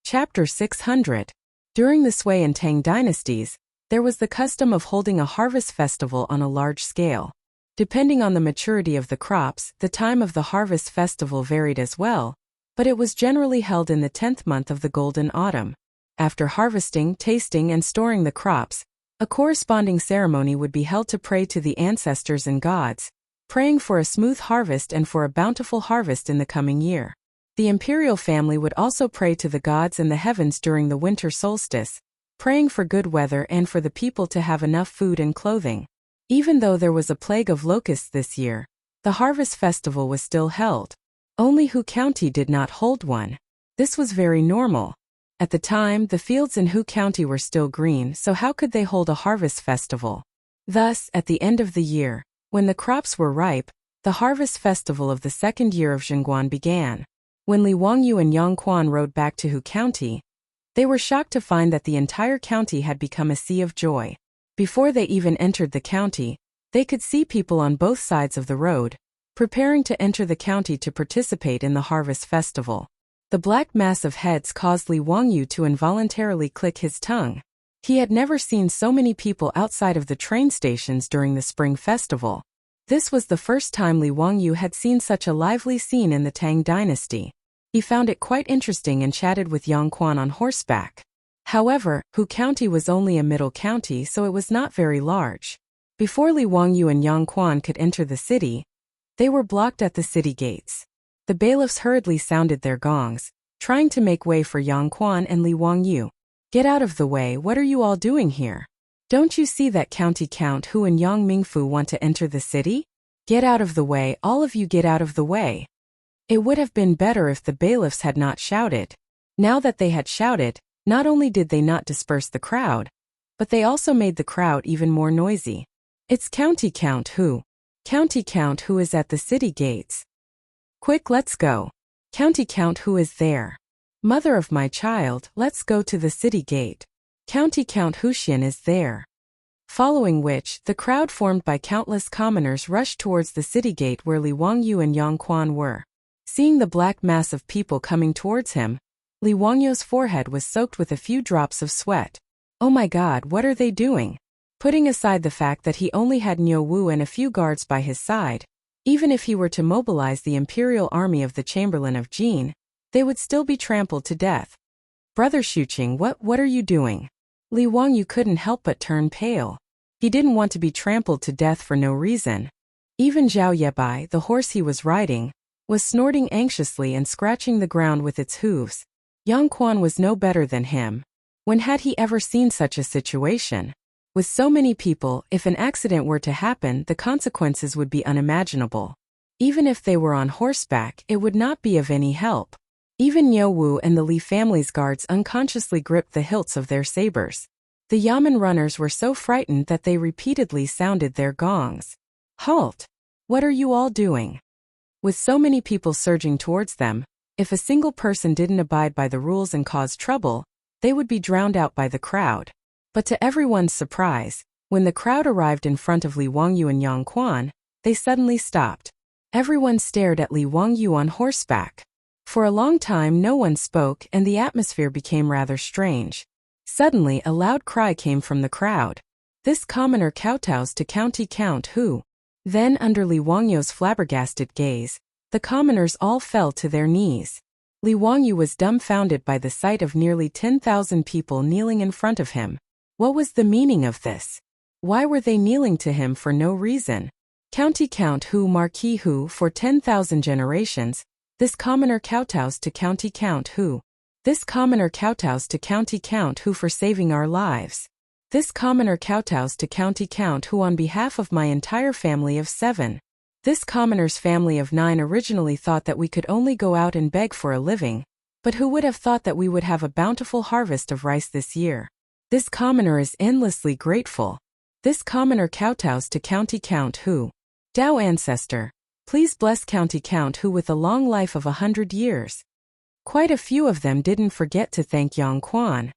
Chapter 600. During the Sui and Tang dynasties, there was the custom of holding a harvest festival on a large scale. Depending on the maturity of the crops, the time of the harvest festival varied as well, but it was generally held in the 10th month of the golden autumn. After harvesting, tasting, and storing the crops, a corresponding ceremony would be held to pray to the ancestors and gods, praying for a smooth harvest and for a bountiful harvest in the coming year. The imperial family would also pray to the gods and the heavens during the winter solstice, praying for good weather and for the people to have enough food and clothing. Even though there was a plague of locusts this year, the harvest festival was still held. Only Hu County did not hold one. This was very normal. At the time, the fields in Hu County were still green, so how could they hold a harvest festival? Thus, at the end of the year, when the crops were ripe, the harvest festival of the second year of Chang'an began. When Li Wangyu and Yang Quan rode back to Hu County, they were shocked to find that the entire county had become a sea of joy. Before they even entered the county, they could see people on both sides of the road, preparing to enter the county to participate in the harvest festival. The black mass of heads caused Li Wangyu to involuntarily click his tongue. He had never seen so many people outside of the train stations during the spring festival. This was the first time Li Wangyu had seen such a lively scene in the Tang dynasty. He found it quite interesting and chatted with Yang Quan on horseback. However, Hu County was only a middle county, so it was not very large. Before Li Wangyu and Yang Quan could enter the city, they were blocked at the city gates. The bailiffs hurriedly sounded their gongs, trying to make way for Yang Quan and Li Wangyu. "Get out of the way, what are you all doing here? Don't you see that County Count Hu and Yang Mingfu want to enter the city? Get out of the way, all of you get out of the way." It would have been better if the bailiffs had not shouted. Now that they had shouted, not only did they not disperse the crowd, but they also made the crowd even more noisy. "It's County Count Hu. County Count Hu is at the city gates. Quick, let's go. County Count Hu is there. Mother of my child, let's go to the city gate. County Count Huxian is there." Following which, the crowd formed by countless commoners rushed towards the city gate where Li Wangyu and Yang Quan were. Seeing the black mass of people coming towards him, Li Wangyu's forehead was soaked with a few drops of sweat. Oh my God, what are they doing? Putting aside the fact that he only had Niu Wu and a few guards by his side, even if he were to mobilize the imperial army of the Chamberlain of Jin, they would still be trampled to death. "Brother Xuqing, what are you doing?" Li Wangyu couldn't help but turn pale. He didn't want to be trampled to death for no reason. Even Zhao Yebai, the horse he was riding, was snorting anxiously and scratching the ground with its hooves. Yang Quan was no better than him. When had he ever seen such a situation? With so many people, if an accident were to happen, the consequences would be unimaginable. Even if they were on horseback, it would not be of any help. Even Niu Wu and the Li family's guards unconsciously gripped the hilts of their sabers. The yamen runners were so frightened that they repeatedly sounded their gongs. "Halt! What are you all doing?" With so many people surging towards them, if a single person didn't abide by the rules and cause trouble, they would be drowned out by the crowd. But to everyone's surprise, when the crowd arrived in front of Li Wangyu and Yang Quan, they suddenly stopped. Everyone stared at Li Wangyu on horseback. For a long time no one spoke and the atmosphere became rather strange. Suddenly a loud cry came from the crowd. This commoner kowtows to County Count Hu. Then under Li Wangyu's flabbergasted gaze, the commoners all fell to their knees. Li Wangyu was dumbfounded by the sight of nearly 10,000 people kneeling in front of him. What was the meaning of this? Why were they kneeling to him for no reason? County Count Hu, Marquis Hu, for 10,000 generations, this commoner kowtows to County Count Hu. This commoner kowtows to County Count Hu for saving our lives. This commoner kowtows to County Count Hu on behalf of my entire family of 7. This commoner's family of 9 originally thought that we could only go out and beg for a living, but who would have thought that we would have a bountiful harvest of rice this year? This commoner is endlessly grateful. This commoner kowtows to County Count Hu. Tao ancestor, please bless County Count Hu with a long life of 100 years. Quite a few of them didn't forget to thank Yang Quan.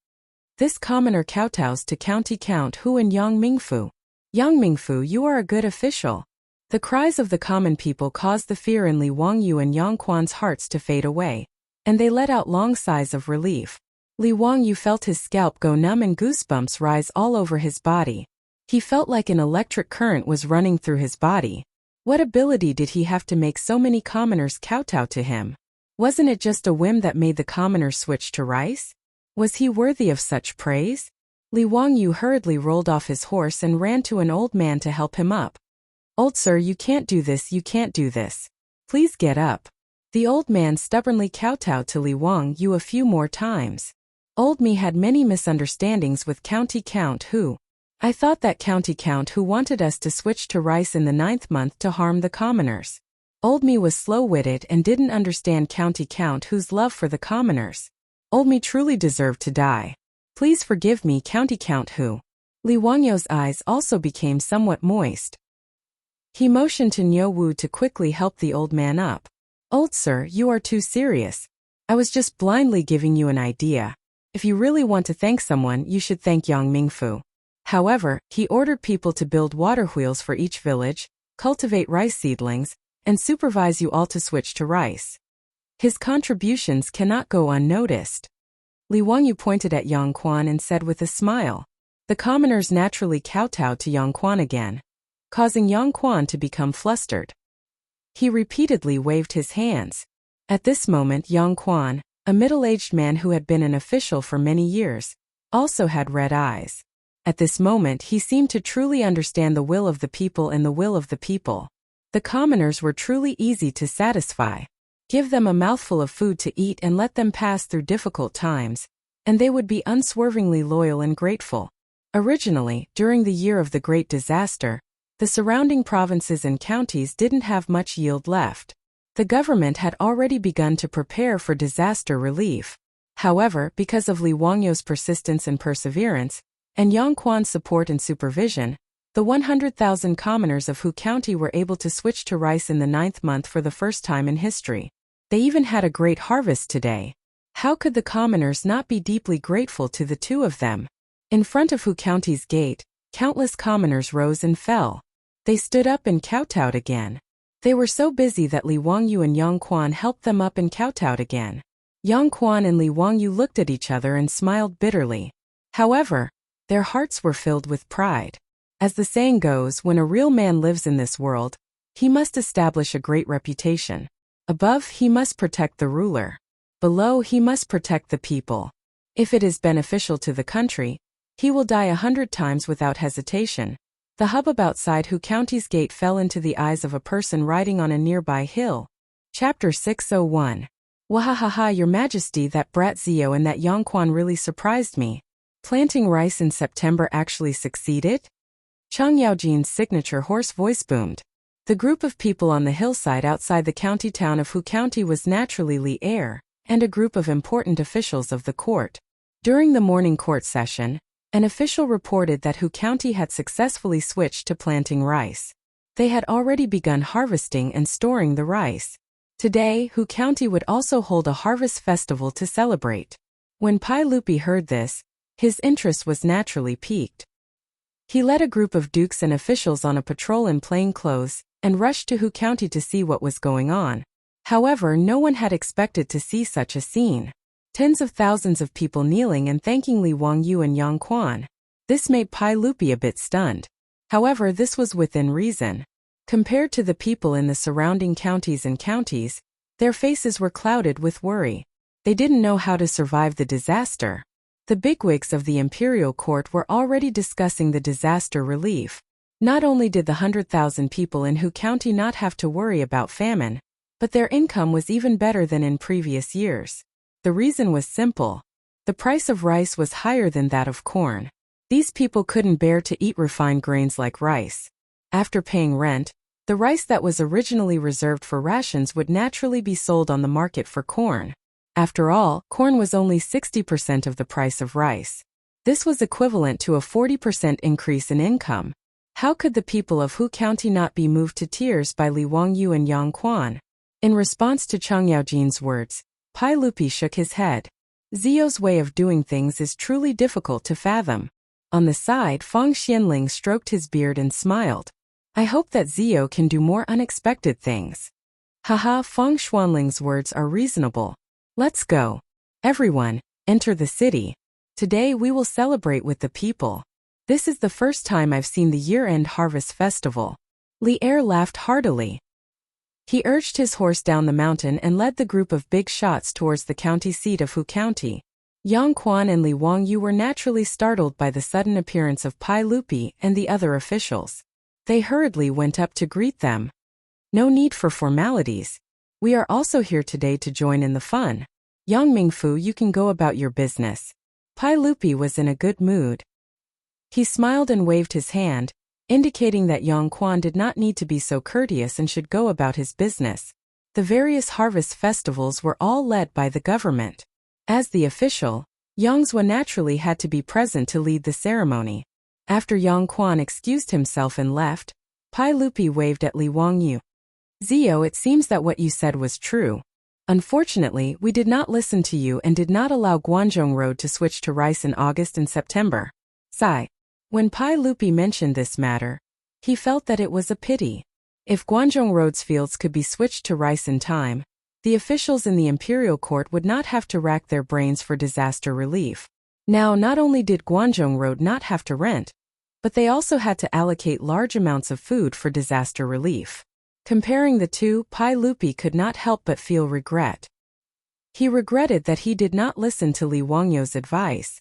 This commoner kowtows to County Count Hu and Yang Mingfu. Yang Mingfu, you are a good official. The cries of the common people caused the fear in Li Wangyu and Yang Quan's hearts to fade away, and they let out long sighs of relief. Li Wangyu felt his scalp go numb and goosebumps rise all over his body. He felt like an electric current was running through his body. What ability did he have to make so many commoners kowtow to him? Wasn't it just a whim that made the commoners switch to rice? Was he worthy of such praise? Li Wangyu hurriedly rolled off his horse and ran to an old man to help him up. "Old sir, you can't do this, you can't do this. Please get up." The old man stubbornly kowtowed to Li Wangyu a few more times. Old me had many misunderstandings with County Count Hu. I thought that County Count Hu wanted us to switch to rice in the 9th month to harm the commoners. Old me was slow-witted and didn't understand County Count Hu's love for the commoners. Old me truly deserved to die. Please forgive me, County Count Hu. Li Wangyu's eyes also became somewhat moist. He motioned to Niu Wu to quickly help the old man up. "Old sir, you are too serious. I was just blindly giving you an idea. If you really want to thank someone, you should thank Yang Mingfu." However, he ordered people to build water wheels for each village, cultivate rice seedlings, and supervise you all to switch to rice. His contributions cannot go unnoticed. Li Wangyu pointed at Yang Quan and said with a smile. The commoners naturally kowtowed to Yang Quan again, causing Yang Quan to become flustered. He repeatedly waved his hands. At this moment, Yang Quan, a middle-aged man who had been an official for many years, also had red eyes. At this moment, he seemed to truly understand the will of the people and the will of the people. The commoners were truly easy to satisfy. Give them a mouthful of food to eat and let them pass through difficult times, and they would be unswervingly loyal and grateful. Originally, during the year of the Great Disaster, the surrounding provinces and counties didn't have much yield left. The government had already begun to prepare for disaster relief. However, because of Li Wangyu's persistence and perseverance, and Yang Quan's support and supervision, the 100,000 commoners of Hu County were able to switch to rice in the 9th month for the first time in history. They even had a great harvest today. How could the commoners not be deeply grateful to the two of them? In front of Hu County's gate, countless commoners rose and fell. They stood up and kowtowed again. They were so busy that Li Wangyu and Yang Quan helped them up and kowtowed again. Yang Quan and Li Wangyu looked at each other and smiled bitterly. However, their hearts were filled with pride. As the saying goes, when a real man lives in this world, he must establish a great reputation. Above, he must protect the ruler. Below, he must protect the people. If it is beneficial to the country, he will die 100 times without hesitation. The hubbub outside Hu County's gate fell into the eyes of a person riding on a nearby hill. Chapter 601. Wahahaha, Your Majesty, that brat Zio and that Yang Quan really surprised me. Planting rice in September actually succeeded? Chang Yaojin's signature hoarse voice boomed. The group of people on the hillside outside the county town of Hu County was naturally Li Heir, and a group of important officials of the court. During the morning court session, an official reported that Hu County had successfully switched to planting rice. They had already begun harvesting and storing the rice. Today, Hu County would also hold a harvest festival to celebrate. When Pai Lupi heard this, his interest was naturally piqued. He led a group of dukes and officials on a patrol in plain clothes and rushed to Hu County to see what was going on. However, no one had expected to see such a scene. Tens of thousands of people kneeling and thanking Li Wangyu and Yang Quan. This made Pai Lupi a bit stunned. However, this was within reason. Compared to the people in the surrounding counties and counties, their faces were clouded with worry. They didn't know how to survive the disaster. The bigwigs of the imperial court were already discussing the disaster relief. Not only did the 100,000 people in Hu County not have to worry about famine, but their income was even better than in previous years. The reason was simple. The price of rice was higher than that of corn. These people couldn't bear to eat refined grains like rice. After paying rent, the rice that was originally reserved for rations would naturally be sold on the market for corn. After all, corn was only 60% of the price of rice. This was equivalent to a 40% increase in income. How could the people of Hu County not be moved to tears by Li Wangyu and Yang Quan? In response to Chang Yaojin's words, Pai Lupi shook his head. Zio's way of doing things is truly difficult to fathom. On the side, Fang Xianling stroked his beard and smiled. I hope that Zio can do more unexpected things. Haha, Fang Xuanling's words are reasonable. Let's go. Everyone, Enter the city. Today we will celebrate with the people. This is the first time I've seen the year-end harvest festival. Li'er laughed heartily. He urged his horse down the mountain and led the group of big shots towards the county seat of Hu County. Yang Quan and Li Wangyu were naturally startled by the sudden appearance of Pai Lupi and the other officials. They hurriedly went up to greet them. No need for formalities. We are also here today to join in the fun. Yang Mingfu, you can go about your business. Pai Lupi was in a good mood. He smiled and waved his hand, indicating that Yang Quan did not need to be so courteous and should go about his business. The various harvest festivals were all led by the government. As the official, Yang Zhua naturally had to be present to lead the ceremony. After Yang Quan excused himself and left, Pai Lupi waved at Li Wangyu. Zio, it seems that what you said was true. Unfortunately, we did not listen to you and did not allow Guanzhong Road to switch to rice in August and September. Sigh. When Pai Lupi mentioned this matter, he felt that it was a pity. If Guanzhong Road's fields could be switched to rice in time, the officials in the imperial court would not have to rack their brains for disaster relief. Now, not only did Guanzhong Road not have to rent, but they also had to allocate large amounts of food for disaster relief. Comparing the two, Pai Lupi could not help but feel regret. He regretted that he did not listen to Li Wangyu's advice.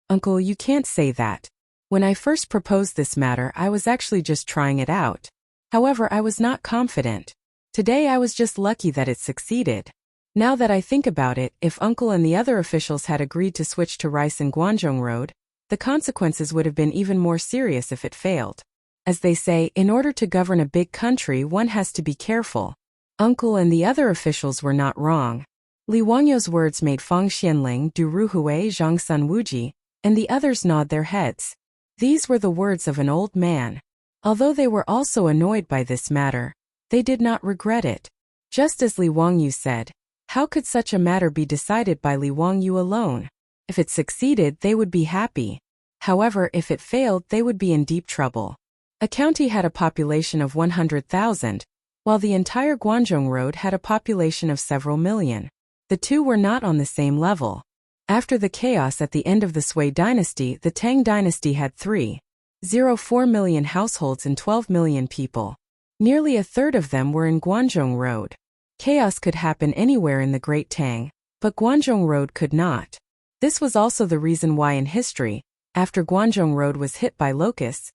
Uncle, you can't say that. When I first proposed this matter, I was actually just trying it out. However, I was not confident. Today I was just lucky that it succeeded. Now that I think about it, if Uncle and the other officials had agreed to switch to rice in Guanzhong Road, the consequences would have been even more serious if it failed. As they say, in order to govern a big country, one has to be careful. Uncle and the other officials were not wrong. Li Wangyu's words made Fang Xianling, Du Ruhui, Zhang Sun Wuji, and the others nod their heads. These were the words of an old man. Although they were also annoyed by this matter, they did not regret it. Just as Li Wangyu said, how could such a matter be decided by Li Wangyu alone? If it succeeded, they would be happy. However, if it failed, they would be in deep trouble. A county had a population of 100,000, while the entire Guanzhong Road had a population of several million. The two were not on the same level. After the chaos at the end of the Sui dynasty, the Tang dynasty had 3.04 million households and 12 million people. Nearly a third of them were in Guanzhong Road. Chaos could happen anywhere in the Great Tang, but Guanzhong Road could not. This was also the reason why in history, after Guanzhong Road was hit by locusts,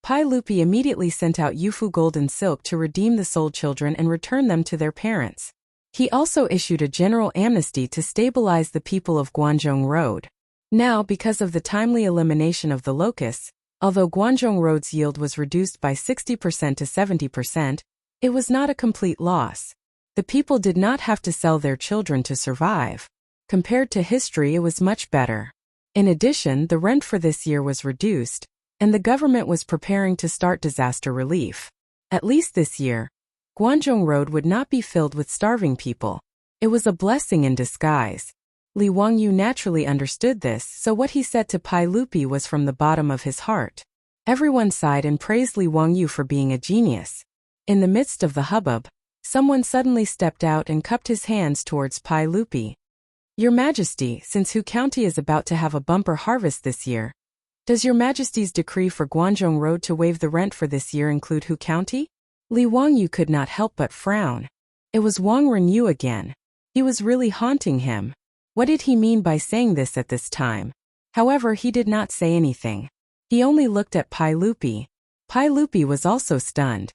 Pai Lupi immediately sent out Yufu gold and silk to redeem the sold children and return them to their parents. He also issued a general amnesty to stabilize the people of Guanzhong Road. Now, because of the timely elimination of the locusts, although Guanzhong Road's yield was reduced by 60% to 70%, it was not a complete loss. The people did not have to sell their children to survive. Compared to history, it was much better. In addition, the rent for this year was reduced, and the government was preparing to start disaster relief. At least this year, Guanzhong Road would not be filled with starving people. It was a blessing in disguise. Li Wangyu naturally understood this, so what he said to Pai Lupi was from the bottom of his heart. Everyone sighed and praised Li Wangyu for being a genius. In the midst of the hubbub, someone suddenly stepped out and cupped his hands towards Pai Lupi. Your Majesty, since Hu County is about to have a bumper harvest this year, does Your Majesty's decree for Guanzhong Road to waive the rent for this year include Hu County? Li Wangyu could not help but frown. It was Wang Renyu again. He was really haunting him. What did he mean by saying this at this time? However, he did not say anything. He only looked at Pai Lupi. Pai Lupi was also stunned.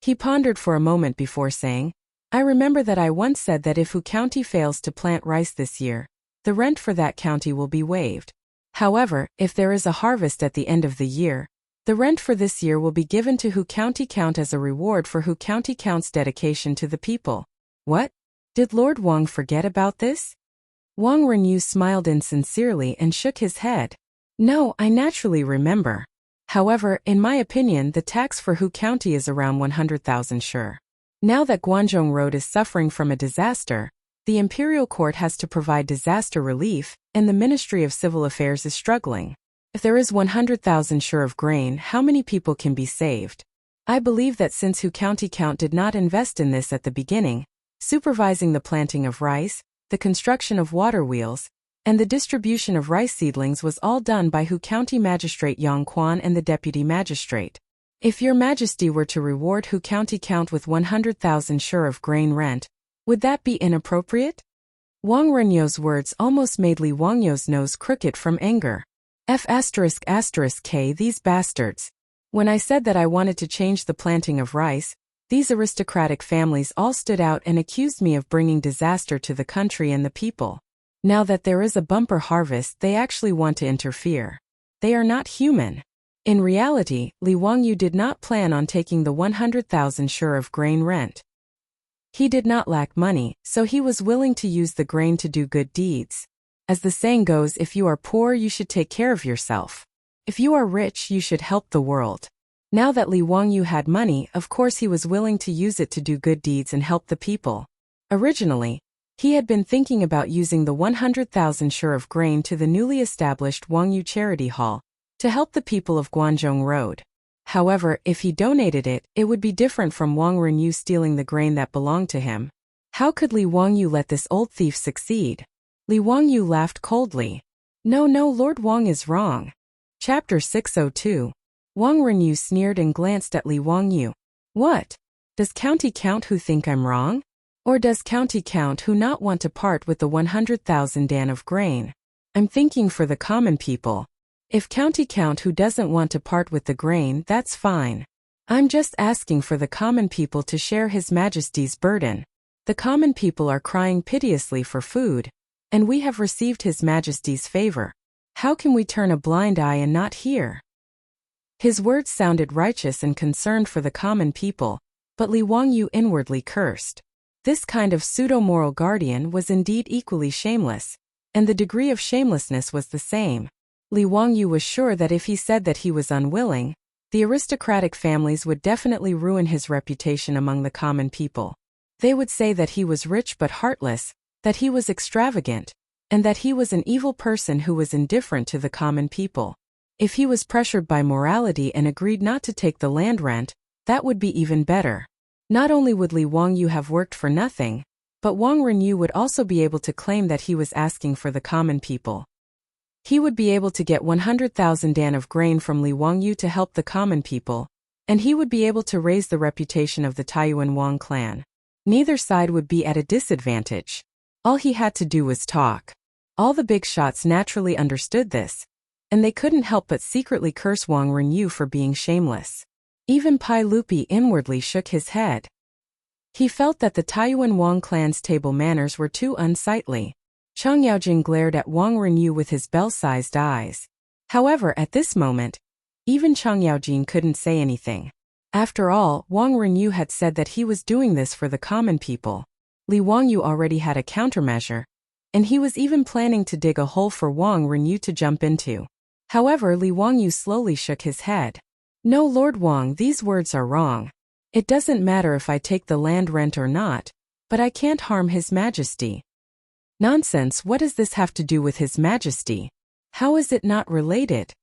He pondered for a moment before saying, I remember that I once said that if Hu County fails to plant rice this year, the rent for that county will be waived. However, if there is a harvest at the end of the year, the rent for this year will be given to Hu County Count as a reward for Hu County Count's dedication to the people. What? Did Lord Wang forget about this? Wang Renyu smiled insincerely and shook his head. No, I naturally remember. However, in my opinion, the tax for Hu County is around 100,000 sure. Now that Guanzhong Road is suffering from a disaster, the Imperial Court has to provide disaster relief, and the Ministry of Civil Affairs is struggling. If there is 100,000 sure of grain, how many people can be saved? I believe that since Hu County Count did not invest in this at the beginning, supervising the planting of rice, the construction of water wheels, and the distribution of rice seedlings was all done by Hu County Magistrate Yang Quan and the Deputy Magistrate. If your Majesty were to reward Hu County Count with 100,000 shur of grain rent, would that be inappropriate? Wang Renyo's words almost made Li Wangyo's nose crooked from anger. K these bastards. When I said that I wanted to change the planting of rice, these aristocratic families all stood out and accused me of bringing disaster to the country and the people. Now that there is a bumper harvest, they actually want to interfere. They are not human. In reality, Li Wangyu did not plan on taking the 100,000 shur of grain rent. He did not lack money, so he was willing to use the grain to do good deeds. As the saying goes, if you are poor, you should take care of yourself. If you are rich, you should help the world. Now that Li Wangyu had money, of course he was willing to use it to do good deeds and help the people. Originally, he had been thinking about using the 100,000 shur of grain to the newly established Wangyu Charity Hall, to help the people of Guanzhong Road. However, if he donated it, it would be different from Wang Renyu stealing the grain that belonged to him. How could Li Wangyu let this old thief succeed? Li Wangyu laughed coldly. No, Lord Wang is wrong. Chapter 602. Wang Renyu sneered and glanced at Li Wangyu. What? Does County Count Hu think I'm wrong? Or does County Count Hu not want to part with the 100,000 dan of grain? I'm thinking for the common people. If County Count Hu doesn't want to part with the grain, that's fine. I'm just asking for the common people to share His Majesty's burden. The common people are crying piteously for food, and we have received His Majesty's favor. How can we turn a blind eye and not hear? His words sounded righteous and concerned for the common people, but Li Wangyu inwardly cursed. This kind of pseudo-moral guardian was indeed equally shameless, and the degree of shamelessness was the same. Li Wangyu was sure that if he said that he was unwilling, the aristocratic families would definitely ruin his reputation among the common people. They would say that he was rich but heartless, that he was extravagant, and that he was an evil person who was indifferent to the common people. If he was pressured by morality and agreed not to take the land rent, that would be even better. Not only would Li Wangyu have worked for nothing, but Wang Renyu would also be able to claim that he was asking for the common people. He would be able to get 100,000 dan of grain from Li Wangyu to help the common people, and he would be able to raise the reputation of the Taiyuan Wang clan. Neither side would be at a disadvantage. All he had to do was talk. All the big shots naturally understood this, and they couldn't help but secretly curse Wang Renyu for being shameless. Even Pai Lupi inwardly shook his head. He felt that the Taiyuan Wang clan's table manners were too unsightly. Chang Yaojing glared at Wang Renyu with his bell-sized eyes. However, at this moment, even Chang Yaojing couldn't say anything. After all, Wang Renyu had said that he was doing this for the common people. Li Wangyu already had a countermeasure, and he was even planning to dig a hole for Wang Renyu to jump into. However, Li Wangyu slowly shook his head. No, Lord Wang, these words are wrong. It doesn't matter if I take the land rent or not, but I can't harm His Majesty. Nonsense, what does this have to do with His Majesty? How is it not related?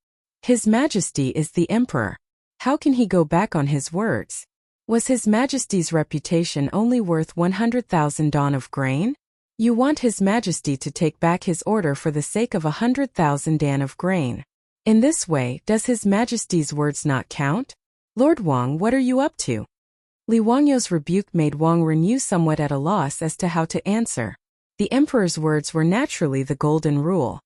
His Majesty is the Emperor. How can he go back on his words? Was His Majesty's reputation only worth 100,000 dan of grain? You want His Majesty to take back his order for the sake of 100,000 dan of grain. In this way, does His Majesty's words not count? Lord Wang, what are you up to? Li Wangyu's rebuke made Wang Renyu somewhat at a loss as to how to answer. The Emperor's words were naturally the golden rule.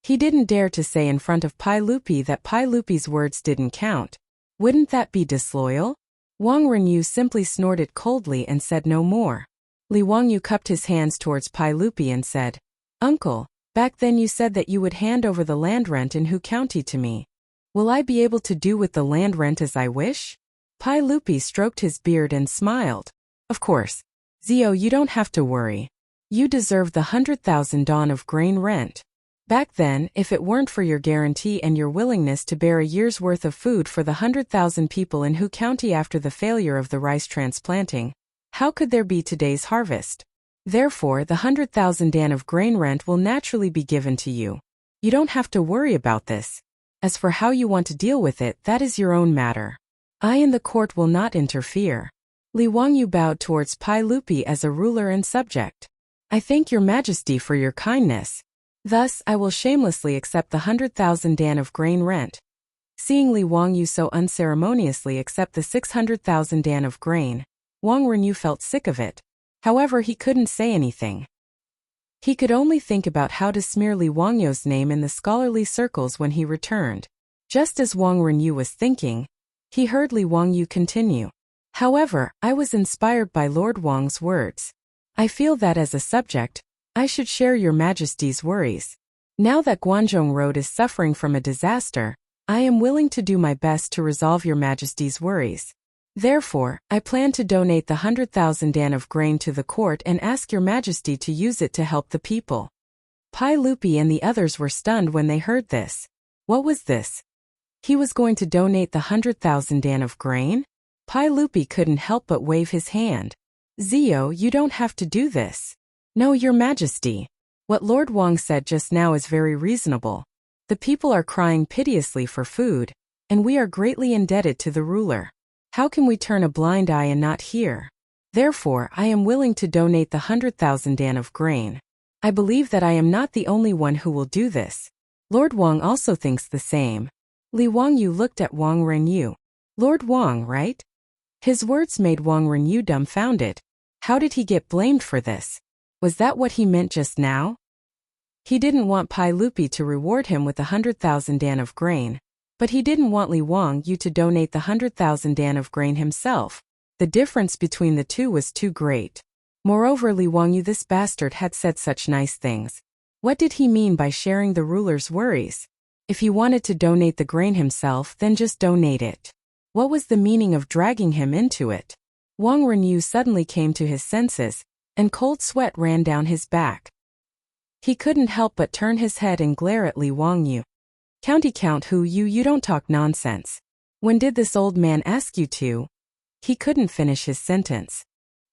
He didn't dare to say in front of Pai Lupi that Pai Lupi's words didn't count. Wouldn't that be disloyal? Wang Renyu simply snorted coldly and said no more. Li Wangyu cupped his hands towards Pai Lupi and said, Uncle, back then you said that you would hand over the land rent in Hu County to me. Will I be able to do with the land rent as I wish? Pai Lupi stroked his beard and smiled. Of course. Zio, you don't have to worry. You deserve the 100,000 dan of grain rent. Back then, if it weren't for your guarantee and your willingness to bear a year's worth of food for the 100,000 people in Hu County after the failure of the rice transplanting, how could there be today's harvest? Therefore, the 100,000 dan of grain rent will naturally be given to you. You don't have to worry about this. As for how you want to deal with it, that is your own matter. I and the court will not interfere. Li Wangyu bowed towards Pai Lupi as a ruler and subject. I thank your Majesty for your kindness. Thus, I will shamelessly accept the 100,000 dan of grain rent. Seeing Li Wangyu so unceremoniously accept the 600,000 dan of grain, Wang Renyu felt sick of it. However, he couldn't say anything. He could only think about how to smear Li Wangyu's name in the scholarly circles when he returned. Just as Wang Renyu was thinking, he heard Li Wangyu continue. However, I was inspired by Lord Wang's words. I feel that as a subject, I should share your Majesty's worries. Now that Guanzhong Road is suffering from a disaster, I am willing to do my best to resolve your Majesty's worries. Therefore, I plan to donate the 100,000 dan of grain to the court and ask your Majesty to use it to help the people. Pai Lupi and the others were stunned when they heard this. What was this? He was going to donate the 100,000 dan of grain? Pai Lupi couldn't help but wave his hand. Zio, you don't have to do this. No, your Majesty. What Lord Wang said just now is very reasonable. The people are crying piteously for food, and we are greatly indebted to the ruler. How can we turn a blind eye and not hear? Therefore, I am willing to donate the 100,000 dan of grain. I believe that I am not the only one who will do this. Lord Wang also thinks the same. Li Wangyu looked at Wang Renyu. Lord Wang, right? His words made Wang Renyu dumbfounded. How did he get blamed for this? Was that what he meant just now? He didn't want Pai Lupi to reward him with the 100,000 dan of grain, but he didn't want Li Wangyu to donate the 100,000 dan of grain himself. The difference between the two was too great. Moreover, Li Wangyu, this bastard, had said such nice things. What did he mean by sharing the ruler's worries? If he wanted to donate the grain himself, then just donate it. What was the meaning of dragging him into it? Wang Renyu suddenly came to his senses, and cold sweat ran down his back. He couldn't help but turn his head and glare at Li Wangyu. County Count, who you don't talk nonsense. When did this old man ask you to? He couldn't finish his sentence.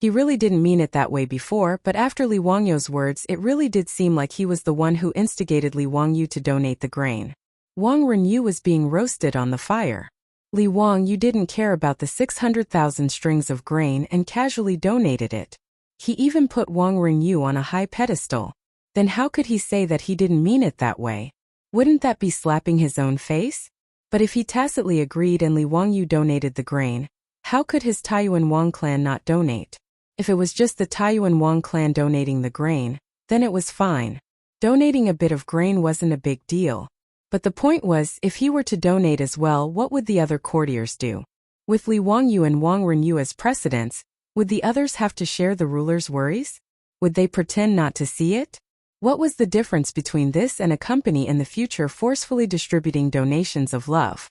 He really didn't mean it that way before, but after Li Wangyu's words it really did seem like he was the one who instigated Li Wangyu to donate the grain. Wang Renyu was being roasted on the fire. Li Wangyu didn't care about the 600,000 strings of grain and casually donated it. He even put Wang Renyu on a high pedestal. Then how could he say that he didn't mean it that way? Wouldn't that be slapping his own face? But if he tacitly agreed and Li Wangyu donated the grain, how could his Taiyuan Wang clan not donate? If it was just the Taiyuan Wang clan donating the grain, then it was fine. Donating a bit of grain wasn't a big deal. But the point was, if he were to donate as well, what would the other courtiers do? With Li Wangyu and Wang Renyu as precedents, would the others have to share the ruler's worries? Would they pretend not to see it? What was the difference between this and a company in the future forcefully distributing donations of love?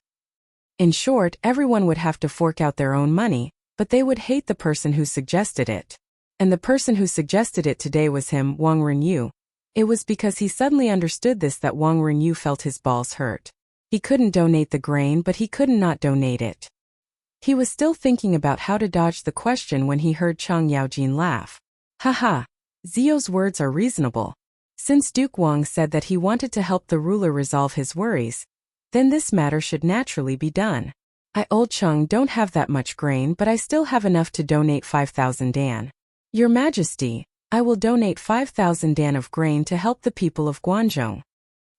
In short, everyone would have to fork out their own money, but they would hate the person who suggested it. And the person who suggested it today was him, Wang Renyu. It was because he suddenly understood this that Wang Renyu felt his balls hurt. He couldn't donate the grain, but he couldn't not donate it. He was still thinking about how to dodge the question when he heard Chang Yaojin laugh. Haha, Zio's words are reasonable. Since Duke Wang said that he wanted to help the ruler resolve his worries, then this matter should naturally be done. I, Old Cheng, don't have that much grain, but I still have enough to donate 5,000 dan. Your Majesty, I will donate 5,000 dan of grain to help the people of Guangzhong.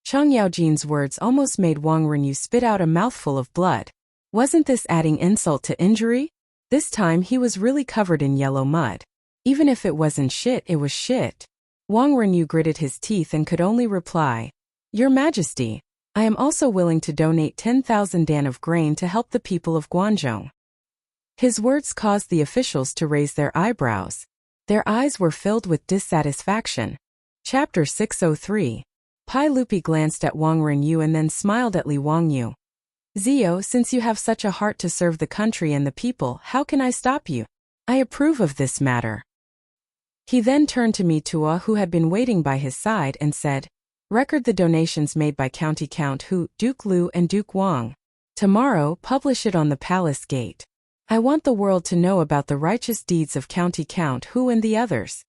Chang Yaojin's words almost made Wang Renyu spit out a mouthful of blood. Wasn't this adding insult to injury? This time he was really covered in yellow mud. Even if it wasn't shit, it was shit. Wang Renyu gritted his teeth and could only reply, Your Majesty, I am also willing to donate 10,000 dan of grain to help the people of Guangzhong. His words caused the officials to raise their eyebrows. Their eyes were filled with dissatisfaction. Chapter 603. Pai Lupi glanced at Wang Renyu and then smiled at Li Wangyu. Zio, since you have such a heart to serve the country and the people, how can I stop you? I approve of this matter. He then turned to Mitua, who had been waiting by his side, and said, Record the donations made by County Count Hu, Duke Lu and Duke Wang. Tomorrow, publish it on the palace gate. I want the world to know about the righteous deeds of County Count Hu and the others.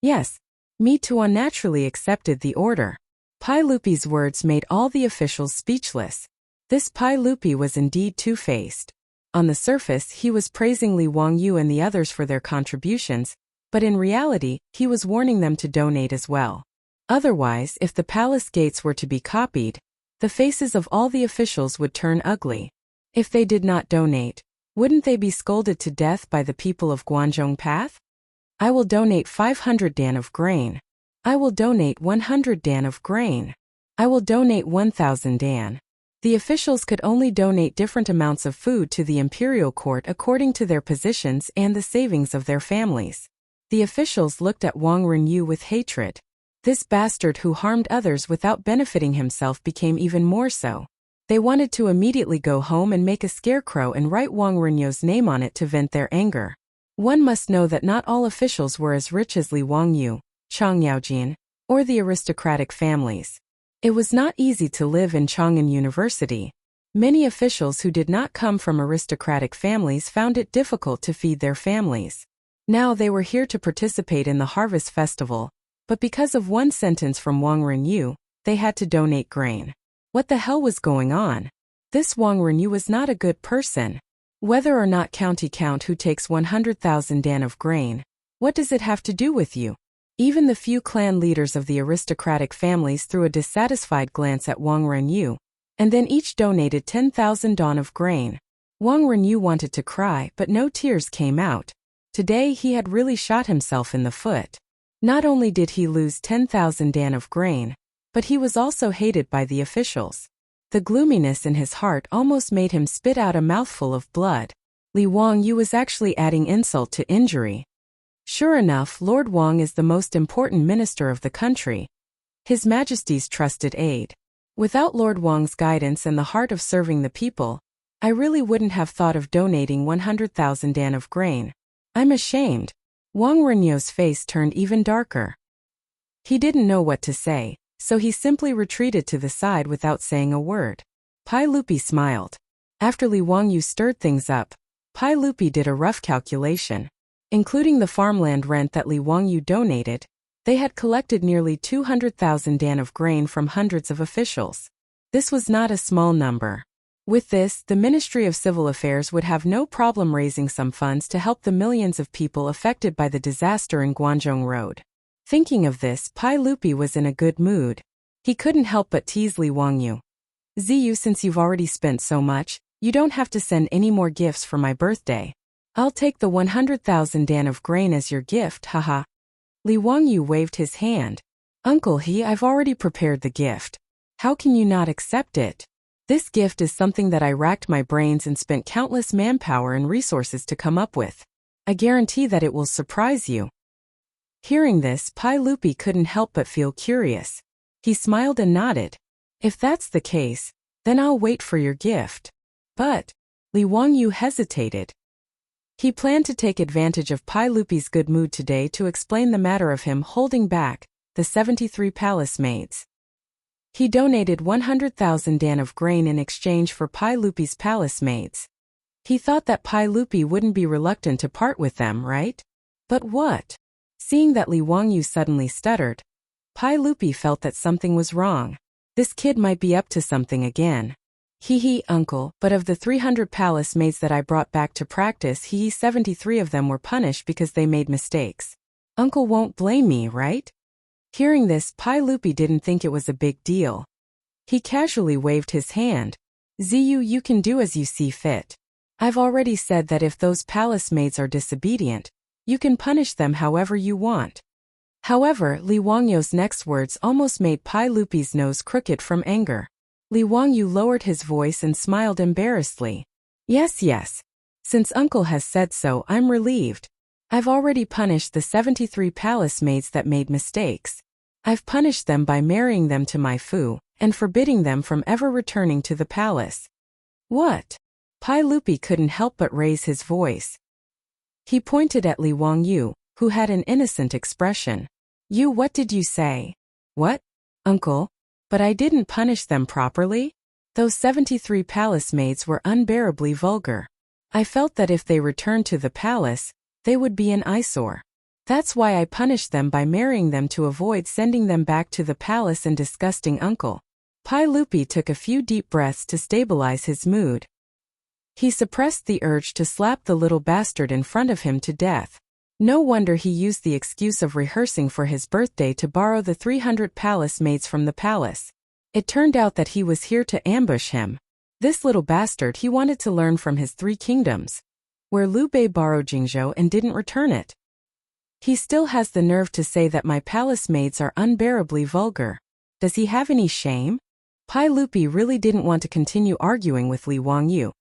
Yes, Mitua naturally accepted the order. Pai Lupi's words made all the officials speechless. This Pai Lupi was indeed two-faced. On the surface, he was praising Li Wangyu and the others for their contributions, but in reality, he was warning them to donate as well. Otherwise, if the palace gates were to be copied, the faces of all the officials would turn ugly. If they did not donate, wouldn't they be scolded to death by the people of Guangzhong Path? I will donate 500 dan of grain. I will donate 100 dan of grain. I will donate 1,000 dan. The officials could only donate different amounts of food to the imperial court according to their positions and the savings of their families. The officials looked at Wang Renyu with hatred. This bastard who harmed others without benefiting himself became even more so. They wanted to immediately go home and make a scarecrow and write Wang Renyu's name on it to vent their anger. One must know that not all officials were as rich as Li Wangyu, Chang Yaojin, or the aristocratic families. It was not easy to live in Chang'an University. Many officials who did not come from aristocratic families found it difficult to feed their families. Now they were here to participate in the harvest festival, but because of one sentence from Wang Renyu, they had to donate grain. What the hell was going on? This Wang Renyu was not a good person. Whether or not county count who takes 100,000 dan of grain, what does it have to do with you? Even the few clan leaders of the aristocratic families threw a dissatisfied glance at Wang Renyu, and then each donated 10,000 dan of grain. Wang Renyu wanted to cry, but no tears came out. Today he had really shot himself in the foot. Not only did he lose 10,000 dan of grain, but he was also hated by the officials. The gloominess in his heart almost made him spit out a mouthful of blood. Li Wangyu was actually adding insult to injury. Sure enough, Lord Wang is the most important minister of the country. His Majesty's trusted aide. Without Lord Wang's guidance and the heart of serving the people, I really wouldn't have thought of donating 100,000 dan of grain. I'm ashamed. Wang Renyu's face turned even darker. He didn't know what to say, so he simply retreated to the side without saying a word. Pai Lupi smiled. After Li Wangyu stirred things up, Pai Lupi did a rough calculation. Including the farmland rent that Li Wangyu donated, they had collected nearly 200,000 dan of grain from hundreds of officials. This was not a small number. With this, the Ministry of Civil Affairs would have no problem raising some funds to help the millions of people affected by the disaster in Guangzhong Road. Thinking of this, Pai Lupi was in a good mood. He couldn't help but tease Li Wangyu. Ziyu, since you've already spent so much, you don't have to send any more gifts for my birthday. I'll take the 100,000 dan of grain as your gift, haha. Li Wangyu waved his hand. Uncle I've already prepared the gift. How can you not accept it? This gift is something that I racked my brains and spent countless manpower and resources to come up with. I guarantee that it will surprise you. Hearing this, Pai Lupi couldn't help but feel curious. He smiled and nodded. If that's the case, then I'll wait for your gift. But Li Wangyu hesitated. He planned to take advantage of Pai Lupi's good mood today to explain the matter of him holding back the 73 palace maids. He donated 100,000 dan of grain in exchange for Pai Lupi's palace maids. He thought that Pai Lupi wouldn't be reluctant to part with them, right? But what? Seeing that Li Wangyu suddenly stuttered, Pai Lupi felt that something was wrong. This kid might be up to something again. Uncle, but of the 300 palace maids that I brought back to practice, 73 of them were punished because they made mistakes. Uncle won't blame me, right? Hearing this, Pai Lupi didn't think it was a big deal. He casually waved his hand. Ziyu, you can do as you see fit. I've already said that if those palace maids are disobedient, you can punish them however you want. However, Li Wangyu's next words almost made Pai Lupi's nose crooked from anger. Li Wangyu lowered his voice and smiled embarrassedly. Yes. Since Uncle has said so, I'm relieved. I've already punished the 73 palace maids that made mistakes. I've punished them by marrying them to my fu, and forbidding them from ever returning to the palace. What? Pai Lupi couldn't help but raise his voice. He pointed at Li Wangyu, who had an innocent expression. What did you say? What? Uncle? But I didn't punish them properly? Those 73 palace maids were unbearably vulgar. I felt that if they returned to the palace, they would be an eyesore. That's why I punished them by marrying them to avoid sending them back to the palace and disgusting Uncle. Pai Lupi took a few deep breaths to stabilize his mood. He suppressed the urge to slap the little bastard in front of him to death. No wonder he used the excuse of rehearsing for his birthday to borrow the 300 palace maids from the palace. It turned out that he was here to ambush him. This little bastard, he wanted to learn from his 3 kingdoms, where Liu Bei borrowed Jingzhou and didn't return it. He still has the nerve to say that my palace maids are unbearably vulgar. Does he have any shame? Pai Lupi really didn't want to continue arguing with Li Wangyu.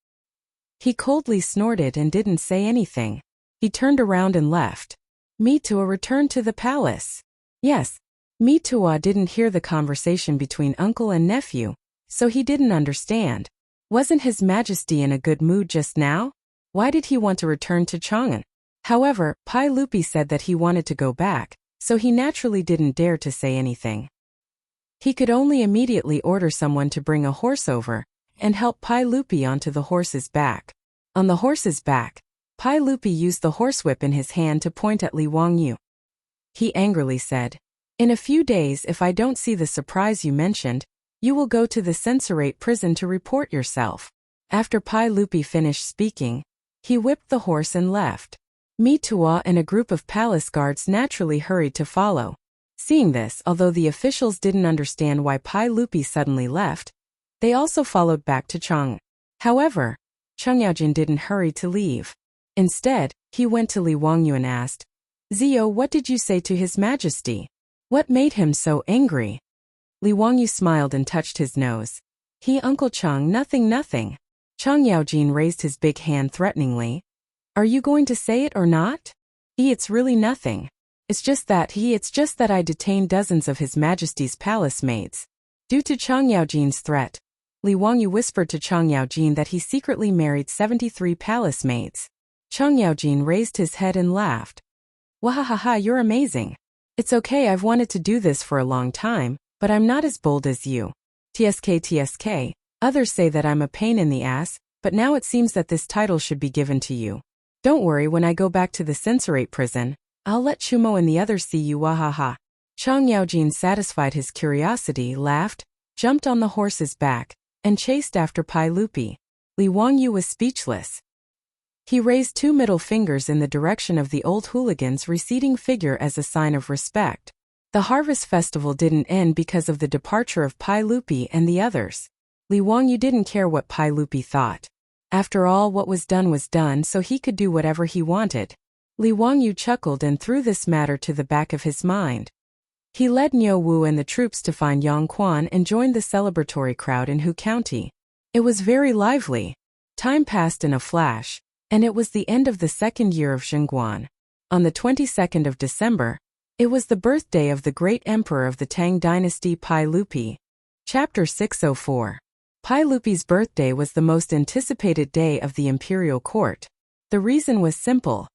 He coldly snorted and didn't say anything. He turned around and left. Mitua returned to the palace. Yes, Mitua didn't hear the conversation between uncle and nephew, so he didn't understand. Wasn't His Majesty in a good mood just now? Why did he want to return to Chang'an? However, Pai Lupi said that he wanted to go back, so he naturally didn't dare to say anything. He could only immediately order someone to bring a horse over and help Pai Lupi onto the horse's back. On the horse's back, Pai Lupi used the horsewhip in his hand to point at Li Wangyu. He angrily said, "In a few days, if I don't see the surprise you mentioned, you will go to the censorate prison to report yourself." After Pai Lupi finished speaking, he whipped the horse and left. Mitua and a group of palace guards naturally hurried to follow. Seeing this, although the officials didn't understand why Pai Lupi suddenly left, they also followed back to Chang'an. However, Cheng Yaojin didn't hurry to leave. Instead, he went to Li Wangyu and asked, "Zio, what did you say to His Majesty? What made him so angry?" Li Wangyu smiled and touched his nose. Uncle Cheng, nothing. Cheng Yaojin raised his big hand threateningly. "Are you going to say it or not?" It's really nothing. It's just that I detained dozens of His Majesty's palace maids." Due to Cheng Yaojin's threat, Li Wangyu whispered to Cheng Yaojin that he secretly married 73 palace maids. Cheng Yaojin raised his head and laughed. "Wahahaha, you're amazing. It's okay, I've wanted to do this for a long time, but I'm not as bold as you. TSK. Others say that I'm a pain in the ass, but now it seems that this title should be given to you. Don't worry, when I go back to the censorate prison, I'll let Chumo and the others see you, wahaha." Cheng Yaojin satisfied his curiosity, laughed, jumped on the horse's back, and chased after Pai Lupi. Li Wangyu was speechless. He raised 2 middle fingers in the direction of the old hooligan's receding figure as a sign of respect. The harvest festival didn't end because of the departure of Pai Lupi and the others. Li Wangyu didn't care what Pai Lupi thought. After all, what was done, so he could do whatever he wanted. Li Wangyu chuckled and threw this matter to the back of his mind. He led Niu Wu and the troops to find Yang Quan and joined the celebratory crowd in Hu County. It was very lively. Time passed in a flash, and it was the end of the 2nd year of Xingguan. On the 22nd of December, it was the birthday of the great emperor of the Tang dynasty, Pai Lupi. Chapter 604. Pai Lupi's birthday was the most anticipated day of the imperial court. The reason was simple.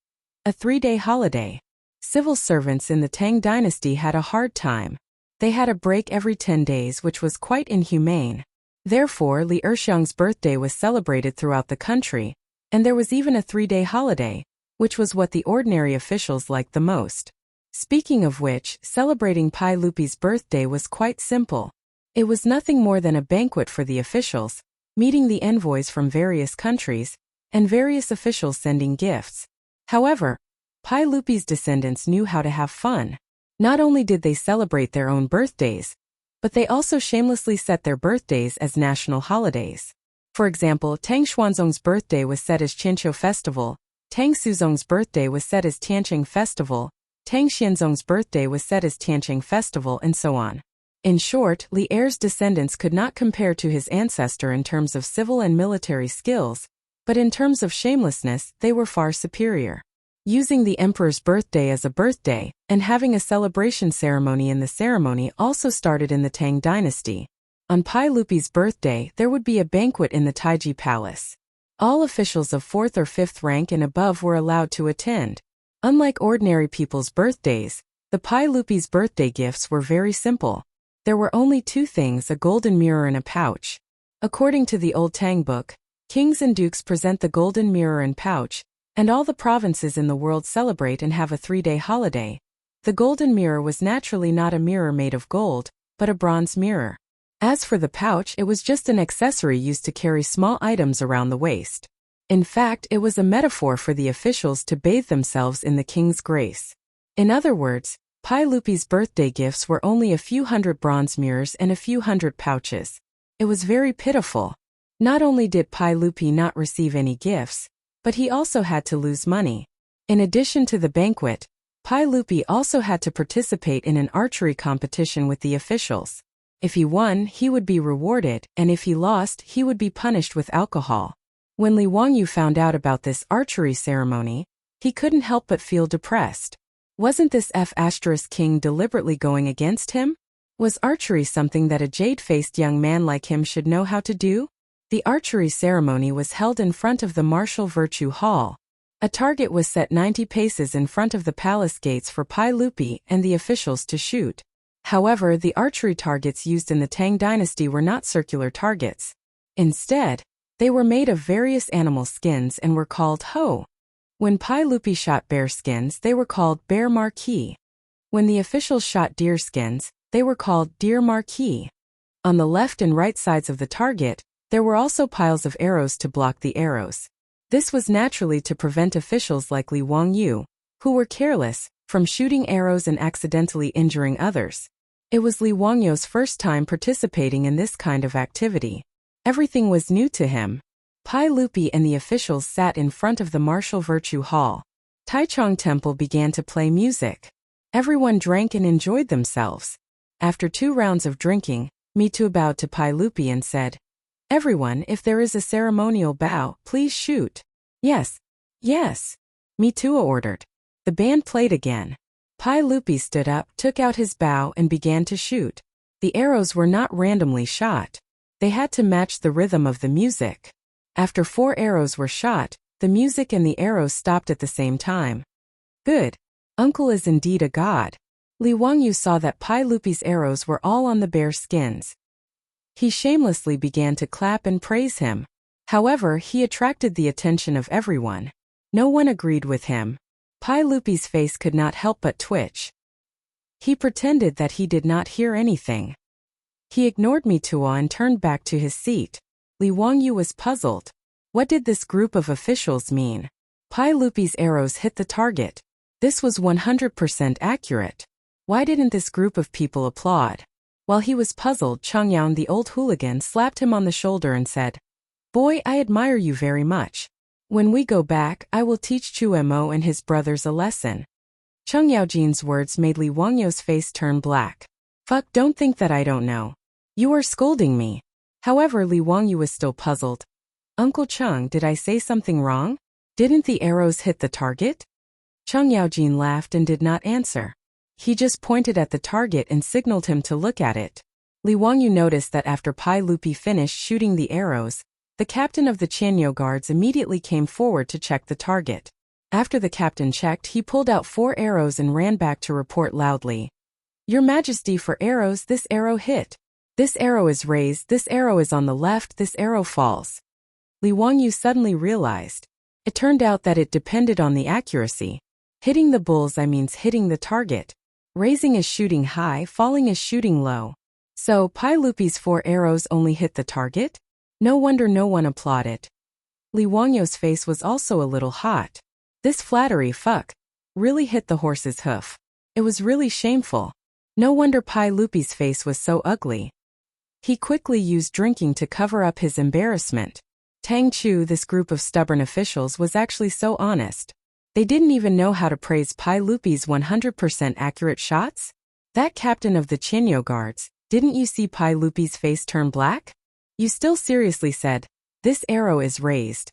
A 3-day holiday. Civil servants in the Tang dynasty had a hard time. They had a break every 10 days, which was quite inhumane. Therefore, Li Erxiang's birthday was celebrated throughout the country, and there was even a 3-day holiday, which was what the ordinary officials liked the most. Speaking of which, celebrating Pai Lupi's birthday was quite simple. It was nothing more than a banquet for the officials, meeting the envoys from various countries, and various officials sending gifts. However, Pai Lupi's descendants knew how to have fun. Not only did they celebrate their own birthdays, but they also shamelessly set their birthdays as national holidays. For example, Tang Xuanzong's birthday was set as Qianqiu Festival, Tang Suzong's birthday was set as Tianqing Festival, Tang Xianzong's birthday was set as Tianqing Festival, and so on. In short, Li Er's descendants could not compare to his ancestor in terms of civil and military skills, but in terms of shamelessness, they were far superior. Using the emperor's birthday as a birthday, and having a celebration ceremony in the ceremony also started in the Tang dynasty. On Pai Lupi's birthday, there would be a banquet in the Taiji Palace. All officials of 4th or 5th rank and above were allowed to attend. Unlike ordinary people's birthdays, the Pai Lupi's birthday gifts were very simple. There were only 2 things, a golden mirror and a pouch. According to the old Tang book, kings and dukes present the golden mirror and pouch, and all the provinces in the world celebrate and have a 3-day holiday. The golden mirror was naturally not a mirror made of gold, but a bronze mirror. As for the pouch, it was just an accessory used to carry small items around the waist. In fact, it was a metaphor for the officials to bathe themselves in the king's grace. In other words, Pai Lupi's birthday gifts were only a few hundred bronze mirrors and a few hundred pouches. It was very pitiful. Not only did Pai Lupi not receive any gifts, but he also had to lose money. In addition to the banquet, Pai Lupi also had to participate in an archery competition with the officials. If he won, he would be rewarded, and if he lost, he would be punished with alcohol. When Li Wangyu found out about this archery ceremony, he couldn't help but feel depressed. Wasn't this king deliberately going against him? Was archery something that a jade-faced young man like him should know how to do? The archery ceremony was held in front of the Martial Virtue Hall. A target was set 90 paces in front of the palace gates for Pai Lupi and the officials to shoot. However, the archery targets used in the Tang dynasty were not circular targets. Instead, they were made of various animal skins and were called ho. When Pai Lupi shot bear skins, they were called bear marquis. When the officials shot deer skins, they were called deer marquis. On the left and right sides of the target, there were also piles of arrows to block the arrows. This was naturally to prevent officials like Li Wangyu, who were careless, from shooting arrows and accidentally injuring others. It was Li Wangyu's first time participating in this kind of activity. Everything was new to him. Pai Lupi and the officials sat in front of the Martial Virtue Hall. Taichung Temple began to play music. Everyone drank and enjoyed themselves. After 2 rounds of drinking, Mitu bowed to Pai Lupi and said, "Everyone, if there is a ceremonial bow, please shoot." "Yes, yes," Mitua ordered. The band played again. Pai Lupi stood up, took out his bow and began to shoot. The arrows were not randomly shot. They had to match the rhythm of the music. After 4 arrows were shot, the music and the arrows stopped at the same time. Good. Uncle is indeed a god. Li Wangyu saw that Pai Lupi's arrows were all on the bear skins. He shamelessly began to clap and praise him. However, he attracted the attention of everyone. No one agreed with him. Pai Lupi's face could not help but twitch. He pretended that he did not hear anything. He ignored Mitua and turned back to his seat. Li Wangyu was puzzled. What did this group of officials mean? Pai Lupi's arrows hit the target. This was 100% accurate. Why didn't this group of people applaud? While he was puzzled, Chang'an, the old hooligan, slapped him on the shoulder and said, "Boy, I admire you very much. When we go back, I will teach Chu Mo and his brothers a lesson." Cheng Yaojin's words made Li Wangyu's face turn black. "Fuck, don't think that I don't know. You are scolding me." However, Li Wangyu was still puzzled. "Uncle Cheng, did I say something wrong? Didn't the arrows hit the target?" Cheng Yaojin laughed and did not answer. He just pointed at the target and signaled him to look at it. Li Wangyu noticed that after Pai Lupi finished shooting the arrows, the captain of the Qianyo guards immediately came forward to check the target. After the captain checked, he pulled out 4 arrows and ran back to report loudly, "Your Majesty, for arrows, this arrow hit. This arrow is raised, this arrow is on the left, this arrow falls." Li Wangyu suddenly realized. It turned out that it depended on the accuracy. Hitting the bullseye means hitting the target. Raising is shooting high, falling is shooting low. So, Pai Lupi's 4 arrows only hit the target? No wonder no one applauded. Li Wangyu's face was also a little hot. This flattery, fuck, really hit the horse's hoof. It was really shameful. No wonder Pai Lupi's face was so ugly. He quickly used drinking to cover up his embarrassment. Tang Chu, this group of stubborn officials, was actually so honest. They didn't even know how to praise Pai Lupi's 100% accurate shots? That captain of the Qianyo guards, didn't you see Pai Lupi's face turn black? You still seriously said, "This arrow is raised.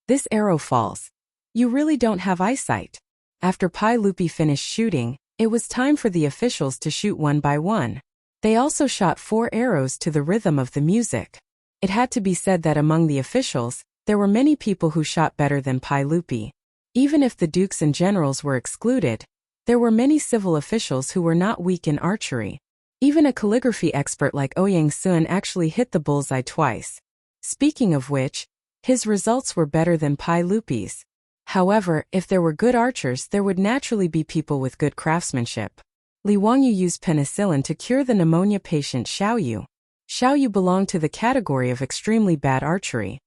This arrow falls." You really don't have eyesight. After Pai Lupi finished shooting, it was time for the officials to shoot one by one. They also shot 4 arrows to the rhythm of the music. It had to be said that among the officials, there were many people who shot better than Pai Lupi. Even if the dukes and generals were excluded, there were many civil officials who were not weak in archery. Even a calligraphy expert like Ouyang Sun actually hit the bullseye twice. Speaking of which, his results were better than Pai Lupi's. However, if there were good archers, there would naturally be people with good craftsmanship. Li Wangyu used penicillin to cure the pneumonia patient Xiaoyu. Xiaoyu belonged to the category of extremely bad archery.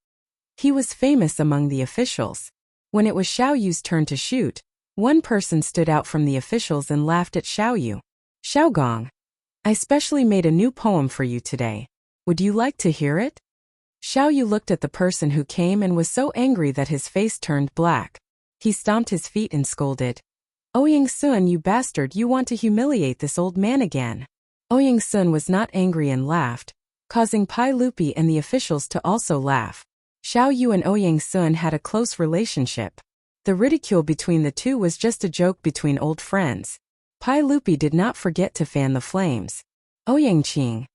He was famous among the officials. When it was Xiao Yu's turn to shoot, one person stood out from the officials and laughed at Xiao Yu. Xiao Gong, I specially made a new poem for you today. Would you like to hear it? Xiao Yu looked at the person who came and was so angry that his face turned black. He stomped his feet and scolded. Ouyang Sun, you bastard, you want to humiliate this old man again. Ouyang Sun was not angry and laughed, causing Pai Lupi and the officials to also laugh. Xiao Yu and Ouyang Sun had a close relationship. The ridicule between the two was just a joke between old friends. Pai Lupi did not forget to fan the flames. Ouyang Qing,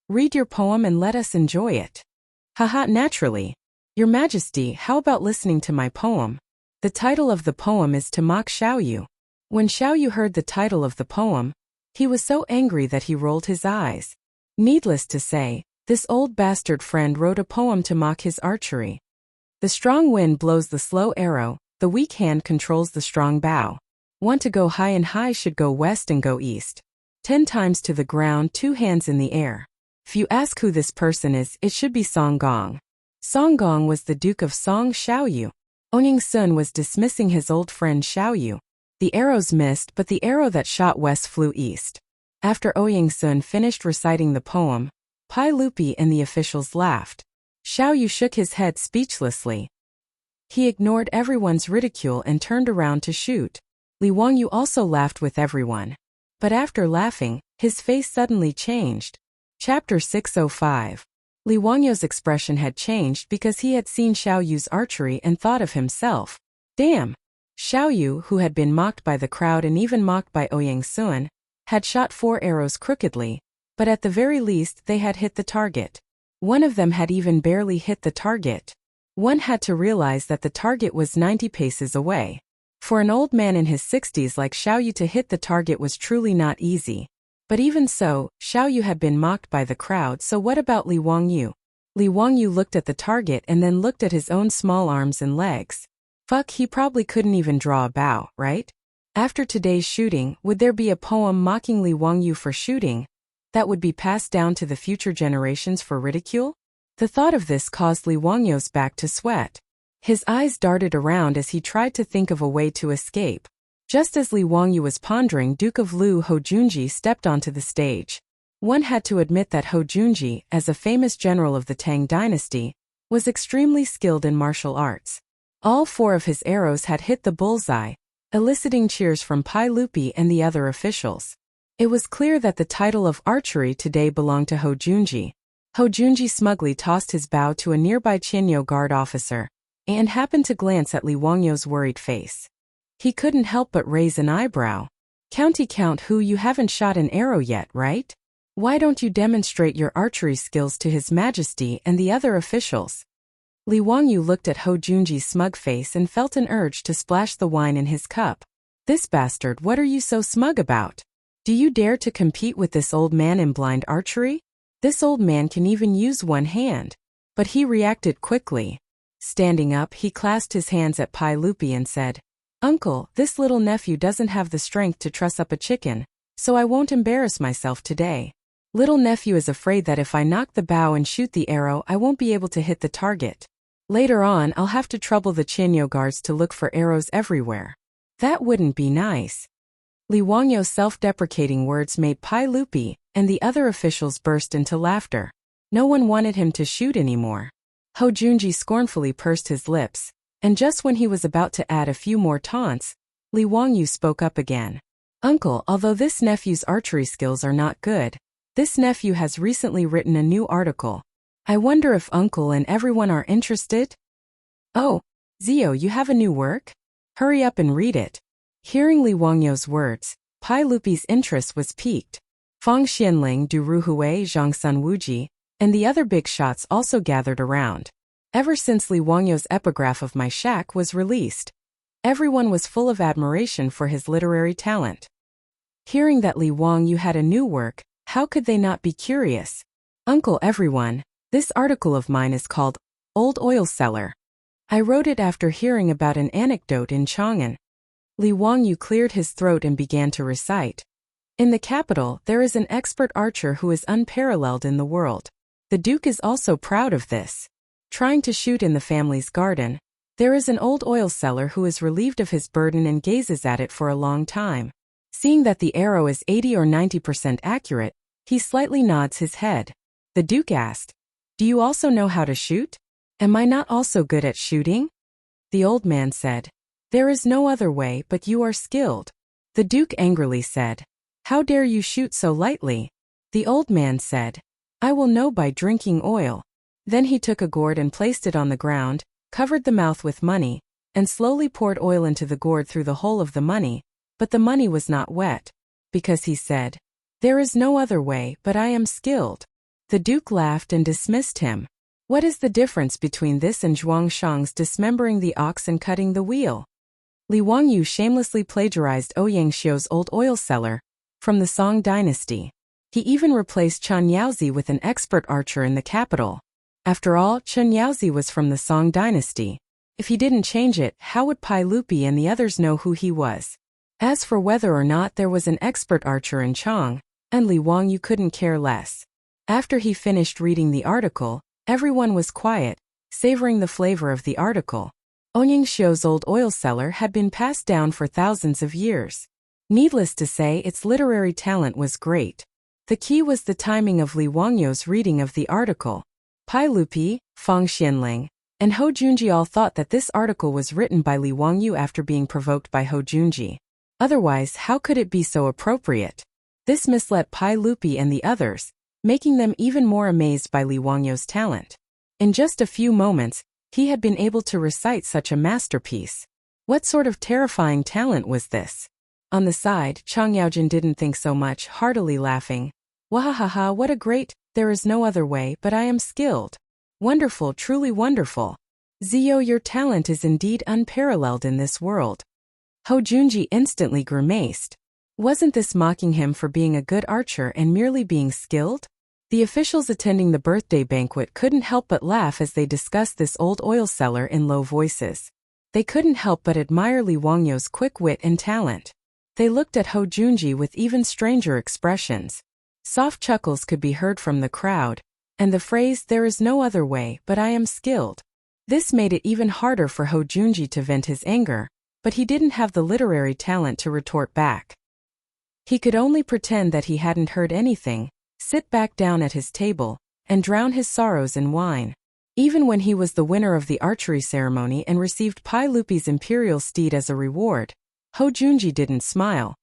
read your poem and let us enjoy it. Haha, naturally. Your Majesty, how about listening to my poem? The title of the poem is to mock Xiao Yu. When Xiao Yu heard the title of the poem, he was so angry that he rolled his eyes. Needless to say, this old bastard friend wrote a poem to mock his archery. The strong wind blows the slow arrow, the weak hand controls the strong bow. Want to go high and high should go west and go east. 10 times to the ground, 2 hands in the air. If you ask who this person is, it should be Song Gong. Song Gong was the Duke of Song Xiao Yu. Ouyang Sun was dismissing his old friend Xiao Yu. The arrows missed, but the arrow that shot west flew east. After Ouyang Sun finished reciting the poem, Pai Lupi and the officials laughed. Xiao Yu shook his head speechlessly. He ignored everyone's ridicule and turned around to shoot. Li Wangyu also laughed with everyone. But after laughing, his face suddenly changed. Chapter 605. Li Wangyu's expression had changed because he had seen Xiao Yu's archery and thought of himself. Damn! Xiao Yu, who had been mocked by the crowd and even mocked by Ouyang Sun, had shot 4 arrows crookedly, but at the very least they had hit the target. One of them had even barely hit the target. One had to realize that the target was 90 paces away. For an old man in his 60s like Xiao Yu to hit the target was truly not easy. But even so, Xiao Yu had been mocked by the crowd, so what about Li Wangyu? Li Wangyu looked at the target and then looked at his own small arms and legs. Fuck, he probably couldn't even draw a bow, right? After today's shooting, would there be a poem mocking Li Wangyu for shooting that would be passed down to the future generations for ridicule? The thought of this caused Li Wangyu's back to sweat. His eyes darted around as he tried to think of a way to escape. Just as Li Wangyu was pondering, Duke of Lu Ho Junji stepped onto the stage. One had to admit that Ho Junji, as a famous general of the Tang dynasty, was extremely skilled in martial arts. All 4 of his arrows had hit the bullseye, eliciting cheers from Pai Lupi and the other officials. It was clear that the title of archery today belonged to Ho Junji. Ho Junji smugly tossed his bow to a nearby Qianyo guard officer, and happened to glance at Li Wangyu's worried face. He couldn't help but raise an eyebrow. County count who, you haven't shot an arrow yet, right? Why don't you demonstrate your archery skills to His Majesty and the other officials? Li Wangyu looked at Ho Junji's smug face and felt an urge to splash the wine in his cup. This bastard, what are you so smug about? Do you dare to compete with this old man in blind archery? This old man can even use one hand. But he reacted quickly. Standing up, he clasped his hands at Pai Lupi and said, Uncle, this little nephew doesn't have the strength to truss up a chicken, so I won't embarrass myself today. Little nephew is afraid that if I knock the bow and shoot the arrow, I won't be able to hit the target. Later on, I'll have to trouble the Qianyo guards to look for arrows everywhere. That wouldn't be nice. Li Wangyu's self-deprecating words made Pai Lupi and the other officials burst into laughter. No one wanted him to shoot anymore. Ho Junji scornfully pursed his lips, and just when he was about to add a few more taunts, Li Wangyu spoke up again. Uncle, although this nephew's archery skills are not good, this nephew has recently written a new article. I wonder if Uncle and everyone are interested? Oh, Zio, you have a new work? Hurry up and read it. Hearing Li Wangyu's words, Pai Lupi's interest was piqued. Fang Xianling, Du Ruhui, Zhang Sun Wuji, and the other big shots also gathered around. Ever since Li Wangyu's epigraph of My Shack was released, everyone was full of admiration for his literary talent. Hearing that Li Wangyu had a new work, how could they not be curious? Uncle everyone, this article of mine is called Old Oil Cellar. I wrote it after hearing about an anecdote in Chang'an. Li Wangyu cleared his throat and began to recite. In the capital, there is an expert archer who is unparalleled in the world. The Duke is also proud of this. trying to shoot in the family's garden. There is an old oil seller who is relieved of his burden and gazes at it for a long time. Seeing that the arrow is 80 or 90% accurate, he slightly nods his head. The Duke asked, "Do you also know how to shoot? Am I not also good at shooting?" The old man said, "There is no other way, but you are skilled." The Duke angrily said, "How dare you shoot so lightly?" The old man said, "I will know by drinking oil." Then he took a gourd and placed it on the ground, covered the mouth with money, and slowly poured oil into the gourd through the hole of the money, but the money was not wet, because he said, "There is no other way, but I am skilled." The Duke laughed and dismissed him. What is the difference between this and Zhuang Shang's dismembering the ox and cutting the wheel? Li Wangyu shamelessly plagiarized Ouyang Xiu's old oil seller from the Song dynasty. He even replaced Chen Yaozi with an expert archer in the capital. After all, Chen Yaozi was from the Song dynasty. If he didn't change it, how would Pai Lupi and the others know who he was? As for whether or not there was an expert archer in Chang, and Li Wangyu couldn't care less. After he finished reading the article, everyone was quiet, savoring the flavor of the article. Ouyang Xiu's old oil seller had been passed down for thousands of years. Needless to say, its literary talent was great. The key was the timing of Li Wangyu's reading of the article. Pai Lupi, Fang Xianling, and Hou Junji all thought that this article was written by Li Wangyu after being provoked by Hou Junji. Otherwise, how could it be so appropriate? This misled Pai Lupi and the others, making them even more amazed by Li Wangyu's talent. In just a few moments, he had been able to recite such a masterpiece. What sort of terrifying talent was this? On the side, Chang Yaojin didn't think so much, heartily laughing. Wahahaha, what a great, there is no other way, but I am skilled. Wonderful, truly wonderful. Zio, your talent is indeed unparalleled in this world. Hou Junji instantly grimaced. Wasn't this mocking him for being a good archer and merely being skilled? The officials attending the birthday banquet couldn't help but laugh as they discussed this old oil seller in low voices. They couldn't help but admire Li Wangyu's quick wit and talent. They looked at Hou Junji with even stranger expressions. Soft chuckles could be heard from the crowd, and the phrase, "There is no other way, but I am skilled." This made it even harder for Hou Junji to vent his anger, but he didn't have the literary talent to retort back. He could only pretend that he hadn't heard anything, sit back down at his table, and drown his sorrows in wine. Even when he was the winner of the archery ceremony and received Pai Lupi's imperial steed as a reward, Hou Junji didn't smile.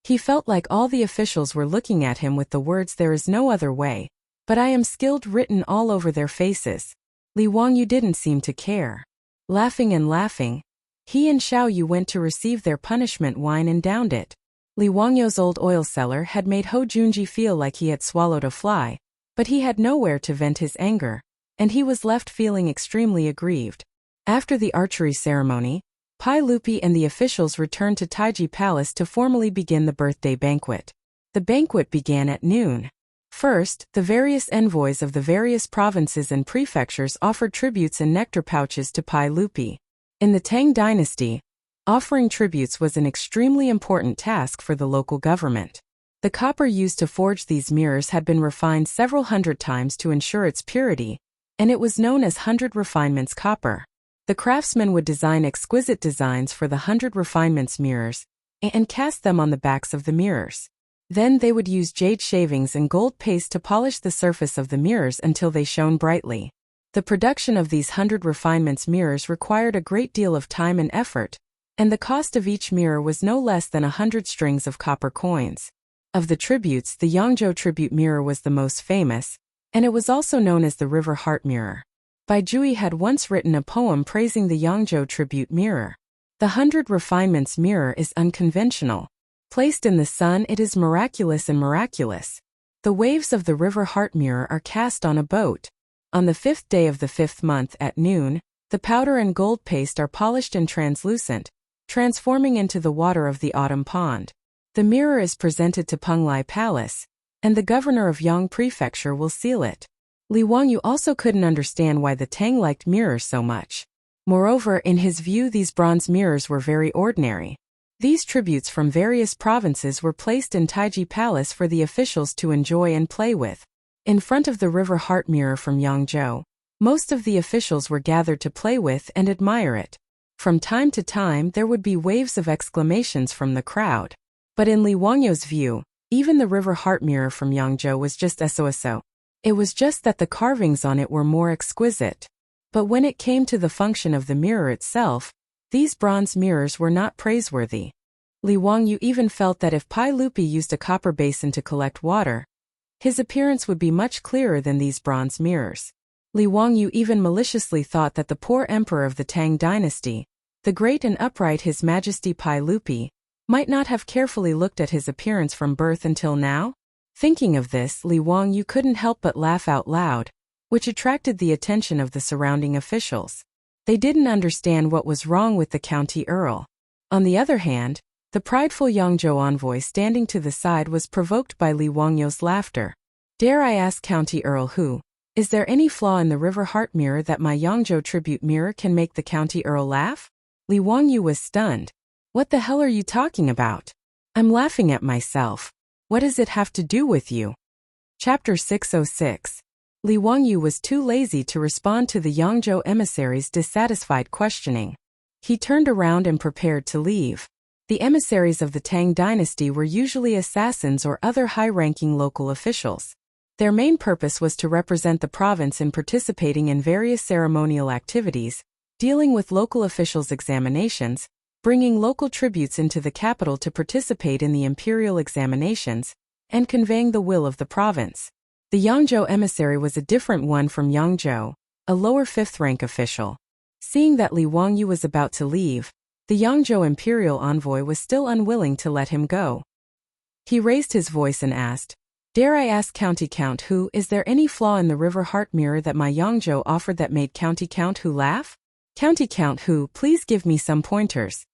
He felt like all the officials were looking at him with the words "there is no other way, but I am skilled" written all over their faces. Li Wangyu didn't seem to care. Laughing and laughing, he and Xiao Yu went to receive their punishment wine and downed it. Li Wangyu's old oil seller had made Hou Junji feel like he had swallowed a fly, but he had nowhere to vent his anger, and he was left feeling extremely aggrieved. After the archery ceremony, Pai Lupi and the officials returned to Taiji Palace to formally begin the birthday banquet. The banquet began at noon. First, the various envoys of the various provinces and prefectures offered tributes and nectar pouches to Pai Lupi. In the Tang dynasty, offering tributes was an extremely important task for the local government. The copper used to forge these mirrors had been refined several hundred times to ensure its purity, and it was known as 100 refinements copper. The craftsmen would design exquisite designs for the 100 refinements mirrors and cast them on the backs of the mirrors. Then they would use jade shavings and gold paste to polish the surface of the mirrors until they shone brightly. The production of these 100 refinements mirrors required a great deal of time and effort, and the cost of each mirror was no less than 100 strings of copper coins. Of the tributes, the Yangzhou tribute mirror was the most famous, and it was also known as the River Heart Mirror. Bai Jui had once written a poem praising the Yangzhou tribute mirror. The 100 refinements mirror is unconventional. Placed in the sun, it is miraculous and miraculous. The waves of the River Heart Mirror are cast on a boat. On the 5th day of the 5th month at noon, the powder and gold paste are polished and translucent, transforming into the water of the autumn pond. The mirror is presented to Penglai Palace, and the governor of Yang Prefecture will seal it. Li Wangyu also couldn't understand why the Tang liked mirrors so much. Moreover, in his view, these bronze mirrors were very ordinary. These tributes from various provinces were placed in Taiji Palace for the officials to enjoy and play with. In front of the River Heart Mirror from Yangzhou, Most of the officials were gathered to play with and admire it. From time to time there would be waves of exclamations from the crowd. But in Li Wangyou's view, even the river heart mirror from Yangzhou was just so. It was just that the carvings on it were more exquisite. But when it came to the function of the mirror itself, these bronze mirrors were not praiseworthy. Li Wangyou even felt that if Pai Lupi used a copper basin to collect water, his appearance would be much clearer than these bronze mirrors. Li Wangyou even maliciously thought that the poor emperor of the Tang dynasty, the great and upright His Majesty Pai Lupi, might not have carefully looked at his appearance from birth until now. Thinking of this, Li Wangyou couldn't help but laugh out loud, which attracted the attention of the surrounding officials. They didn't understand what was wrong with the county earl. On the other hand, the prideful Yangzhou envoy standing to the side was provoked by Li Wangyou's laughter. "Dare I ask, County Earl, is there any flaw in the river heart mirror that my Yangzhou tribute mirror can make the county earl laugh?" Li Wangyou was stunned. "What the hell are you talking about? I'm laughing at myself. What does it have to do with you?" Chapter 606. Li Wangyou was too lazy to respond to the Yangzhou emissary's dissatisfied questioning. He turned around and prepared to leave. The emissaries of the Tang dynasty were usually assassins or other high-ranking local officials. Their main purpose was to represent the province in participating in various ceremonial activities, dealing with local officials' examinations, bringing local tributes into the capital to participate in the imperial examinations, and conveying the will of the province. The Yangzhou emissary was a different one from Yangzhou, a lower fifth-rank official. Seeing that Li Wangyou was about to leave, the Yangzhou imperial envoy was still unwilling to let him go. He raised his voice and asked, "Dare I ask, County Count, is there any flaw in the river heart mirror that my Yangzhou offered that made County Count laugh? County Count, please give me some pointers."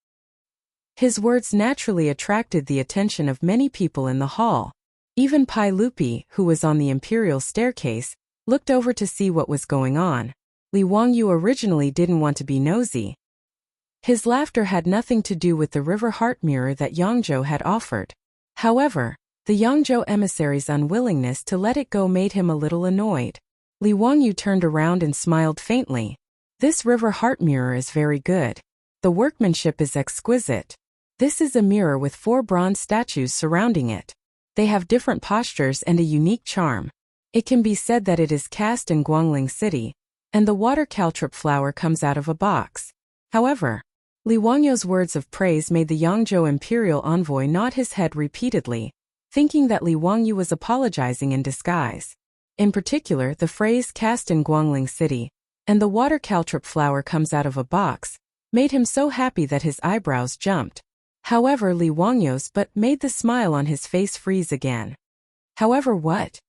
His words naturally attracted the attention of many people in the hall. Even Pai Lupi, who was on the imperial staircase, looked over to see what was going on. Li Wangyou originally didn't want to be nosy. His laughter had nothing to do with the river heart mirror that Yangzhou had offered. However, the Yangzhou emissary's unwillingness to let it go made him a little annoyed. Li Wangyou turned around and smiled faintly. "This river heart mirror is very good. The workmanship is exquisite. This is a mirror with 4 bronze statues surrounding it. They have different postures and a unique charm. It can be said that it is cast in Guangling City, and the water caltrop flower comes out of a box." However, Li Wangyou's words of praise made the Yangzhou imperial envoy nod his head repeatedly, thinking that Li Wangyou was apologizing in disguise. In particular, the phrase "cast in Guangling City" and "the water caltrop flower comes out of a box" made him so happy that his eyebrows jumped. However, Li Wangyou's but made the smile on his face freeze again. "However what?"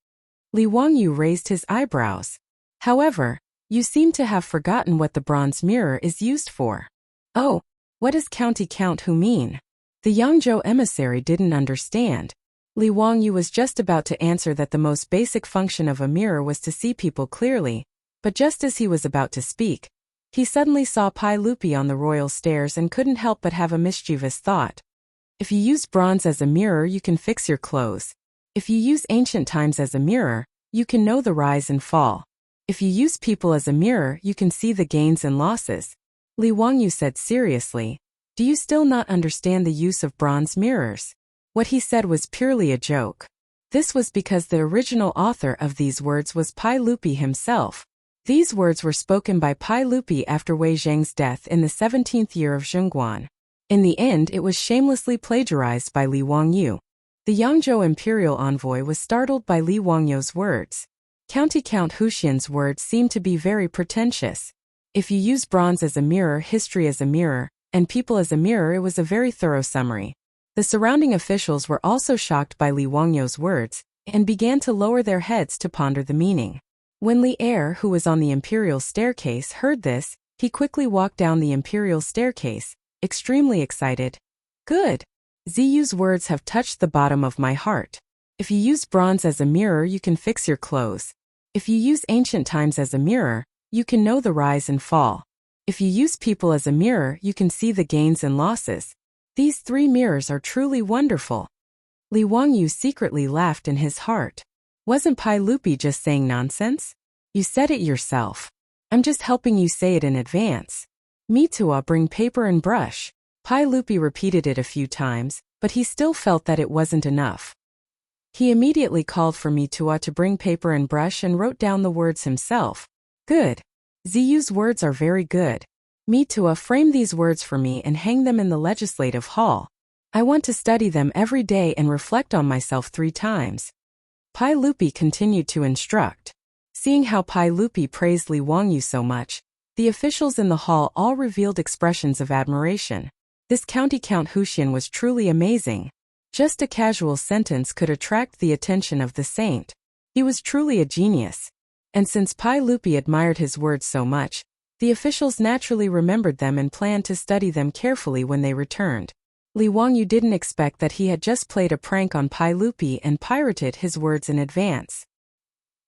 Li Wangyou raised his eyebrows. "However, you seem to have forgotten what the bronze mirror is used for." "Oh, what does County Count mean?" The Yangzhou emissary didn't understand. Li Wangyou was just about to answer that the most basic function of a mirror was to see people clearly, but just as he was about to speak, he suddenly saw Pai Lupi on the royal stairs and couldn't help but have a mischievous thought. "If you use bronze as a mirror, you can fix your clothes. If you use ancient times as a mirror, you can know the rise and fall. If you use people as a mirror, you can see the gains and losses." Li Wangyou said seriously, "Do you still not understand the use of bronze mirrors?" What he said was purely a joke. This was because the original author of these words was Pai Lupi himself. These words were spoken by Pai Lupi after Wei Zheng's death in the 17th year of Zhongguan. In the end, it was shamelessly plagiarized by Li Wangyou. The Yangzhou imperial envoy was startled by Li Wangyou's words. County Count Huxian's words seemed to be very pretentious. If you use bronze as a mirror, history as a mirror, and people as a mirror, it was a very thorough summary. The surrounding officials were also shocked by Li Wangyou's words, and began to lower their heads to ponder the meaning. When Li Er, who was on the imperial staircase, heard this, he quickly walked down the imperial staircase, extremely excited. "Good! Ziyu's words have touched the bottom of my heart. If you use bronze as a mirror, you can fix your clothes. If you use ancient times as a mirror, you can know the rise and fall. If you use people as a mirror, you can see the gains and losses. These 3 mirrors are truly wonderful." Li Wangyou secretly laughed in his heart. Wasn't Pai Lupi just saying nonsense? You said it yourself. I'm just helping you say it in advance. Mitua, bring paper and brush. Pai Lupi repeated it a few times, but he still felt that it wasn't enough. He immediately called for Mitua to bring paper and brush and wrote down the words himself. Good. Ziyu's words are very good. Mitua, frame these words for me and hang them in the legislative hall. I want to study them every day and reflect on myself 3 times. Pai Lupi continued to instruct. Seeing how Pai Lupi praised Li Wangyu so much, the officials in the hall all revealed expressions of admiration. This County Count Huxian was truly amazing. Just a casual sentence could attract the attention of the saint. He was truly a genius. And since Pai Lupi admired his words so much, the officials naturally remembered them and planned to study them carefully when they returned. Li Wangyu didn't expect that he had just played a prank on Pai Lupi and pirated his words in advance.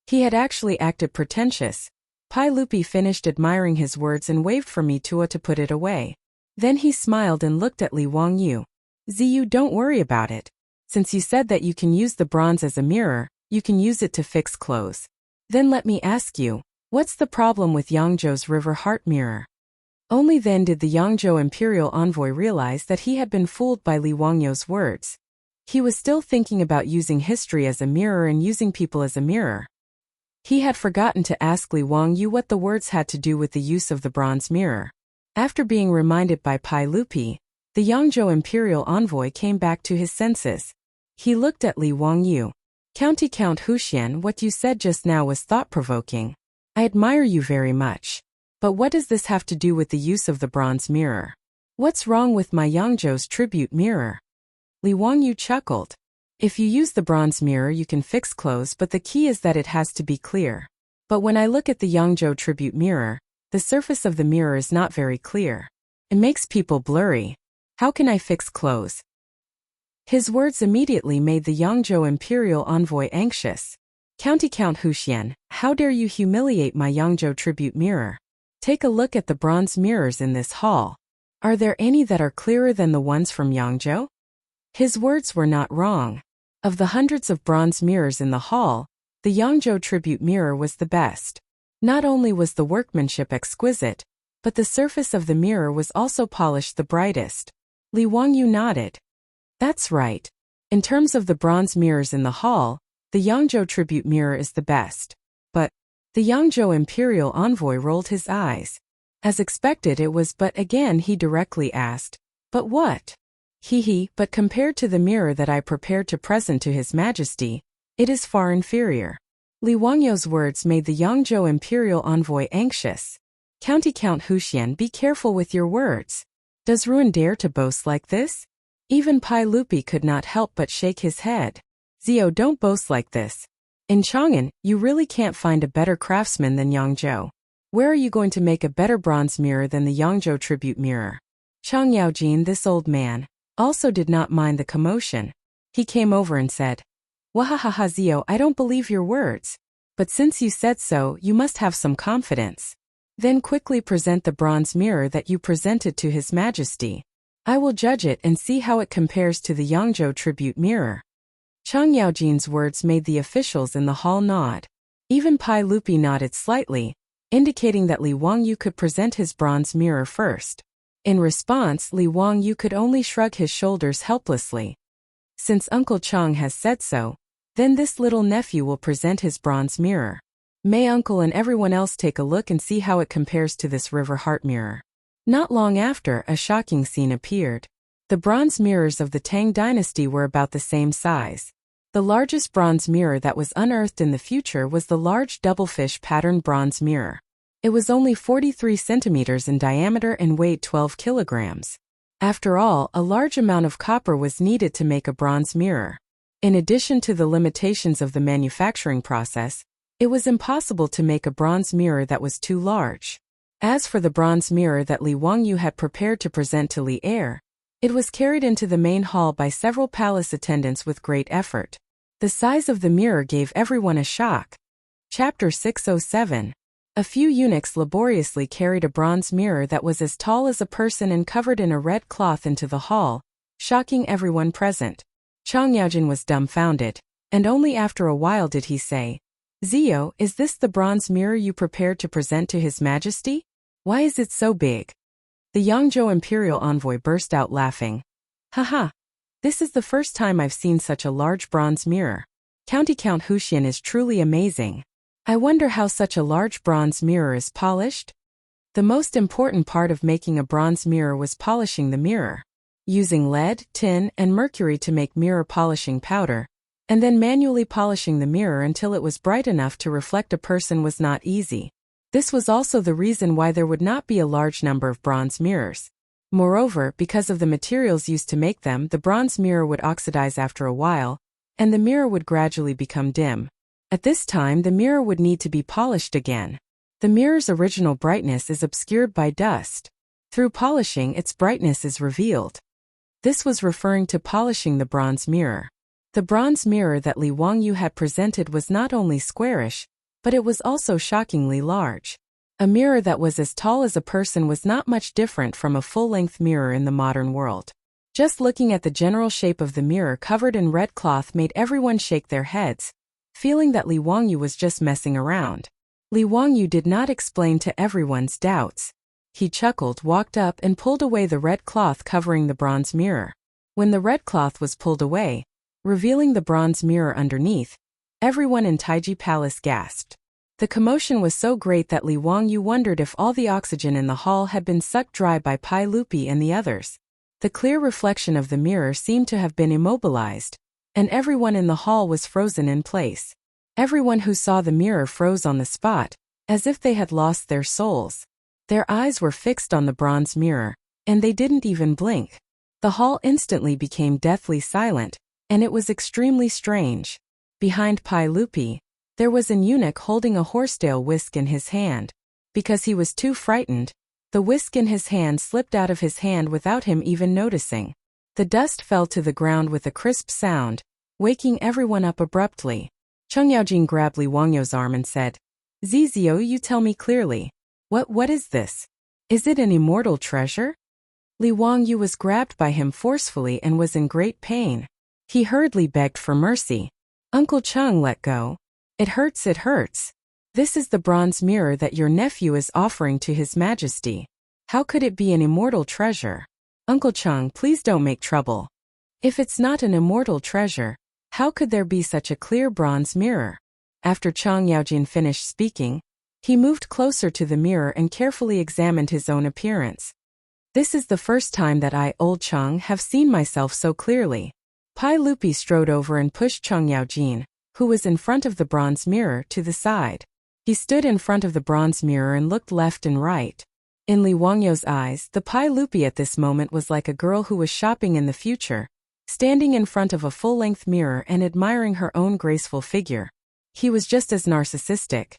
He had actually acted pretentious. Pai Lupi finished admiring his words and waved for Mitua to put it away. Then he smiled and looked at Li Wangyu. Ziyu, don't worry about it. Since you said that you can use the bronze as a mirror, you can use it to fix clothes. Then let me ask you, what's the problem with Yangzhou's river heart mirror? Only then did the Yangzhou imperial envoy realize that he had been fooled by Li Wangyu's words. He was still thinking about using history as a mirror and using people as a mirror. He had forgotten to ask Li Wangyu what the words had to do with the use of the bronze mirror. After being reminded by Pai Lupi, the Yangzhou imperial envoy came back to his senses. He looked at Li Wangyu. County Count Huxian, what you said just now was thought-provoking. I admire you very much. But what does this have to do with the use of the bronze mirror? What's wrong with my Yangzhou's tribute mirror? Li Wangyu chuckled. If you use the bronze mirror you can fix clothes, but the key is that it has to be clear. But when I look at the Yangzhou tribute mirror, the surface of the mirror is not very clear. It makes people blurry. How can I fix clothes? His words immediately made the Yangzhou imperial envoy anxious. County Count Huxian, how dare you humiliate my Yangzhou tribute mirror? Take a look at the bronze mirrors in this hall. Are there any that are clearer than the ones from Yangzhou? His words were not wrong. Of the hundreds of bronze mirrors in the hall, the Yangzhou tribute mirror was the best. Not only was the workmanship exquisite, but the surface of the mirror was also polished the brightest. Li Wangyu nodded. That's right. In terms of the bronze mirrors in the hall, the Yangzhou tribute mirror is the best. But the Yangzhou imperial envoy rolled his eyes. As expected it was, but again he directly asked, but what? But compared to the mirror that I prepared to present to His Majesty, it is far inferior. Li Wangyu's words made the Yangzhou imperial envoy anxious. County Count Huxian, be careful with your words. Does Ruan dare to boast like this? Even Pai Lupi could not help but shake his head. Zio, don't boast like this. In Chang'an, you really can't find a better craftsman than Yangzhou. Where are you going to make a better bronze mirror than the Yangzhou tribute mirror? Chang Yaojin, this old man, also did not mind the commotion. He came over and said, Wahahaha Zio, I don't believe your words. But since you said so, you must have some confidence. Then quickly present the bronze mirror that you presented to His Majesty. I will judge it and see how it compares to the Yangzhou tribute mirror. Chang Yaojin's words made the officials in the hall nod. Even Pai Lupi nodded slightly, indicating that Li Wangyu could present his bronze mirror first. In response, Li Wangyu could only shrug his shoulders helplessly. Since Uncle Chang has said so, then this little nephew will present his bronze mirror. May Uncle and everyone else take a look and see how it compares to this river heart mirror. Not long after, a shocking scene appeared. The bronze mirrors of the Tang dynasty were about the same size. The largest bronze mirror that was unearthed in the future was the large doublefish pattern bronze mirror. It was only 43 centimeters in diameter and weighed 12 kilograms. After all, a large amount of copper was needed to make a bronze mirror. In addition to the limitations of the manufacturing process, it was impossible to make a bronze mirror that was too large. As for the bronze mirror that Li Wangyu had prepared to present to Li Heir, it was carried into the main hall by several palace attendants with great effort. The size of the mirror gave everyone a shock. Chapter 607. A few eunuchs laboriously carried a bronze mirror that was as tall as a person and covered in a red cloth into the hall, shocking everyone present. Chang Yaojin was dumbfounded, and only after a while did he say, Zio, is this the bronze mirror you prepared to present to His Majesty? Why is it so big? The Yangzhou imperial envoy burst out laughing. Haha. This is the first time I've seen such a large bronze mirror. Count Huxian is truly amazing. I wonder how such a large bronze mirror is polished? The most important part of making a bronze mirror was polishing the mirror. Using lead, tin, and mercury to make mirror polishing powder, and then manually polishing the mirror until it was bright enough to reflect a person was not easy. This was also the reason why there would not be a large number of bronze mirrors. Moreover, because of the materials used to make them, the bronze mirror would oxidize after a while, and the mirror would gradually become dim. At this time, the mirror would need to be polished again. The mirror's original brightness is obscured by dust. Through polishing, its brightness is revealed. This was referring to polishing the bronze mirror. The bronze mirror that Li Wangyu had presented was not only squarish, but it was also shockingly large. A mirror that was as tall as a person was not much different from a full-length mirror in the modern world. Just looking at the general shape of the mirror covered in red cloth made everyone shake their heads, feeling that Li Wangyu was just messing around. Li Wangyu did not explain to everyone's doubts. He chuckled, walked up and pulled away the red cloth covering the bronze mirror. When the red cloth was pulled away, revealing the bronze mirror underneath, everyone in Taiji Palace gasped. The commotion was so great that Li Wangyu wondered if all the oxygen in the hall had been sucked dry by Pai Lupi and the others. The clear reflection of the mirror seemed to have been immobilized, and everyone in the hall was frozen in place. Everyone who saw the mirror froze on the spot, as if they had lost their souls. Their eyes were fixed on the bronze mirror, and they didn't even blink. The hall instantly became deathly silent, and it was extremely strange. Behind Pai Lupi, there was an eunuch holding a horsetail whisk in his hand. Because he was too frightened, the whisk in his hand slipped out of his hand without him even noticing. The dust fell to the ground with a crisp sound, waking everyone up abruptly. Cheng Yaojin grabbed Li Wangyu's arm and said, Zizio, you tell me clearly. What is this? Is it an immortal treasure? Li Wangyu was grabbed by him forcefully and was in great pain. He hurriedly begged for mercy. Uncle Cheng, let go. It hurts, it hurts. This is the bronze mirror that your nephew is offering to His Majesty. How could it be an immortal treasure? Uncle Cheng, please don't make trouble. If it's not an immortal treasure, how could there be such a clear bronze mirror? After Cheng Yaojin finished speaking, he moved closer to the mirror and carefully examined his own appearance. This is the first time that I, old Cheng, have seen myself so clearly. Pai Lupi strode over and pushed Cheng Yaojin, who was in front of the bronze mirror, to the side. He stood in front of the bronze mirror and looked left and right. In Li Wangyu's eyes, the Pai Lupi at this moment was like a girl who was shopping in the future, standing in front of a full-length mirror and admiring her own graceful figure. He was just as narcissistic.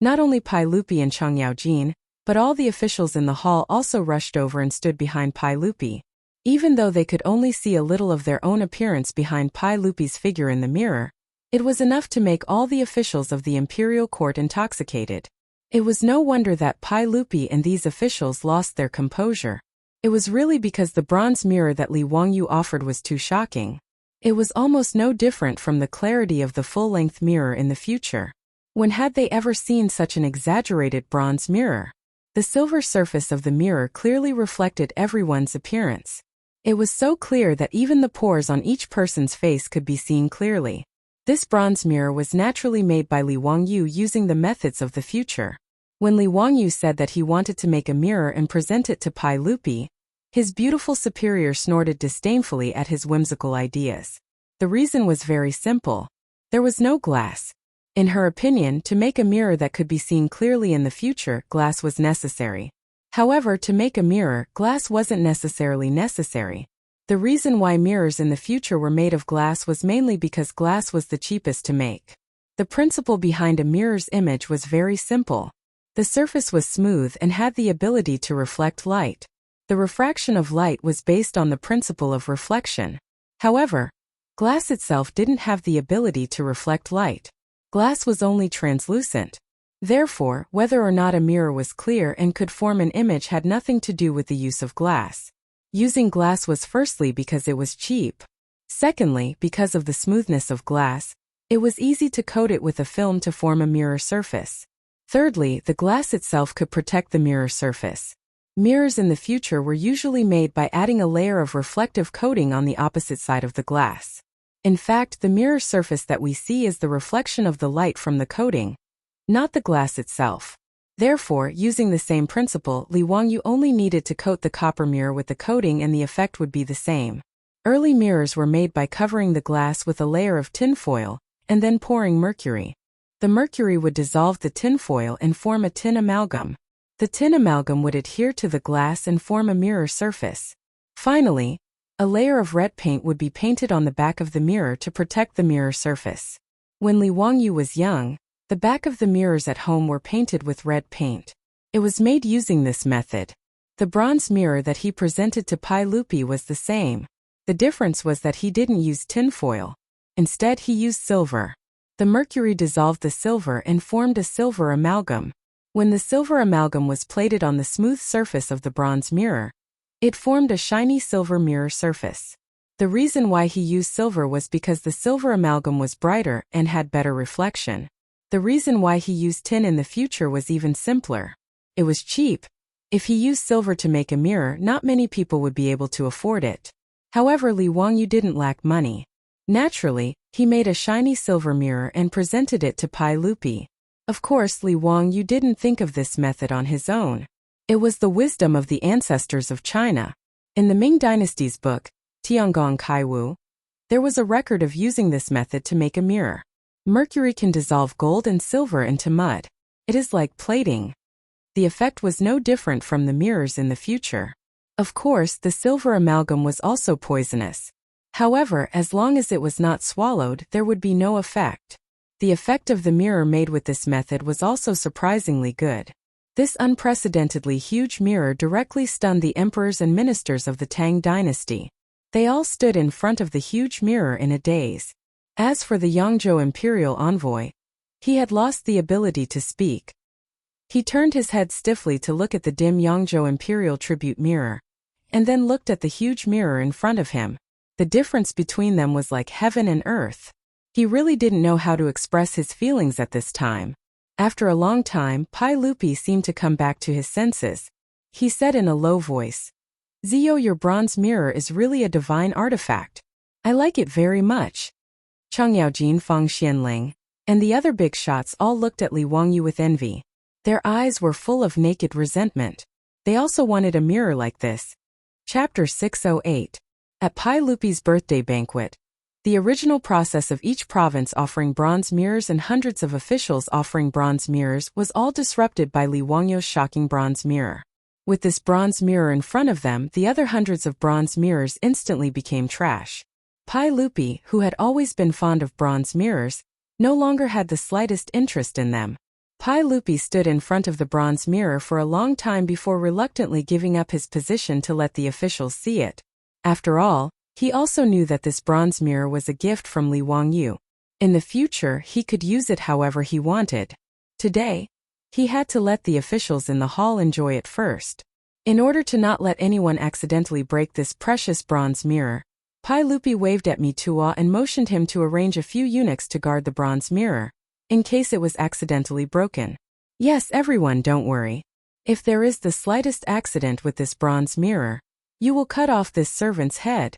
Not only Pai Lupi and Cheng Yaojin, but all the officials in the hall also rushed over and stood behind Pai Lupi. Even though they could only see a little of their own appearance behind Pai Lupi's figure in the mirror, it was enough to make all the officials of the imperial court intoxicated. It was no wonder that Pai Lupi and these officials lost their composure. It was really because the bronze mirror that Li Wangyu offered was too shocking. It was almost no different from the clarity of the full-length mirror in the future. When had they ever seen such an exaggerated bronze mirror? The silver surface of the mirror clearly reflected everyone's appearance. It was so clear that even the pores on each person's face could be seen clearly. This bronze mirror was naturally made by Li Wangyu using the methods of the future. When Li Wangyu said that he wanted to make a mirror and present it to Pai Lupi, his beautiful superior snorted disdainfully at his whimsical ideas. The reason was very simple. There was no glass. In her opinion, to make a mirror that could be seen clearly in the future, glass was necessary. However, to make a mirror, glass wasn't necessarily necessary. The reason why mirrors in the future were made of glass was mainly because glass was the cheapest to make. The principle behind a mirror's image was very simple. The surface was smooth and had the ability to reflect light. The refraction of light was based on the principle of reflection. However, glass itself didn't have the ability to reflect light. Glass was only translucent. Therefore, whether or not a mirror was clear and could form an image had nothing to do with the use of glass. Using glass was firstly because it was cheap. Secondly, because of the smoothness of glass, It was easy to coat it with a film to form a mirror surface. Thirdly, the glass itself could protect the mirror surface. Mirrors in the future were usually made by adding a layer of reflective coating on the opposite side of the glass. In fact, the mirror surface that we see is the reflection of the light from the coating, not the glass itself. Therefore, using the same principle, Li Wangyu only needed to coat the copper mirror with the coating and the effect would be the same. Early mirrors were made by covering the glass with a layer of tinfoil, and then pouring mercury. The mercury would dissolve the tinfoil and form a tin amalgam. The tin amalgam would adhere to the glass and form a mirror surface. Finally, a layer of red paint would be painted on the back of the mirror to protect the mirror surface. When Li Wangyu was young, the back of the mirrors at home were painted with red paint. It was made using this method. The bronze mirror that he presented to Pai Lupi was the same. The difference was that he didn't use tinfoil. Instead, he used silver. The mercury dissolved the silver and formed a silver amalgam. When the silver amalgam was plated on the smooth surface of the bronze mirror, it formed a shiny silver mirror surface. The reason why he used silver was because the silver amalgam was brighter and had better reflection. The reason why he used tin in the future was even simpler. It was cheap. If he used silver to make a mirror, not many people would be able to afford it. However, Li Wangyu didn't lack money. Naturally, he made a shiny silver mirror and presented it to Pai Lupi. Of course, Li Wangyu didn't think of this method on his own. It was the wisdom of the ancestors of China. In the Ming Dynasty's book, Tiangong Kaiwu, there was a record of using this method to make a mirror. Mercury can dissolve gold and silver into mud. It is like plating. The effect was no different from the mirrors in the future. Of course, the silver amalgam was also poisonous. However, as long as it was not swallowed, there would be no effect. The effect of the mirror made with this method was also surprisingly good. This unprecedentedly huge mirror directly stunned the emperors and ministers of the Tang dynasty. They all stood in front of the huge mirror in a daze. As for the Yangzhou imperial envoy, he had lost the ability to speak. He turned his head stiffly to look at the dim Yangzhou imperial tribute mirror, and then looked at the huge mirror in front of him. The difference between them was like heaven and earth. He really didn't know how to express his feelings at this time. After a long time, Pai Lupi seemed to come back to his senses. He said in a low voice, "Zio, your bronze mirror is really a divine artifact. I like it very much." Cheng Yaojin, Fang Xianling, and the other big shots all looked at Li Wangyu with envy. Their eyes were full of naked resentment. They also wanted a mirror like this. Chapter 608. At Pai Lupi's birthday banquet, the original process of each province offering bronze mirrors and hundreds of officials offering bronze mirrors was all disrupted by Li Wangyu's shocking bronze mirror. With this bronze mirror in front of them, the other hundreds of bronze mirrors instantly became trash. Pai Lupi, who had always been fond of bronze mirrors, no longer had the slightest interest in them. Pai Lupi stood in front of the bronze mirror for a long time before reluctantly giving up his position to let the officials see it. After all, he also knew that this bronze mirror was a gift from Li Wangyu. In the future, he could use it however he wanted. Today, he had to let the officials in the hall enjoy it first. In order to not let anyone accidentally break this precious bronze mirror, Pai Lupi waved at Mitua and motioned him to arrange a few eunuchs to guard the bronze mirror, in case it was accidentally broken. Yes, everyone, don't worry. If there is the slightest accident with this bronze mirror, you will cut off this servant's head.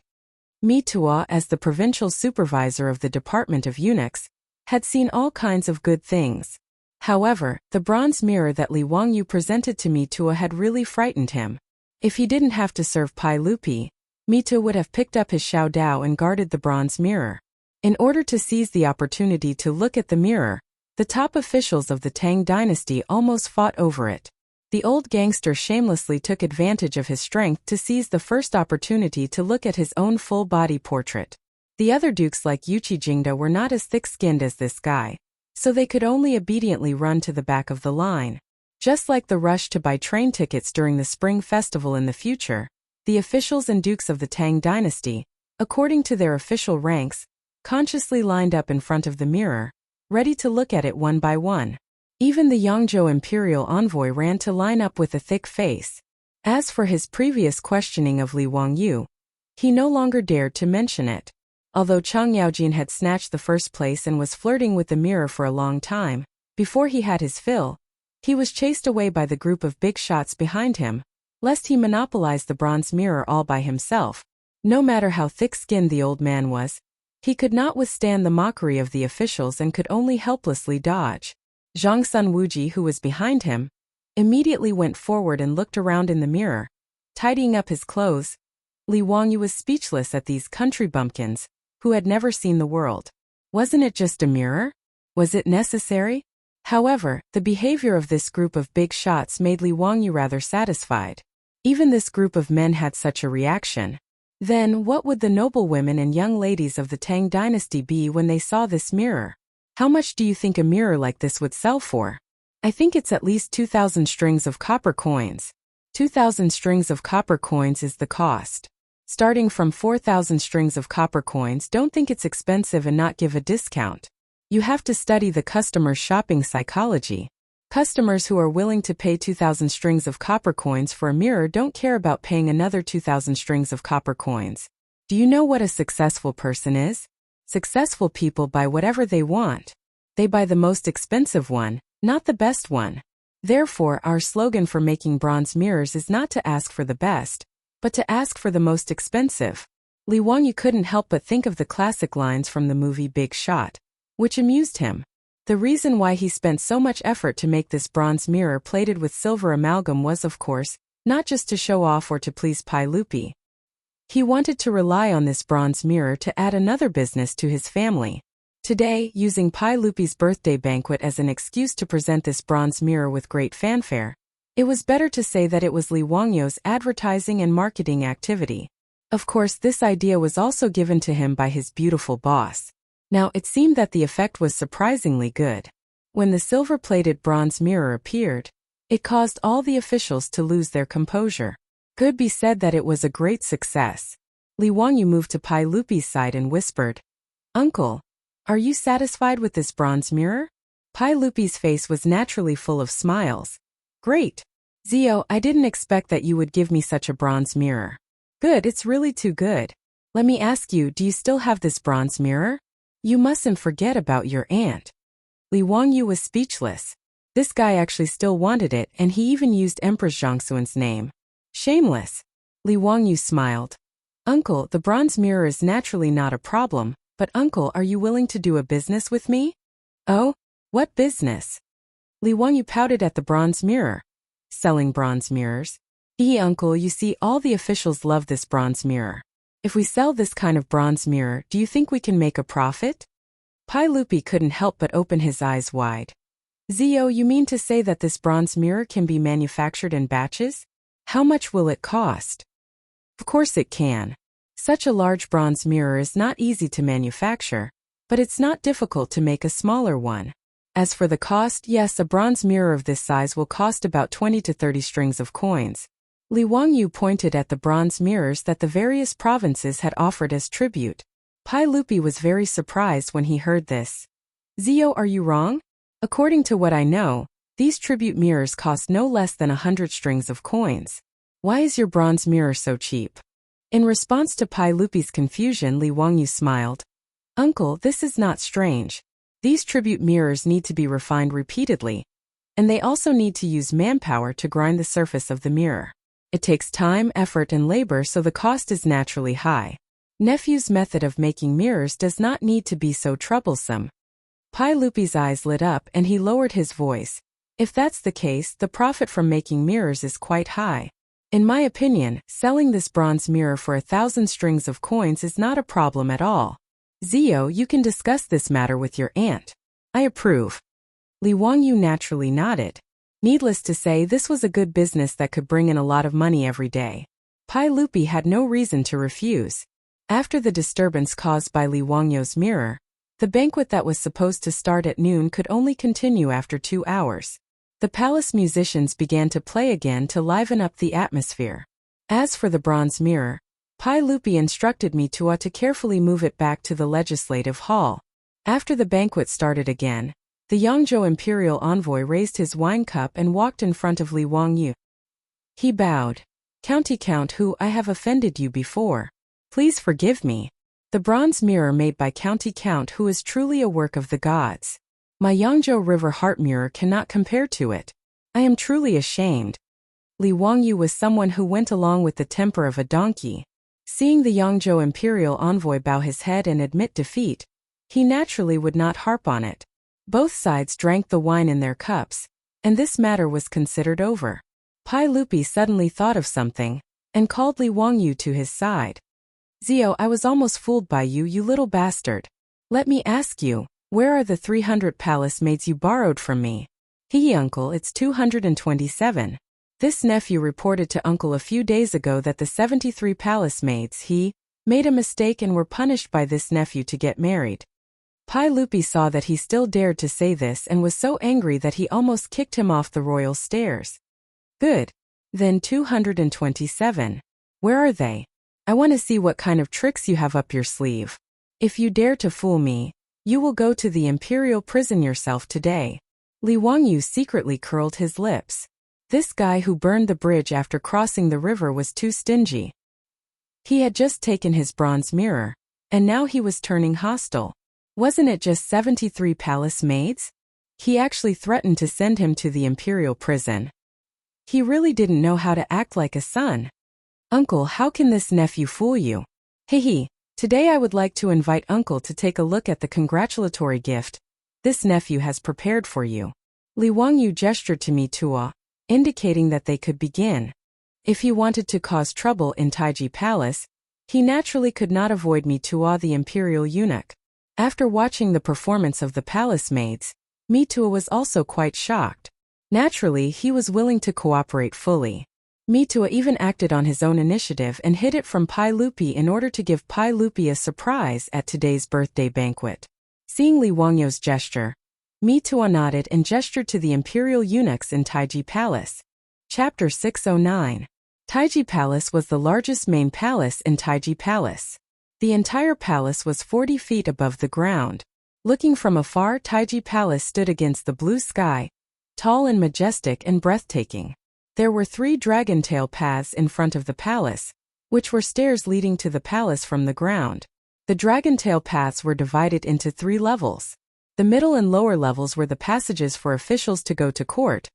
Mitua, as the provincial supervisor of the Department of Eunuchs, had seen all kinds of good things. However, the bronze mirror that Li Wangyu presented to Mitua had really frightened him. If he didn't have to serve Pai Lupi, Mitua would have picked up his Xiao Dao and guarded the bronze mirror. In order to seize the opportunity to look at the mirror, the top officials of the Tang dynasty almost fought over it. The old gangster shamelessly took advantage of his strength to seize the first opportunity to look at his own full-body portrait. The other dukes like Yuqi Jingda were not as thick-skinned as this guy, so they could only obediently run to the back of the line. Just like the rush to buy train tickets during the Spring Festival in the future, the officials and dukes of the Tang dynasty, according to their official ranks, consciously lined up in front of the mirror, ready to look at it one by one. Even the Yangzhou imperial envoy ran to line up with a thick face. As for his previous questioning of Li Wangyu, he no longer dared to mention it. Although Chang Yaojin had snatched the first place and was flirting with the mirror for a long time, before he had his fill, he was chased away by the group of big shots behind him, lest he monopolize the bronze mirror all by himself. No matter how thick-skinned the old man was, he could not withstand the mockery of the officials and could only helplessly dodge. Zhang Sun Wuji, who was behind him, immediately went forward and looked around in the mirror, tidying up his clothes. Li Wangyu was speechless at these country bumpkins, who had never seen the world. Wasn't it just a mirror? Was it necessary? However, the behavior of this group of big shots made Li Wangyu rather satisfied. Even this group of men had such a reaction. Then what would the noble women and young ladies of the Tang dynasty be when they saw this mirror? How much do you think a mirror like this would sell for? I think it's at least 2,000 strings of copper coins. 2,000 strings of copper coins is the cost. Starting from 4,000 strings of copper coins, don't think it's expensive and not give a discount. You have to study the customer's shopping psychology. Customers who are willing to pay 2,000 strings of copper coins for a mirror don't care about paying another 2,000 strings of copper coins. Do you know what a successful person is? Successful people buy whatever they want. They buy the most expensive one, not the best one. Therefore, our slogan for making bronze mirrors is not to ask for the best, but to ask for the most expensive. Li Wangyu couldn't help but think of the classic lines from the movie Big Shot, which amused him. The reason why he spent so much effort to make this bronze mirror plated with silver amalgam was, of course, not just to show off or to please Pai Lupi. He wanted to rely on this bronze mirror to add another business to his family. Today, using Pai Lupi's birthday banquet as an excuse to present this bronze mirror with great fanfare, it was better to say that it was Li Wangyu's advertising and marketing activity. Of course, this idea was also given to him by his beautiful boss. Now, it seemed that the effect was surprisingly good. When the silver-plated bronze mirror appeared, it caused all the officials to lose their composure. Could be said that it was a great success. Li Wangyu moved to Pai Lupi's side and whispered, "Uncle, are you satisfied with this bronze mirror?" Pai Lupi's face was naturally full of smiles. "Great. Zio, I didn't expect that you would give me such a bronze mirror." "Good, it's really too good. Let me ask you, do you still have this bronze mirror? You mustn't forget about your aunt." Li Wangyu was speechless. This guy actually still wanted it, and he even used Empress Zhangxuan's name. Shameless. Li Wangyu smiled. "Uncle, the bronze mirror is naturally not a problem, but uncle, are you willing to do a business with me?" "Oh? What business?" Li Wangyu pouted at the bronze mirror. "Selling bronze mirrors." Uncle, you see, all the officials love this bronze mirror. If we sell this kind of bronze mirror, do you think we can make a profit?" Pai Lupi couldn't help but open his eyes wide. "Zio, you mean to say that this bronze mirror can be manufactured in batches? How much will it cost?" "Of course it can. Such a large bronze mirror is not easy to manufacture, but it's not difficult to make a smaller one. As for the cost, yes, a bronze mirror of this size will cost about 20 to 30 strings of coins." Li Wangyu pointed at the bronze mirrors that the various provinces had offered as tribute. Pai Lupi was very surprised when he heard this. "Zio, are you wrong? According to what I know, these tribute mirrors cost no less than 100 strings of coins. Why is your bronze mirror so cheap?" In response to Pai Lupi's confusion, Li Wangyu smiled. "Uncle, this is not strange. These tribute mirrors need to be refined repeatedly, and they also need to use manpower to grind the surface of the mirror. It takes time, effort, and labor, so the cost is naturally high. Nephew's method of making mirrors does not need to be so troublesome." Pai Lupi's eyes lit up and he lowered his voice. "If that's the case, the profit from making mirrors is quite high. In my opinion, selling this bronze mirror for 1,000 strings of coins is not a problem at all. Zio, you can discuss this matter with your aunt." "I approve." Li Wangyu naturally nodded. Needless to say, this was a good business that could bring in a lot of money every day. Pai Lupi had no reason to refuse. After the disturbance caused by Li Wangyu's mirror, the banquet that was supposed to start at noon could only continue after 2 hours. The palace musicians began to play again to liven up the atmosphere. As for the bronze mirror, Pai Lupi instructed me to carefully move it back to the legislative hall. After the banquet started again, the Yangzhou imperial envoy raised his wine cup and walked in front of Li Wangyu. He bowed. "Count, I have offended you before. Please forgive me." The bronze mirror made by County Count, who is truly a work of the gods. My Yangzhou River heart mirror cannot compare to it. I am truly ashamed. Li Wangyu was someone who went along with the temper of a donkey. Seeing the Yangzhou imperial envoy bow his head and admit defeat, he naturally would not harp on it. Both sides drank the wine in their cups, and this matter was considered over. Pai Lupi suddenly thought of something, and called Li Wangyu to his side. Zio, I was almost fooled by you, you little bastard. Let me ask you, where are the 300 palace maids you borrowed from me? Hee uncle, it's 227. This nephew reported to uncle a few days ago that the 73 palace maids made a mistake and were punished by this nephew to get married. Pai Lupi saw that he still dared to say this and was so angry that he almost kicked him off the royal stairs. Good. Then 227. Where are they? I want to see what kind of tricks you have up your sleeve. If you dare to fool me, you will go to the imperial prison yourself today. Li Wangyu secretly curled his lips. This guy who burned the bridge after crossing the river was too stingy. He had just taken his bronze mirror, and now he was turning hostile. Wasn't it just 73 palace maids? He actually threatened to send him to the imperial prison. He really didn't know how to act like a son. Uncle, how can this nephew fool you? Hehe, today I would like to invite uncle to take a look at the congratulatory gift this nephew has prepared for you. Li Wangyu gestured to me Tua, indicating that they could begin. If he wanted to cause trouble in Taiji Palace, he naturally could not avoid me Tua the imperial eunuch. After watching the performance of the palace maids, Mitua was also quite shocked. Naturally, he was willing to cooperate fully. Mitua even acted on his own initiative and hid it from Pai Lupi in order to give Pai Lupi a surprise at today's birthday banquet. Seeing Li Wangyu's gesture, Mitua nodded and gestured to the imperial eunuchs in Taiji Palace. Chapter 609. Taiji Palace was the largest main palace in Taiji Palace. The entire palace was 40 feet above the ground. Looking from afar, Taiji Palace stood against the blue sky, tall and majestic and breathtaking. There were 3 dragon-tail paths in front of the palace, which were stairs leading to the palace from the ground. The dragon-tail paths were divided into 3 levels. The middle and lower levels were the passages for officials to go to court,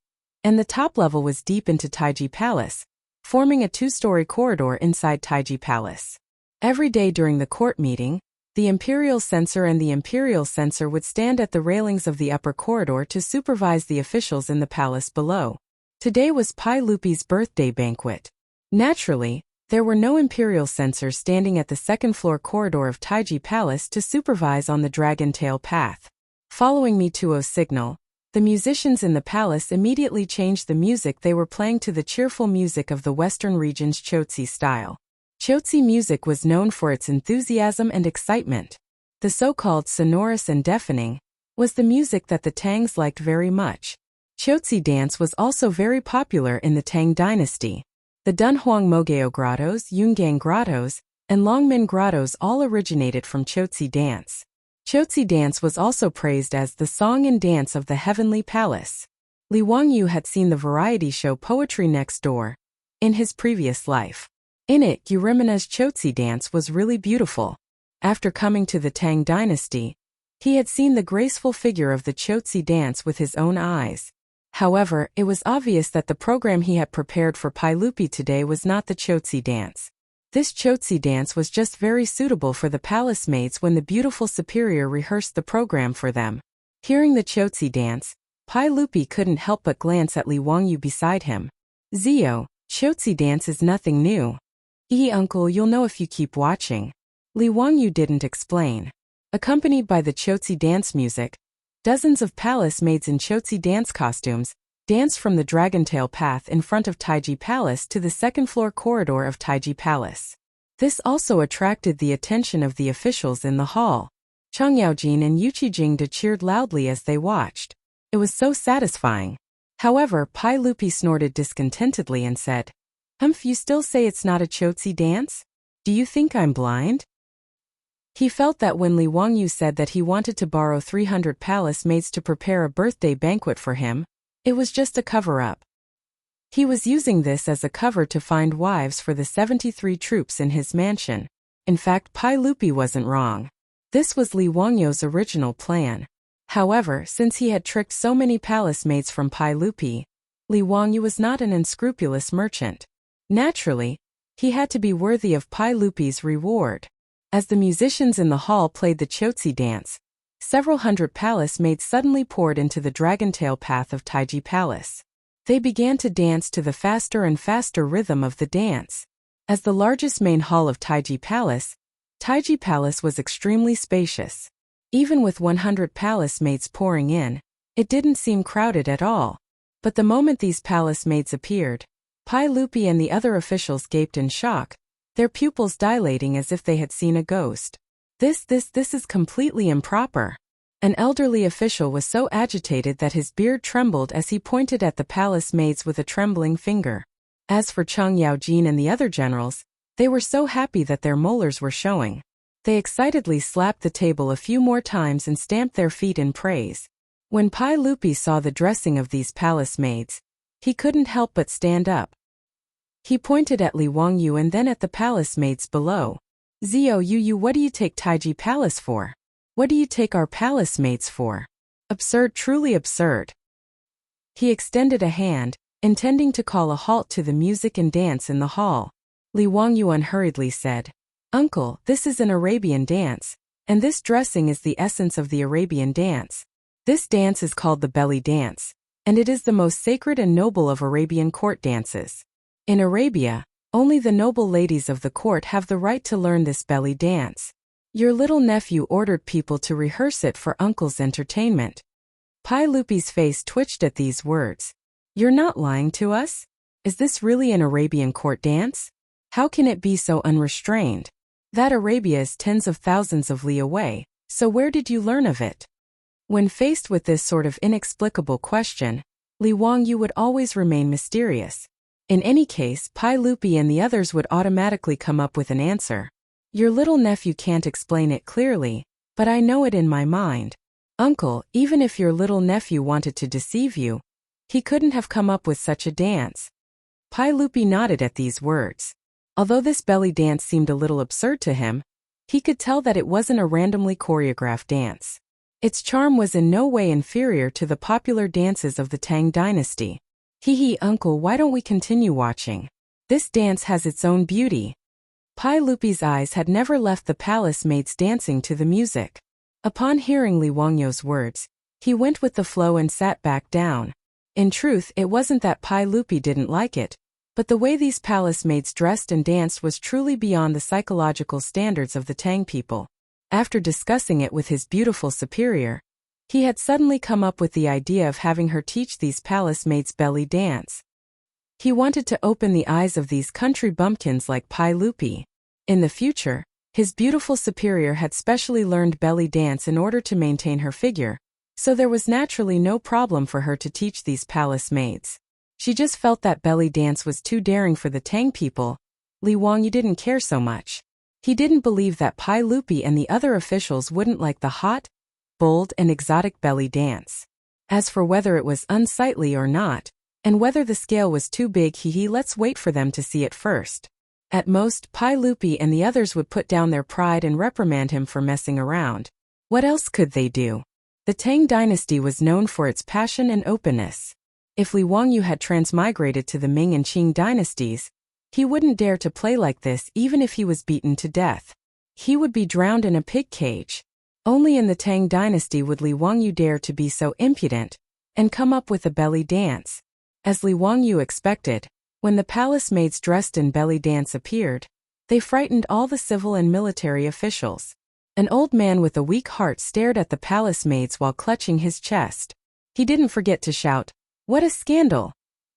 and the top level was deep into Taiji Palace, forming a 2-story corridor inside Taiji Palace. Every day during the court meeting, the imperial censor and the imperial censor would stand at the railings of the upper corridor to supervise the officials in the palace below. Today was Pai Lupi's birthday banquet. Naturally, there were no imperial censors standing at the second-floor corridor of Taiji Palace to supervise on the dragon-tail path. Following Mituo's signal, the musicians in the palace immediately changed the music they were playing to the cheerful music of the western region's Chotzi style. Chotzi music was known for its enthusiasm and excitement. The so-called sonorous and deafening was the music that the Tangs liked very much. Chotzi dance was also very popular in the Tang dynasty. The Dunhuang Mogeo grottos, Yungang grottos, and Longmen grottos all originated from Chotzi dance. Chotzi dance was also praised as the song and dance of the heavenly palace. Li Wangyu had seen the variety show Poetry Next Door in his previous life. In it, Yurimina's Chotzi dance was really beautiful. After coming to the Tang dynasty, he had seen the graceful figure of the Chotzi dance with his own eyes. However, it was obvious that the program he had prepared for Pai Lupi today was not the Chotzi dance. This Chotzi dance was just very suitable for the palace maids when the beautiful superior rehearsed the program for them. Hearing the Chotzi dance, Pai Lupi couldn't help but glance at Li Wangyu beside him. Zio, Chotzi dance is nothing new. Uncle, you'll know if you keep watching. Li Wangyu didn't explain. Accompanied by the Chotzi dance music, dozens of palace maids in Chotzi dance costumes danced from the dragon-tail path in front of Taiji Palace to the second-floor corridor of Taiji Palace. This also attracted the attention of the officials in the hall. Cheng Yaojin and Yuqi Jingde cheered loudly as they watched. It was so satisfying. However, Pai Lupi snorted discontentedly and said, "Humph, you still say it's not a Chotzi dance? Do you think I'm blind?" He felt that when Li Wangyu said that he wanted to borrow 300 palace maids to prepare a birthday banquet for him, it was just a cover-up. He was using this as a cover to find wives for the 73 troops in his mansion. In fact, Pai Lupi wasn't wrong. This was Li Wangyou's original plan. However, since he had tricked so many palace maids from Pai Lupi, Li Wangyou was not an unscrupulous merchant. Naturally, he had to be worthy of Pai Lupi's reward. As the musicians in the hall played the Chotzi dance, several hundred palace maids suddenly poured into the dragon-tail path of Taiji Palace. They began to dance to the faster and faster rhythm of the dance. As the largest main hall of Taiji Palace was extremely spacious. Even with 100 palace maids pouring in, it didn't seem crowded at all. But the moment these palace maids appeared, Pai Lupi and the other officials gaped in shock, their pupils dilating as if they had seen a ghost. This is completely improper. An elderly official was so agitated that his beard trembled as he pointed at the palace maids with a trembling finger. As for Chang Yaojin and the other generals, they were so happy that their molars were showing. They excitedly slapped the table a few more times and stamped their feet in praise. When Pai Lupi saw the dressing of these palace maids, he couldn't help but stand up. He pointed at Li Wangyou and then at the palace maids below. Zhou Yu, what do you take Taiji Palace for? What do you take our palace maids for? Absurd, truly absurd. He extended a hand, intending to call a halt to the music and dance in the hall. Li Wangyou unhurriedly said, "Uncle, this is an Arabian dance, and this dressing is the essence of the Arabian dance. This dance is called the belly dance, and it is the most sacred and noble of Arabian court dances. In Arabia, only the noble ladies of the court have the right to learn this belly dance. Your little nephew ordered people to rehearse it for uncle's entertainment." Pai Lupi's face twitched at these words. "You're not lying to us? Is this really an Arabian court dance? How can it be so unrestrained? That Arabia is tens of thousands of li away, so where did you learn of it?" When faced with this sort of inexplicable question, Li Wangyou would always remain mysterious. In any case, Pai Lupi and the others would automatically come up with an answer. "Your little nephew can't explain it clearly, but I know it in my mind. Uncle, even if your little nephew wanted to deceive you, he couldn't have come up with such a dance." Pai Lupi nodded at these words. Although this belly dance seemed a little absurd to him, he could tell that it wasn't a randomly choreographed dance. Its charm was in no way inferior to the popular dances of the Tang dynasty. Uncle, why don't we continue watching? This dance has its own beauty." Pai Lupi's eyes had never left the palace maids dancing to the music. Upon hearing Li Wangyou's words, he went with the flow and sat back down. In truth, it wasn't that Pai Lupi didn't like it, but the way these palace maids dressed and danced was truly beyond the psychological standards of the Tang people. After discussing it with his beautiful superior, he had suddenly come up with the idea of having her teach these palace maids belly dance. He wanted to open the eyes of these country bumpkins like Pai Lupi. In the future, his beautiful superior had specially learned belly dance in order to maintain her figure, so there was naturally no problem for her to teach these palace maids. She just felt that belly dance was too daring for the Tang people. Li Wangyou didn't care so much. He didn't believe that Pai Lupi and the other officials wouldn't like the hot, bold and exotic belly dance. As for whether it was unsightly or not, and whether the scale was too big, let's wait for them to see it first. At most, Pai Lupi and the others would put down their pride and reprimand him for messing around. What else could they do? The Tang dynasty was known for its passion and openness. If Li Wangyou had transmigrated to the Ming and Qing dynasties, he wouldn't dare to play like this even if he was beaten to death. He would be drowned in a pig cage. Only in the Tang dynasty would Li Wangyou dare to be so impudent and come up with a belly dance. As Li Wangyou expected, when the palace maids dressed in belly dance appeared, they frightened all the civil and military officials. An old man with a weak heart stared at the palace maids while clutching his chest. He didn't forget to shout, "What a scandal!"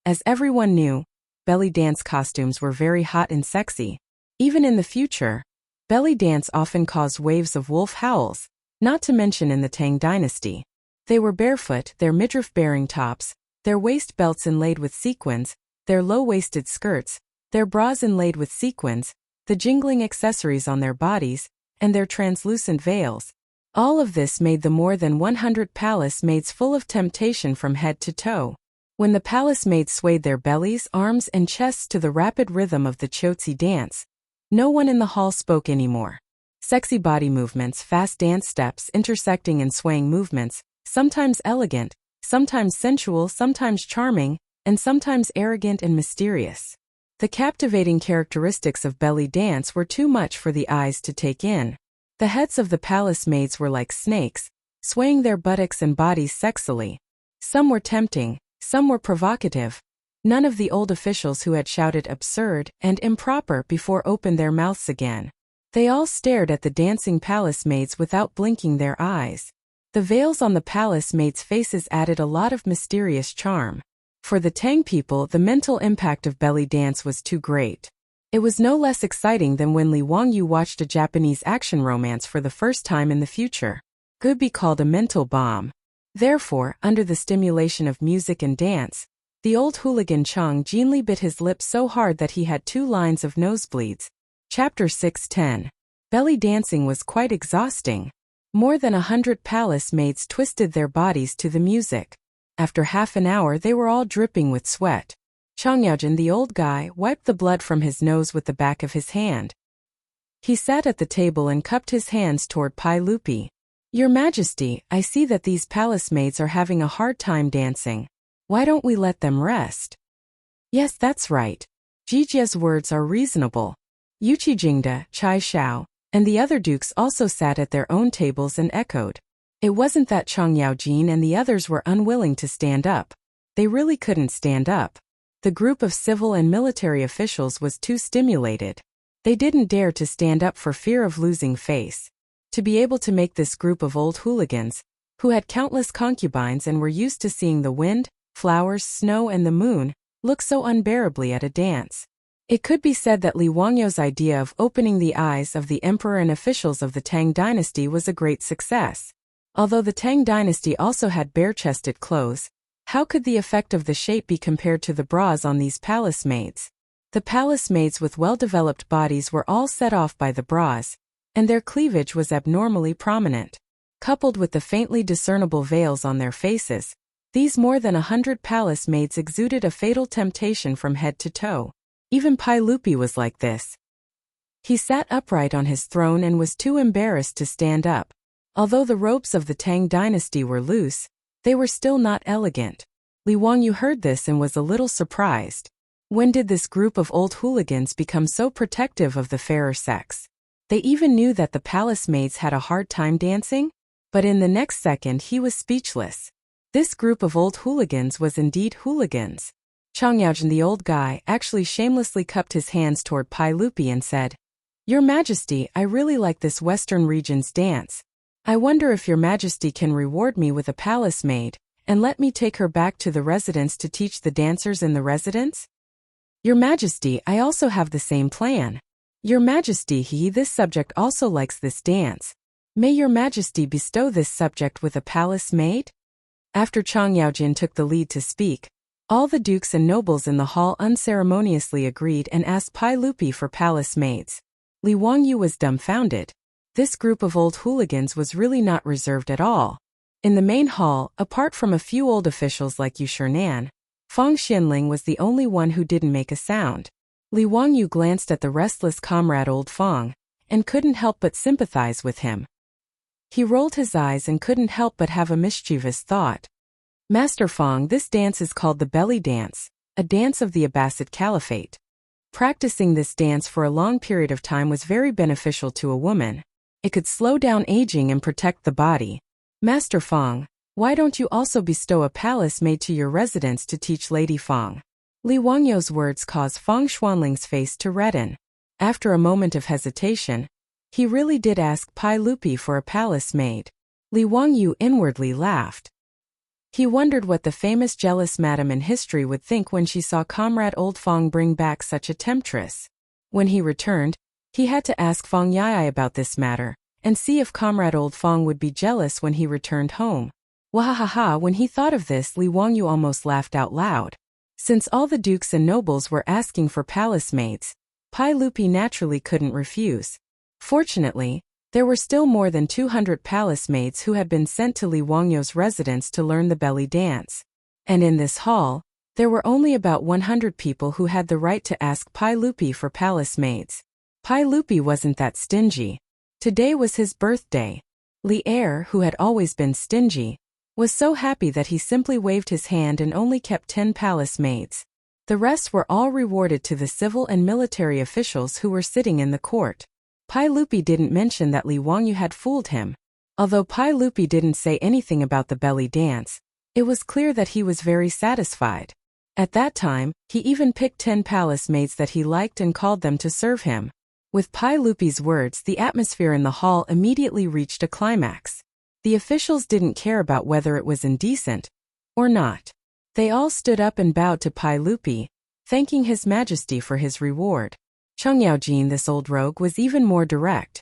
As everyone knew, belly dance costumes were very hot and sexy. Even in the future, belly dance often caused waves of wolf howls, not to mention in the Tang dynasty. They were barefoot, their midriff-bearing tops, their waist belts inlaid with sequins, their low-waisted skirts, their bras inlaid with sequins, the jingling accessories on their bodies, and their translucent veils. All of this made the more than 100 palace maids full of temptation from head to toe. When the palace maids swayed their bellies, arms, and chests to the rapid rhythm of the Chotzi dance, No one in the hall spoke anymore. Sexy body movements, fast dance steps, intersecting and swaying movements, sometimes elegant, sometimes sensual, sometimes charming, and sometimes arrogant and mysterious. The captivating characteristics of belly dance were too much for the eyes to take in. The heads of the palace maids were like snakes, swaying their buttocks and bodies sexily. Some were tempting, some were provocative. None of the old officials who had shouted absurd and improper before opened their mouths again. They all stared at the dancing palace maids without blinking their eyes. The veils on the palace maids' faces added a lot of mysterious charm. For the Tang people, the mental impact of belly dance was too great. It was no less exciting than when Li Wangyu watched a Japanese action romance for the first time in the future. Could be called a mental bomb. Therefore, under the stimulation of music and dance, the old hooligan Chang Jianli bit his lip so hard that he had 2 lines of nosebleeds. Chapter 6:10. Belly dancing was quite exhausting. More than 100 palace maids twisted their bodies to the music. After half an hour they were all dripping with sweat. Chang'an, the old guy, wiped the blood from his nose with the back of his hand. He sat at the table and cupped his hands toward Pai Lupi. "Your Majesty, I see that these palace maids are having a hard time dancing. Why don't we let them rest?" "Yes, that's right. Jijia's words are reasonable." Yuqi Jingda, Chai Shao, and the other dukes also sat at their own tables and echoed. It wasn't that Chang Yaojin and the others were unwilling to stand up. They really couldn't stand up. The group of civil and military officials was too stimulated. They didn't dare to stand up for fear of losing face. To be able to make this group of old hooligans, who had countless concubines and were used to seeing the wind, flowers, snow and the moon, look so unbearably at a dance. It could be said that Li Wangyu's idea of opening the eyes of the emperor and officials of the Tang dynasty was a great success. Although the Tang dynasty also had bare-chested clothes, how could the effect of the shape be compared to the bras on these palace maids? The palace maids with well-developed bodies were all set off by the bras, and their cleavage was abnormally prominent. Coupled with the faintly discernible veils on their faces, these more than 100 palace maids exuded a fatal temptation from head to toe. Even Pai Lupi was like this. He sat upright on his throne and was too embarrassed to stand up. Although the robes of the Tang dynasty were loose, they were still not elegant. Li Wangyu heard this and was a little surprised. When did this group of old hooligans become so protective of the fairer sex? They even knew that the palace maids had a hard time dancing? But in the next second he was speechless. This group of old hooligans was indeed hooligans. Chang'an, the old guy, actually shamelessly cupped his hands toward Pai Lupi and said, "Your Majesty, I really like this Western region's dance. I wonder if Your Majesty can reward me with a palace maid, and let me take her back to the residence to teach the dancers in the residence?" "Your Majesty, I also have the same plan. Your Majesty, this subject also likes this dance. May Your Majesty bestow this subject with a palace maid?" After Chang'an took the lead to speak, all the dukes and nobles in the hall unceremoniously agreed and asked Pai Lupi for palace maids. Li Wangyu was dumbfounded. This group of old hooligans was really not reserved at all. In the main hall, apart from a few old officials like Yu Shinan, Feng Xianling was the only one who didn't make a sound. Li Wangyu glanced at the restless comrade old Feng, and couldn't help but sympathize with him. He rolled his eyes and couldn't help but have a mischievous thought. "Master Feng, this dance is called the belly dance, a dance of the Abbasid Caliphate. Practicing this dance for a long period of time was very beneficial to a woman. It could slow down aging and protect the body. Master Feng, why don't you also bestow a palace maid to your residence to teach Lady Feng?" Li Wangyu's words caused Feng Xuanling's face to redden. After a moment of hesitation, he really did ask Pai Lupi for a palace maid. Li Wangyu inwardly laughed. He wondered what the famous jealous madam in history would think when she saw Comrade Old Feng bring back such a temptress. When he returned, he had to ask Feng Yai about this matter, and see if Comrade Old Feng would be jealous when he returned home. Wahahaha, when he thought of this, Li Wangyu almost laughed out loud. Since all the dukes and nobles were asking for palace maids, Pai Lupi naturally couldn't refuse. Fortunately, there were still more than 200 palace maids who had been sent to Li Wangyu's residence to learn the belly dance. And in this hall, there were only about 100 people who had the right to ask Pai Lupi for palace maids. Pai Lupi wasn't that stingy. Today was his birthday. Li Er, who had always been stingy, was so happy that he simply waved his hand and only kept 10 palace maids. The rest were all rewarded to the civil and military officials who were sitting in the court. Pai Lupi didn't mention that Li Wangyu had fooled him. Although Pai Lupi didn't say anything about the belly dance, it was clear that he was very satisfied. At that time, he even picked 10 palace maids that he liked and called them to serve him. With Pai Lupi's words, the atmosphere in the hall immediately reached a climax. The officials didn't care about whether it was indecent or not. They all stood up and bowed to Pai Lupi, thanking His Majesty for his reward. Chang'an, this old rogue, was even more direct.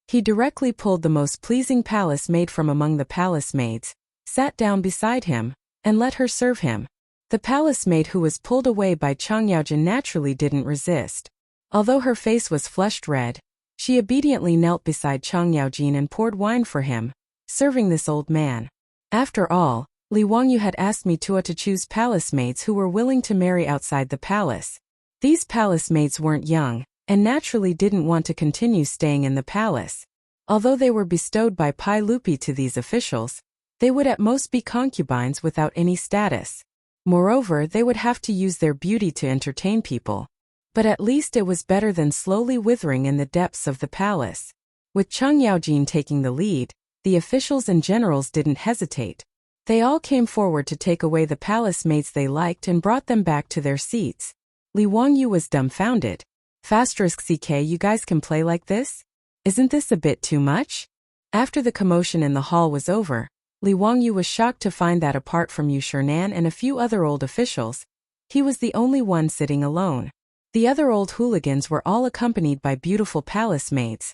He directly pulled the most pleasing palace maid from among the palace maids, sat down beside him, and let her serve him. The palace maid who was pulled away by Chang'an naturally didn't resist. Although her face was flushed red, she obediently knelt beside Chang'an and poured wine for him, serving this old man. After all, Li Wangyu had asked me to choose palace maids who were willing to marry outside the palace. These palace maids weren't young, and naturally didn't want to continue staying in the palace. Although they were bestowed by Pai Lupi to these officials, they would at most be concubines without any status. Moreover, they would have to use their beauty to entertain people. But at least it was better than slowly withering in the depths of the palace. With Chang'an taking the lead, the officials and generals didn't hesitate. They all came forward to take away the palace maids they liked and brought them back to their seats. Li Wangyu was dumbfounded. *CK, you guys can play like this? Isn't this a bit too much? After the commotion in the hall was over, Li Wangyu was shocked to find that apart from Chang'an and a few other old officials, he was the only one sitting alone. The other old hooligans were all accompanied by beautiful palace maids.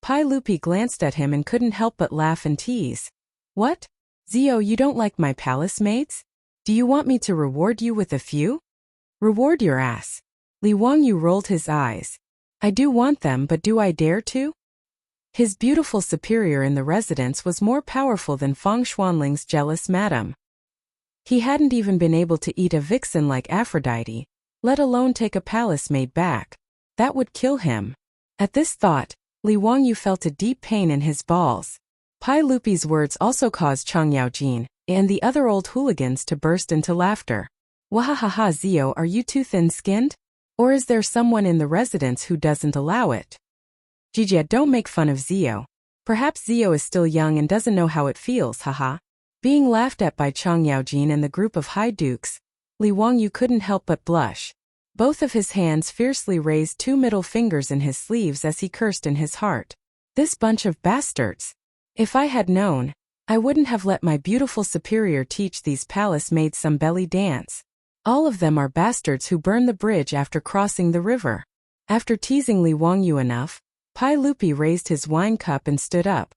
Pai Lupi glanced at him and couldn't help but laugh and tease. What? Zio, you don't like my palace maids? Do you want me to reward you with a few? Reward your ass. Li Wangyu rolled his eyes. I do want them, but do I dare to? His beautiful superior in the residence was more powerful than Feng Xuanling's jealous madam. He hadn't even been able to eat a vixen like Aphrodite, let alone take a palace maid back. That would kill him. At this thought, Li Wangyu felt a deep pain in his balls. Pai Lupi's words also caused Chang'an and the other old hooligans to burst into laughter. Wahahaha, Zio, are you too thin-skinned? Or is there someone in the residence who doesn't allow it? Jijia, don't make fun of Zio. Perhaps Zio is still young and doesn't know how it feels, haha. Being laughed at by Chang'an and the group of high dukes, Li Wangyu couldn't help but blush. Both of his hands fiercely raised 2 middle fingers in his sleeves as he cursed in his heart. This bunch of bastards. If I had known, I wouldn't have let my beautiful superior teach these palace maids some belly dance. All of them are bastards who burn the bridge after crossing the river. After teasing Li Wangyu enough, Pai Lupi raised his wine cup and stood up.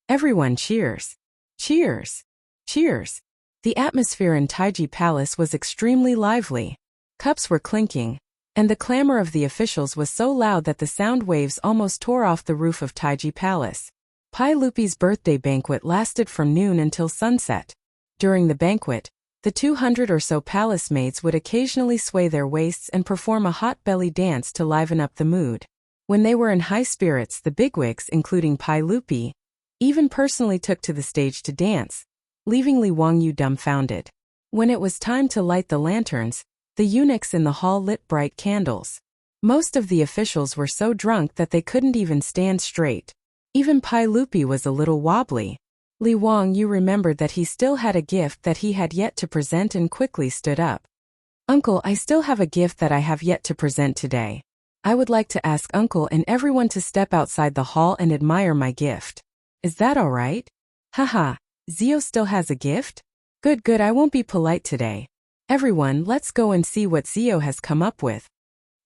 Everyone cheers. Cheers. Cheers. The atmosphere in Taiji Palace was extremely lively. Cups were clinking, and the clamor of the officials was so loud that the sound waves almost tore off the roof of Taiji Palace. Pai Lupi's birthday banquet lasted from noon until sunset. During the banquet, the 200 or so palace maids would occasionally sway their waists and perform a hot belly dance to liven up the mood. When they were in high spirits, the bigwigs, including Pai Lupi, even personally took to the stage to dance, leaving Li Wangyu dumbfounded. When it was time to light the lanterns, the eunuchs in the hall lit bright candles. Most of the officials were so drunk that they couldn't even stand straight. Even Pai Lupi was a little wobbly. Li Wangyu remembered that he still had a gift that he had yet to present and quickly stood up. Uncle, I still have a gift that I have yet to present today. I would like to ask Uncle and everyone to step outside the hall and admire my gift. Is that all right? Haha, Zio still has a gift? Good, good, I won't be polite today. Everyone, let's go and see what Zio has come up with.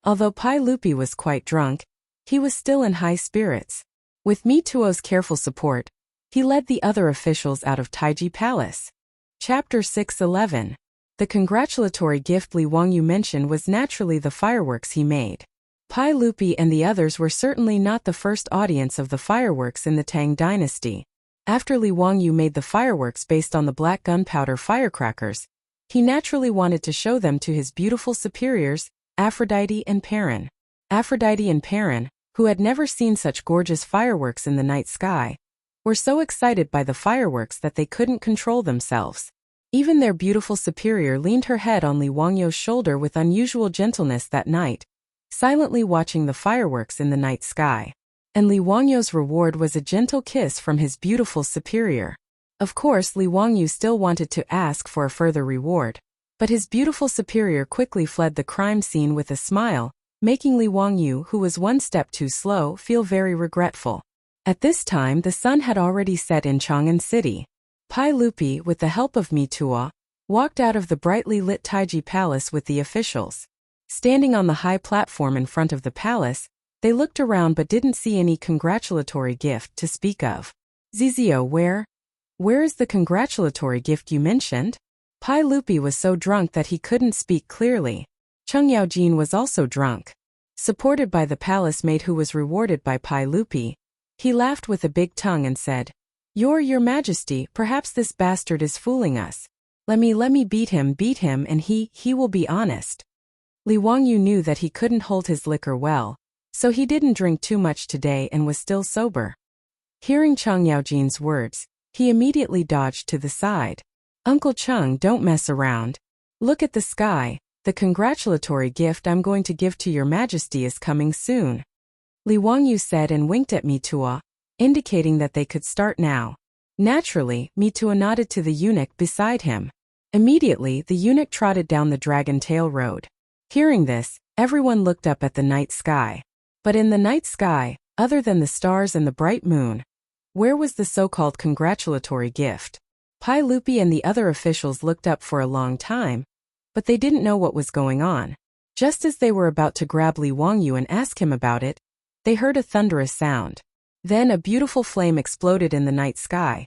Although Pai Lupi was quite drunk, he was still in high spirits. With Mituo's careful support, he led the other officials out of Taiji Palace. Chapter 6:11. The congratulatory gift Li Wangyu mentioned was naturally the fireworks he made. Pai Lupi and the others were certainly not the first audience of the fireworks in the Tang dynasty. After Li Wangyu made the fireworks based on the black gunpowder firecrackers, he naturally wanted to show them to his beautiful superiors, Aphrodite and Perrin. Aphrodite and Perrin, who had never seen such gorgeous fireworks in the night sky, were so excited by the fireworks that they couldn't control themselves. Even their beautiful superior leaned her head on Li Wangyu's shoulder with unusual gentleness that night, silently watching the fireworks in the night sky. And Li Wangyu's reward was a gentle kiss from his beautiful superior. Of course, Li Wangyu still wanted to ask for a further reward, but his beautiful superior quickly fled the crime scene with a smile, making Li Wangyu, who was one step too slow, feel very regretful. At this time, the sun had already set in Chang'an City. Pai Lupi, with the help of Mitua, walked out of the brightly lit Taiji Palace with the officials. Standing on the high platform in front of the palace, they looked around but didn't see any congratulatory gift to speak of. Zizio, where is the congratulatory gift you mentioned? Pai Lupi was so drunk that he couldn't speak clearly. Cheng Yaojin was also drunk. Supported by the palace maid who was rewarded by Pai Lupi, he laughed with a big tongue and said, Your Majesty, perhaps this bastard is fooling us. Let me beat him and he will be honest. Li Wangyu knew that he couldn't hold his liquor well, so he didn't drink too much today and was still sober. Hearing Cheng Yaojin's words, he immediately dodged to the side. Uncle Cheng, don't mess around. Look at the sky. The congratulatory gift I'm going to give to your Majesty is coming soon. Li Wangyu said and winked at Mitua, indicating that they could start now. Naturally, Mitua nodded to the eunuch beside him. Immediately, the eunuch trotted down the Dragon Tail Road. Hearing this, everyone looked up at the night sky. But in the night sky, other than the stars and the bright moon, where was the so-called congratulatory gift? Pai Lupi and the other officials looked up for a long time, but they didn't know what was going on. Just as they were about to grab Li Wangyu and ask him about it, they heard a thunderous sound. Then a beautiful flame exploded in the night sky.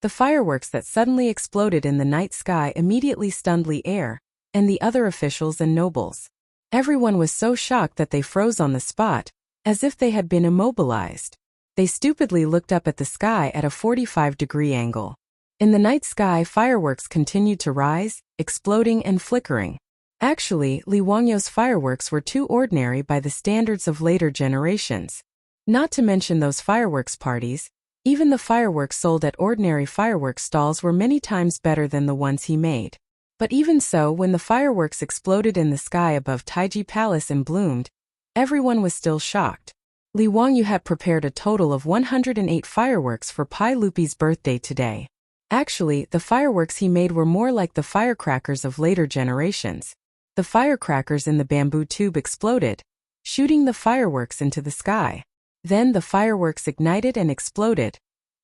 The fireworks that suddenly exploded in the night sky immediately stunned Li Air and the other officials and nobles. Everyone was so shocked that they froze on the spot, as if they had been immobilized. They stupidly looked up at the sky at a 45-degree angle. In the night sky, fireworks continued to rise, exploding and flickering. Actually, Li Wangyu's fireworks were too ordinary by the standards of later generations. Not to mention those fireworks parties, even the fireworks sold at ordinary fireworks stalls were many times better than the ones he made. But even so, when the fireworks exploded in the sky above Taiji Palace and bloomed, everyone was still shocked. Li Wangyu had prepared a total of 108 fireworks for Pai Lupi's birthday today. Actually, the fireworks he made were more like the firecrackers of later generations. The firecrackers in the bamboo tube exploded, shooting the fireworks into the sky. Then the fireworks ignited and exploded.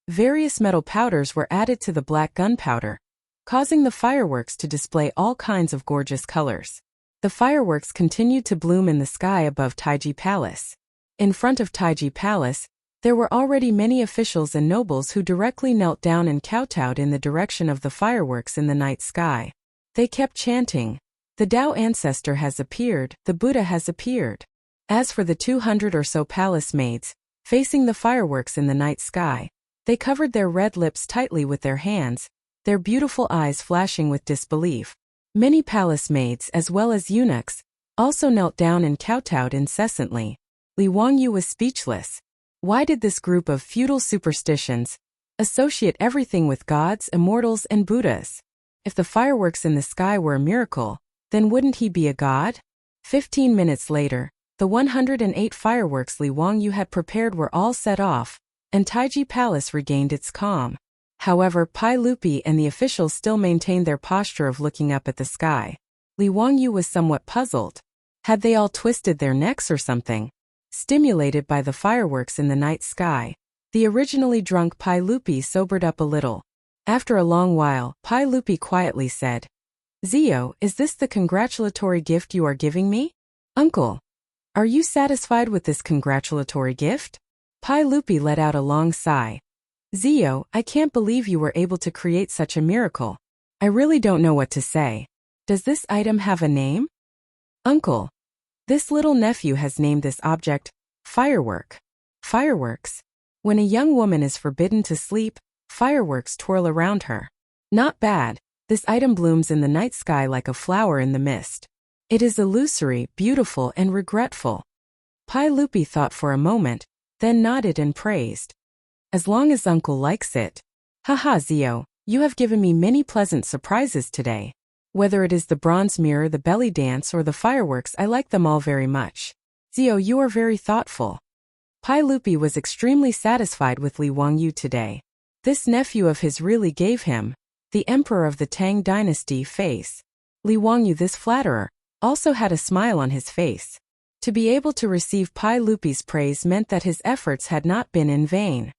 Various metal powders were added to the black gunpowder, causing the fireworks to display all kinds of gorgeous colors. The fireworks continued to bloom in the sky above Taiji Palace. In front of Taiji Palace, there were already many officials and nobles who directly knelt down and kowtowed in the direction of the fireworks in the night sky. They kept chanting, "The Tao ancestor has appeared, the Buddha has appeared." As for the 200 or so palace maids, facing the fireworks in the night sky, they covered their red lips tightly with their hands, their beautiful eyes flashing with disbelief. Many palace maids as well as eunuchs also knelt down and kowtowed incessantly. Li Wangyu was speechless. Why did this group of feudal superstitions associate everything with gods, immortals, and Buddhas? If the fireworks in the sky were a miracle, then wouldn't he be a god? 15 minutes later, the 108 fireworks Li Wangyu had prepared were all set off, and Taiji Palace regained its calm. However, Pai Lupi and the officials still maintained their posture of looking up at the sky. Li Wangyu was somewhat puzzled. Had they all twisted their necks or something? Stimulated by the fireworks in the night sky, the originally drunk Pai Lupi sobered up a little. After a long while, Pai Lupi quietly said, "Zio, is this the congratulatory gift you are giving me? Uncle, are you satisfied with this congratulatory gift?" Pai Lupi let out a long sigh. "Zio, I can't believe you were able to create such a miracle. I really don't know what to say. Does this item have a name?" "Uncle, this little nephew has named this object firework." Fireworks. When a young woman is forbidden to sleep, fireworks twirl around her. Not bad. This item blooms in the night sky like a flower in the mist. It is illusory, beautiful, and regretful. Pai Lupi thought for a moment, then nodded and praised. As long as uncle likes it. Haha Zio, you have given me many pleasant surprises today. Whether it is the bronze mirror, the belly dance, or the fireworks, I like them all very much. Zio, you are very thoughtful. Pai Lupi was extremely satisfied with Li Wangyu today. This nephew of his really gave him, the emperor of the Tang dynasty, face. Li Wangyu, this flatterer, also had a smile on his face. To be able to receive Pai Lupi's praise meant that his efforts had not been in vain.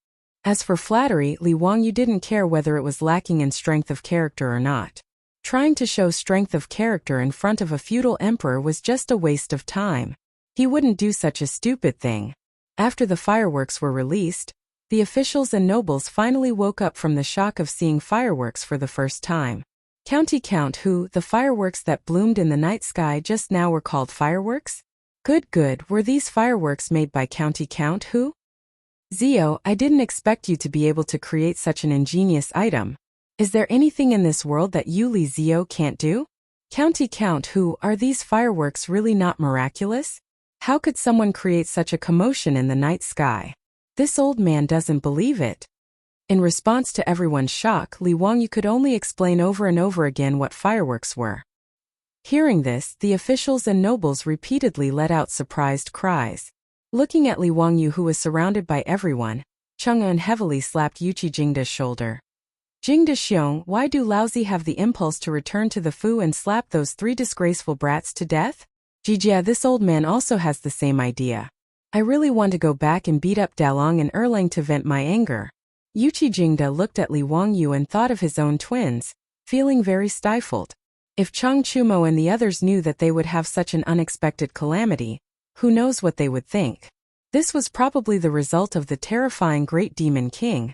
As for flattery, Li Wangyu didn't care whether it was lacking in strength of character or not. Trying to show strength of character in front of a feudal emperor was just a waste of time. He wouldn't do such a stupid thing. After the fireworks were released, the officials and nobles finally woke up from the shock of seeing fireworks for the first time. County Count who, the fireworks that bloomed in the night sky just now were called fireworks? Good, were these fireworks made by County Count who? Zio, I didn't expect you to be able to create such an ingenious item. Is there anything in this world that you Li Zio can't do? County Count who, are these fireworks really not miraculous? How could someone create such a commotion in the night sky? This old man doesn't believe it. In response to everyone's shock, Li Wangyu could only explain over and over again what fireworks were. Hearing this, the officials and nobles repeatedly let out surprised cries. Looking at Li Wangyu, who was surrounded by everyone, Chang'an heavily slapped Yuqi Jingda's shoulder. Jingda Xiong, why do Laozi have the impulse to return to the Fu and slap those 3 disgraceful brats to death? Jijia, this old man also has the same idea. I really want to go back and beat up Dalong and Erlang to vent my anger. Yuqi Jingda looked at Li Wangyu and thought of his own twins, feeling very stifled. If Chang Chumo and the others knew that they would have such an unexpected calamity, who knows what they would think? This was probably the result of the terrifying Great Demon King,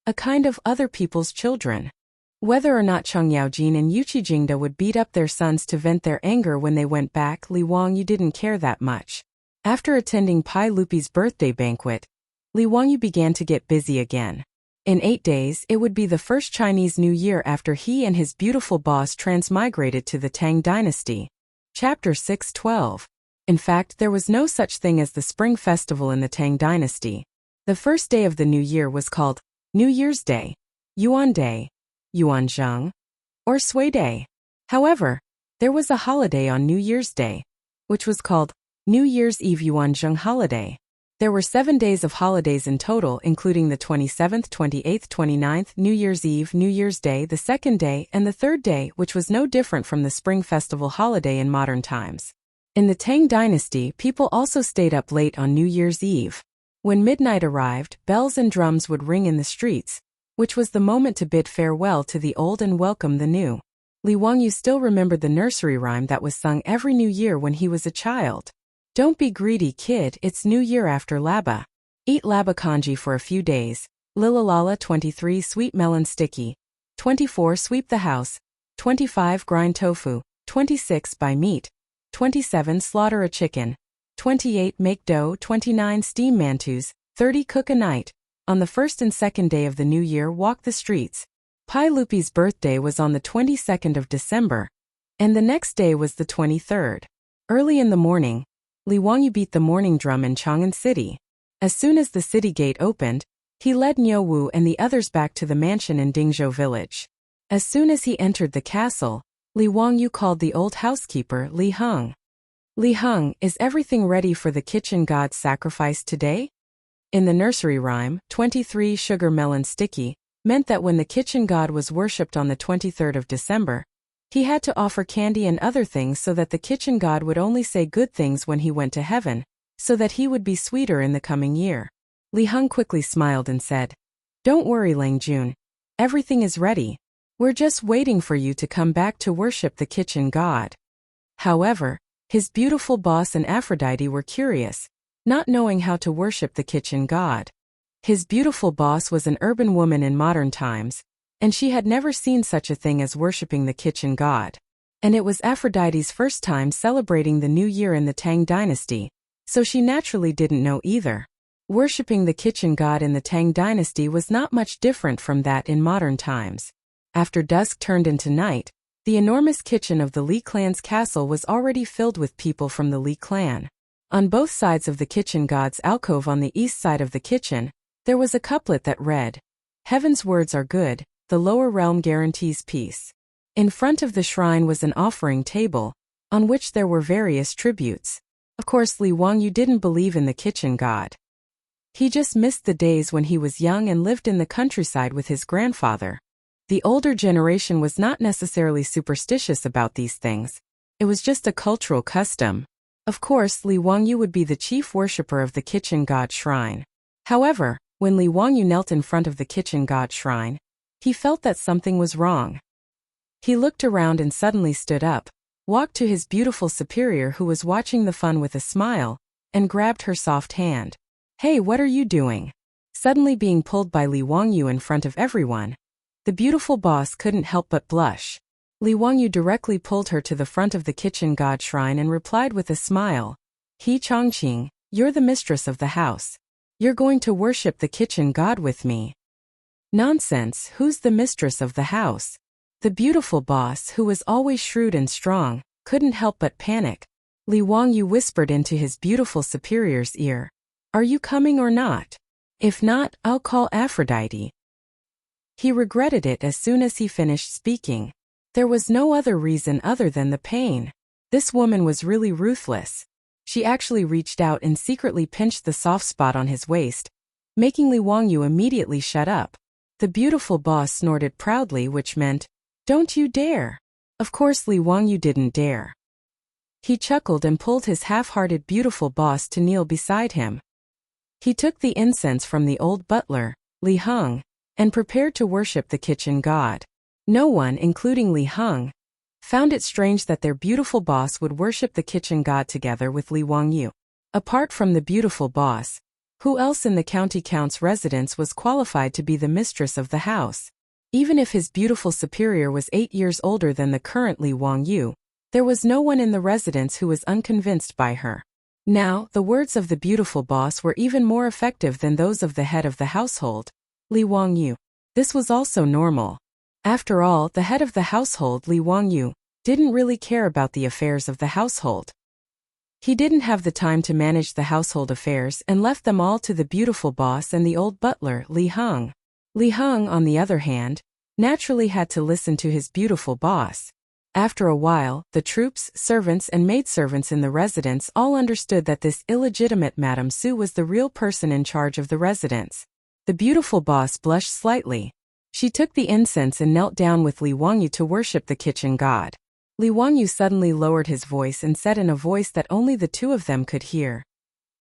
a kind of other people's children. Whether or not Chang Yaojin and Yuqi Jingda would beat up their sons to vent their anger when they went back, Li Wangyu didn't care that much. After attending Pai Lupi's birthday banquet, Li Wangyu began to get busy again. In 8 days, it would be the first Chinese New Year after he and his beautiful boss transmigrated to the Tang dynasty. Chapter 6:12. In fact, there was no such thing as the Spring Festival in the Tang dynasty. The first day of the new year was called New Year's Day, Yuan Day, Yuanzhang, or Sui Day. However, there was a holiday on New Year's Day, which was called New Year's Eve Yuanzhang holiday. There were 7 days of holidays in total, including the 27th, 28th, 29th, New Year's Eve, New Year's Day, the second day, and the third day, which was no different from the Spring Festival holiday in modern times. In the Tang dynasty, people also stayed up late on New Year's Eve. When midnight arrived, bells and drums would ring in the streets, which was the moment to bid farewell to the old and welcome the new. Li Wangyu still remembered the nursery rhyme that was sung every New Year when he was a child. Don't be greedy, kid, it's New Year after laba. Eat laba congee for a few days. Lilalala 23 sweet melon sticky. 24 sweep the house. 25 grind tofu. 26 buy meat. 27 slaughter a chicken. 28 make dough. 29 steam mantus. 30 cook a night. On the first and second day of the new year, walk the streets. Pai Lupi's birthday was on the 22nd of December, and the next day was the 23rd. Early in the morning, Li Wangyu beat the morning drum in Chang'an City. As soon as the city gate opened, he led Niu Wu and the others back to the mansion in Dingzhou village. As soon as he entered the castle, Li Wangyu called the old housekeeper, Li Heng. Li Heng, is everything ready for the kitchen god's sacrifice today? In the nursery rhyme, 23 sugar melon sticky meant that when the kitchen god was worshipped on the 23rd of December, he had to offer candy and other things so that the kitchen god would only say good things when he went to heaven, so that he would be sweeter in the coming year. Li Heng quickly smiled and said, "Don't worry, Lang Jun. Everything is ready. We're just waiting for you to come back to worship the kitchen god." However, his beautiful boss and Aphrodite were curious, not knowing how to worship the kitchen god. His beautiful boss was an urban woman in modern times, and she had never seen such a thing as worshipping the kitchen god. And it was Aphrodite's first time celebrating the new year in the Tang dynasty, so she naturally didn't know either. Worshipping the kitchen god in the Tang dynasty was not much different from that in modern times. After dusk turned into night, the enormous kitchen of the Li clan's castle was already filled with people from the Li clan. On both sides of the kitchen god's alcove on the east side of the kitchen, there was a couplet that read, "Heaven's words are good, the lower realm guarantees peace." In front of the shrine was an offering table, on which there were various tributes. Of course, Li Wangyu didn't believe in the kitchen god. He just missed the days when he was young and lived in the countryside with his grandfather. The older generation was not necessarily superstitious about these things. It was just a cultural custom. Of course, Li Wangyu would be the chief worshipper of the kitchen god shrine. However, when Li Wangyu knelt in front of the kitchen god shrine, he felt that something was wrong. He looked around and suddenly stood up, walked to his beautiful superior who was watching the fun with a smile, and grabbed her soft hand. "Hey, what are you doing?" Suddenly being pulled by Li Wangyu in front of everyone, the beautiful boss couldn't help but blush. Li Wangyu directly pulled her to the front of the kitchen god shrine and replied with a smile, "He Changqing, you're the mistress of the house. You're going to worship the kitchen god with me." "Nonsense, who's the mistress of the house?" The beautiful boss, who was always shrewd and strong, couldn't help but panic. Li Wangyu whispered into his beautiful superior's ear, "Are you coming or not? If not, I'll call Aphrodite." He regretted it as soon as he finished speaking. There was no other reason other than the pain. This woman was really ruthless. She actually reached out and secretly pinched the soft spot on his waist, making Li Wangyu immediately shut up. The beautiful boss snorted proudly, which meant, "Don't you dare." Of course, Li Wangyu didn't dare. He chuckled and pulled his half-hearted beautiful boss to kneel beside him. He took the incense from the old butler, Li Heng, and prepared to worship the kitchen god. No one, including Li Heng, found it strange that their beautiful boss would worship the kitchen god together with Li Wangyu. Apart from the beautiful boss, who else in the county count's residence was qualified to be the mistress of the house? Even if his beautiful superior was 8 years older than the current Li Wangyu, there was no one in the residence who was unconvinced by her. Now, the words of the beautiful boss were even more effective than those of the head of the household, Li Wangyu. This was also normal. After all, the head of the household, Li Wangyu, didn't really care about the affairs of the household. He didn't have the time to manage the household affairs and left them all to the beautiful boss and the old butler, Li Heng. Li Heng, on the other hand, naturally had to listen to his beautiful boss. After a while, the troops, servants and maidservants in the residence all understood that this illegitimate Madame Su was the real person in charge of the residence. The beautiful boss blushed slightly. She took the incense and knelt down with Li Wangyu to worship the kitchen god. Li Wangyu suddenly lowered his voice and said in a voice that only the two of them could hear,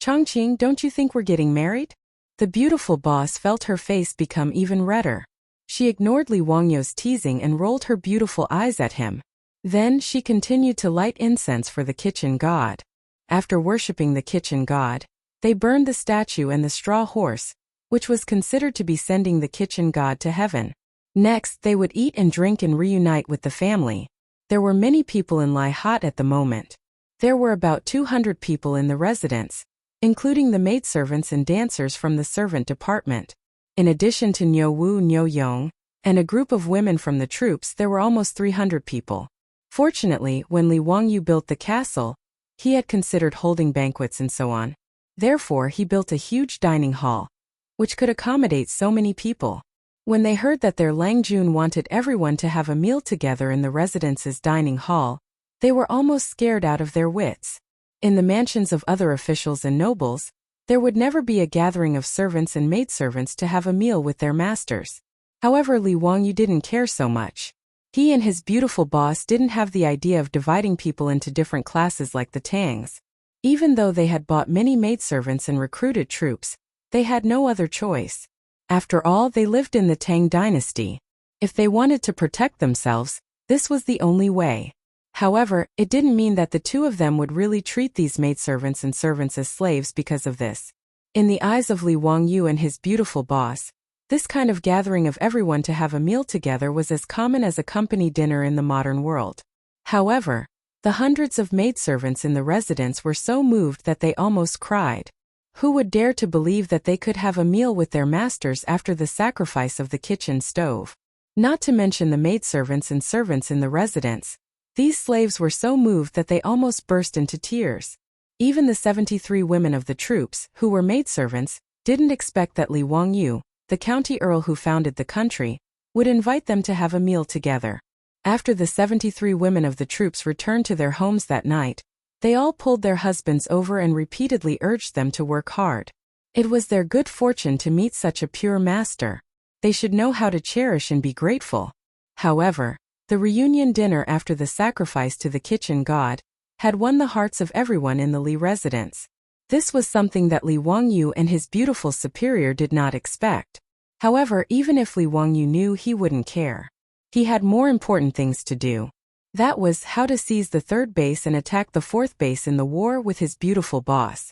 "Changqing, don't you think we're getting married?" The beautiful boss felt her face become even redder. She ignored Li Wangyu's teasing and rolled her beautiful eyes at him. Then she continued to light incense for the kitchen god. After worshipping the kitchen god, they burned the statue and the straw horse, which was considered to be sending the kitchen god to heaven. Next, they would eat and drink and reunite with the family. There were many people in Lai Hot at the moment. There were about 200 people in the residence, including the maidservants and dancers from the servant department. In addition to Niu Wu, Niu Yong, and a group of women from the troops, there were almost 300 people. Fortunately, when Li Wangyu built the castle, he had considered holding banquets and so on. Therefore, he built a huge dining hall, which could accommodate so many people. When they heard that their Lang Jun wanted everyone to have a meal together in the residence's dining hall, they were almost scared out of their wits. In the mansions of other officials and nobles, there would never be a gathering of servants and maidservants to have a meal with their masters. However, Li Wangyu didn't care so much. He and his beautiful boss didn't have the idea of dividing people into different classes like the Tangs. Even though they had bought many maidservants and recruited troops, they had no other choice. After all, they lived in the Tang dynasty. If they wanted to protect themselves, this was the only way. However, it didn't mean that the two of them would really treat these maidservants and servants as slaves because of this. In the eyes of Li Wangyu and his beautiful boss, this kind of gathering of everyone to have a meal together was as common as a company dinner in the modern world. However, the hundreds of maidservants in the residence were so moved that they almost cried. Who would dare to believe that they could have a meal with their masters after the sacrifice of the kitchen stove? Not to mention the maidservants and servants in the residence. These slaves were so moved that they almost burst into tears. Even the 73 women of the troops, who were maidservants, didn't expect that Li Wangyu, the county earl who founded the country, would invite them to have a meal together. After the 73 women of the troops returned to their homes that night, they all pulled their husbands over and repeatedly urged them to work hard. It was their good fortune to meet such a pure master. They should know how to cherish and be grateful. However, the reunion dinner after the sacrifice to the kitchen god had won the hearts of everyone in the Li residence. This was something that Li Wangyu and his beautiful superior did not expect. However, even if Li Wangyu knew, he wouldn't care. He had more important things to do. That was how to seize the third base and attack the fourth base in the war with his beautiful boss.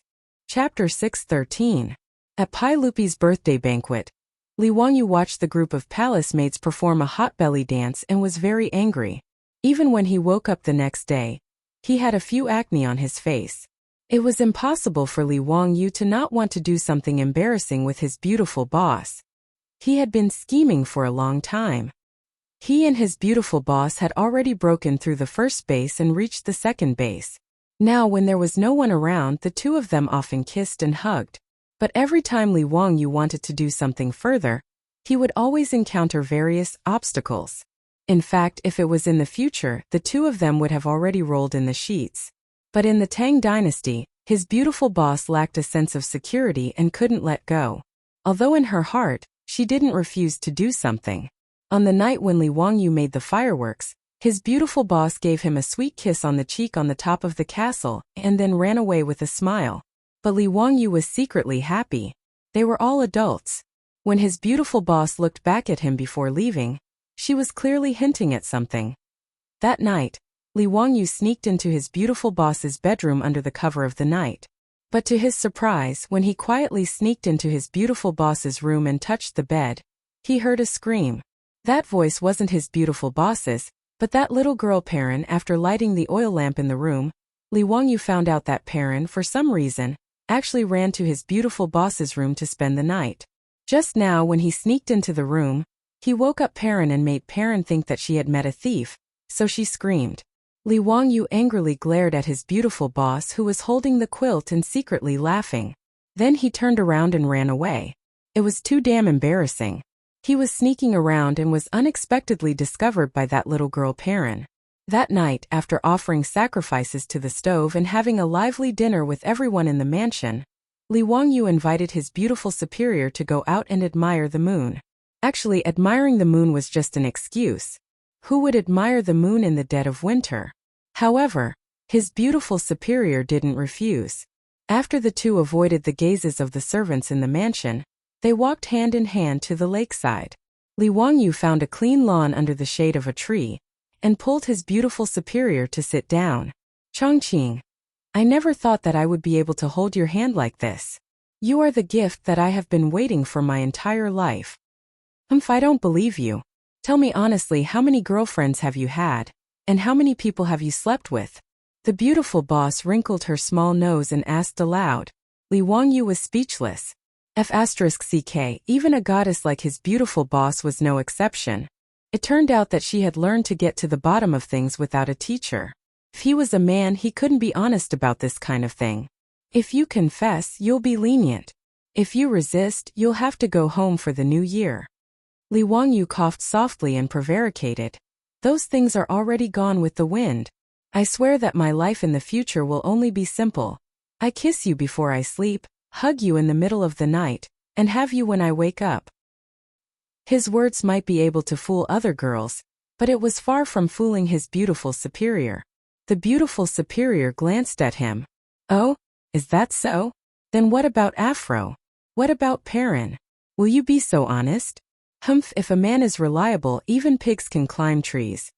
Chapter 613. At Pai Lupi's birthday banquet, Li Wangyu watched the group of palace maids perform a hot belly dance and was very angry. Even when he woke up the next day, he had a few acne on his face. It was impossible for Li Wangyu to not want to do something embarrassing with his beautiful boss. He had been scheming for a long time. He and his beautiful boss had already broken through the first base and reached the second base. Now, when there was no one around, the two of them often kissed and hugged. But every time Li Wangyu wanted to do something further, he would always encounter various obstacles. In fact, if it was in the future, the two of them would have already rolled in the sheets. But in the Tang dynasty, his beautiful boss lacked a sense of security and couldn't let go. Although in her heart, she didn't refuse to do something. On the night when Li Wangyu made the fireworks, his beautiful boss gave him a sweet kiss on the cheek on the top of the castle and then ran away with a smile. But Li Wangyu was secretly happy. They were all adults. When his beautiful boss looked back at him before leaving, she was clearly hinting at something. That night, Li Wangyu sneaked into his beautiful boss's bedroom under the cover of the night. But to his surprise, when he quietly sneaked into his beautiful boss's room and touched the bed, he heard a scream. That voice wasn't his beautiful boss's, but that little girl Perrin. After lighting the oil lamp in the room, Li Wangyu found out that Perrin, for some reason, actually ran to his beautiful boss's room to spend the night. Just now, when he sneaked into the room, he woke up Perrin and made Perrin think that she had met a thief, so she screamed. Li Wangyu angrily glared at his beautiful boss, who was holding the quilt and secretly laughing. Then he turned around and ran away. It was too damn embarrassing. He was sneaking around and was unexpectedly discovered by that little girl Perrin. That night, after offering sacrifices to the stove and having a lively dinner with everyone in the mansion, Li Wangyu invited his beautiful superior to go out and admire the moon. Actually, admiring the moon was just an excuse. Who would admire the moon in the dead of winter? However, his beautiful superior didn't refuse. After the two avoided the gazes of the servants in the mansion, they walked hand in hand to the lakeside. Li Wangyu found a clean lawn under the shade of a tree, and pulled his beautiful superior to sit down. Chang'an, I never thought that I would be able to hold your hand like this. You are the gift that I have been waiting for my entire life. I don't believe you. Tell me honestly, how many girlfriends have you had, and how many people have you slept with? The beautiful boss wrinkled her small nose and asked aloud. Li Wangyu was speechless. F***ck, even a goddess like his beautiful boss was no exception. It turned out that she had learned to get to the bottom of things without a teacher. If he was a man, he couldn't be honest about this kind of thing. If you confess, you'll be lenient. If you resist, you'll have to go home for the new year. Li Wangyu coughed softly and prevaricated. Those things are already gone with the wind. I swear that my life in the future will only be simple. I kiss you before I sleep, hug you in the middle of the night, and have you when I wake up. His words might be able to fool other girls, but it was far from fooling his beautiful superior. The beautiful superior glanced at him. Oh, is that so? Then what about Afro? What about Perrin? Will you be so honest? If a man is reliable, even pigs can climb trees.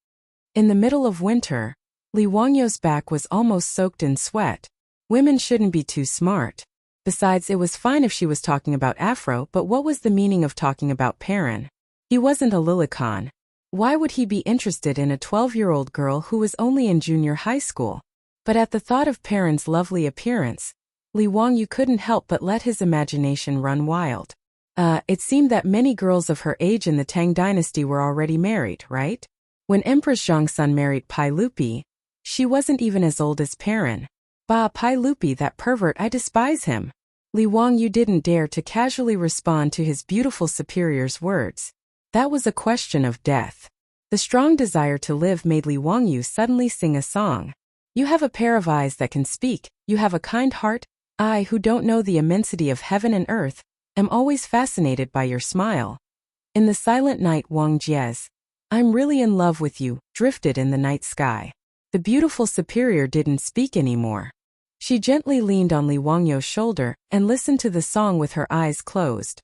In the middle of winter, Li Wangyu's back was almost soaked in sweat. Women shouldn't be too smart. Besides, it was fine if she was talking about Afro, but what was the meaning of talking about Perrin? He wasn't a Lilicon. Why would he be interested in a 12-year-old girl who was only in junior high school? But at the thought of Perrin's lovely appearance, Li Wangyu couldn't help but let his imagination run wild. It seemed that many girls of her age in the Tang dynasty were already married, right? When Empress Zhongsun married Pai Lupi, she wasn't even as old as Perrin. Bah Pai Lupi, that pervert, I despise him. Li Wangyu didn't dare to casually respond to his beautiful superior's words. That was a question of death. The strong desire to live made Li Wangyu suddenly sing a song. You have a pair of eyes that can speak, you have a kind heart, I, who don't know the immensity of heaven and earth, am always fascinated by your smile. In the silent night, Wang Jie's I'm really in love with you drifted in the night sky. The beautiful superior didn't speak anymore. She gently leaned on Li Wangyu's shoulder and listened to the song with her eyes closed.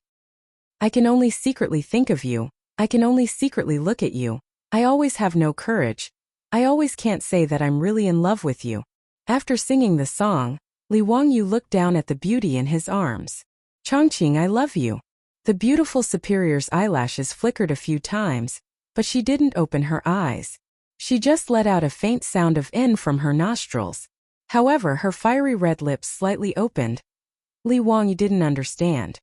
I can only secretly think of you, I can only secretly look at you, I always have no courage, I always can't say that I'm really in love with you. After singing the song, Li Wangyu looked down at the beauty in his arms. Changqing, I love you. The beautiful superior's eyelashes flickered a few times, but she didn't open her eyes. She just let out a faint sound of "in" from her nostrils. However, her fiery red lips slightly opened. Li Wangyu didn't understand.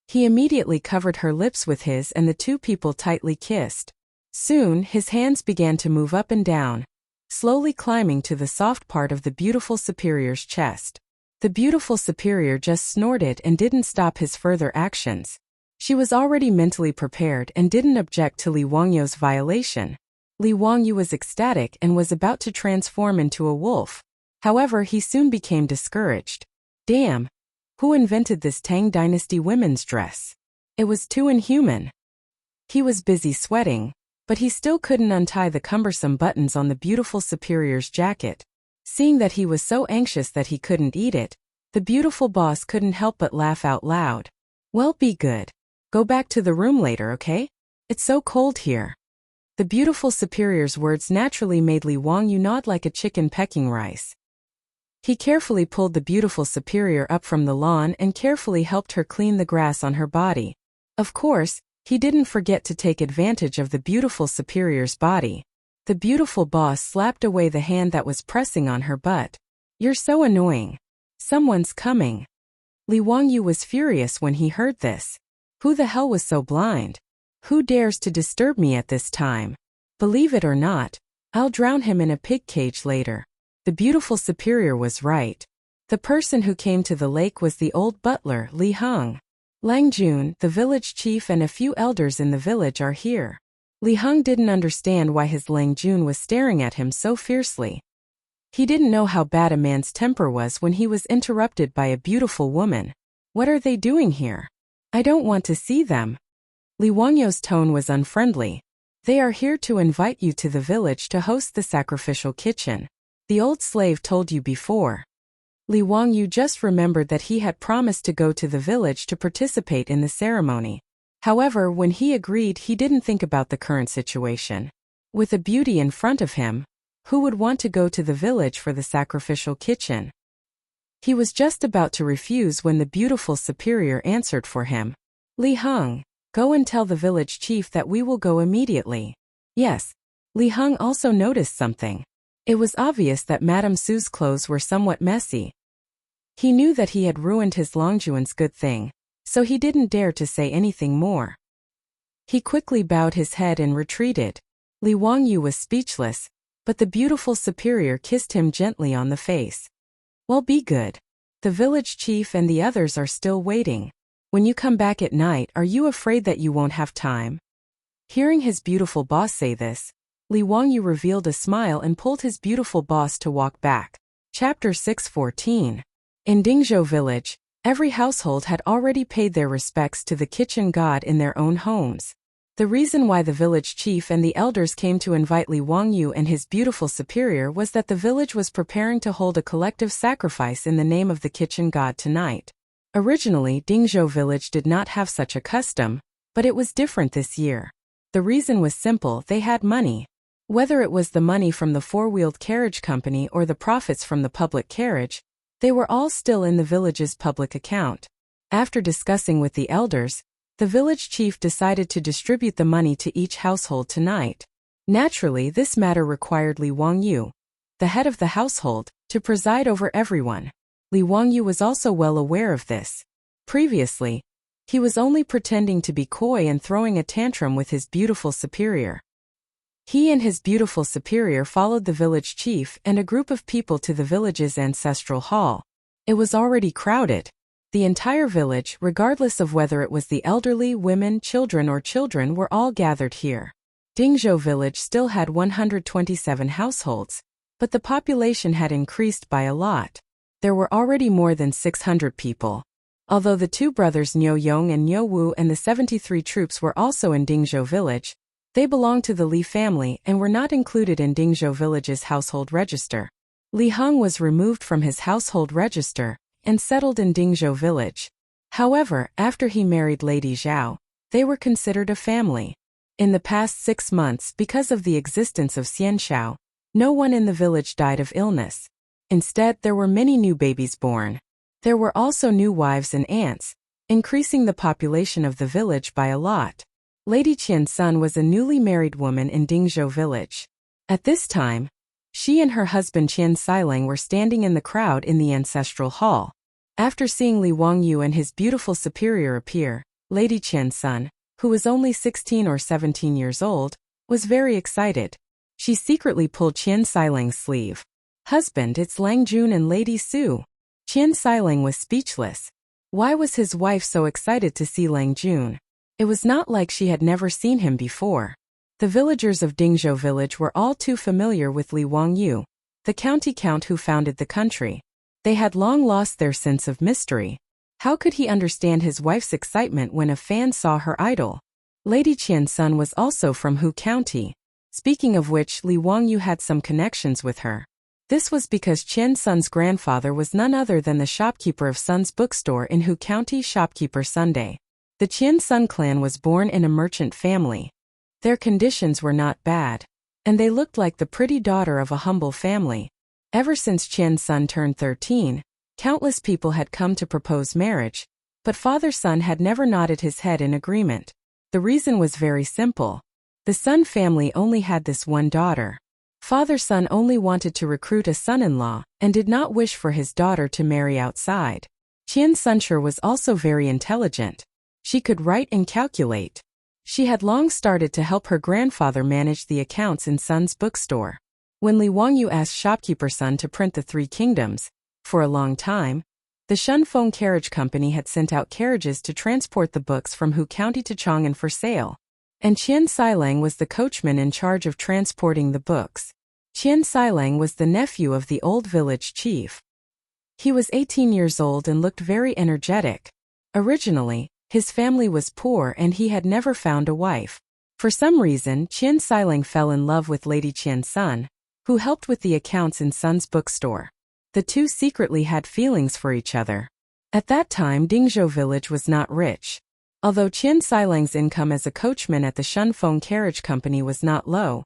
He immediately covered her lips with his and the two people tightly kissed. Soon, his hands began to move up and down, slowly climbing to the soft part of the beautiful superior's chest. The beautiful superior just snorted and didn't stop his further actions. She was already mentally prepared and didn't object to Li Wangyu's violation. Li Wangyu was ecstatic and was about to transform into a wolf. However, he soon became discouraged. Damn! Who invented this Tang Dynasty women's dress? It was too inhuman. He was busy sweating, but he still couldn't untie the cumbersome buttons on the beautiful superior's jacket. Seeing that he was so anxious that he couldn't eat it, the beautiful boss couldn't help but laugh out loud. Well, be good. Go back to the room later, okay? It's so cold here. The beautiful superior's words naturally made Li Wangyu nod like a chicken pecking rice. He carefully pulled the beautiful superior up from the lawn and carefully helped her clean the grass on her body. Of course, he didn't forget to take advantage of the beautiful superior's body. The beautiful boss slapped away the hand that was pressing on her butt. You're so annoying. Someone's coming. Li Wangyu was furious when he heard this. Who the hell was so blind? Who dares to disturb me at this time? Believe it or not, I'll drown him in a pig cage later. The beautiful superior was right. The person who came to the lake was the old butler, Li Heng. Lang Jun, the village chief, and a few elders in the village are here. Li Heng didn't understand why his Lang Jun was staring at him so fiercely. He didn't know how bad a man's temper was when he was interrupted by a beautiful woman. What are they doing here? I don't want to see them. Li Wangyu's tone was unfriendly. They are here to invite you to the village to host the sacrificial kitchen. The old slave told you before. Li Wangyu just remembered that he had promised to go to the village to participate in the ceremony. However, when he agreed, he didn't think about the current situation. With a beauty in front of him, who would want to go to the village for the sacrificial kitchen? He was just about to refuse when the beautiful superior answered for him. Li Heng, go and tell the village chief that we will go immediately. Yes. Li Heng also noticed something. It was obvious that Madame Su's clothes were somewhat messy. He knew that he had ruined his Longjuan's good thing, so he didn't dare to say anything more. He quickly bowed his head and retreated. Li Wangyu was speechless, but the beautiful superior kissed him gently on the face. Well, be good. The village chief and the others are still waiting. When you come back at night, are you afraid that you won't have time? Hearing his beautiful boss say this, Li Wangyu revealed a smile and pulled his beautiful boss to walk back. Chapter 614. In Dingzhou village, every household had already paid their respects to the kitchen god in their own homes. The reason why the village chief and the elders came to invite Li Wangyu and his beautiful superior was that the village was preparing to hold a collective sacrifice in the name of the kitchen god tonight. Originally, Dingzhou village did not have such a custom, but it was different this year. The reason was simple: they had money. Whether it was the money from the four-wheeled carriage company or the profits from the public carriage, they were all still in the village's public account. After discussing with the elders, the village chief decided to distribute the money to each household tonight. Naturally, this matter required Li Wangyu, the head of the household, to preside over everyone. Li Wangyu was also well aware of this. Previously, he was only pretending to be coy and throwing a tantrum with his beautiful superior. He and his beautiful superior followed the village chief and a group of people to the village's ancestral hall. It was already crowded. The entire village, regardless of whether it was the elderly, women, children, were all gathered here. Dingzhou village still had 127 households, but the population had increased by a lot. There were already more than 600 people. Although the two brothers Niu Yong and Niu Wu and the 73 troops were also in Dingzhou village, they belonged to the Li family and were not included in Dingzhou village's household register. Li Heng was removed from his household register and settled in Dingzhou village. However, after he married Lady Zhao, they were considered a family. In the past 6 months, because of the existence of Xianshao, no one in the village died of illness. Instead, there were many new babies born. There were also new wives and aunts, increasing the population of the village by a lot. Lady Qian's son was a newly married woman in Dingzhou village. At this time, she and her husband Qian Sailang were standing in the crowd in the ancestral hall. After seeing Li Wangyu and his beautiful superior appear, Lady Qian's son, who was only 16 or 17 years old, was very excited. She secretly pulled Qian Sailang's sleeve. "Husband, it's Lang Jun and Lady Su." Qian Sailang was speechless. Why was his wife so excited to see Lang Jun? It was not like she had never seen him before. The villagers of Dingzhou village were all too familiar with Li Wangyu, the county count who founded the country. They had long lost their sense of mystery. How could he understand his wife's excitement when a fan saw her idol? Lady Qian's son was also from Hu County. Speaking of which, Li Wangyu had some connections with her. This was because Qian's son's grandfather was none other than the shopkeeper of Sun's bookstore in Hu County, shopkeeper Sunday. The Qian Sun clan was born in a merchant family. Their conditions were not bad, and they looked like the pretty daughter of a humble family. Ever since Qian's son turned 13, countless people had come to propose marriage, but Father Sun had never nodded his head in agreement. The reason was very simple. The Sun family only had this one daughter. Father Sun only wanted to recruit a son-in-law and did not wish for his daughter to marry outside. Qian Sunshur was also very intelligent. She could write and calculate. She had long started to help her grandfather manage the accounts in Sun's bookstore. When Li Wangyu asked shopkeeper Sun to print the Three Kingdoms, for a long time, the Shunfeng Carriage Company had sent out carriages to transport the books from Hu County to Chang'an for sale, and Qian Sailang was the coachman in charge of transporting the books. Qian Sailang was the nephew of the old village chief. He was 18 years old and looked very energetic. Originally, his family was poor and he had never found a wife. For some reason, Qian Sailang fell in love with Lady Qian's son, who helped with the accounts in Sun's bookstore. The two secretly had feelings for each other. At that time, Dingzhou village was not rich. Although Qian Sailang's income as a coachman at the Shunfeng Carriage Company was not low,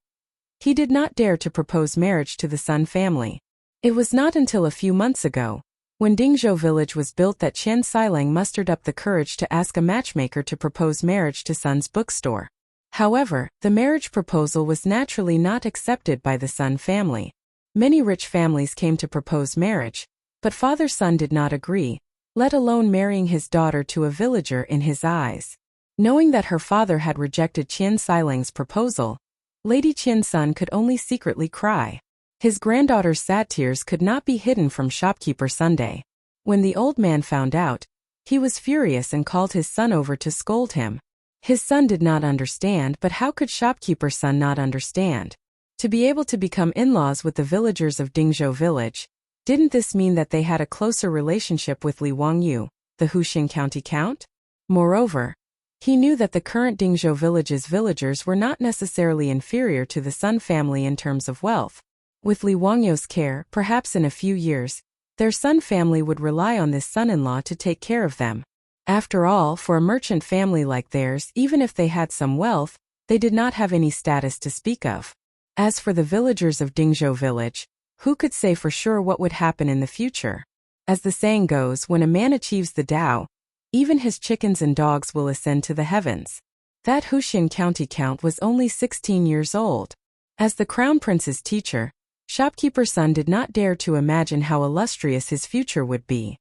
he did not dare to propose marriage to the Sun family. It was not until a few months ago, when Dingzhou village was built, that Qian Sailang mustered up the courage to ask a matchmaker to propose marriage to Sun's bookstore. However, the marriage proposal was naturally not accepted by the Sun family. Many rich families came to propose marriage, but Father Sun did not agree, let alone marrying his daughter to a villager in his eyes. Knowing that her father had rejected Qian Sailang's proposal, Lady Qian's son could only secretly cry. His granddaughter's sad tears could not be hidden from shopkeeper Sunday. When the old man found out, he was furious and called his son over to scold him. His son did not understand, but how could shopkeeper Sun not understand? To be able to become in-laws with the villagers of Dingzhou village, didn't this mean that they had a closer relationship with Li Wangyu, the Huxing County Count? Moreover, he knew that the current Dingzhou village's villagers were not necessarily inferior to the Sun family in terms of wealth. With Li Wangyu's care, perhaps in a few years, their Sun family would rely on this son-in-law to take care of them. After all, for a merchant family like theirs, even if they had some wealth, they did not have any status to speak of. As for the villagers of Dingzhou village, who could say for sure what would happen in the future? As the saying goes, when a man achieves the Tao, even his chickens and dogs will ascend to the heavens. That Huxing County Count was only 16 years old. As the Crown Prince's teacher, shopkeeper Sun did not dare to imagine how illustrious his future would be.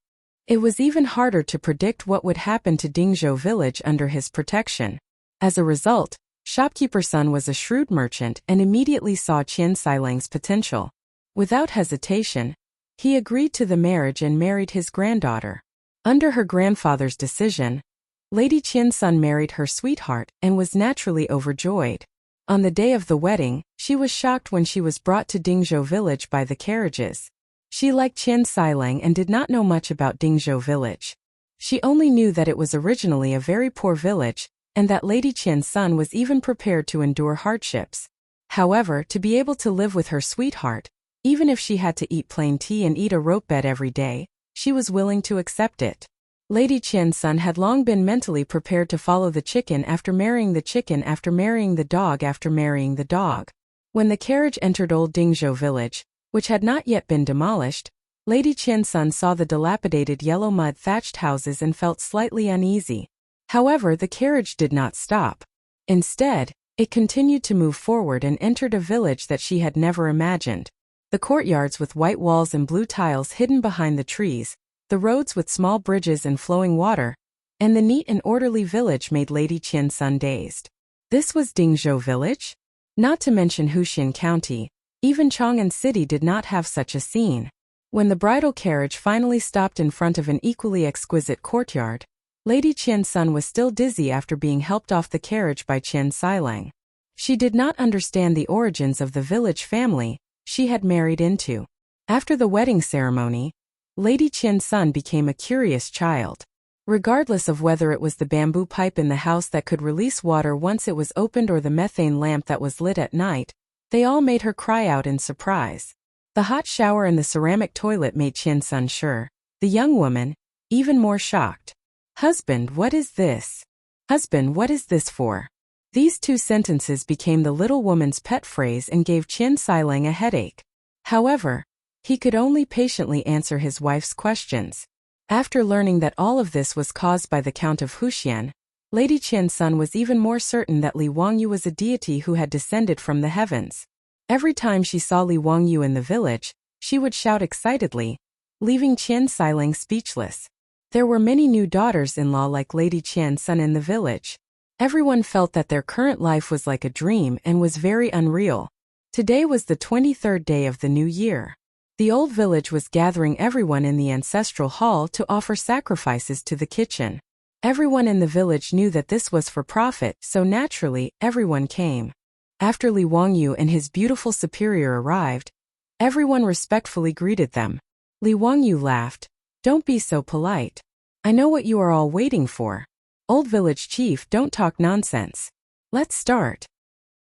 It was even harder to predict what would happen to Dingzhou village under his protection. As a result, Shopkeeper's son was a shrewd merchant and immediately saw Qian Sailang's potential. Without hesitation, he agreed to the marriage and married his granddaughter. Under her grandfather's decision, Lady Qian Sun married her sweetheart and was naturally overjoyed. On the day of the wedding, she was shocked when she was brought to Dingzhou village by the carriages. She liked Qian Sailang and did not know much about Dingzhou village. She only knew that it was originally a very poor village, and that Lady Qian Sun was even prepared to endure hardships. However, to be able to live with her sweetheart, even if she had to eat plain tea and eat a rope bed every day, she was willing to accept it. Lady Qian Sun had long been mentally prepared to follow the chicken after marrying the chicken after marrying the dog after marrying the dog. When the carriage entered Old Dingzhou village, which had not yet been demolished, Lady Qian Sun saw the dilapidated yellow mud-thatched houses and felt slightly uneasy. However, the carriage did not stop. Instead, it continued to move forward and entered a village that she had never imagined. The courtyards with white walls and blue tiles hidden behind the trees, the roads with small bridges and flowing water, and the neat and orderly village made Lady Qian Sun dazed. This was Dingzhou village? Not to mention Huxian County, even Chang'an City did not have such a scene. When the bridal carriage finally stopped in front of an equally exquisite courtyard, Lady Qian Sun was still dizzy after being helped off the carriage by Qian Sailang. She did not understand the origins of the village family she had married into. After the wedding ceremony, Lady Qian Sun became a curious child. Regardless of whether it was the bamboo pipe in the house that could release water once it was opened or the methane lamp that was lit at night, they all made her cry out in surprise. The hot shower and the ceramic toilet made Qian Sun sure, the young woman, even more shocked. "Husband, what is this? Husband, what is this for?" These two sentences became the little woman's pet phrase and gave Qian Sailang a headache. However, he could only patiently answer his wife's questions. After learning that all of this was caused by the Count of Huxian, Lady Qian Sun was even more certain that Li Wangyu was a deity who had descended from the heavens. Every time she saw Li Wangyu in the village, she would shout excitedly, leaving Qian Sailang speechless. There were many new daughters-in-law like Lady Qian Sun in the village. Everyone felt that their current life was like a dream and was very unreal. Today was the 23rd day of the new year. The old village was gathering everyone in the ancestral hall to offer sacrifices to the kitchen. Everyone in the village knew that this was for profit, so naturally, everyone came. After Li Wangyu and his beautiful superior arrived, everyone respectfully greeted them. Li Wangyu laughed. "Don't be so polite. I know what you are all waiting for. Old village chief, don't talk nonsense. Let's start."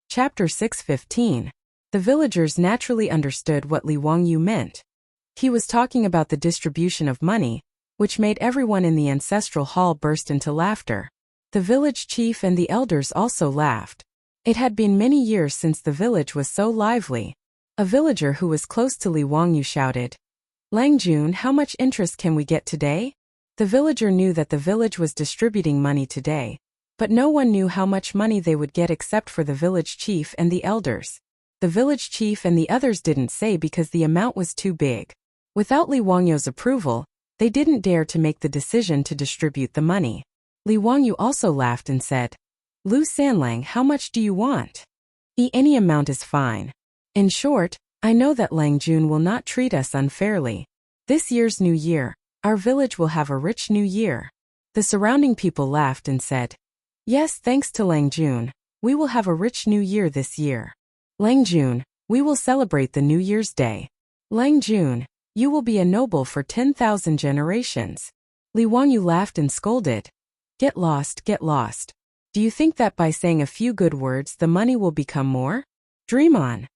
Chapter 6:15. The villagers naturally understood what Li Wangyu meant. He was talking about the distribution of money, which made everyone in the ancestral hall burst into laughter. The village chief and the elders also laughed. It had been many years since the village was so lively. A villager who was close to Li Wangyu shouted, "Lang Jun, how much interest can we get today?" The villager knew that the village was distributing money today, but no one knew how much money they would get except for the village chief and the elders. The village chief and the others didn't say because the amount was too big. Without Li Wangyu's approval, they didn't dare to make the decision to distribute the money. Li Wangyu also laughed and said, "Lu Sanlang, how much do you want? Any amount is fine. In short, I know that Lang Jun will not treat us unfairly. This year's new year, our village will have a rich new year." The surrounding people laughed and said, "Yes, thanks to Lang Jun, we will have a rich new year this year. Lang Jun, we will celebrate the New Year's Day. Lang Jun, you will be a noble for 10,000 generations." Li Wangyu laughed and scolded, Get lost, get lost. Do you think that by saying a few good words the money will become more? Dream on."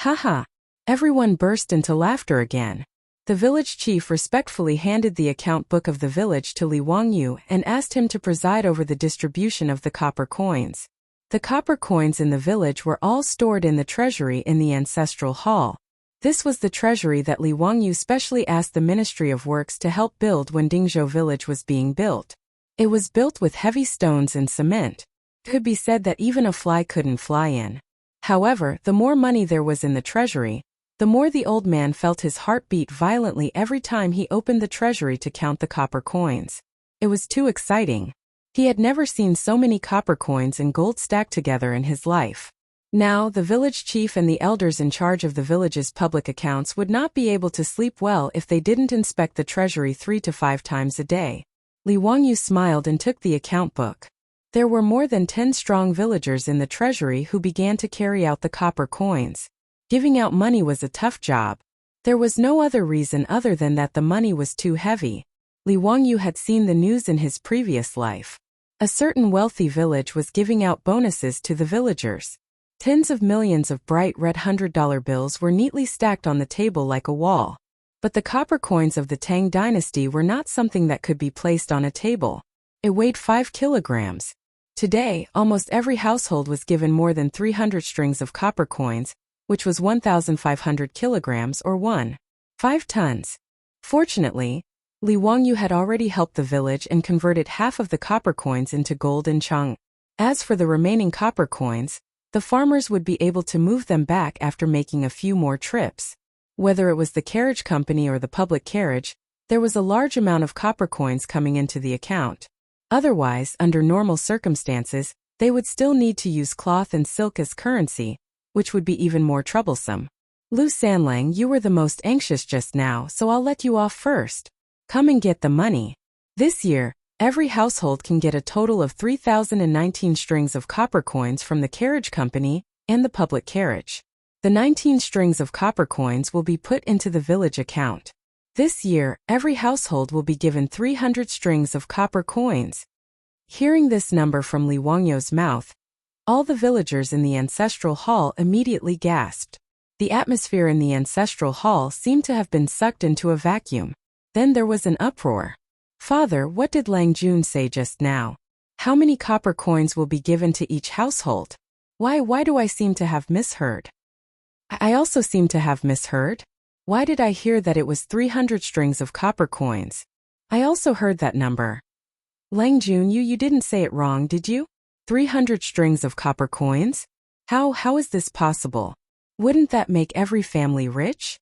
Haha. Everyone burst into laughter again. The village chief respectfully handed the account book of the village to Li Wangyu and asked him to preside over the distribution of the copper coins. The copper coins in the village were all stored in the treasury in the ancestral hall. This was the treasury that Li Wangyu specially asked the Ministry of Works to help build when Dingzhou village was being built. It was built with heavy stones and cement. It could be said that even a fly couldn't fly in. However, the more money there was in the treasury, the more the old man felt his heart beat violently every time he opened the treasury to count the copper coins. It was too exciting. He had never seen so many copper coins and gold stacked together in his life. Now, the village chief and the elders in charge of the village's public accounts would not be able to sleep well if they didn't inspect the treasury 3 to 5 times a day. Li Wangyu smiled and took the account book. There were more than 10 strong villagers in the treasury who began to carry out the copper coins. Giving out money was a tough job. There was no other reason other than that the money was too heavy. Li Wangyu had seen the news in his previous life. A certain wealthy village was giving out bonuses to the villagers. Tens of millions of bright red $100 bills were neatly stacked on the table like a wall. But the copper coins of the Tang dynasty were not something that could be placed on a table. It weighed 5 kilograms. Today, almost every household was given more than 300 strings of copper coins, which was 1,500 kilograms or 1.5 tons. Fortunately, Li Wangyu had already helped the village and converted half of the copper coins into gold in Chang'an. As for the remaining copper coins, the farmers would be able to move them back after making a few more trips. Whether it was the carriage company or the public carriage, there was a large amount of copper coins coming into the account. Otherwise, under normal circumstances, they would still need to use cloth and silk as currency, which would be even more troublesome. Lu Sanlang, you were the most anxious just now, so I'll let you off first. Come and get the money. This year, every household can get a total of 3,019 strings of copper coins from the carriage company and the public carriage. The 19 strings of copper coins will be put into the village account. This year, every household will be given 300 strings of copper coins. Hearing this number from Li Wangyu's mouth, all the villagers in the ancestral hall immediately gasped. The atmosphere in the ancestral hall seemed to have been sucked into a vacuum. Then there was an uproar. Father, what did Lang Jun say just now? How many copper coins will be given to each household? Why do I seem to have misheard? I also seem to have misheard? Why did I hear that it was 300 strings of copper coins? I also heard that number. Lang Jun, you didn't say it wrong, did you? 300 strings of copper coins? How is this possible? Wouldn't that make every family rich?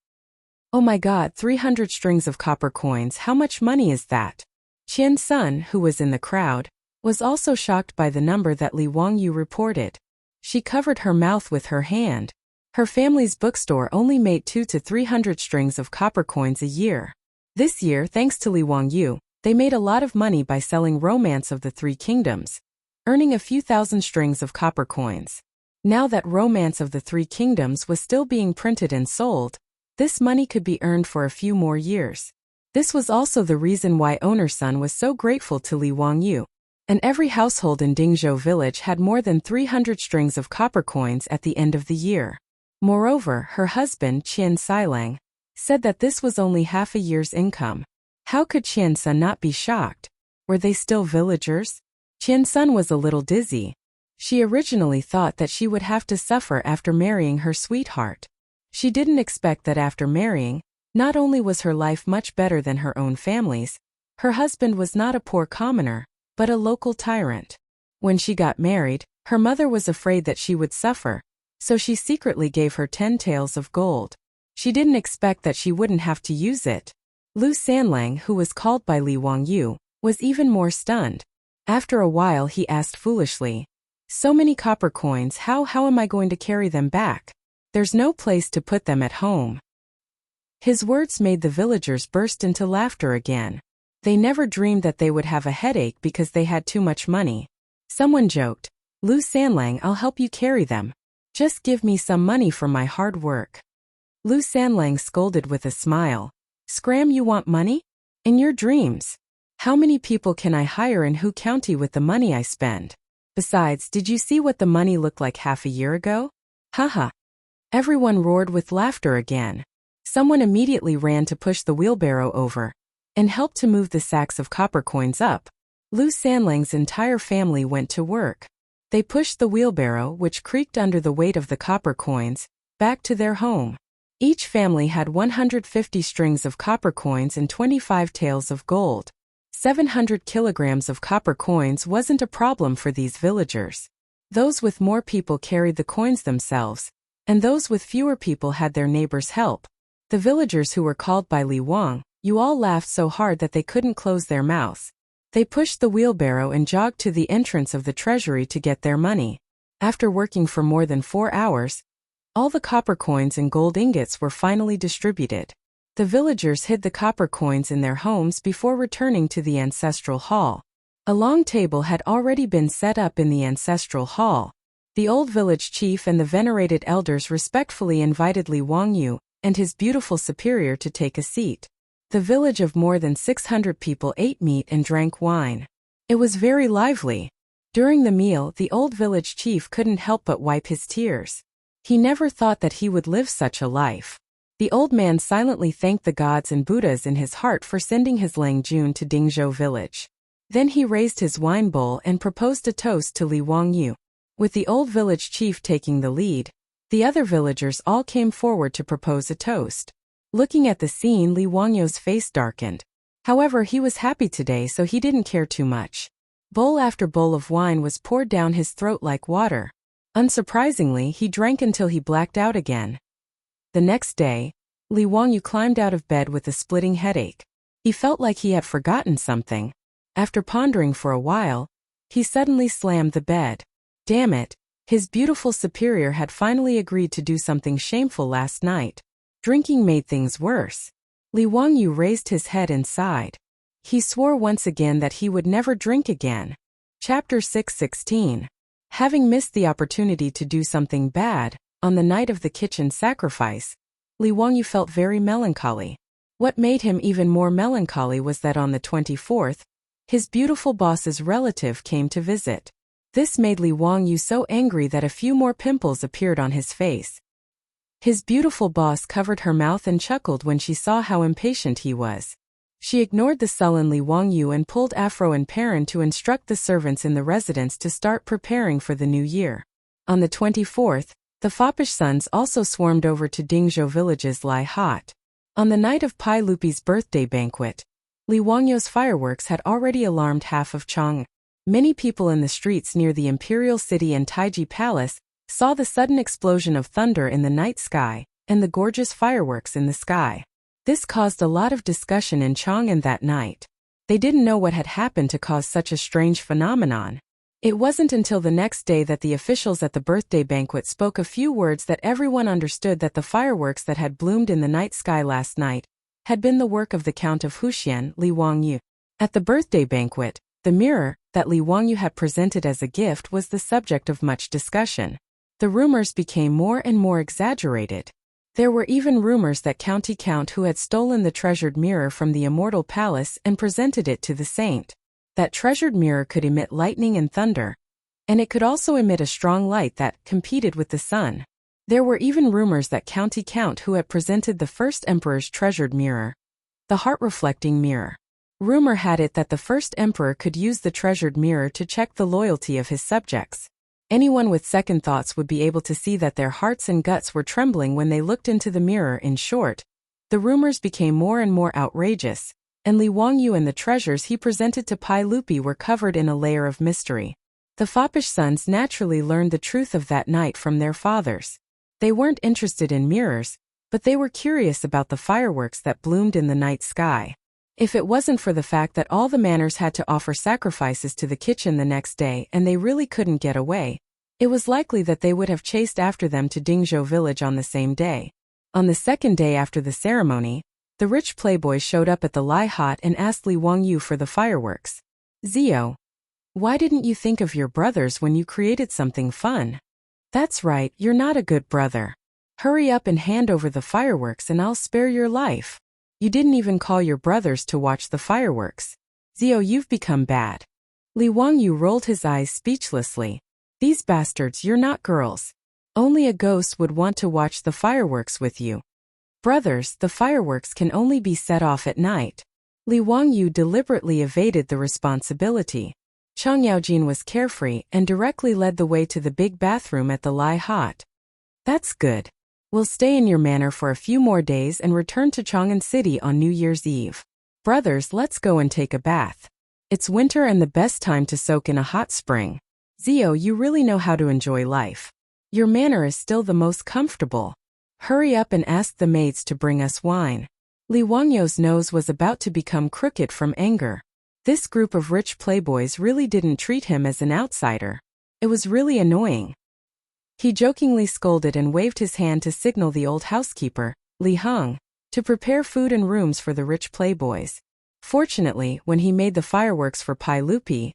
Oh my God, 300 strings of copper coins, how much money is that? Qian Sun, who was in the crowd, was also shocked by the number that Li Wangyu reported. She covered her mouth with her hand. Her family's bookstore only made 200 to 300 strings of copper coins a year. This year, thanks to Li Wangyu, they made a lot of money by selling Romance of the Three Kingdoms, earning a few thousand strings of copper coins. Now that Romance of the Three Kingdoms was still being printed and sold, this money could be earned for a few more years. This was also the reason why Owner Sun was so grateful to Li Wangyu. And every household in Dingzhou village had more than 300 strings of copper coins at the end of the year. Moreover, her husband, Qian Sailang, said that this was only half a year's income. How could Qian Sun not be shocked? Were they still villagers? Qian Sun was a little dizzy. She originally thought that she would have to suffer after marrying her sweetheart. She didn't expect that after marrying, not only was her life much better than her own family's, her husband was not a poor commoner, but a local tyrant. When she got married, her mother was afraid that she would suffer, so she secretly gave her 10 taels of gold. She didn't expect that she wouldn't have to use it. Lu Sanlang, who was called by Li Wangyu, was even more stunned. After a while he asked foolishly, "So many copper coins, how am I going to carry them back? There's no place to put them at home." His words made the villagers burst into laughter again. They never dreamed that they would have a headache because they had too much money. Someone joked, "Lu Sanlang, I'll help you carry them. Just give me some money for my hard work." Lu Sanlang scolded with a smile. "Scram, you want money? In your dreams. How many people can I hire in Hu County with the money I spend? Besides, did you see what the money looked like half a year ago? Haha." Everyone roared with laughter again. Someone immediately ran to push the wheelbarrow over and helped to move the sacks of copper coins up. Lu Sanlang's entire family went to work. They pushed the wheelbarrow, which creaked under the weight of the copper coins, back to their home. Each family had 150 strings of copper coins and 25 taels of gold. 700 kilograms of copper coins wasn't a problem for these villagers. Those with more people carried the coins themselves, and those with fewer people had their neighbors help. The villagers who were called by Li Wang, you all laughed so hard that they couldn't close their mouths. They pushed the wheelbarrow and jogged to the entrance of the treasury to get their money. After working for more than 4 hours, all the copper coins and gold ingots were finally distributed. The villagers hid the copper coins in their homes before returning to the ancestral hall. A long table had already been set up in the ancestral hall. The old village chief and the venerated elders respectfully invited Li Wangyu and his beautiful superior to take a seat. The village of more than 600 people ate meat and drank wine. It was very lively. During the meal, the old village chief couldn't help but wipe his tears. He never thought that he would live such a life. The old man silently thanked the gods and Buddhas in his heart for sending his Lang Jun to Dingzhou village. Then he raised his wine bowl and proposed a toast to Li Wangyu. With the old village chief taking the lead, the other villagers all came forward to propose a toast. Looking at the scene, Li Wangyu's face darkened. However, he was happy today, so he didn't care too much. Bowl after bowl of wine was poured down his throat like water. Unsurprisingly, he drank until he blacked out again. The next day, Li Wangyu climbed out of bed with a splitting headache. He felt like he had forgotten something. After pondering for a while, he suddenly slammed the bed. Damn it, his beautiful superior had finally agreed to do something shameful last night. Drinking made things worse. Li Wangyu raised his head and sighed. He swore once again that he would never drink again. Chapter 6:16. Having missed the opportunity to do something bad, on the night of the kitchen sacrifice, Li Wangyu felt very melancholy. What made him even more melancholy was that on the 24th, his beautiful boss's relative came to visit. This made Li Wangyu so angry that a few more pimples appeared on his face. His beautiful boss covered her mouth and chuckled when she saw how impatient he was. She ignored the sullen Li Wangyu and pulled Afro and Perrin to instruct the servants in the residence to start preparing for the new year. On the 24th, the foppish sons also swarmed over to Dingzhou village's Lai Hot. On the night of Pai Lupi's birthday banquet, Li Wangyu's fireworks had already alarmed half of Chang'an. Many people in the streets near the imperial city and Taiji Palace saw the sudden explosion of thunder in the night sky and the gorgeous fireworks in the sky. This caused a lot of discussion in Chang'an that night. They didn't know what had happened to cause such a strange phenomenon. It wasn't until the next day that the officials at the birthday banquet spoke a few words that everyone understood that the fireworks that had bloomed in the night sky last night had been the work of the Count of Huxian, Li Wangyu. At the birthday banquet, the mirror that Li Wangyu had presented as a gift was the subject of much discussion. The rumors became more and more exaggerated. There were even rumors that Count who had stolen the treasured mirror from the immortal palace and presented it to the saint. That treasured mirror could emit lightning and thunder, and it could also emit a strong light that competed with the sun. There were even rumors that Count who had presented the first emperor's treasured mirror, the heart-reflecting mirror. Rumor had it that the first emperor could use the treasured mirror to check the loyalty of his subjects. Anyone with second thoughts would be able to see that their hearts and guts were trembling when they looked into the mirror. In short, the rumors became more and more outrageous, and Li Wangyu and the treasures he presented to Pai Lupi were covered in a layer of mystery. The foppish sons naturally learned the truth of that night from their fathers. They weren't interested in mirrors, but they were curious about the fireworks that bloomed in the night sky. If it wasn't for the fact that all the manors had to offer sacrifices to the kitchen the next day and they really couldn't get away, it was likely that they would have chased after them to Dingzhou village on the same day. On the second day after the ceremony, the rich playboy showed up at the Lai Hot and asked Li Wangyu for the fireworks. Zio, why didn't you think of your brothers when you created something fun? That's right, you're not a good brother. Hurry up and hand over the fireworks and I'll spare your life. You didn't even call your brothers to watch the fireworks. Zio, you've become bad. Li Wangyu rolled his eyes speechlessly. These bastards, you're not girls. Only a ghost would want to watch the fireworks with you. Brothers, the fireworks can only be set off at night. Li Wangyu deliberately evaded the responsibility. Chang Yaojin was carefree and directly led the way to the big bathroom at the Lai Hot. That's good. We'll stay in your manor for a few more days and return to Chang'an City on New Year's Eve. Brothers, let's go and take a bath. It's winter and the best time to soak in a hot spring. Zio, you really know how to enjoy life. Your manor is still the most comfortable. Hurry up and ask the maids to bring us wine. Li Wangyu's nose was about to become crooked from anger. This group of rich playboys really didn't treat him as an outsider. It was really annoying. He jokingly scolded and waved his hand to signal the old housekeeper, Li Heng, to prepare food and rooms for the rich playboys. Fortunately, when he made the fireworks for Pai Lupi,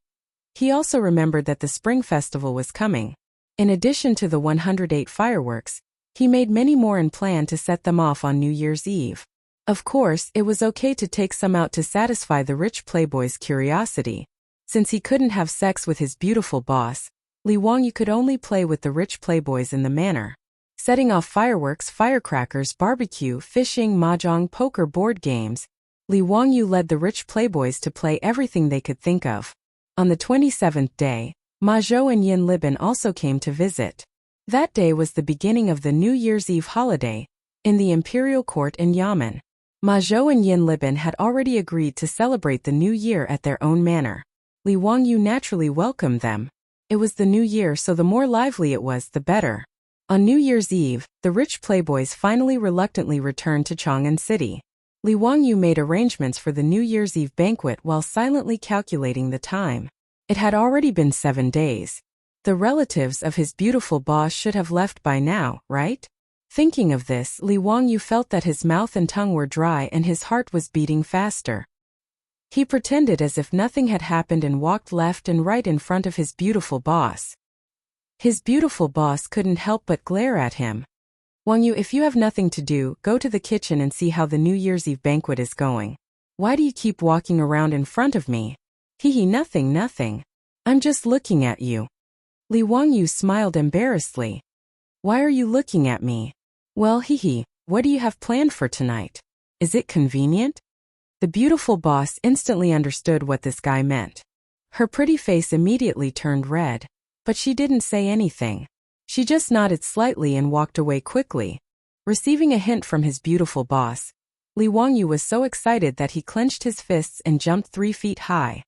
he also remembered that the Spring Festival was coming. In addition to the 108 fireworks, he made many more and planned to set them off on New Year's Eve. Of course, it was okay to take some out to satisfy the rich playboy's curiosity. Since he couldn't have sex with his beautiful boss, Li Wangyu could only play with the rich playboys in the manor. Setting off fireworks, firecrackers, barbecue, fishing, mahjong, poker, board games, Li Wangyu led the rich playboys to play everything they could think of. On the 27th day, Ma Zhou and Yin Libin also came to visit. That day was the beginning of the New Year's Eve holiday, in the imperial court in Yamen. Ma Zhou and Yin Libin had already agreed to celebrate the new year at their own manor. Li Wangyu naturally welcomed them. It was the new year, so the more lively it was, the better. On New Year's Eve, the rich playboys finally reluctantly returned to Chang'an City. Li Wangyu made arrangements for the New Year's Eve banquet while silently calculating the time. It had already been 7 days. The relatives of his beautiful boss should have left by now, right? Thinking of this, Li Wangyu felt that his mouth and tongue were dry and his heart was beating faster. He pretended as if nothing had happened and walked left and right in front of his beautiful boss. His beautiful boss couldn't help but glare at him. Wangyu, if you have nothing to do, go to the kitchen and see how the New Year's Eve banquet is going. Why do you keep walking around in front of me? Nothing. I'm just looking at you. Li Wangyu smiled embarrassedly. Why are you looking at me? Well, what do you have planned for tonight? Is it convenient? The beautiful boss instantly understood what this guy meant. Her pretty face immediately turned red, but she didn't say anything. She just nodded slightly and walked away quickly. Receiving a hint from his beautiful boss, Li Wangyu was so excited that he clenched his fists and jumped 3 feet high.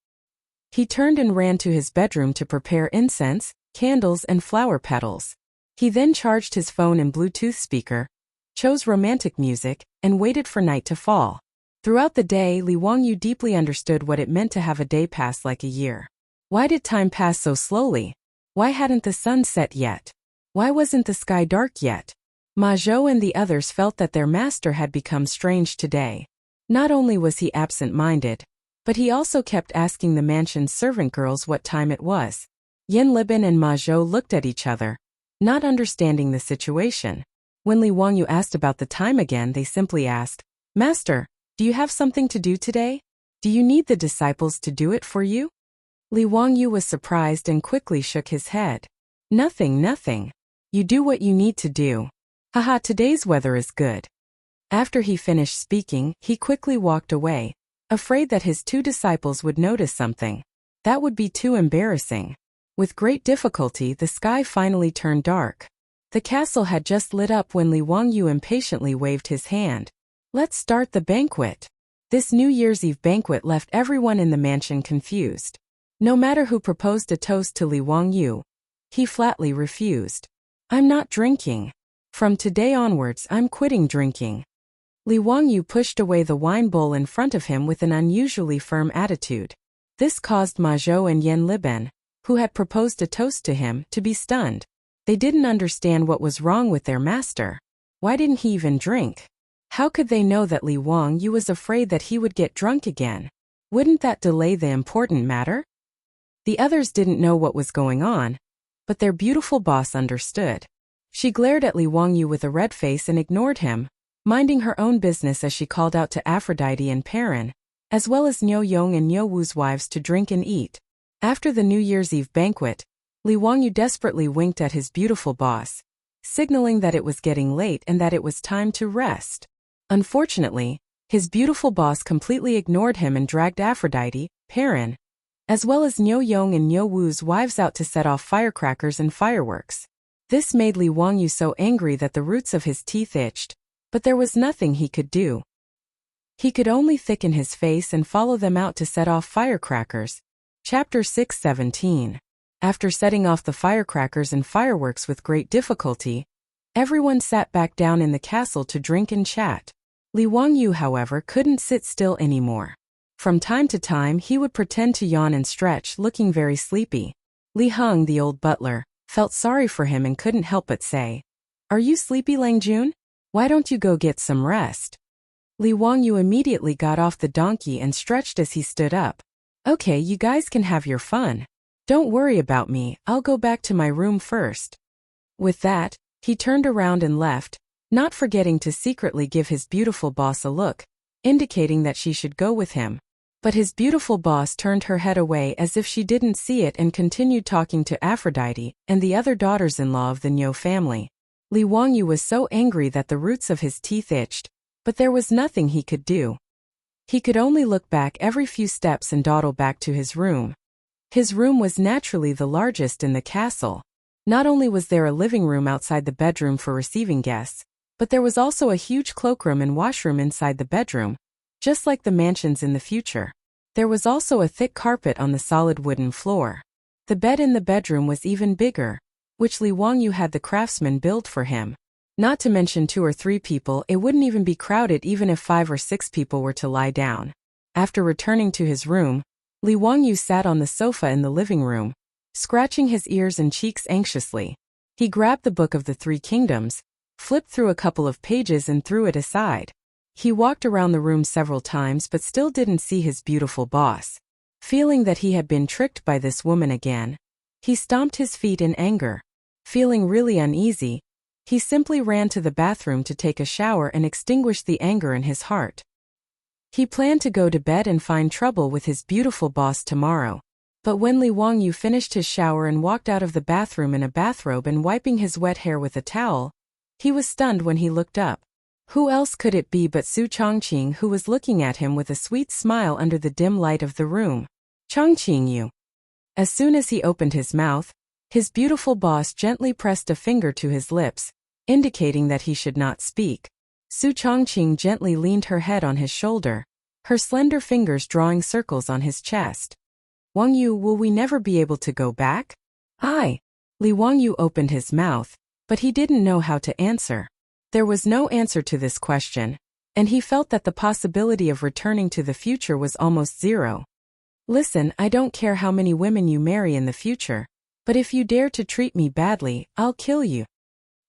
He turned and ran to his bedroom to prepare incense, candles, and flower petals. He then charged his phone and Bluetooth speaker, chose romantic music, and waited for night to fall. Throughout the day, Li Wangyu deeply understood what it meant to have a day pass like a year. Why did time pass so slowly? Why hadn't the sun set yet? Why wasn't the sky dark yet? Ma Zhou and the others felt that their master had become strange today. Not only was he absent-minded, but he also kept asking the mansion's servant girls what time it was. Yin Libin and Ma Zhou looked at each other, not understanding the situation. When Li Wangyu asked about the time again, they simply asked, "Master, do you have something to do today? Do you need the disciples to do it for you?" Li Wangyu was surprised and quickly shook his head. Nothing. You do what you need to do. Haha, today's weather is good." After he finished speaking, he quickly walked away, afraid that his 2 disciples would notice something. That would be too embarrassing. With great difficulty, the sky finally turned dark. The castle had just lit up when Li Wangyu impatiently waved his hand. "Let's start the banquet." This New Year's Eve banquet left everyone in the mansion confused. No matter who proposed a toast to Li Wangyu, he flatly refused. "I'm not drinking. From today onwards, I'm quitting drinking." Li Wangyu pushed away the wine bowl in front of him with an unusually firm attitude. This caused Ma Zhou and Yin Libin, who had proposed a toast to him, to be stunned. They didn't understand what was wrong with their master. Why didn't he even drink? How could they know that Li Wangyu was afraid that he would get drunk again? Wouldn't that delay the important matter? The others didn't know what was going on, but their beautiful boss understood. She glared at Li Wangyu with a red face and ignored him, minding her own business as she called out to Aphrodite and Perrin, as well as Niu Yong and Niu Wu's wives to drink and eat. After the New Year's Eve banquet, Li Wangyu desperately winked at his beautiful boss, signaling that it was getting late and that it was time to rest. Unfortunately, his beautiful boss completely ignored him and dragged Aphrodite, Perrin, as well as Niu Yong and Niu Wu's wives out to set off firecrackers and fireworks. This made Li Wangyu so angry that the roots of his teeth itched, but there was nothing he could do. He could only thicken his face and follow them out to set off firecrackers. Chapter 6:17. After setting off the firecrackers and fireworks with great difficulty, everyone sat back down in the castle to drink and chat. Li Wangyu, however, couldn't sit still anymore. From time to time he would pretend to yawn and stretch, looking very sleepy. Li Heng, the old butler, felt sorry for him and couldn't help but say, "Are you sleepy, Lang Jun? Why don't you go get some rest?" Li Wangyu immediately got off the donkey and stretched as he stood up. "Okay, you guys can have your fun. Don't worry about me, I'll go back to my room first." With that, he turned around and left, not forgetting to secretly give his beautiful boss a look, indicating that she should go with him. But his beautiful boss turned her head away as if she didn't see it and continued talking to Aphrodite and the other daughters-in-law of the Niu family. Li Wangyu was so angry that the roots of his teeth itched, but there was nothing he could do. He could only look back every few steps and dawdle back to his room. His room was naturally the largest in the castle. Not only was there a living room outside the bedroom for receiving guests, but there was also a huge cloakroom and washroom inside the bedroom, just like the mansions in the future. There was also a thick carpet on the solid wooden floor. The bed in the bedroom was even bigger, which Li Wangyu had the craftsman build for him. Not to mention 2 or 3 people, it wouldn't even be crowded even if 5 or 6 people were to lie down. After returning to his room, Li Wangyu sat on the sofa in the living room, scratching his ears and cheeks anxiously. He grabbed the Book of the Three Kingdoms, flipped through a couple of pages and threw it aside. He walked around the room several times but still didn't see his beautiful boss. Feeling that he had been tricked by this woman again, he stomped his feet in anger. Feeling really uneasy, he simply ran to the bathroom to take a shower and extinguish the anger in his heart. He planned to go to bed and find trouble with his beautiful boss tomorrow. But when Li Wangyu finished his shower and walked out of the bathroom in a bathrobe and wiping his wet hair with a towel, he was stunned when he looked up. Who else could it be but Su Changqing, who was looking at him with a sweet smile under the dim light of the room. "Changqing, you." As soon as he opened his mouth, his beautiful boss gently pressed a finger to his lips, indicating that he should not speak. Su Changqing gently leaned her head on his shoulder, her slender fingers drawing circles on his chest. "Wangyu, will we never be able to go back?" "Aye." Li Wangyu opened his mouth, but he didn't know how to answer. There was no answer to this question, and he felt that the possibility of returning to the future was almost zero. "Listen, I don't care how many women you marry in the future, but if you dare to treat me badly, I'll kill you."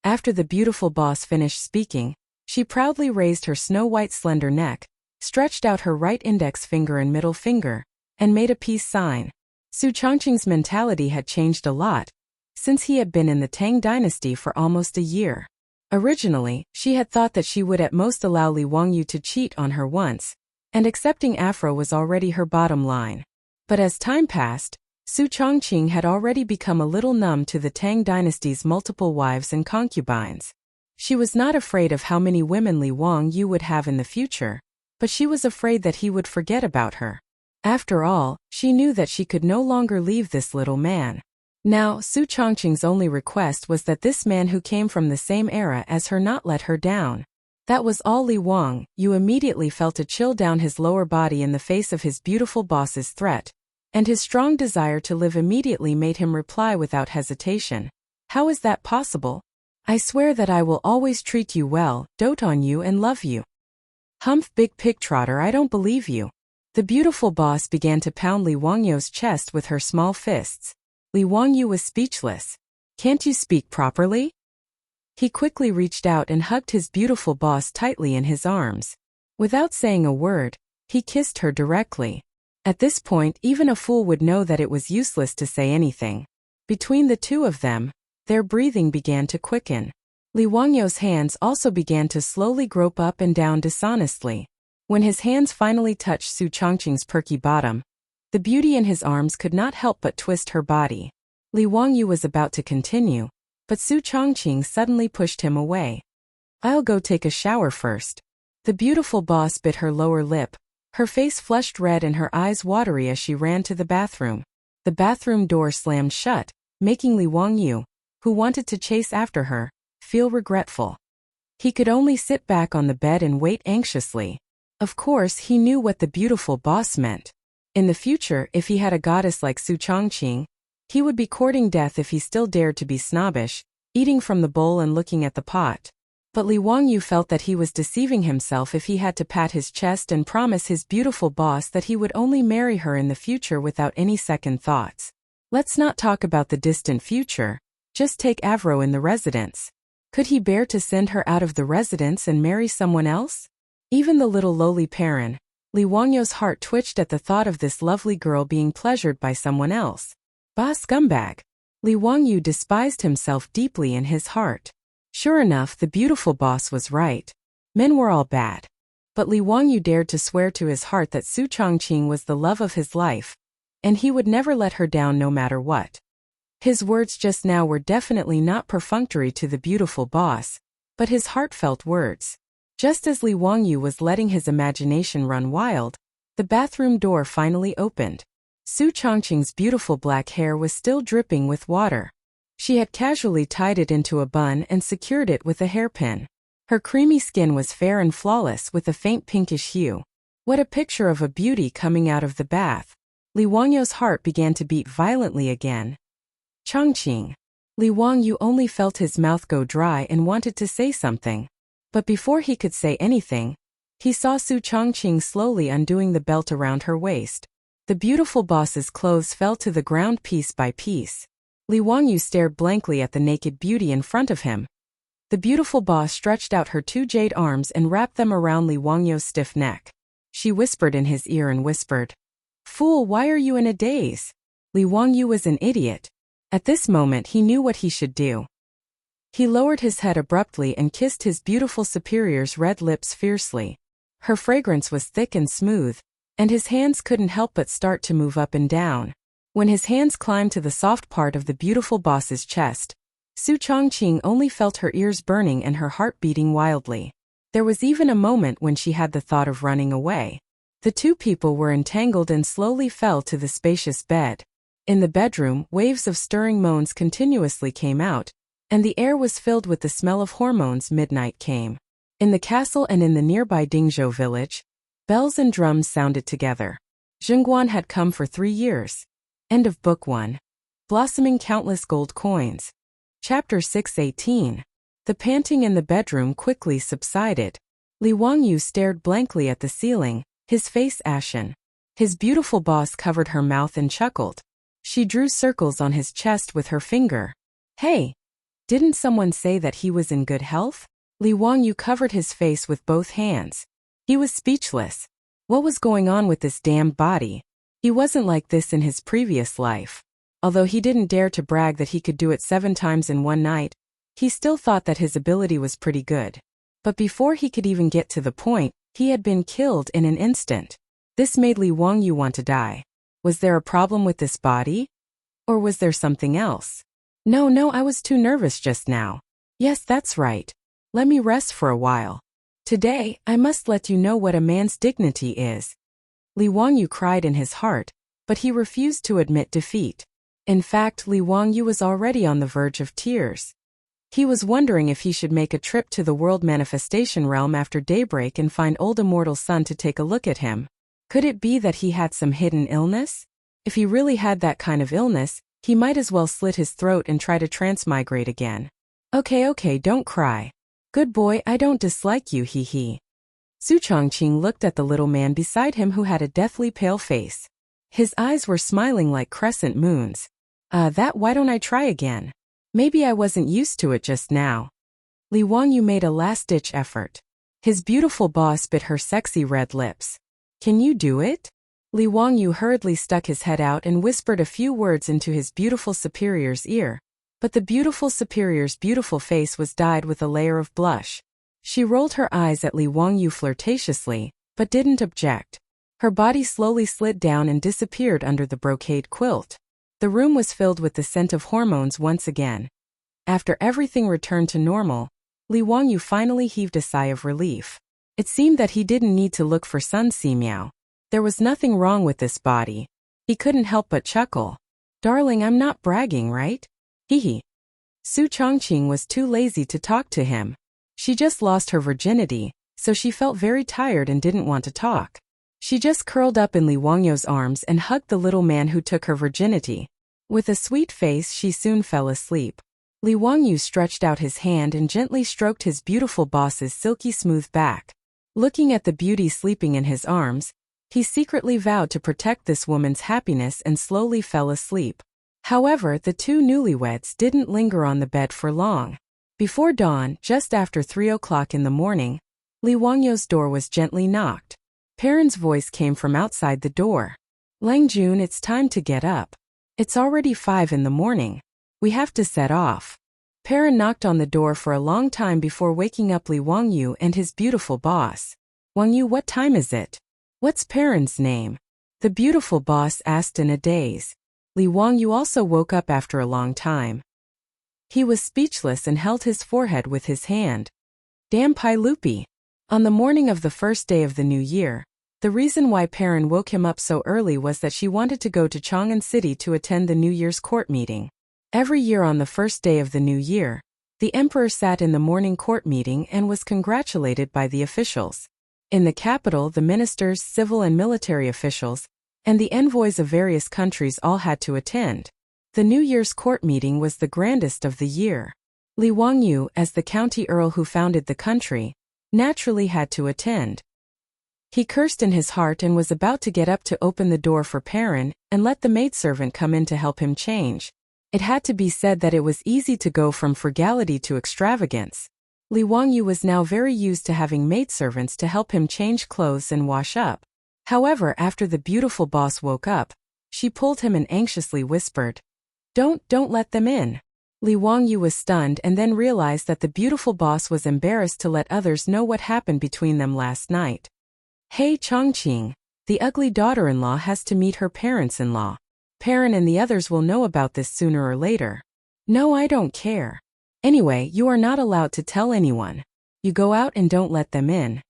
After the beautiful boss finished speaking, she proudly raised her snow-white slender neck, stretched out her right index finger and middle finger, and made a peace sign. Su Changqing's mentality had changed a lot, since he had been in the Tang dynasty for almost a year. Originally, she had thought that she would at most allow Li Wangyu to cheat on her once, and accepting Afro was already her bottom line. But as time passed, Su Changqing had already become a little numb to the Tang dynasty's multiple wives and concubines. She was not afraid of how many women Li Wangyu would have in the future, but she was afraid that he would forget about her. After all, she knew that she could no longer leave this little man. Now, Su Changqing's only request was that this man who came from the same era as her not let her down. That was all. Li Wangyu immediately felt a chill down his lower body in the face of his beautiful boss's threat, and his strong desire to live immediately made him reply without hesitation. "How is that possible? I swear that I will always treat you well, dote on you and love you." "Humph, big pig trotter, I don't believe you." The beautiful boss began to pound Li Wangyu's chest with her small fists. Li Wangyu was speechless. "Can't you speak properly?" He quickly reached out and hugged his beautiful boss tightly in his arms. Without saying a word, he kissed her directly. At this point, even a fool would know that it was useless to say anything. Between the two of them, their breathing began to quicken. Li Wangyu's hands also began to slowly grope up and down dishonestly. When his hands finally touched Su Changqing's perky bottom, the beauty in his arms could not help but twist her body. Li Wangyu was about to continue, but Su Changqing suddenly pushed him away. "I'll go take a shower first." The beautiful boss bit her lower lip, her face flushed red and her eyes watery as she ran to the bathroom. The bathroom door slammed shut, making Li Wangyu, who wanted to chase after her, feel regretful. He could only sit back on the bed and wait anxiously. Of course, he knew what the beautiful boss meant. In the future, if he had a goddess like Su Changqing, he would be courting death if he still dared to be snobbish, eating from the bowl and looking at the pot. But Li Wangyu felt that he was deceiving himself if he had to pat his chest and promise his beautiful boss that he would only marry her in the future without any second thoughts. Let's not talk about the distant future, just take Avro in the residence. Could he bear to send her out of the residence and marry someone else? Even the little lowly Perrin, Li Wangyu's heart twitched at the thought of this lovely girl being pleasured by someone else. Bah, scumbag! Li Wangyu despised himself deeply in his heart. Sure enough, the beautiful boss was right. Men were all bad. But Li Wangyu dared to swear to his heart that Su Changqing was the love of his life, and he would never let her down no matter what. His words just now were definitely not perfunctory to the beautiful boss, but his heartfelt words. Just as Li Wangyu was letting his imagination run wild, the bathroom door finally opened. Su Changqing's beautiful black hair was still dripping with water. She had casually tied it into a bun and secured it with a hairpin. Her creamy skin was fair and flawless with a faint pinkish hue. What a picture of a beauty coming out of the bath. Li Wangyu's heart began to beat violently again. Changqing. Li Wangyu only felt his mouth go dry and wanted to say something. But before he could say anything, he saw Su Changqing slowly undoing the belt around her waist. The beautiful boss's clothes fell to the ground piece by piece. Li Wangyu stared blankly at the naked beauty in front of him. The beautiful boss stretched out her two jade arms and wrapped them around Li Wangyu's stiff neck. She whispered in his ear and whispered, "Fool, why are you in a daze?" Li Wangyu was an idiot. At this moment he knew what he should do. He lowered his head abruptly and kissed his beautiful superior's red lips fiercely. Her fragrance was thick and smooth, and his hands couldn't help but start to move up and down. When his hands climbed to the soft part of the beautiful boss's chest, Su Changqing only felt her ears burning and her heart beating wildly. There was even a moment when she had the thought of running away. The two people were entangled and slowly fell to the spacious bed. In the bedroom, waves of stirring moans continuously came out, and the air was filled with the smell of hormones. Midnight came. In the castle and in the nearby Dingzhou village, bells and drums sounded together. Chang'an had come for 3 years. End of Book 1. Blossoming Countless Gold Coins. Chapter 618. The panting in the bedroom quickly subsided. Li Wangyu stared blankly at the ceiling, his face ashen. His beautiful boss covered her mouth and chuckled. She drew circles on his chest with her finger. "Hey! Didn't someone say that he was in good health?" Li Wangyu covered his face with both hands. He was speechless. What was going on with this damned body? He wasn't like this in his previous life. Although he didn't dare to brag that he could do it 7 times in one night, he still thought that his ability was pretty good. But before he could even get to the point, he had been killed in an instant. This made Li Wangyu want to die. Was there a problem with this body? Or was there something else? No, I was too nervous just now. Yes, that's right. Let me rest for a while. Today, I must let you know what a man's dignity is. Li Wangyu cried in his heart, but he refused to admit defeat. In fact, Li Wangyu was already on the verge of tears. He was wondering if he should make a trip to the world manifestation realm after daybreak and find old immortal Sun to take a look at him. Could it be that he had some hidden illness? If he really had that kind of illness, he might as well slit his throat and try to transmigrate again. Okay, don't cry. Good boy, I don't dislike you, hee. Su Changqing looked at the little man beside him who had a deathly pale face. His eyes were smiling like crescent moons. Why don't I try again? Maybe I wasn't used to it just now. Li Wangyu made a last-ditch effort. His beautiful boss bit her sexy red lips. Can you do it? Li Wangyu hurriedly stuck his head out and whispered a few words into his beautiful superior's ear. But the beautiful superior's beautiful face was dyed with a layer of blush. She rolled her eyes at Li Wangyu flirtatiously, but didn't object. Her body slowly slid down and disappeared under the brocade quilt. The room was filled with the scent of hormones once again. After everything returned to normal, Li Wangyu finally heaved a sigh of relief. It seemed that he didn't need to look for Sun Simiao. There was nothing wrong with this body. He couldn't help but chuckle. Darling, I'm not bragging, right? Hee. Su Changqing was too lazy to talk to him. She just lost her virginity, so she felt very tired and didn't want to talk. She just curled up in Li Wangyu's arms and hugged the little man who took her virginity. With a sweet face, she soon fell asleep. Li Wangyu stretched out his hand and gently stroked his beautiful boss's silky smooth back. Looking at the beauty sleeping in his arms, he secretly vowed to protect this woman's happiness and slowly fell asleep. However, the two newlyweds didn't linger on the bed for long. Before dawn, just after 3 o'clock in the morning, Li Wangyu's door was gently knocked. Perrin's voice came from outside the door. Langjun, it's time to get up. It's already 5 in the morning. We have to set off. Perrin knocked on the door for a long time before waking up Li Wangyu and his beautiful boss. Wangyu, what time is it? What's Perrin's name? The beautiful boss asked in a daze. Li Wangyu also woke up after a long time. He was speechless and held his forehead with his hand. Damn Pai Lupi. On the morning of the first day of the new year, the reason why Perrin woke him up so early was that she wanted to go to Chang'an City to attend the New Year's court meeting. Every year on the first day of the new year, the emperor sat in the morning court meeting and was congratulated by the officials. In the capital, the ministers, civil and military officials, and the envoys of various countries all had to attend. The New Year's court meeting was the grandest of the year. Li Wangyu, as the county earl who founded the country, naturally had to attend. He cursed in his heart and was about to get up to open the door for Perrin and let the maidservant come in to help him change. It had to be said that it was easy to go from frugality to extravagance. Li Wangyu was now very used to having maidservants to help him change clothes and wash up. However, after the beautiful boss woke up, she pulled him and anxiously whispered, Don't let them in." Li Wangyu was stunned and then realized that the beautiful boss was embarrassed to let others know what happened between them last night. "Hey Chongqing, the ugly daughter-in-law has to meet her parents-in-law. Perrin and the others will know about this sooner or later." "No, I don't care. Anyway, you are not allowed to tell anyone. You go out and don't let them in."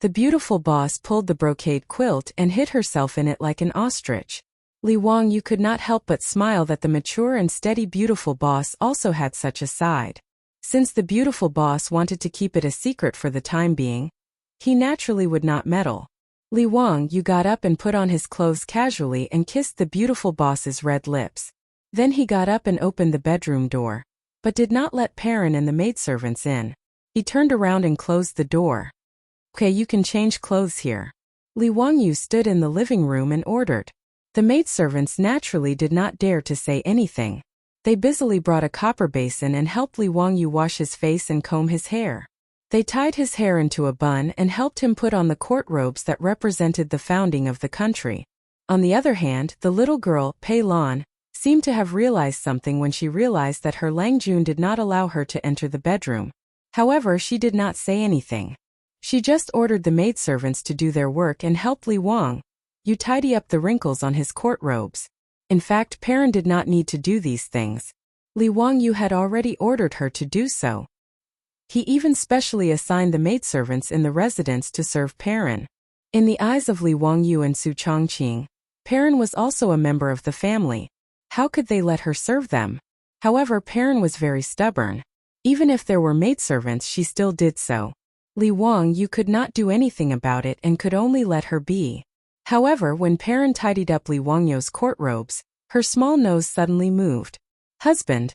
The beautiful boss pulled the brocade quilt and hid herself in it like an ostrich. Li Wangyu could not help but smile that the mature and steady beautiful boss also had such a side. Since the beautiful boss wanted to keep it a secret for the time being, he naturally would not meddle. Li Wangyu got up and put on his clothes casually and kissed the beautiful boss's red lips. Then he got up and opened the bedroom door, but did not let Perrin and the maidservants in. He turned around and closed the door. "Okay, you can change clothes here." Li Wangyu stood in the living room and ordered. The maidservants naturally did not dare to say anything. They busily brought a copper basin and helped Li Wangyu wash his face and comb his hair. They tied his hair into a bun and helped him put on the court robes that represented the founding of the country. On the other hand, the little girl, Pei Lan, seemed to have realized something when she realized that her Langjun did not allow her to enter the bedroom. However, she did not say anything. She just ordered the maidservants to do their work and helped Li Wangyu tidy up the wrinkles on his court robes. In fact, Perrin did not need to do these things. Li Wangyu had already ordered her to do so. He even specially assigned the maidservants in the residence to serve Perrin. In the eyes of Li Wangyu and Su Chongqing, Perrin was also a member of the family. How could they let her serve them? However, Perrin was very stubborn. Even if there were maidservants, she still did so. Li Wangyu could not do anything about it and could only let her be. However, when Perrin tidied up Li Wangyu's court robes, her small nose suddenly moved. "Husband,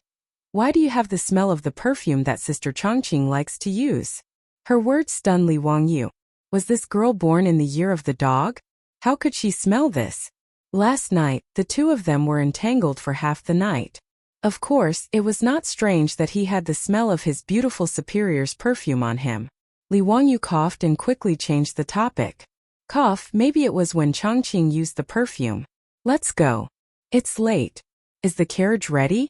why do you have the smell of the perfume that Sister Chongqing likes to use?" Her words stunned Li Wangyu. Was this girl born in the year of the dog? How could she smell this? Last night, the two of them were entangled for half the night. Of course, it was not strange that he had the smell of his beautiful superior's perfume on him. Li Wangyu coughed and quickly changed the topic. "Cough, maybe it was when Chongqing used the perfume. Let's go. It's late. Is the carriage ready?"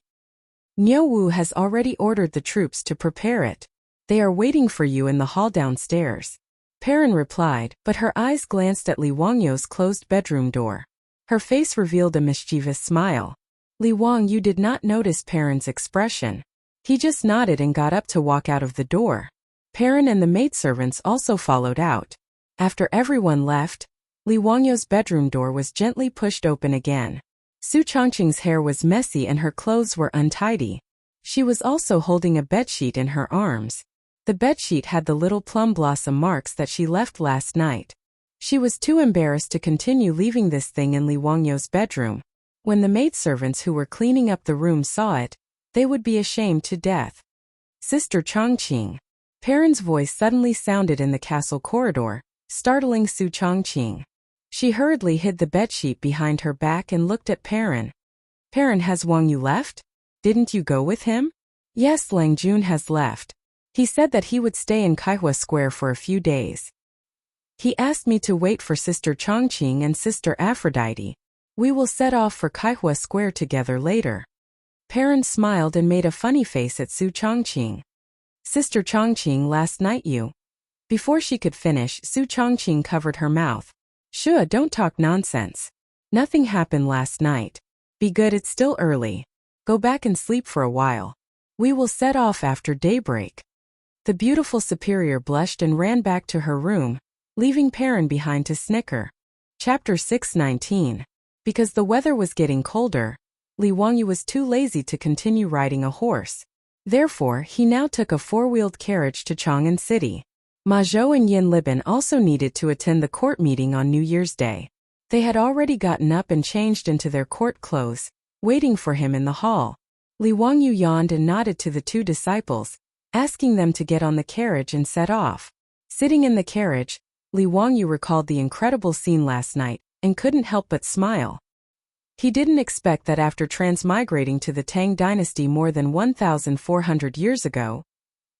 "Niu Wu has already ordered the troops to prepare it. They are waiting for you in the hall downstairs." Perrin replied, but her eyes glanced at Li Wangyu's closed bedroom door. Her face revealed a mischievous smile. Li Wangyu did not notice Perrin's expression. He just nodded and got up to walk out of the door. Perrin and the maidservants also followed out. After everyone left, Li Wangyu's bedroom door was gently pushed open again. Su Chongqing's hair was messy and her clothes were untidy. She was also holding a bedsheet in her arms. The bedsheet had the little plum blossom marks that she left last night. She was too embarrassed to continue leaving this thing in Li Wangyu's bedroom. When the maidservants who were cleaning up the room saw it, They would be ashamed to death. Sister Changqing. Perrin's voice suddenly sounded in the castle corridor, startling Su Changqing. She hurriedly hid the bedsheet behind her back and looked at Perrin. Perrin, has Wang Yu left? Didn't you go with him? Yes, Lang Jun has left. He said that he would stay in Kaihua Square for a few days. He asked me to wait for Sister Changqing and Sister Aphrodite. We will set off for Kaihua Square together later. Perrin smiled and made a funny face at Su Changqing. Sister Changqing, last night you... Before she could finish, Su Changqing covered her mouth. Shua, don't talk nonsense. Nothing happened last night. Be good, it's still early. Go back and sleep for a while. We will set off after daybreak. The beautiful superior blushed and ran back to her room, leaving Perrin behind to snicker. Chapter 619. Because the weather was getting colder, Li Wangyu was too lazy to continue riding a horse. Therefore, he now took a four-wheeled carriage to Chang'an City. Ma Zhou and Yin Libin also needed to attend the court meeting on New Year's Day. They had already gotten up and changed into their court clothes, waiting for him in the hall. Li Wangyu yawned and nodded to the two disciples, asking them to get on the carriage and set off. Sitting in the carriage, Li Wangyu recalled the incredible scene last night and couldn't help but smile. He didn't expect that after transmigrating to the Tang dynasty more than 1,400 years ago,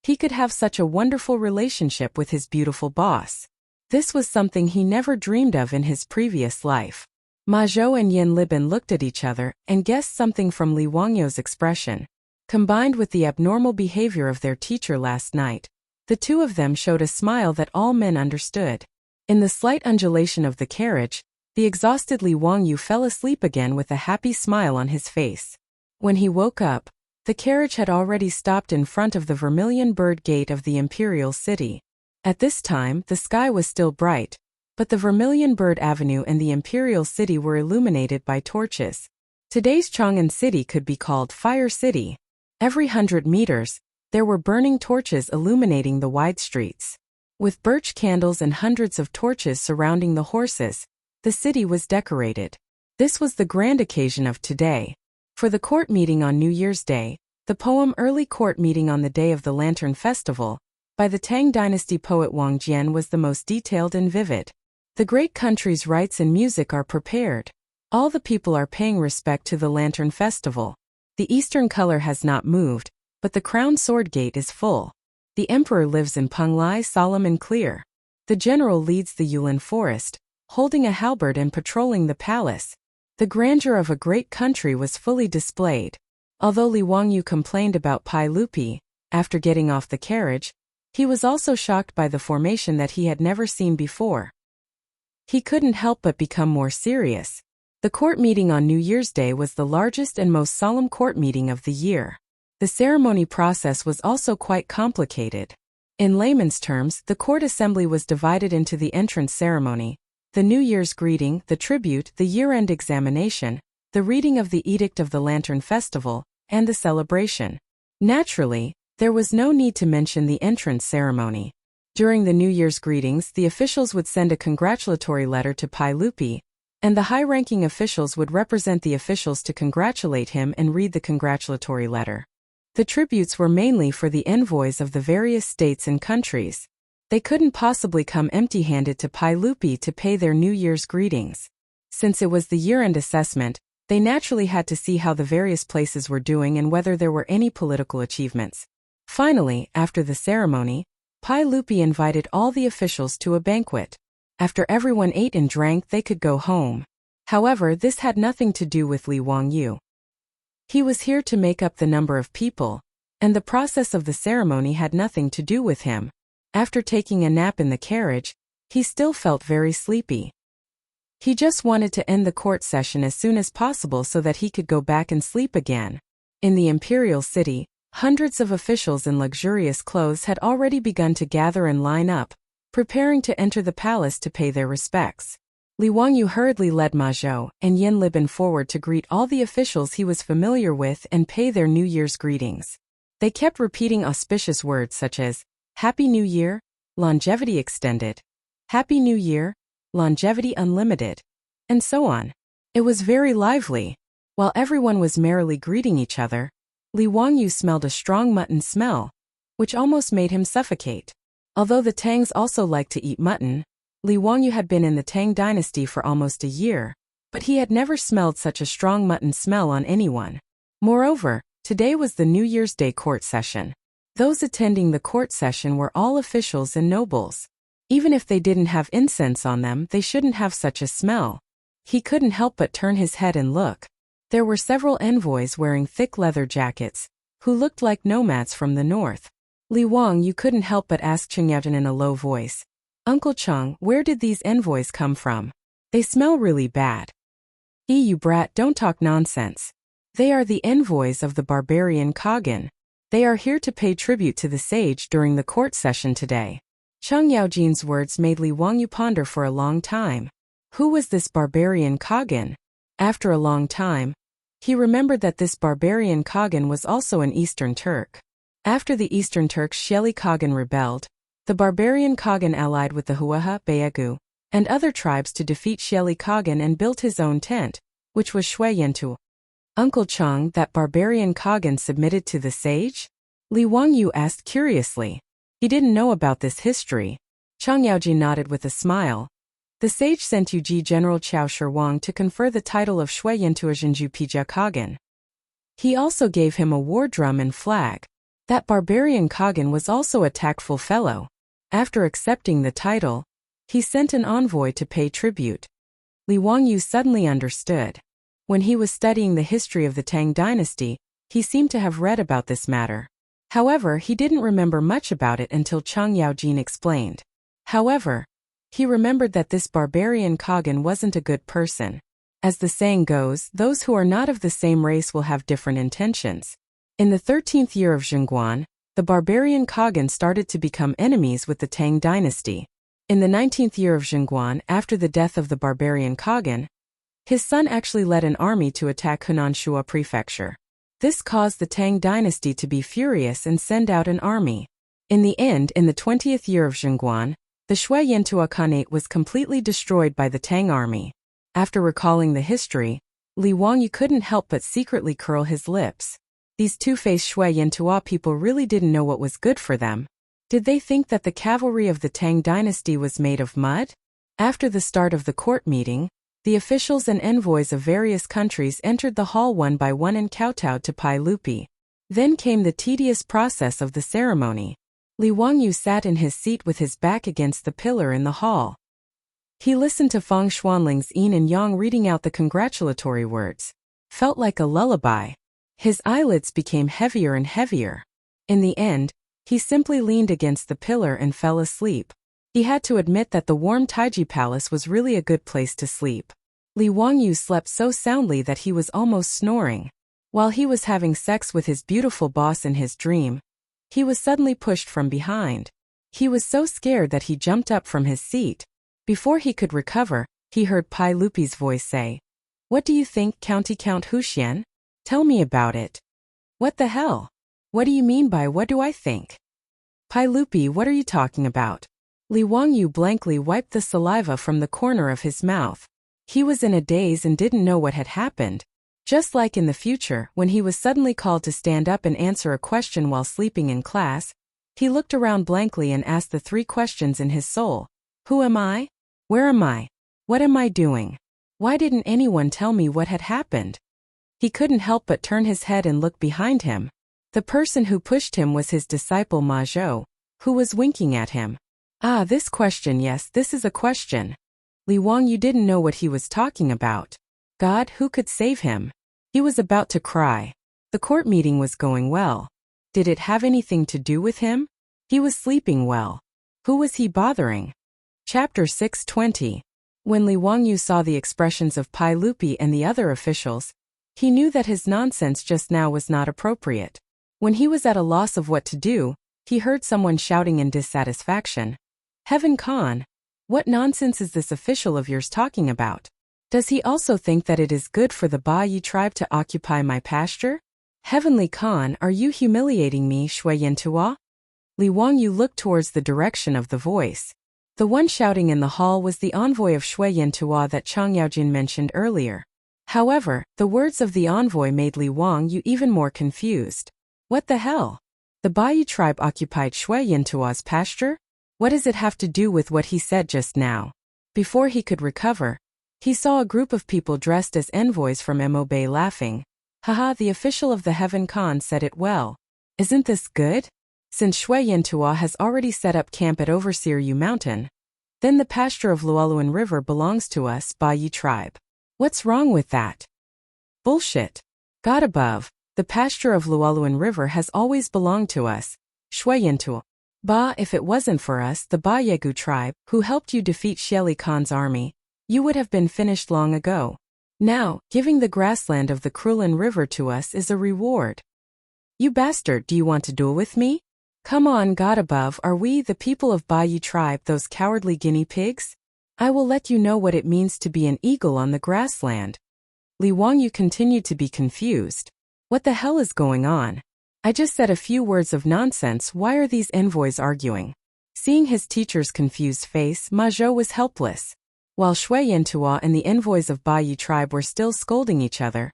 he could have such a wonderful relationship with his beautiful boss. This was something he never dreamed of in his previous life. Ma Zhou and Yin Libin looked at each other and guessed something from Li Wangyu's expression. Combined with the abnormal behavior of their teacher last night, the two of them showed a smile that all men understood. In the slight undulation of the carriage, the exhausted Li Wangyu fell asleep again with a happy smile on his face. When he woke up, the carriage had already stopped in front of the Vermilion Bird Gate of the Imperial City. At this time, the sky was still bright, but the Vermilion Bird Avenue and the Imperial City were illuminated by torches. Today's Chang'an City could be called Fire City. Every 100 meters, there were burning torches illuminating the wide streets. With birch candles and hundreds of torches surrounding the horses, the city was decorated. This was the grand occasion of today. For the court meeting on New Year's Day, the poem Early Court Meeting on the Day of the Lantern Festival, by the Tang Dynasty poet Wang Jian was the most detailed and vivid. The great country's rites and music are prepared. All the people are paying respect to the Lantern Festival. The eastern color has not moved, but the crown sword gate is full. The emperor lives in Penglai, solemn and clear. The general leads the Yulin forest, holding a halberd and patrolling the palace. The grandeur of a great country was fully displayed. Although Li Wangyu complained about Pai Lupi, after getting off the carriage, he was also shocked by the formation that he had never seen before. He couldn't help but become more serious. The court meeting on New Year's Day was the largest and most solemn court meeting of the year. The ceremony process was also quite complicated. In layman's terms, the court assembly was divided into the entrance ceremony, the New Year's greeting, the tribute, the year-end examination, the reading of the Edict of the Lantern Festival, and the celebration. Naturally, there was no need to mention the entrance ceremony. During the New Year's greetings, the officials would send a congratulatory letter to Pai Lupi, and the high-ranking officials would represent the officials to congratulate him and read the congratulatory letter. The tributes were mainly for the envoys of the various states and countries. They couldn't possibly come empty-handed to Pai Lupi to pay their New Year's greetings. Since it was the year-end assessment, they naturally had to see how the various places were doing and whether there were any political achievements. Finally, after the ceremony, Pai Lupi invited all the officials to a banquet. After everyone ate and drank, they could go home. However, this had nothing to do with Li Wangyu. He was here to make up the number of people, and the process of the ceremony had nothing to do with him. After taking a nap in the carriage, he still felt very sleepy. He just wanted to end the court session as soon as possible so that he could go back and sleep again. In the Imperial City, hundreds of officials in luxurious clothes had already begun to gather and line up, preparing to enter the palace to pay their respects. Li Wangyu hurriedly led Ma Zhou and Yin Libin forward to greet all the officials he was familiar with and pay their New Year's greetings. They kept repeating auspicious words such as, Happy New Year, longevity extended, Happy New Year, longevity unlimited, and so on. It was very lively. While everyone was merrily greeting each other, Li Wangyu smelled a strong mutton smell, which almost made him suffocate. Although the Tangs also liked to eat mutton, Li Wangyu had been in the Tang dynasty for almost a year, but he had never smelled such a strong mutton smell on anyone. Moreover, today was the New Year's Day court session. Those attending the court session were all officials and nobles. Even if they didn't have incense on them, they shouldn't have such a smell. He couldn't help but turn his head and look. There were several envoys wearing thick leather jackets, who looked like nomads from the north. Li Wangyu couldn't help but ask Chang'an in a low voice, "Uncle Chang, where did these envoys come from? They smell really bad." You brat, don't talk nonsense. They are the envoys of the barbarian Chang'an. They are here to pay tribute to the sage during the court session today. Chang Yaojin's words made Li Wangyu ponder for a long time. Who was this barbarian Chang'an? After a long time, he remembered that this barbarian Chang'an was also an Eastern Turk. After the Eastern Turks Sheli Chang'an rebelled, the barbarian Chang'an allied with the Huaha, Baegu, and other tribes to defeat Sheli Chang'an and built his own tent, which was Shui Yantu. Uncle Chang, that barbarian Chang'an submitted to the sage? Li Wangyu asked curiously. He didn't know about this history. Chang Yaojin nodded with a smile. The sage sent Yuji General Chao Shirwang to confer the title of Shui Yantu Jinju Pija Chang'an. He also gave him a war drum and flag. That barbarian Chang'an was also a tactful fellow. After accepting the title, he sent an envoy to pay tribute. Li Wangyu suddenly understood. When he was studying the history of the Tang dynasty, he seemed to have read about this matter. However, he didn't remember much about it until Chang Yaojin explained. However, he remembered that this barbarian Chang'an wasn't a good person. As the saying goes, those who are not of the same race will have different intentions. In the 13th year of Chang'an, the barbarian Chang'an started to become enemies with the Tang dynasty. In the 19th year of Chang'an, after the death of the barbarian Chang'an, his son actually led an army to attack Hunan Shua prefecture. This caused the Tang dynasty to be furious and send out an army. In the end, in the 20th year of Chang'an, the Shui Yantua Khanate was completely destroyed by the Tang army. After recalling the history, Li Wangyu couldn't help but secretly curl his lips. These two-faced Shui Yantua people really didn't know what was good for them. Did they think that the cavalry of the Tang dynasty was made of mud? After the start of the court meeting, the officials and envoys of various countries entered the hall one by one and kowtowed to Pai Lupi. Then came the tedious process of the ceremony. Li Wangyu sat in his seat with his back against the pillar in the hall. He listened to Feng Xuanling's yin and yang reading out the congratulatory words. Felt like a lullaby. His eyelids became heavier and heavier. In the end, he simply leaned against the pillar and fell asleep. He had to admit that the warm Taiji Palace was really a good place to sleep. Li Wangyu slept so soundly that he was almost snoring. While he was having sex with his beautiful boss in his dream, he was suddenly pushed from behind. He was so scared that he jumped up from his seat. Before he could recover, he heard Pai Lupi's voice say, "What do you think, County Count Huxian? Tell me about it." "What the hell? What do you mean by what do I think?" "Pai Lupi, what are you talking about?" Li Wangyu blankly wiped the saliva from the corner of his mouth. He was in a daze and didn't know what had happened. Just like in the future, when he was suddenly called to stand up and answer a question while sleeping in class, he looked around blankly and asked the three questions in his soul. Who am I? Where am I? What am I doing? Why didn't anyone tell me what had happened? He couldn't help but turn his head and look behind him. The person who pushed him was his disciple Ma Zhou, who was winking at him. Ah, this question, yes, this is a question. Li Wangyu didn't know what he was talking about. God, who could save him? He was about to cry. The court meeting was going well. Did it have anything to do with him? He was sleeping well. Who was he bothering? Chapter 620. When Li Wangyu saw the expressions of Pai Lupi and the other officials, he knew that his nonsense just now was not appropriate. When he was at a loss of what to do, he heard someone shouting in dissatisfaction. Heaven Khan, what nonsense is this official of yours talking about? Does he also think that it is good for the Ba Yi tribe to occupy my pasture? Heavenly Khan, are you humiliating me, Shui Yantua? Li Wangyu looked towards the direction of the voice. The one shouting in the hall was the envoy of Shui Yantua that Chang Yaojin mentioned earlier. However, the words of the envoy made Li Wangyu even more confused. What the hell? The Baiyu tribe occupied Shui Yintua's pasture? What does it have to do with what he said just now? Before he could recover, he saw a group of people dressed as envoys from Mo Bay laughing. Haha, the official of the Heaven Khan said it well. Isn't this good? Since Shui Yintua has already set up camp at Overseer Yu Mountain, then the pasture of Luoluan River belongs to us, Baiyu tribe. What's wrong with that? Bullshit. God above, the pasture of Luoluan River has always belonged to us, Shui Yintua. Ba, if it wasn't for us, the Ba Yegu tribe, who helped you defeat Xieli Khan's army, you would have been finished long ago. Now, giving the grassland of the Krulin River to us is a reward. You bastard, do you want to duel with me? Come on, God above, are we, the people of Baiyu tribe, those cowardly guinea pigs? I will let you know what it means to be an eagle on the grassland. Li Wangyu continued to be confused. What the hell is going on? I just said a few words of nonsense, why are these envoys arguing? Seeing his teacher's confused face, Ma Zhou was helpless. While Shui Yintua and the envoys of Baiyu tribe were still scolding each other,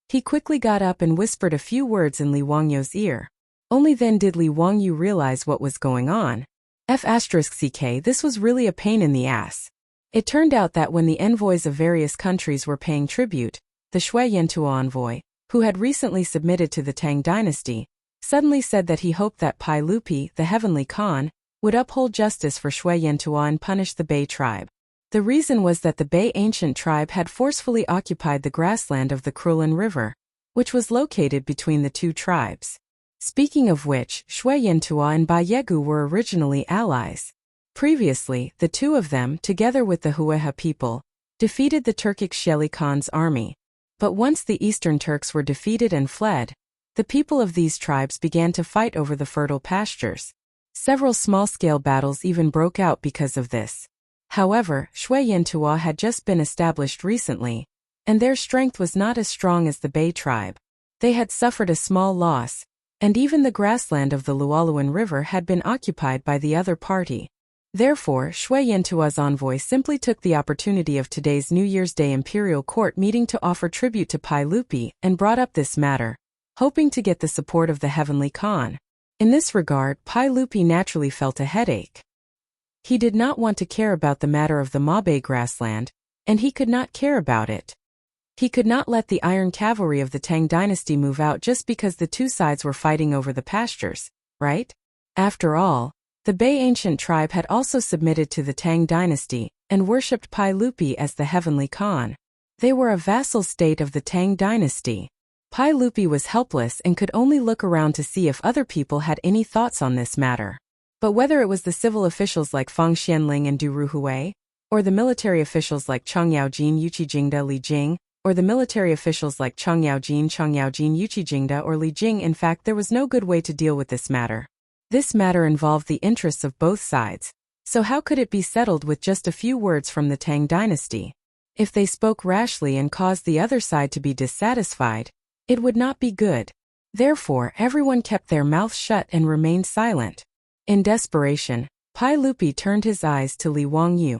he quickly got up and whispered a few words in Li Wangyu's ear. Only then did Li Wangyu realize what was going on. F***ck, this was really a pain in the ass. It turned out that when the envoys of various countries were paying tribute, the Shui Yintua envoy, who had recently submitted to the Tang dynasty, suddenly said that he hoped that Pai Lupi, the Heavenly Khan, would uphold justice for Shui Yintua and punish the Bei tribe. The reason was that the Bei ancient tribe had forcefully occupied the grassland of the Krulin River, which was located between the two tribes. Speaking of which, Shui Yintua and Ba Yegu were originally allies. Previously, the two of them, together with the Hueha people, defeated the Turkic Xieli Khan's army. But once the Eastern Turks were defeated and fled, the people of these tribes began to fight over the fertile pastures. Several small-scale battles even broke out because of this. However, Shui Yintua had just been established recently, and their strength was not as strong as the Bei tribe. They had suffered a small loss, and even the grassland of the Luoluan River had been occupied by the other party. Therefore, Shui Yintua's envoy simply took the opportunity of today's New Year's Day Imperial Court meeting to offer tribute to Pai Lupi and brought up this matter, hoping to get the support of the Heavenly Khan. In this regard, Pai Lupi naturally felt a headache. He did not want to care about the matter of the Mabe grassland, and he could not care about it. He could not let the Iron Cavalry of the Tang dynasty move out just because the two sides were fighting over the pastures, right? After all, the Bei ancient tribe had also submitted to the Tang dynasty and worshipped Pai Lupi as the Heavenly Khan. They were a vassal state of the Tang dynasty. Pai Lupi was helpless and could only look around to see if other people had any thoughts on this matter. But whether it was the civil officials like Fang Xianling and Du Ruhui, or the military officials like Cheng Yaojin, Yuqi Jingda, Li Jing, or the military officials like Cheng Yaojin, Yuqi Jingda, or Li Jing, in fact there was no good way to deal with this matter. This matter involved the interests of both sides, so how could it be settled with just a few words from the Tang dynasty? If they spoke rashly and caused the other side to be dissatisfied, it would not be good. Therefore, everyone kept their mouths shut and remained silent. In desperation, Pai Lupi turned his eyes to Li Wangyu.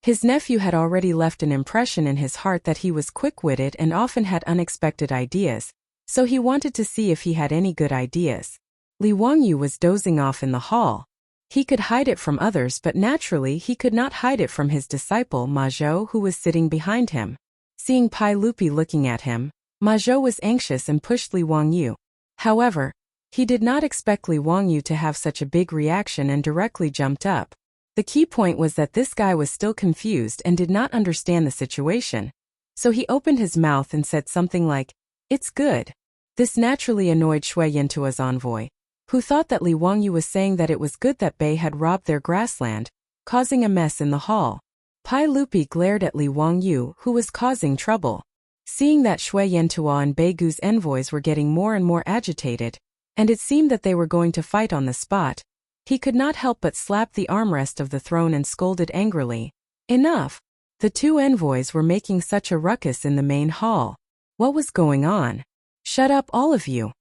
His nephew had already left an impression in his heart that he was quick-witted and often had unexpected ideas, so he wanted to see if he had any good ideas. Li Wangyu was dozing off in the hall. He could hide it from others, but naturally he could not hide it from his disciple Ma Zhou, who was sitting behind him. Seeing Pai Lupi looking at him, Ma Zhou was anxious and pushed Li Wangyu. However, he did not expect Li Wangyu to have such a big reaction and directly jumped up. The key point was that this guy was still confused and did not understand the situation. So he opened his mouth and said something like, "It's good." This naturally annoyed Shui Yintua's envoy, who thought that Li Wangyu was saying that it was good that Bei had robbed their grassland, causing a mess in the hall. Pai Lupi glared at Li Wangyu, who was causing trouble. Seeing that Shui Yintua and Beigu's envoys were getting more and more agitated, and it seemed that they were going to fight on the spot, he could not help but slap the armrest of the throne and scolded angrily. Enough! The two envoys were making such a ruckus in the main hall. What was going on? Shut up, all of you!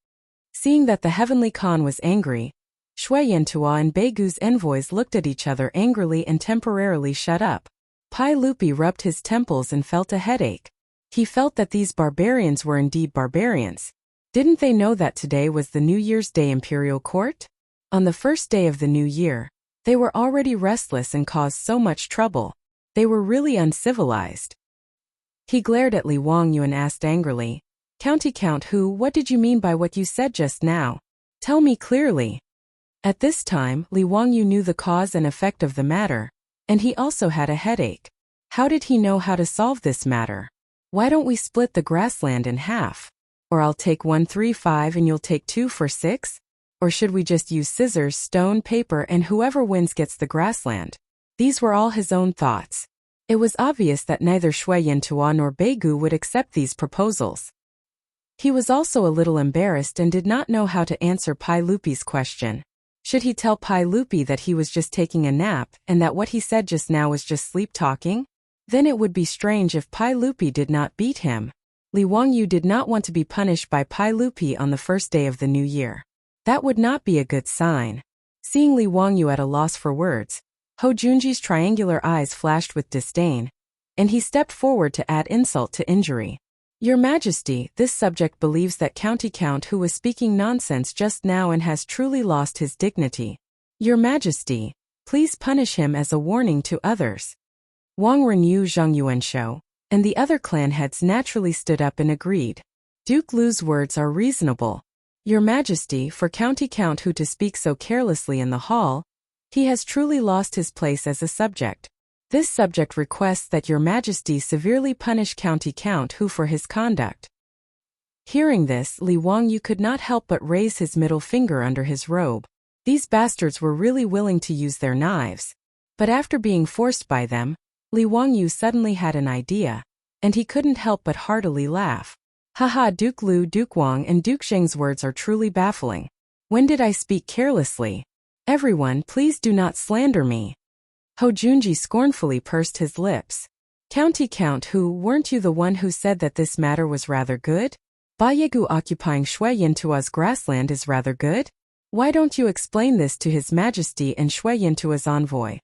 Seeing that the Heavenly Khan was angry, Shui Yintua and Beigu's envoys looked at each other angrily and temporarily shut up. Pai Lupi rubbed his temples and felt a headache. He felt that these barbarians were indeed barbarians. Didn't they know that today was the New Year's Day imperial court? On the first day of the new year, they were already restless and caused so much trouble. They were really uncivilized. He glared at Li Wangyu and asked angrily, County Count Hu, what did you mean by what you said just now? Tell me clearly. At this time, Li Wangyu knew the cause and effect of the matter, and he also had a headache. How did he know how to solve this matter? Why don't we split the grassland in half? Or I'll take 1, 3, 5 and you'll take 2 for 6? Or should we just use scissors, stone, paper and whoever wins gets the grassland? These were all his own thoughts. It was obvious that neither Shui Yantua nor Beigu would accept these proposals. He was also a little embarrassed and did not know how to answer Pai Lupi's question. Should he tell Pai Lupi that he was just taking a nap and that what he said just now was just sleep talking? Then it would be strange if Pai Lupi did not beat him. Li Wangyu did not want to be punished by Pai Lupi on the first day of the new year. That would not be a good sign. Seeing Li Wangyu at a loss for words, Ho Junji's triangular eyes flashed with disdain, and he stepped forward to add insult to injury. Your Majesty, this subject believes that County Count Hu was speaking nonsense just now and has truly lost his dignity. Your Majesty, please punish him as a warning to others. Wang Renyu, Zhang Yuanshou, and the other clan heads naturally stood up and agreed. Duke Lu's words are reasonable. Your Majesty, for County Count Hu to speak so carelessly in the hall, he has truly lost his place as a subject. This subject requests that Your Majesty severely punish County Count Hu for his conduct. Hearing this, Li Wangyu could not help but raise his middle finger under his robe. These bastards were really willing to use their knives. But after being forced by them, Li Wangyu suddenly had an idea, and he couldn't help but heartily laugh. Haha, Duke Lu, Duke Wang and Duke Zheng's words are truly baffling. When did I speak carelessly? Everyone, please do not slander me. Ho Junji scornfully pursed his lips. County Count Hu, weren't you the one who said that this matter was rather good? Bayegu occupying Shui Yantua's grassland is rather good? Why don't you explain this to His Majesty and Shui Yantua's envoy?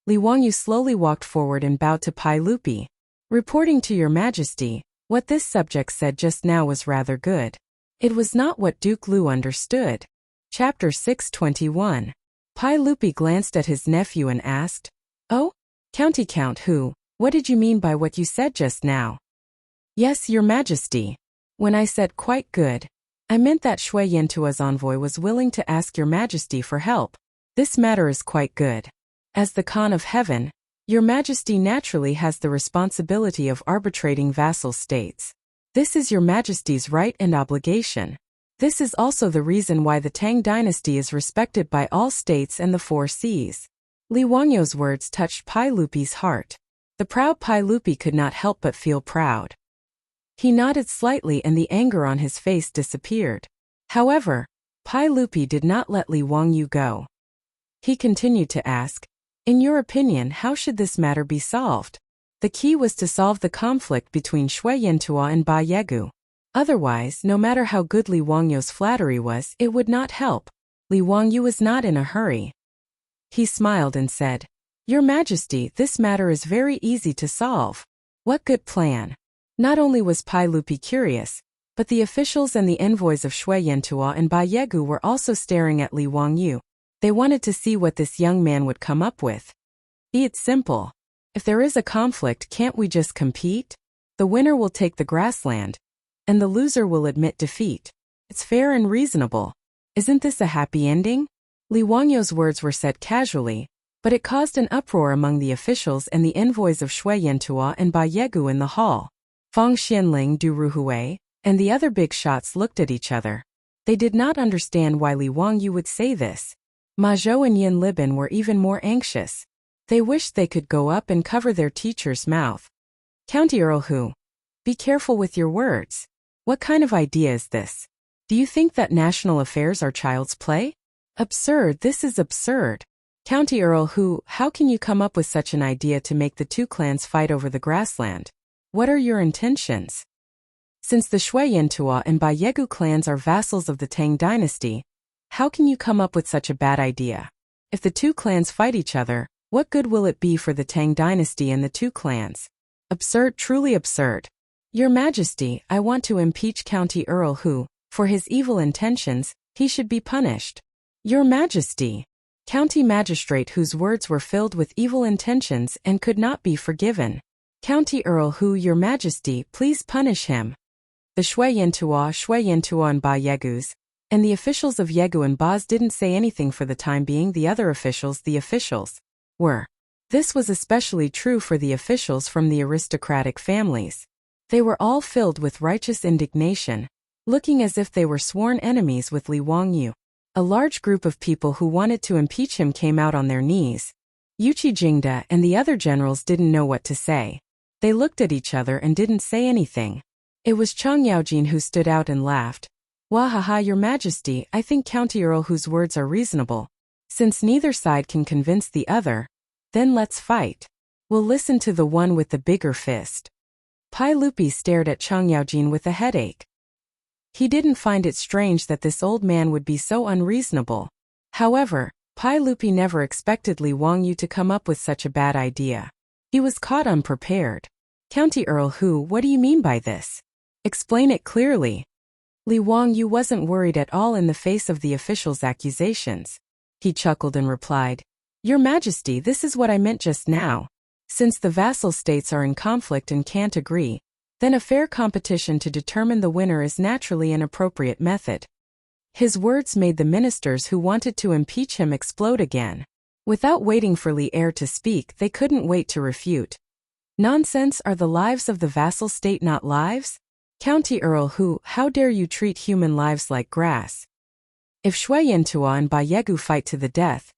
Li Wangyu slowly walked forward and bowed to Pai Lupi. Reporting to Your Majesty, what this subject said just now was rather good. It was not what Duke Lu understood. Chapter 621. Pai Lupi glanced at his nephew and asked, Oh? County Count Hu, what did you mean by what you said just now? Yes, Your Majesty. When I said quite good, I meant that Shui Yantua's envoy was willing to ask Your Majesty for help. This matter is quite good. As the Khan of Heaven, Your Majesty naturally has the responsibility of arbitrating vassal states. This is Your Majesty's right and obligation. This is also the reason why the Tang dynasty is respected by all states and the 4 seas. Li Wangyu's words touched Pai Lupi's heart. The proud Pai Lupi could not help but feel proud. He nodded slightly and the anger on his face disappeared. However, Pai Lupi did not let Li Wangyu go. He continued to ask, In your opinion, how should this matter be solved? The key was to solve the conflict between Shui Yantua and Ba Yegu. Otherwise, no matter how good Li Wangyu's flattery was, it would not help. Li Wangyu was not in a hurry. He smiled and said, Your Majesty, this matter is very easy to solve. What good plan? Not only was Pai Lupi curious, but the officials and the envoys of Shui Yantua and Ba Yegu were also staring at Li Wangyu. They wanted to see what this young man would come up with. It's simple. If there is a conflict, can't we just compete? The winner will take the grassland, and the loser will admit defeat. It's fair and reasonable. Isn't this a happy ending? Li Wangyu's words were said casually, but it caused an uproar among the officials and the envoys of Shui Yantua and Ba Yegu in the hall. Fang Xianling, Du Ruhui, and the other big shots looked at each other. They did not understand why Li Wangyu would say this. Ma Zhou and Yin Libin were even more anxious. They wished they could go up and cover their teacher's mouth. County Earl Hu, be careful with your words. What kind of idea is this? Do you think that national affairs are child's play? Absurd, this is absurd. County Earl Hu, how can you come up with such an idea to make the 2 clans fight over the grassland? What are your intentions? Since the Shui Yantua and Ba Yegu clans are vassals of the Tang dynasty, how can you come up with such a bad idea? If the 2 clans fight each other, what good will it be for the Tang dynasty and the 2 clans? Absurd, truly absurd. Your Majesty, I want to impeach County Earl who, for his evil intentions, he should be punished. Your Majesty. County Magistrate whose words were filled with evil intentions and could not be forgiven. County Earl who, Your Majesty, please punish him. The Shui Yintua and Ba Yegus, and the officials of Yegu and Baz didn't say anything for the time being. The officials, were. This was especially true for the officials from the aristocratic families. They were all filled with righteous indignation, looking as if they were sworn enemies with Li Wangyu. A large group of people who wanted to impeach him came out on their knees. Yuqi Jingda and the other generals didn't know what to say. They looked at each other and didn't say anything. It was Chang Yaojin who stood out and laughed. Wahaha, Your Majesty, I think County Earl whose words are reasonable. Since neither side can convince the other, then let's fight. We'll listen to the one with the bigger fist. Pai Lupi stared at Chang Yaojin with a headache. He didn't find it strange that this old man would be so unreasonable. However, Pai Lupi never expected Li Wangyu to come up with such a bad idea. He was caught unprepared. County Earl who, what do you mean by this? Explain it clearly. Li Wangyu wasn't worried at all in the face of the official's accusations. He chuckled and replied, Your Majesty, this is what I meant just now. Since the vassal states are in conflict and can't agree, then a fair competition to determine the winner is naturally an appropriate method. His words made the ministers who wanted to impeach him explode again. Without waiting for Li Er to speak, they couldn't wait to refute. Nonsense, are the lives of the vassal state not lives? County Earl who, how dare you treat human lives like grass? If Shui Yintua and Ba Yegu fight to the death,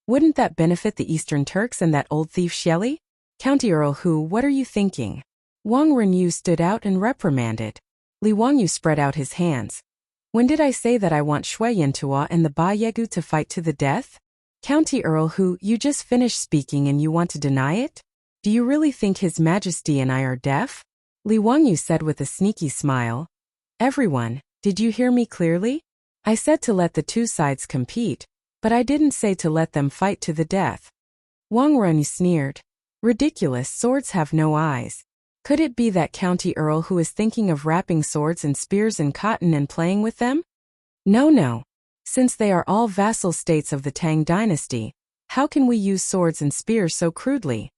wouldn't that benefit the Eastern Turks and that old thief Shelley? County Earl who, what are you thinking? Wang Renyu stood out and reprimanded. Li Wangyu spread out his hands. When did I say that I want Shui Yintua and the Ba Yegu to fight to the death? County Earl who, you just finished speaking and you want to deny it? Do you really think His Majesty and I are deaf? Li Wangyu said with a sneaky smile. Everyone, did you hear me clearly? I said to let the two sides compete, but I didn't say to let them fight to the death. Wang Renyu sneered. Ridiculous, swords have no eyes. Could it be that County Earl who is thinking of wrapping swords and spears in cotton and playing with them? No. Since they are all vassal states of the Tang dynasty, how can we use swords and spears so crudely?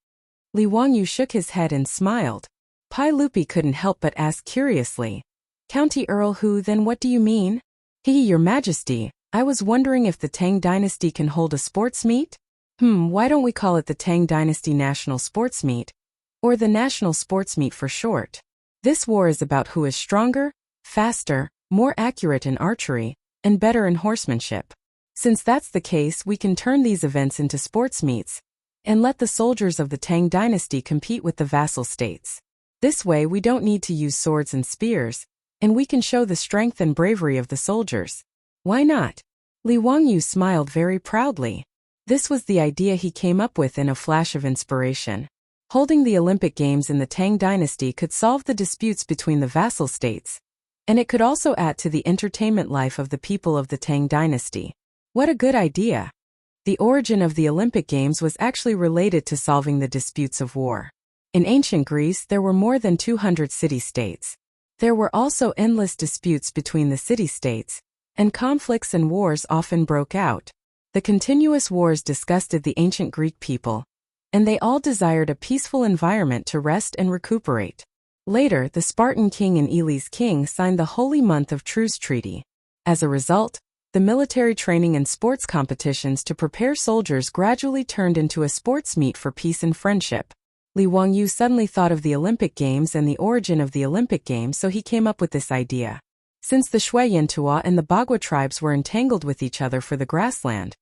Li Wangyu shook his head and smiled. Pai Lupi couldn't help but ask curiously. County Earl who, then what do you mean? Your Majesty, I was wondering if the Tang dynasty can hold a sports meet? Why don't we call it the Tang Dynasty National Sports Meet? Or the National Sports Meet for short. This war is about who is stronger, faster, more accurate in archery, and better in horsemanship. Since that's the case, we can turn these events into sports meets, and let the soldiers of the Tang Dynasty compete with the vassal states. This way we don't need to use swords and spears, and we can show the strength and bravery of the soldiers. Why not? Li Wangyu smiled very proudly. This was the idea he came up with in a flash of inspiration. Holding the Olympic Games in the Tang Dynasty could solve the disputes between the vassal states, and it could also add to the entertainment life of the people of the Tang Dynasty. What a good idea! The origin of the Olympic Games was actually related to solving the disputes of war. In ancient Greece, there were more than 200 city-states. There were also endless disputes between the city-states, and conflicts and wars often broke out. The continuous wars disgusted the ancient Greek people, and they all desired a peaceful environment to rest and recuperate. Later, the Spartan king and Elis king signed the Holy Month of Truce Treaty. As a result, the military training and sports competitions to prepare soldiers gradually turned into a sports meet for peace and friendship. Li Wangyu suddenly thought of the Olympic Games and the origin of the Olympic Games, so he came up with this idea. Since the Shui Yintua and the Bagua tribes were entangled with each other for the grassland,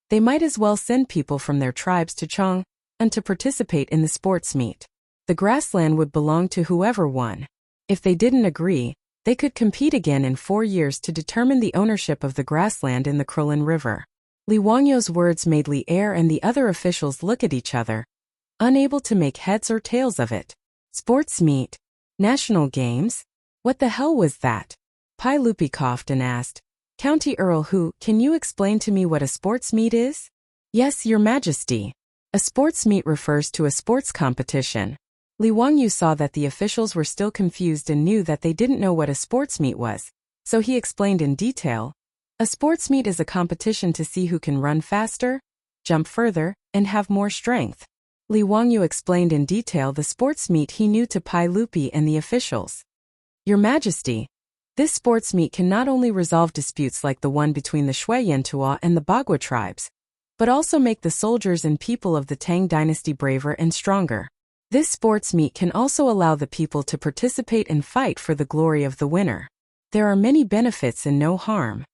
they might as well send people from their tribes to Chang'an to participate in the sports meet. The grassland would belong to whoever won. If they didn't agree, they could compete again in 4 years to determine the ownership of the grassland in the Krulin River. Li Wangyu's words made Li Er and the other officials look at each other, unable to make heads or tails of it. Sports meet? National Games? What the hell was that? Pai Lupi coughed and asked, County Earl who, can you explain to me what a sports meet is? Yes, Your Majesty. A sports meet refers to a sports competition. Li Wangyu saw that the officials were still confused and knew that they didn't know what a sports meet was, so he explained in detail. A sports meet is a competition to see who can run faster, jump further, and have more strength. Li Wangyu explained in detail the sports meet he knew to Pai Lupi and the officials. Your Majesty, this sports meet can not only resolve disputes like the one between the Shui Yantua and the Bagua tribes, but also make the soldiers and people of the Tang dynasty braver and stronger. This sports meet can also allow the people to participate and fight for the glory of the winner. There are many benefits and no harm.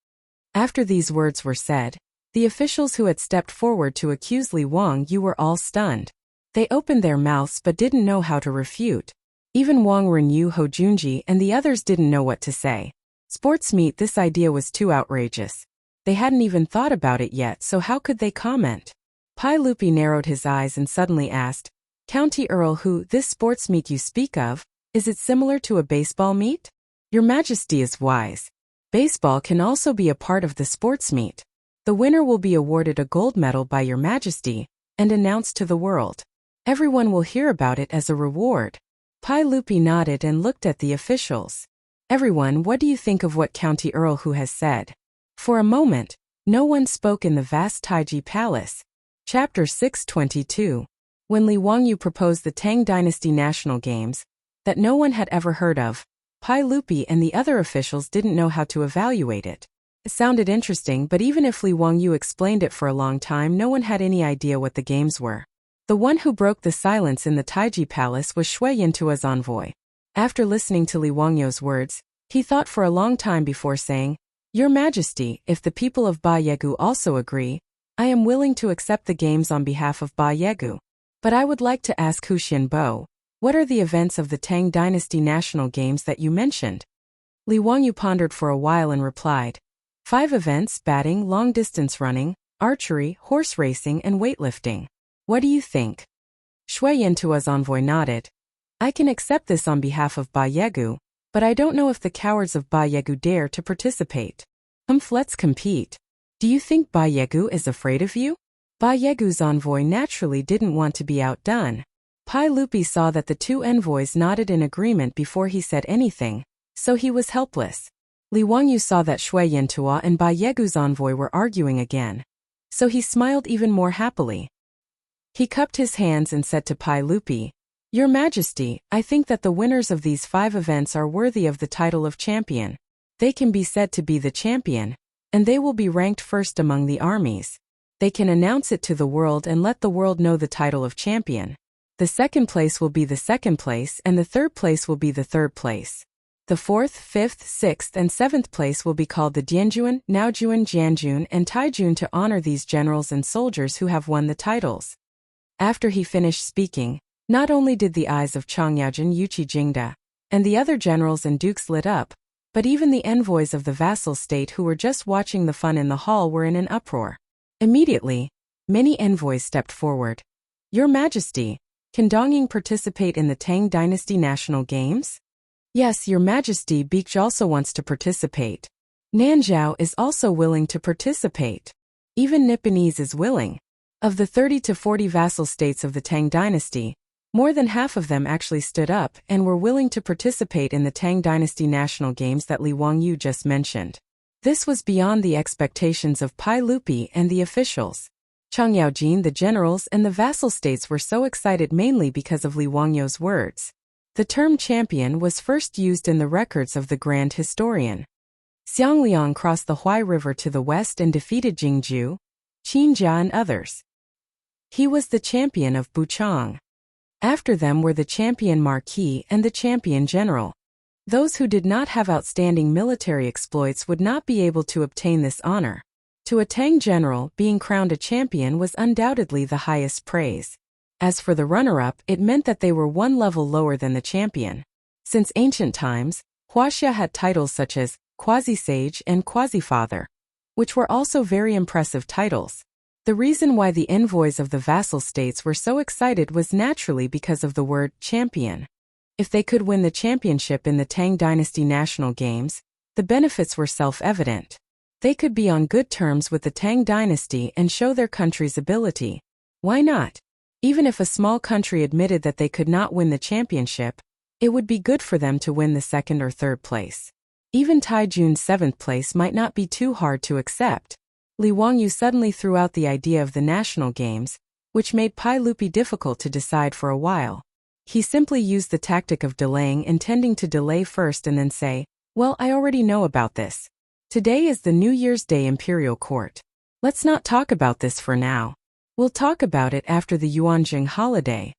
After these words were said, the officials who had stepped forward to accuse Li Wangyu were all stunned. They opened their mouths but didn't know how to refute. Even Wang Renyu, Ho Junji, and the others didn't know what to say. Sports meet, this idea was too outrageous. They hadn't even thought about it yet, so how could they comment? Pai Lupi narrowed his eyes and suddenly asked, County Earl Hu, this sports meet you speak of, is it similar to a baseball meet? Your Majesty is wise. Baseball can also be a part of the sports meet. The winner will be awarded a gold medal by Your Majesty and announced to the world. Everyone will hear about it as a reward. Pai Lupi nodded and looked at the officials. Everyone, what do you think of what County Earl Hu has said? For a moment, no one spoke in the vast Taiji Palace. Chapter 622. When Li Wangyu proposed the Tang Dynasty National Games, that no one had ever heard of, Pai Lupi and the other officials didn't know how to evaluate it. It sounded interesting, but even if Li Wangyu explained it for a long time, no one had any idea what the games were. The one who broke the silence in the Taiji Palace was Shui Yantua's envoy. After listening to Li Wangyu's words, he thought for a long time before saying, Your Majesty, if the people of Ba Yegu also agree, I am willing to accept the games on behalf of Ba Yegu. But I would like to ask Hu Xianbo, what are the events of the Tang Dynasty National Games that you mentioned? Li Wangyu pondered for a while and replied, 5 events: batting, long-distance running, archery, horse racing, and weightlifting. What do you think? Shui Yantua's envoy nodded. I can accept this on behalf of Ba Yegu, but I don't know if the cowards of Ba Yegu dare to participate. Let's compete. Do you think Ba Yegu is afraid of you? Ba Yegu's envoy naturally didn't want to be outdone. Pai Lupi saw that the two envoys nodded in agreement before he said anything, so he was helpless. Li Wangyu saw that Shui Yantua and Ba Yegu's envoy were arguing again, so he smiled even more happily. He cupped his hands and said to Pai Lupi, Your Majesty, I think that the winners of these 5 events are worthy of the title of champion. They can be said to be the champion, and they will be ranked first among the armies. They can announce it to the world and let the world know the title of champion. The second place will be the second place, and the third place will be the third place. The fourth, fifth, sixth, and seventh place will be called the Dianjuan, Naojuan, Jianjun, and Taijun to honor these generals and soldiers who have won the titles. After he finished speaking, not only did the eyes of Chang'an, Yuqi Jingda, and the other generals and dukes lit up, but even the envoys of the vassal state who were just watching the fun in the hall were in an uproar. Immediately, many envoys stepped forward. Your Majesty, can Dongying participate in the Tang Dynasty National Games? Yes, Your Majesty. Beekj also wants to participate. Nanzhao is also willing to participate. Even Nipponese is willing. Of the 30 to 40 vassal states of the Tang Dynasty, more than half of them actually stood up and were willing to participate in the Tang Dynasty National Games that Li Wangyu just mentioned. This was beyond the expectations of Pai Lupi and the officials. Chang'an, the generals, and the vassal states were so excited mainly because of Li Wangyu's words. The term champion was first used in the records of the Grand Historian. Xiangliang crossed the Huai River to the west and defeated Jingju, Qinjia, and others. He was the champion of Buchang. After them were the champion marquis and the champion general. Those who did not have outstanding military exploits would not be able to obtain this honor. To a Tang general, being crowned a champion was undoubtedly the highest praise. As for the runner-up, it meant that they were one level lower than the champion. Since ancient times, Huaxia had titles such as Quasi-Sage and Quasi-Father, which were also very impressive titles. The reason why the envoys of the vassal states were so excited was naturally because of the word champion. If they could win the championship in the Tang Dynasty National Games, the benefits were self-evident. They could be on good terms with the Tang Dynasty and show their country's ability. Why not? Even if a small country admitted that they could not win the championship, it would be good for them to win the second or third place. Even Taijun's 7th place might not be too hard to accept. Li Wangyu suddenly threw out the idea of the national games, which made Pai Lupi difficult to decide for a while. He simply used the tactic of delaying, intending to delay first and then say, "Well, I already know about this. Today is the New Year's Day Imperial Court. Let's not talk about this for now. We'll talk about it after the Yuanjing holiday."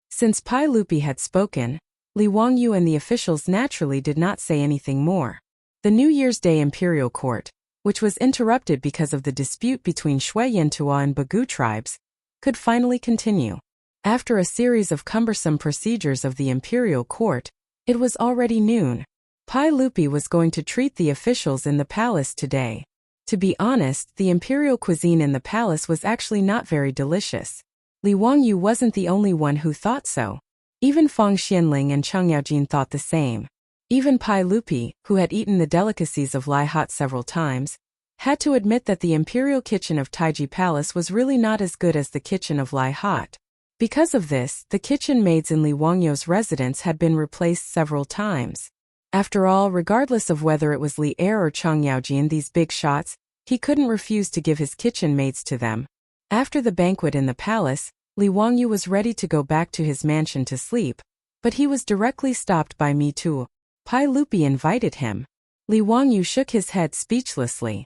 Since Pai Lupi had spoken, Li Wangyu and the officials naturally did not say anything more. The New Year's Day Imperial Court, which was interrupted because of the dispute between Shui-Yin-Tua and Bagu tribes, could finally continue. After a series of cumbersome procedures of the Imperial Court, it was already noon. Pai Lupi was going to treat the officials in the palace today. To be honest, the imperial cuisine in the palace was actually not very delicious. Li Wangyu wasn't the only one who thought so. Even Fang Xianling and Cheng Yaojin thought the same. Even Pai Lupi, who had eaten the delicacies of Lai Hot several times, had to admit that the imperial kitchen of Taiji Palace was really not as good as the kitchen of Lai Hot. Because of this, the kitchen maids in Li Wangyu's residence had been replaced several times. After all, regardless of whether it was Li Er or Cheng Yaojin, these big shots, he couldn't refuse to give his kitchen maids to them. After the banquet in the palace, Li Wangyu was ready to go back to his mansion to sleep, but he was directly stopped by Mi Tu. Pai Lupi invited him. Li Wangyu shook his head speechlessly.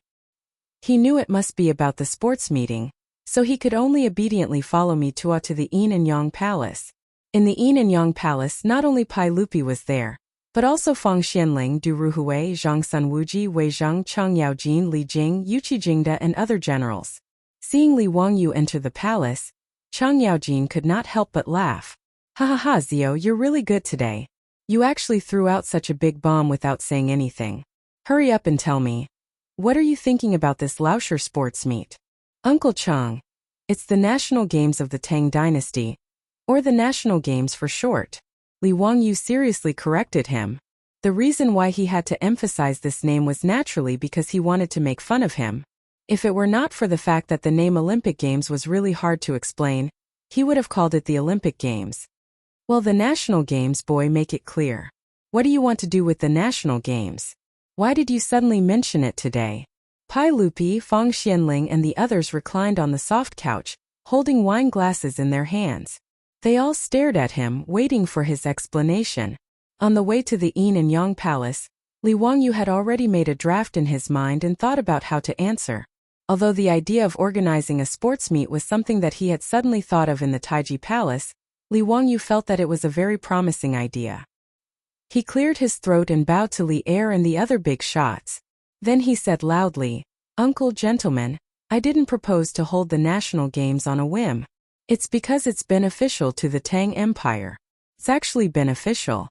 He knew it must be about the sports meeting, so he could only obediently follow Mi Tua to the Yin and Yang Palace. In the Yin and Yang Palace, not only Pai Lupi was there, but also Fang Xianling, Du Ruhui, Zhang Sunwuji, Wei Zheng, Cheng Yaojin, Li Jing, Yuqi Jingda, and other generals. Seeing Li Wangyu enter the palace, Cheng Yaojin could not help but laugh. "Ha ha ha, Zio, you're really good today. You actually threw out such a big bomb without saying anything. Hurry up and tell me. What are you thinking about this Lauscher sports meet?" "Uncle Cheng, it's the national games of the Tang dynasty, or the national games for short." Li Wangyu seriously corrected him. The reason why he had to emphasize this name was naturally because he wanted to make fun of him. If it were not for the fact that the name Olympic Games was really hard to explain, he would have called it the Olympic Games. "Well, the national games, boy, make it clear. What do you want to do with the national games? Why did you suddenly mention it today?" Pai Lupi, Fang Xianling, and the others reclined on the soft couch, holding wine glasses in their hands. They all stared at him, waiting for his explanation. On the way to the Yin and Yang Palace, Li Wangyu had already made a draft in his mind and thought about how to answer. Although the idea of organizing a sports meet was something that he had suddenly thought of in the Taiji Palace, Li Wangyu felt that it was a very promising idea. He cleared his throat and bowed to Li Er and the other big shots. Then he said loudly, "Uncle, gentlemen, I didn't propose to hold the national games on a whim. It's because it's beneficial to the Tang Empire. It's actually beneficial."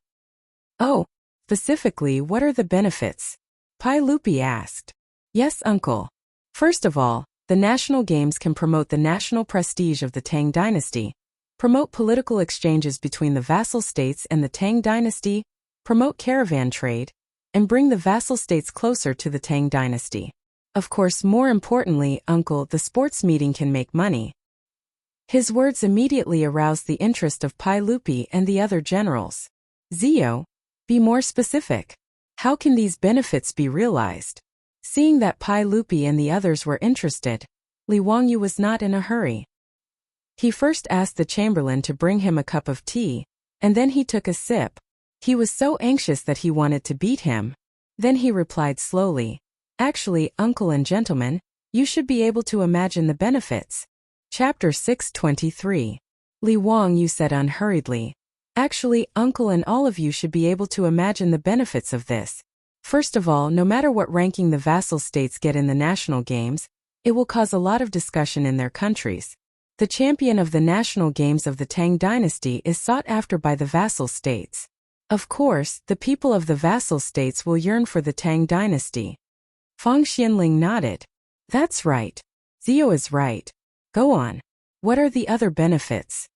"Oh, specifically, what are the benefits?" Pai Lupi asked. "Yes, uncle. First of all, the national games can promote the national prestige of the Tang dynasty, promote political exchanges between the vassal states and the Tang dynasty, promote caravan trade, and bring the vassal states closer to the Tang dynasty. Of course, more importantly, uncle, the sports meeting can make money." His words immediately aroused the interest of Pai Lupi and the other generals. "Zio, be more specific. How can these benefits be realized?" Seeing that Pai Lupi and the others were interested, Li Wangyu was not in a hurry. He first asked the chamberlain to bring him a cup of tea, and then he took a sip. He was so anxious that he wanted to beat him. Then he replied slowly, "Actually, uncle and gentlemen, you should be able to imagine the benefits." Chapter 623. Li Wangyu said unhurriedly, "Actually, uncle and all of you should be able to imagine the benefits of this. First of all, no matter what ranking the vassal states get in the national games, it will cause a lot of discussion in their countries. The champion of the national games of the Tang dynasty is sought after by the vassal states. Of course, the people of the vassal states will yearn for the Tang dynasty." Fang Xianling nodded. "That's right. Zio is right. Go on. What are the other benefits?"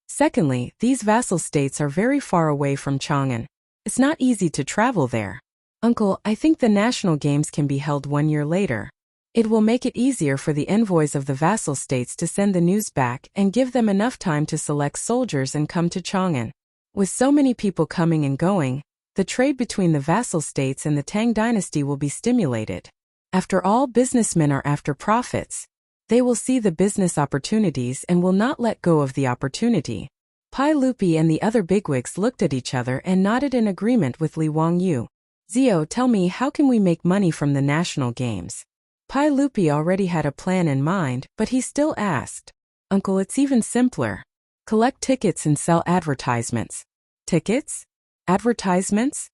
"Secondly, these vassal states are very far away from Chang'an. It's not easy to travel there. Uncle, I think the national games can be held 1 year later. It will make it easier for the envoys of the vassal states to send the news back and give them enough time to select soldiers and come to Chang'an. With so many people coming and going, the trade between the vassal states and the Tang dynasty will be stimulated. After all, businessmen are after profits. They will see the business opportunities and will not let go of the opportunity. Pai Lupi and the other bigwigs looked at each other and nodded in agreement with Li Wangyu. Zio, tell me, how can we make money from the national games? Pai Lupi already had a plan in mind, but he still asked. Uncle, it's even simpler. Collect tickets and sell advertisements. Tickets? Advertisements?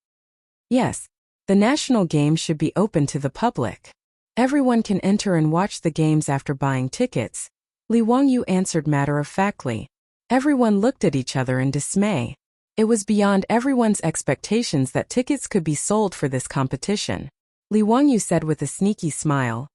Yes. The national games should be open to the public. Everyone can enter and watch the games after buying tickets. Li Wangyu answered matter-of-factly. Everyone looked at each other in dismay. It was beyond everyone's expectations that tickets could be sold for this competition. Li Wangyu said with a sneaky smile,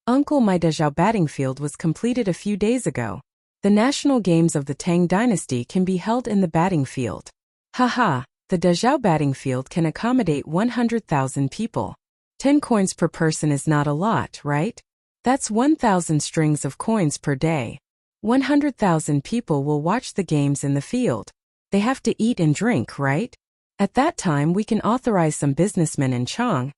Uncle, my Dezhou batting field was completed a few days ago. The national games of the Tang dynasty can be held in the batting field. Haha, the Dezhou batting field can accommodate 100,000 people. 10 coins per person is not a lot, right? That's 1,000 strings of coins per day. 100,000 people will watch the games in the field. They have to eat and drink, right? At that time we can authorize some businessmen in Chang'an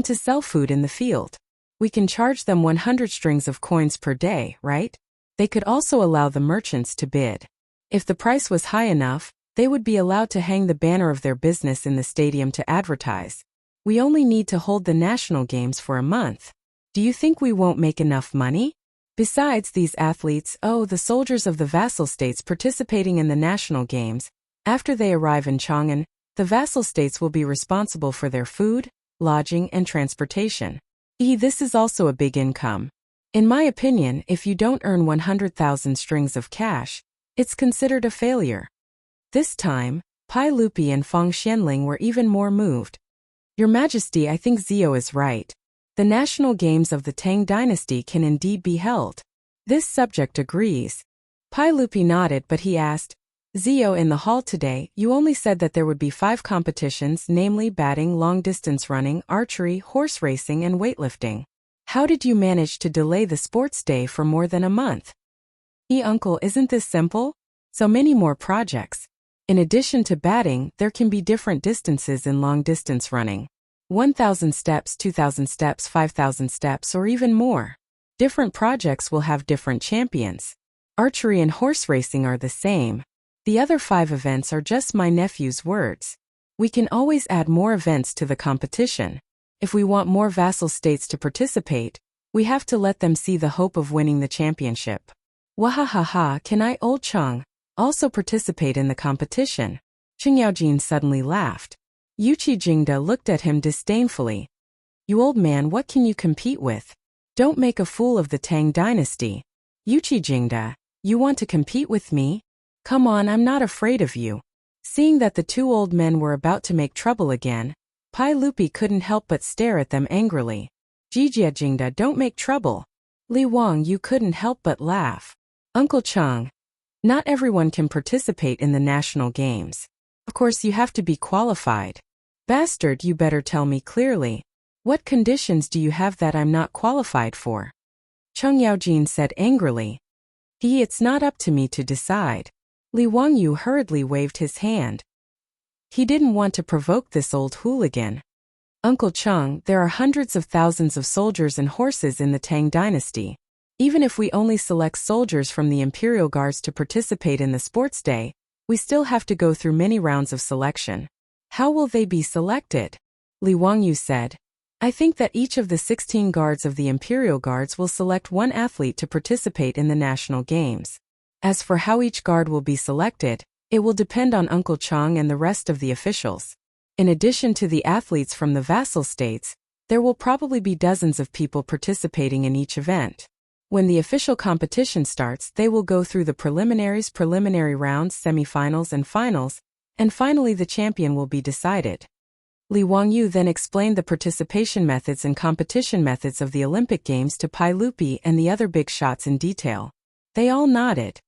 to sell food in the field. We can charge them 100 strings of coins per day, right? They could also allow the merchants to bid. If the price was high enough, they would be allowed to hang the banner of their business in the stadium to advertise. We only need to hold the national games for a month. Do you think we won't make enough money? Besides these athletes, the soldiers of the vassal states participating in the national games, after they arrive in Chang'an, the vassal states will be responsible for their food, lodging, and transportation. This is also a big income. In my opinion, if you don't earn 100,000 strings of cash, it's considered a failure. This time, Pai Lupi and Feng Xianling were even more moved. Your Majesty, I think Zio is right. The national games of the Tang dynasty can indeed be held. This subject agrees. Pai Lupi nodded, but he asked, Zio, in the hall today, you only said that there would be 5 competitions, namely batting, long-distance running, archery, horse racing, and weightlifting. How did you manage to delay the sports day for more than a month? Uncle, isn't this simple? So many more projects. In addition to batting, there can be different distances in long-distance running. 1,000 steps, 2,000 steps, 5,000 steps, or even more. Different projects will have different champions. Archery and horse racing are the same. The other 5 events are just my nephew's words. We can always add more events to the competition. If we want more vassal states to participate, we have to let them see the hope of winning the championship. Wahahaha, can I, Old Chang, also participate in the competition? Qing Yaojin suddenly laughed. Yuqi Jingda looked at him disdainfully. You old man, what can you compete with? Don't make a fool of the Tang dynasty. Yuqi Jingda, you want to compete with me? Come on, I'm not afraid of you. Seeing that the 2 old men were about to make trouble again, Pai Lupi couldn't help but stare at them angrily. Jijia Jingda, don't make trouble. Li Wang, you couldn't help but laugh. Uncle Chang, not everyone can participate in the national games. Of course you have to be qualified. Bastard, you better tell me clearly. What conditions do you have that I'm not qualified for? Cheng Yaojin said angrily. It's not up to me to decide. Li Wangyu hurriedly waved his hand. He didn't want to provoke this old hooligan. Uncle Cheng, there are hundreds of thousands of soldiers and horses in the Tang dynasty. Even if we only select soldiers from the imperial guards to participate in the sports day, we still have to go through many rounds of selection. How will they be selected? Li Wangyu said. I think that each of the 16 guards of the imperial guards will select 1 athlete to participate in the national games. As for how each guard will be selected, it will depend on Uncle Chang and the rest of the officials. In addition to the athletes from the vassal states, there will probably be dozens of people participating in each event. When the official competition starts, they will go through the preliminaries, preliminary rounds, semifinals, and finals, and finally the champion will be decided. Li Wangyu then explained the participation methods and competition methods of the Olympic Games to Pai Lupi and the other big shots in detail. They all nodded.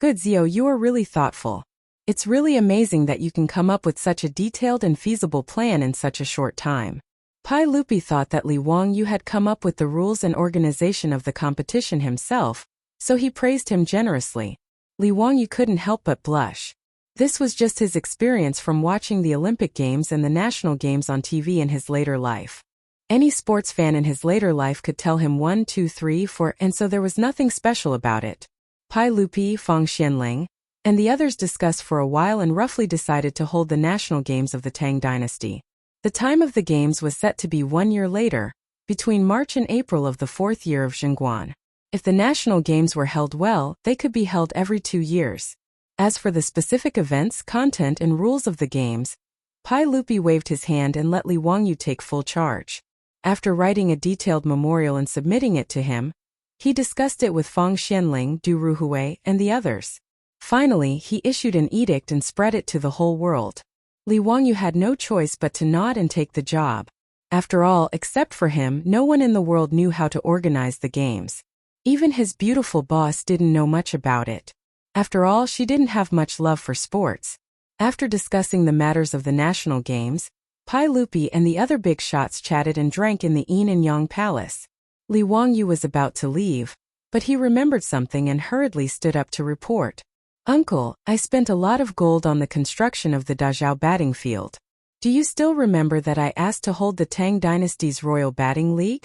Good, Zio, you are really thoughtful. It's really amazing that you can come up with such a detailed and feasible plan in such a short time. Pai Lupi thought that Li Wangyu had come up with the rules and organization of the competition himself, so he praised him generously. Li Wangyu couldn't help but blush. This was just his experience from watching the Olympic Games and the national games on TV in his later life. Any sports fan in his later life could tell him 1, 2, 3, 4, and so there was nothing special about it. Pai Lupi, Fang Xianling, and the others discussed for a while and roughly decided to hold the national games of the Tang dynasty. The time of the games was set to be 1 year later, between March and April of the 4th year of Chang'an. If the national games were held well, they could be held every 2 years. As for the specific events, content, and rules of the games, Pai Lupi waved his hand and let Li Wangyu take full charge. After writing a detailed memorial and submitting it to him, he discussed it with Fang Xianling, Du Ruhui, and the others. Finally, he issued an edict and spread it to the whole world. Li Wangyu had no choice but to nod and take the job. After all, except for him, no one in the world knew how to organize the games. Even his beautiful boss didn't know much about it. After all, she didn't have much love for sports. After discussing the matters of the national games, Pai Lupi and the other big shots chatted and drank in the Yin and Yang Palace. Li Wangyu was about to leave, but he remembered something and hurriedly stood up to report. Uncle, I spent a lot of gold on the construction of the Dazhao batting field. Do you still remember that I asked to hold the Tang dynasty's Royal Batting League?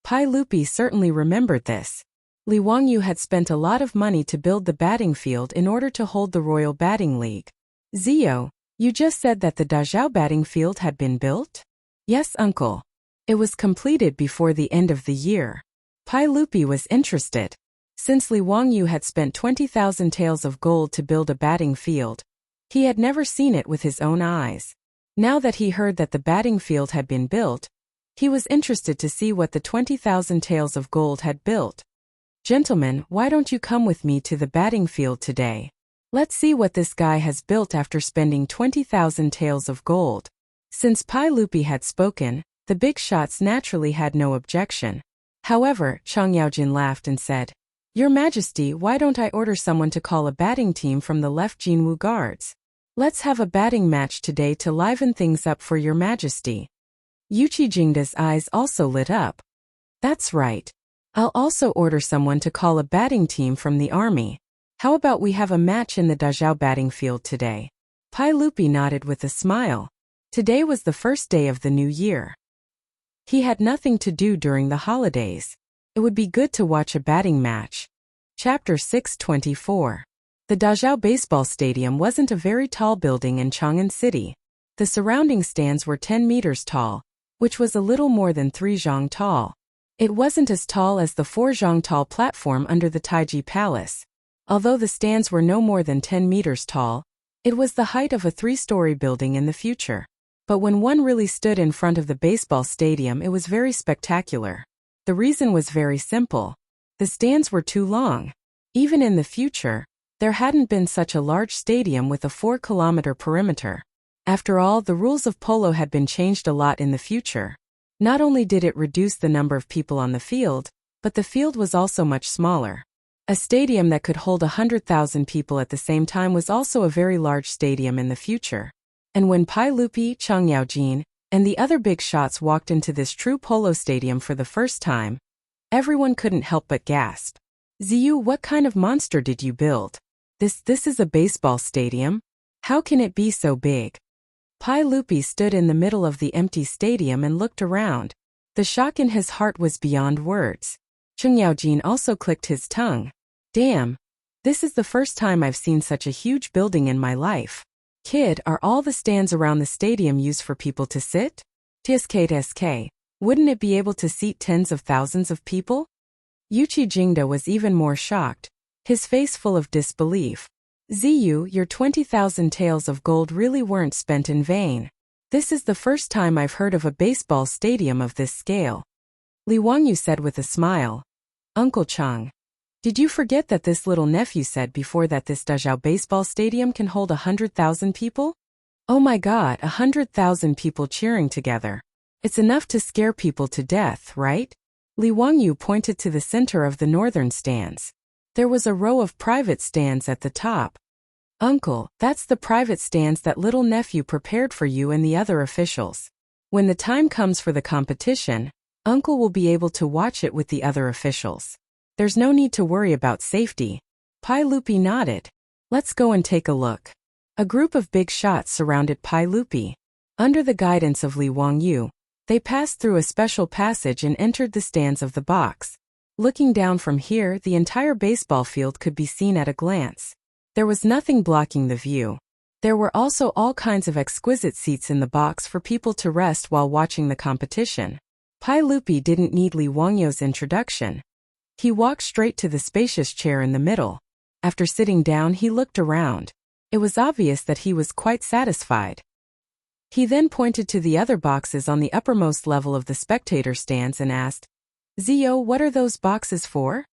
Pai Lupi certainly remembered this. Li Wangyu had spent a lot of money to build the batting field in order to hold the Royal Batting League. Zio, you just said that the Dazhao batting field had been built? Yes, uncle. It was completed before the end of the year. Pai Lupi was interested. Since Li Wangyu had spent 20,000 taels of gold to build a batting field, he had never seen it with his own eyes. Now that he heard that the batting field had been built, he was interested to see what the 20,000 taels of gold had built. Gentlemen, why don't you come with me to the batting field today? Let's see what this guy has built after spending 20,000 taels of gold. Since Pai Lupi had spoken, the big shots naturally had no objection. However, Chang Yaojin laughed and said, Your Majesty, why don't I order someone to call a batting team from the left Jinwu Guards? Let's have a batting match today to liven things up for Your Majesty. Yuqi Jingda's eyes also lit up. That's right. I'll also order someone to call a batting team from the army. How about we have a match in the Dazhao batting field today? Pai Lupi nodded with a smile. Today was the first day of the new year. He had nothing to do during the holidays. It would be good to watch a batting match. Chapter 624. The Dazhao baseball stadium wasn't a very tall building in Chang'an City. The surrounding stands were 10 meters tall, which was a little more than 3 zhang tall. It wasn't as tall as the 4 zhang tall platform under the Taiji Palace. Although the stands were no more than 10 meters tall, it was the height of a 3-story building in the future. But when one really stood in front of the baseball stadium, it was very spectacular. The reason was very simple. The stands were too long. Even in the future, there hadn't been such a large stadium with a 4-kilometer perimeter. After all, the rules of polo had been changed a lot in the future. Not only did it reduce the number of people on the field, but the field was also much smaller. A stadium that could hold 100,000 people at the same time was also a very large stadium in the future. And when Pai Lupi, Chang Yaojin, and the other big shots walked into this true polo stadium for the first time, everyone couldn't help but gasp. Ziyu, what kind of monster did you build? This is a baseball stadium? How can it be so big? Pai Lupi stood in the middle of the empty stadium and looked around. The shock in his heart was beyond words. Chang Yaojin also clicked his tongue. Damn. This is the first time I've seen such a huge building in my life. Kid, are all the stands around the stadium used for people to sit? TSK, wouldn't it be able to seat tens of thousands of people? Yuqi Jingda was even more shocked, his face full of disbelief. Ziyu, your 20,000 taels of gold really weren't spent in vain. This is the first time I've heard of a baseball stadium of this scale. Li Wangyu said with a smile. Uncle Chang, did you forget that this little nephew said before that this Dazhao baseball stadium can hold 100,000 people? Oh my god, 100,000 people cheering together. It's enough to scare people to death, right? Li Wangyu pointed to the center of the northern stands. There was a row of private stands at the top. Uncle, that's the private stands that little nephew prepared for you and the other officials. When the time comes for the competition, Uncle will be able to watch it with the other officials. There's no need to worry about safety. Pai Lupi nodded. Let's go and take a look. A group of big shots surrounded Pai Lupi. Under the guidance of Li Wangyu, they passed through a special passage and entered the stands of the box. Looking down from here, the entire baseball field could be seen at a glance. There was nothing blocking the view. There were also all kinds of exquisite seats in the box for people to rest while watching the competition. Pai Lupi didn't need Li Wangyu's introduction. He walked straight to the spacious chair in the middle. After sitting down, he looked around. It was obvious that he was quite satisfied. He then pointed to the other boxes on the uppermost level of the spectator stands and asked, Zio, what are those boxes for?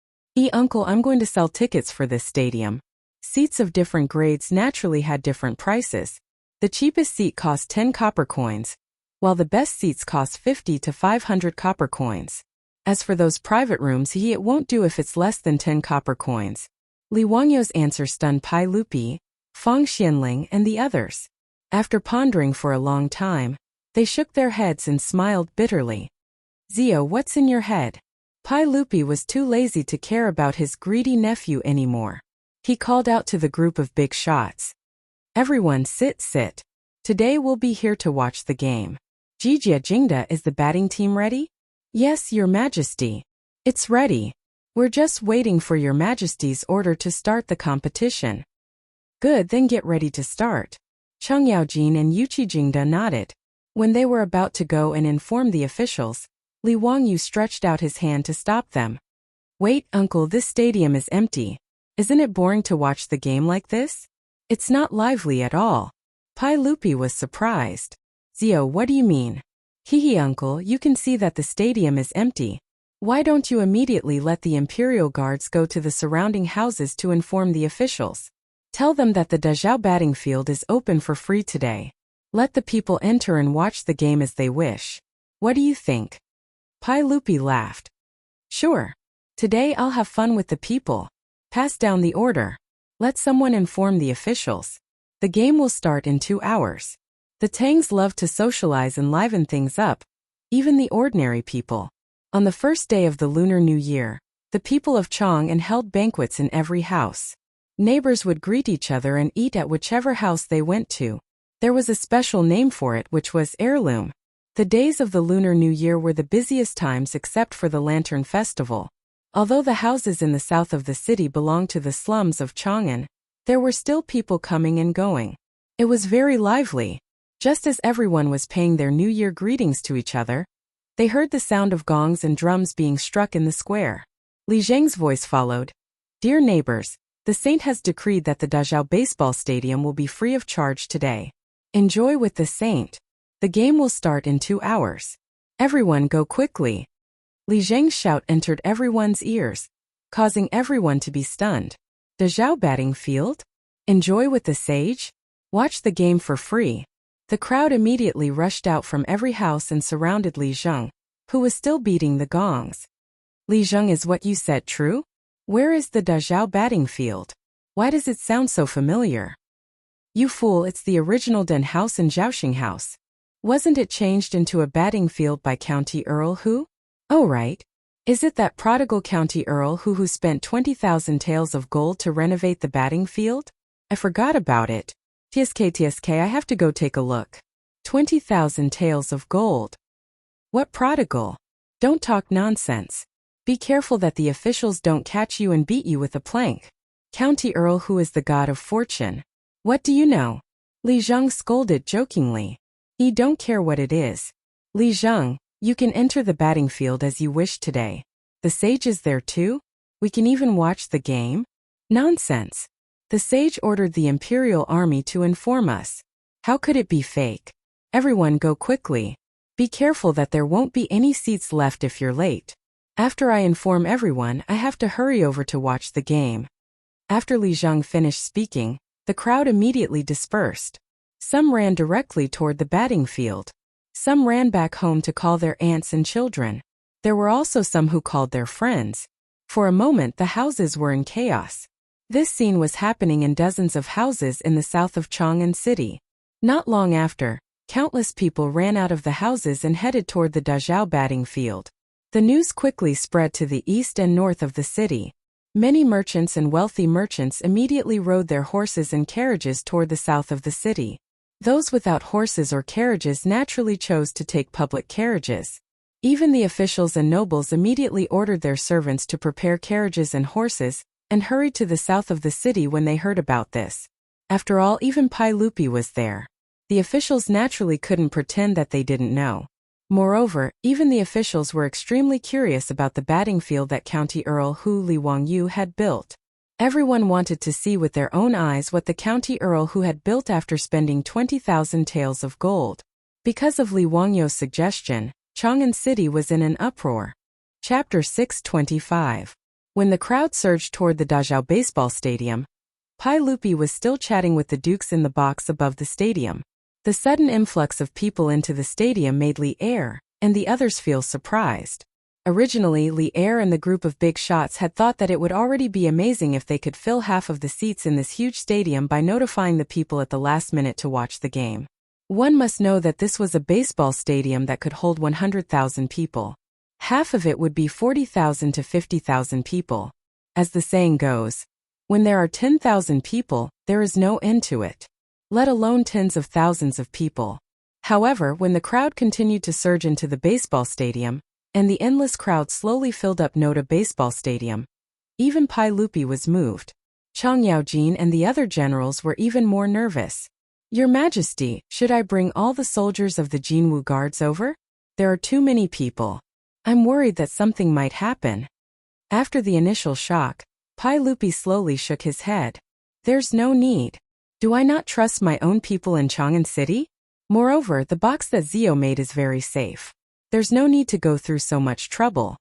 Uncle, I'm going to sell tickets for this stadium. Seats of different grades naturally had different prices. The cheapest seat cost 10 copper coins, while the best seats cost 50 to 500 copper coins. As for those private rooms, it won't do if it's less than 10 copper coins. Li Wangyu's answer stunned Pai Lupi, Fang Xianling, and the others. After pondering for a long time, they shook their heads and smiled bitterly. Zio, what's in your head? Pai Lupi was too lazy to care about his greedy nephew anymore. He called out to the group of big shots. Everyone sit. Today we'll be here to watch the game. Jijia Jingda, is the batting team ready? Yes, Your Majesty. It's ready. We're just waiting for Your Majesty's order to start the competition. Good, then get ready to start. Cheng Yaojin and Yuqi Jingda nodded. When they were about to go and inform the officials, Li Wangyu stretched out his hand to stop them. Wait, Uncle, this stadium is empty. Isn't it boring to watch the game like this? It's not lively at all. Pai Lupi was surprised. Zio, what do you mean? Uncle, you can see that the stadium is empty. Why don't you immediately let the Imperial Guards go to the surrounding houses to inform the officials? Tell them that the Dazhao batting field is open for free today. Let the people enter and watch the game as they wish. What do you think? Pai Lupi laughed. Sure. Today I'll have fun with the people. Pass down the order. Let someone inform the officials. The game will start in 2 hours. The Tangs love to socialize and liven things up, even the ordinary people. On the first day of the Lunar New Year, the people of Chang'an held banquets in every house. Neighbors would greet each other and eat at whichever house they went to. There was a special name for it, which was heirloom. The days of the Lunar New Year were the busiest times except for the Lantern Festival. Although the houses in the south of the city belonged to the slums of Chang'an, there were still people coming and going. It was very lively. Just as everyone was paying their New Year greetings to each other, they heard the sound of gongs and drums being struck in the square. Li Zheng's voice followed. Dear neighbors, the saint has decreed that the Dazhao baseball stadium will be free of charge today. Enjoy with the saint. The game will start in 2 hours. Everyone go quickly. Li Zheng's shout entered everyone's ears, causing everyone to be stunned. Dazhao batting field? Enjoy with the sage? Watch the game for free. The crowd immediately rushed out from every house and surrounded Li Zheng, who was still beating the gongs. Li Zheng, is what you said true? Where is the Dazhao batting field? Why does it sound so familiar? You fool, it's the original Den House in Zhaoxing House. Wasn't it changed into a batting field by County Earl Hu? Oh right. Is it that prodigal County Earl who spent 20,000 taels of gold to renovate the batting field? I forgot about it. TSK, I have to go take a look. 20,000 taels of gold. What prodigal? Don't talk nonsense. Be careful that the officials don't catch you and beat you with a plank. County Earl Hu is the god of fortune. What do you know? Li Zheng scolded jokingly. Don't care what it is. Li Zheng, you can enter the batting field as you wish today. The sage is there too? We can even watch the game? Nonsense. The sage ordered the Imperial Army to inform us. How could it be fake? Everyone go quickly. Be careful that there won't be any seats left if you're late. After I inform everyone, I have to hurry over to watch the game. After Li Zheng finished speaking, the crowd immediately dispersed. Some ran directly toward the batting field. Some ran back home to call their aunts and children. There were also some who called their friends. For a moment the houses were in chaos. This scene was happening in dozens of houses in the south of Chang'an City. Not long after, Countless people ran out of the houses and headed toward the Dazhao batting field. The news quickly spread to the east and north of the city. Many merchants and wealthy merchants immediately rode their horses and carriages toward the south of the city. Those without horses or carriages naturally chose to take public carriages. Even the officials and nobles immediately ordered their servants to prepare carriages and horses, and hurried to the south of the city when they heard about this. After all, even Pai Lupi was there. The officials naturally couldn't pretend that they didn't know. Moreover, even the officials were extremely curious about the batting field that County Earl Hu Li Wangyu had built. Everyone wanted to see with their own eyes what the County Earl Hu had built after spending 20,000 taels of gold. Because of Li Wangyu's suggestion, Chang'an City was in an uproar. Chapter 625. When the crowd surged toward the Dazhao baseball stadium, Pai Lupi was still chatting with the dukes in the box above the stadium. The sudden influx of people into the stadium made Li Er and the others feel surprised. Originally, Li Er and the group of big shots had thought that it would already be amazing if they could fill half of the seats in this huge stadium by notifying the people at the last minute to watch the game. One must know that this was a baseball stadium that could hold 100,000 people. Half of it would be 40,000 to 50,000 people. As the saying goes, when there are 10,000 people, there is no end to it, let alone tens of thousands of people. However, when the crowd continued to surge into the baseball stadium, and the endless crowd slowly filled up Noda Baseball Stadium, even Pai Lupi was moved. Chang Yaojin and the other generals were even more nervous. Your Majesty, should I bring all the soldiers of the Jinwu Guards over? There are too many people. I'm worried that something might happen. After the initial shock, Pai Lupi slowly shook his head. There's no need. Do I not trust my own people in Chang'an City? Moreover, the box that Zio made is very safe. There's no need to go through so much trouble.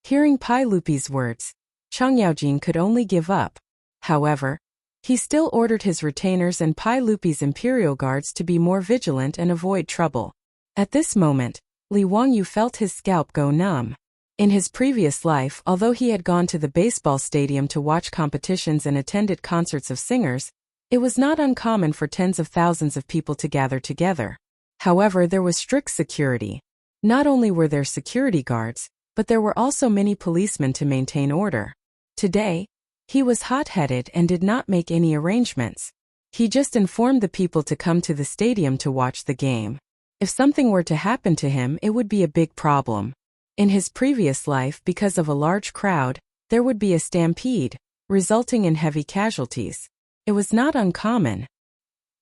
Hearing Pai Lupi's words, Chang Yaojin could only give up. However, he still ordered his retainers and Pai Lupi's imperial guards to be more vigilant and avoid trouble. At this moment, Li Wangyu felt his scalp go numb. In his previous life, although he had gone to the baseball stadium to watch competitions and attended concerts of singers, it was not uncommon for tens of thousands of people to gather together. However, there was strict security. Not only were there security guards, but there were also many policemen to maintain order. Today, he was hot-headed and did not make any arrangements. He just informed the people to come to the stadium to watch the game. If something were to happen to him, it would be a big problem. In his previous life, because of a large crowd, there would be a stampede, resulting in heavy casualties. It was not uncommon.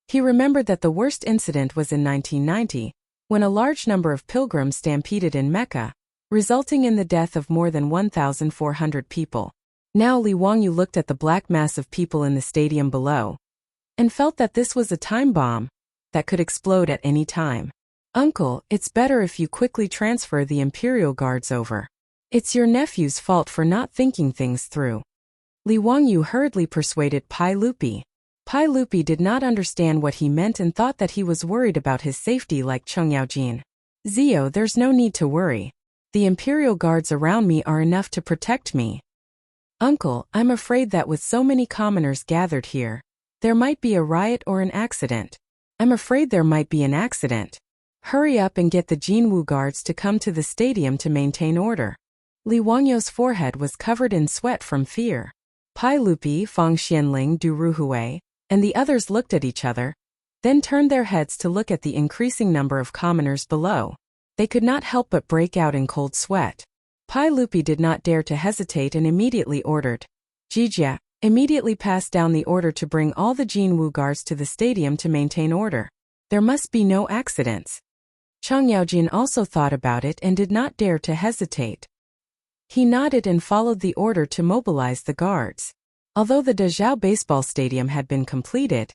He remembered that the worst incident was in 1990, when a large number of pilgrims stampeded in Mecca, resulting in the death of more than 1,400 people. Now Li Wangyu looked at the black mass of people in the stadium below, and felt that this was a time bomb that could explode at any time. Uncle, it's better if you quickly transfer the Imperial Guards over. It's your nephew's fault for not thinking things through. Li Wangyu hurriedly persuaded Pai Lupi. Pai Lupi did not understand what he meant and thought that he was worried about his safety like Cheng Yaojin. Zio, there's no need to worry. The Imperial Guards around me are enough to protect me. Uncle, I'm afraid that with so many commoners gathered here, there might be a riot or an accident. I'm afraid there might be an accident. Hurry up and get the Jinwu Guards to come to the stadium to maintain order. Li Wangyu's forehead was covered in sweat from fear. Pai Lupi, Fang Xianling, Du Ruhui, and the others looked at each other, then turned their heads to look at the increasing number of commoners below. They could not help but break out in cold sweat. Pai Lupi did not dare to hesitate and immediately ordered. Jijia immediately passed down the order to bring all the Jinwu Guards to the stadium to maintain order. There must be no accidents. Chang Yaojin also thought about it and did not dare to hesitate. He nodded and followed the order to mobilize the guards. Although the Dazhao baseball stadium had been completed,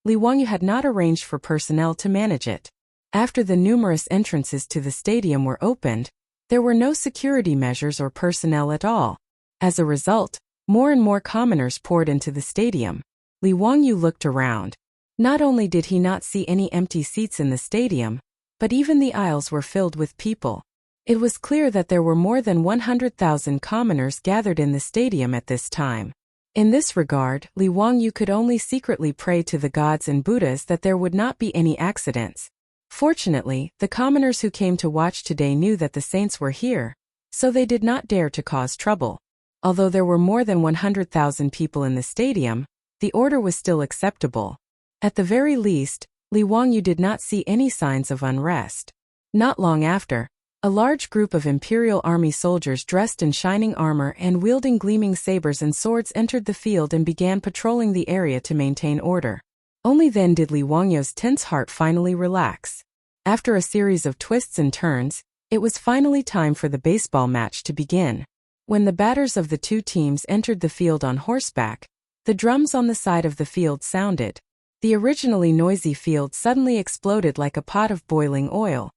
Li Wangyu had not arranged for personnel to manage it. After the numerous entrances to the stadium were opened, there were no security measures or personnel at all. As a result, more and more commoners poured into the stadium. Li Wangyu looked around. Not only did he not see any empty seats in the stadium, but even the aisles were filled with people. It was clear that there were more than 100,000 commoners gathered in the stadium at this time. In this regard, Li Wangyu could only secretly pray to the gods and Buddhas that there would not be any accidents. Fortunately, the commoners who came to watch today knew that the saints were here, so they did not dare to cause trouble. Although there were more than 100,000 people in the stadium, the order was still acceptable. At the very least, Li Wangyu did not see any signs of unrest. Not long after, a large group of Imperial Army soldiers dressed in shining armor and wielding gleaming sabers and swords entered the field and began patrolling the area to maintain order. Only then did Li Wangyu's tense heart finally relax. After a series of twists and turns, it was finally time for the baseball match to begin. When the batters of the two teams entered the field on horseback, the drums on the side of the field sounded. The originally noisy field suddenly exploded like a pot of boiling oil.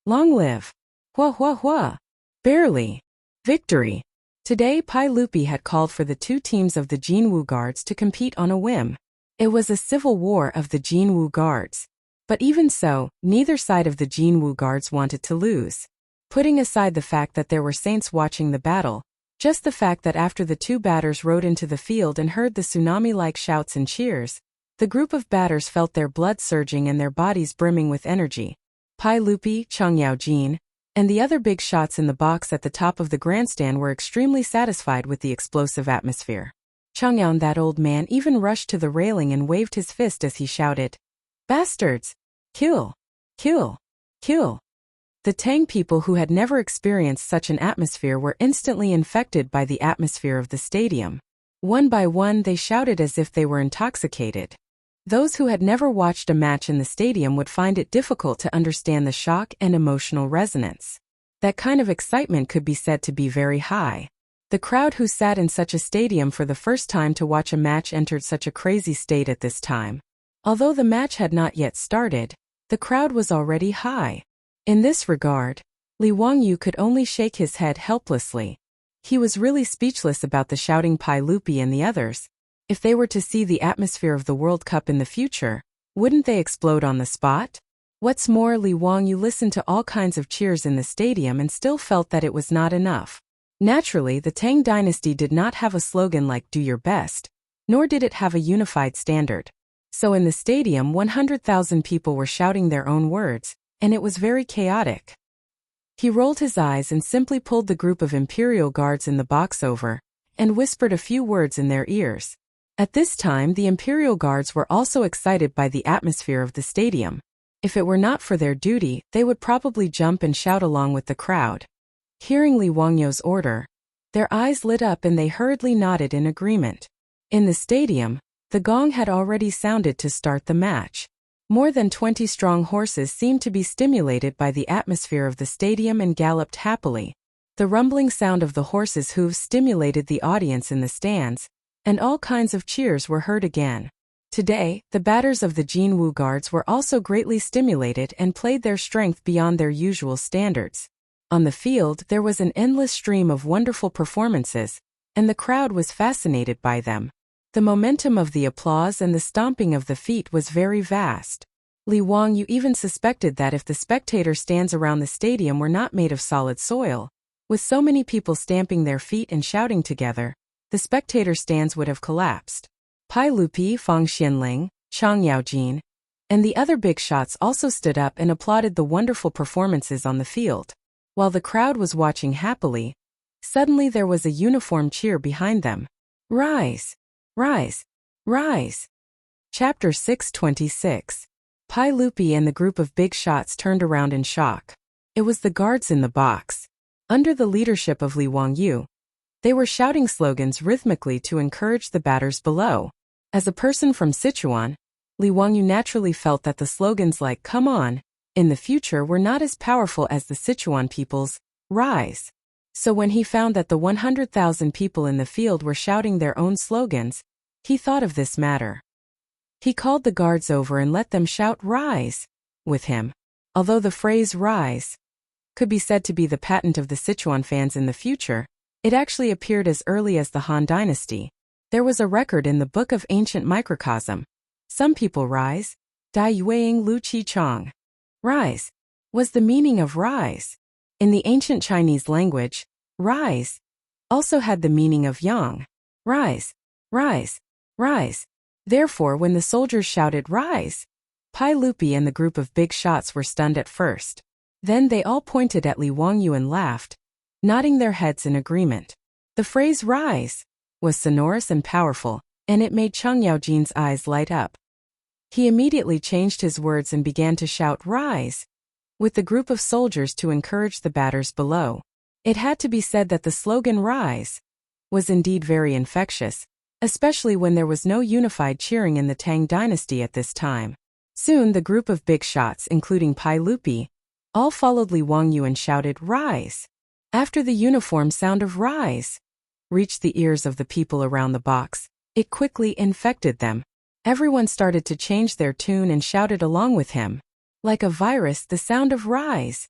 Long live! Hua hua hua! Barely! Victory! Today Pai Lupi had called for the two teams of the Jinwu Guards to compete on a whim. It was a civil war of the Jinwu Guards. But even so, neither side of the Jinwu Guards wanted to lose. Putting aside the fact that there were saints watching the battle, just the fact that after the two batters rode into the field and heard the tsunami-like shouts and cheers, the group of batters felt their blood surging and their bodies brimming with energy. Pai Lupi, Chang Yaojin, and the other big shots in the box at the top of the grandstand were extremely satisfied with the explosive atmosphere. Chang'an, that old man, even rushed to the railing and waved his fist as he shouted, "Bastards! Kill! Kill! Kill!" The Tang people who had never experienced such an atmosphere were instantly infected by the atmosphere of the stadium. One by one they shouted as if they were intoxicated. Those who had never watched a match in the stadium would find it difficult to understand the shock and emotional resonance. That kind of excitement could be said to be very high. The crowd who sat in such a stadium for the first time to watch a match entered such a crazy state at this time. Although the match had not yet started, the crowd was already high. In this regard, Li Wangyu could only shake his head helplessly. He was really speechless about the shouting Pai Lupi and the others. If they were to see the atmosphere of the World Cup in the future, wouldn't they explode on the spot? What's more, Li Wangyu listened to all kinds of cheers in the stadium and still felt that it was not enough. Naturally, the Tang dynasty did not have a slogan like "Do Your Best," nor did it have a unified standard. So in the stadium 100,000 people were shouting their own words, and it was very chaotic. He rolled his eyes and simply pulled the group of Imperial Guards in the box over, and whispered a few words in their ears. At this time the Imperial Guards were also excited by the atmosphere of the stadium. If it were not for their duty, they would probably jump and shout along with the crowd. Hearing Li Wangyu's order, their eyes lit up and they hurriedly nodded in agreement. In the stadium, the gong had already sounded to start the match. More than 20 strong horses seemed to be stimulated by the atmosphere of the stadium and galloped happily. The rumbling sound of the horses' hooves stimulated the audience in the stands, and all kinds of cheers were heard again. Today, the batters of the Jinwu Guards were also greatly stimulated and played their strength beyond their usual standards. On the field there was an endless stream of wonderful performances, and the crowd was fascinated by them. The momentum of the applause and the stomping of the feet was very vast. Li Wangyu even suspected that if the spectator stands around the stadium were not made of solid soil, with so many people stamping their feet and shouting together, the spectator stands would have collapsed. Pai Lupi, Fang Xianling, Chang Yaojin, and the other big shots also stood up and applauded the wonderful performances on the field. While the crowd was watching happily, suddenly there was a uniform cheer behind them. "Rise! Rise! Rise!" Chapter 626. Pai Lupi and the group of big shots turned around in shock. It was the guards in the box. Under the leadership of Li Wangyu, they were shouting slogans rhythmically to encourage the batters below. As a person from Sichuan, Li Wangyu naturally felt that the slogans like "Come on" in the future were not as powerful as the Sichuan people's "Rise." So when he found that the 100,000 people in the field were shouting their own slogans, he thought of this matter. He called the guards over and let them shout "Rise" with him. Although the phrase "Rise" could be said to be the patent of the Sichuan fans in the future, it actually appeared as early as the Han Dynasty. There was a record in the Book of Ancient Microcosm. Some people rise. Dai Yueying Lu Qi Chong. Rise was the meaning of rise. In the ancient Chinese language, rise also had the meaning of yang. Rise, rise, rise. Therefore, when the soldiers shouted "Rise," Pai Lupi and the group of big shots were stunned at first. Then they all pointed at Li Wangyu and laughed, nodding their heads in agreement. The phrase "rise" was sonorous and powerful, and it made Chang Yaojin's eyes light up. He immediately changed his words and began to shout "rise" with the group of soldiers to encourage the batters below. It had to be said that the slogan "rise" was indeed very infectious, especially when there was no unified cheering in the Tang dynasty at this time. Soon the group of big shots, including Pai Lupi, all followed Li Wangyu and shouted "rise." After the uniform sound of "rise" reached the ears of the people around the box, it quickly infected them. Everyone started to change their tune and shouted along with him. Like a virus, the sound of "rise"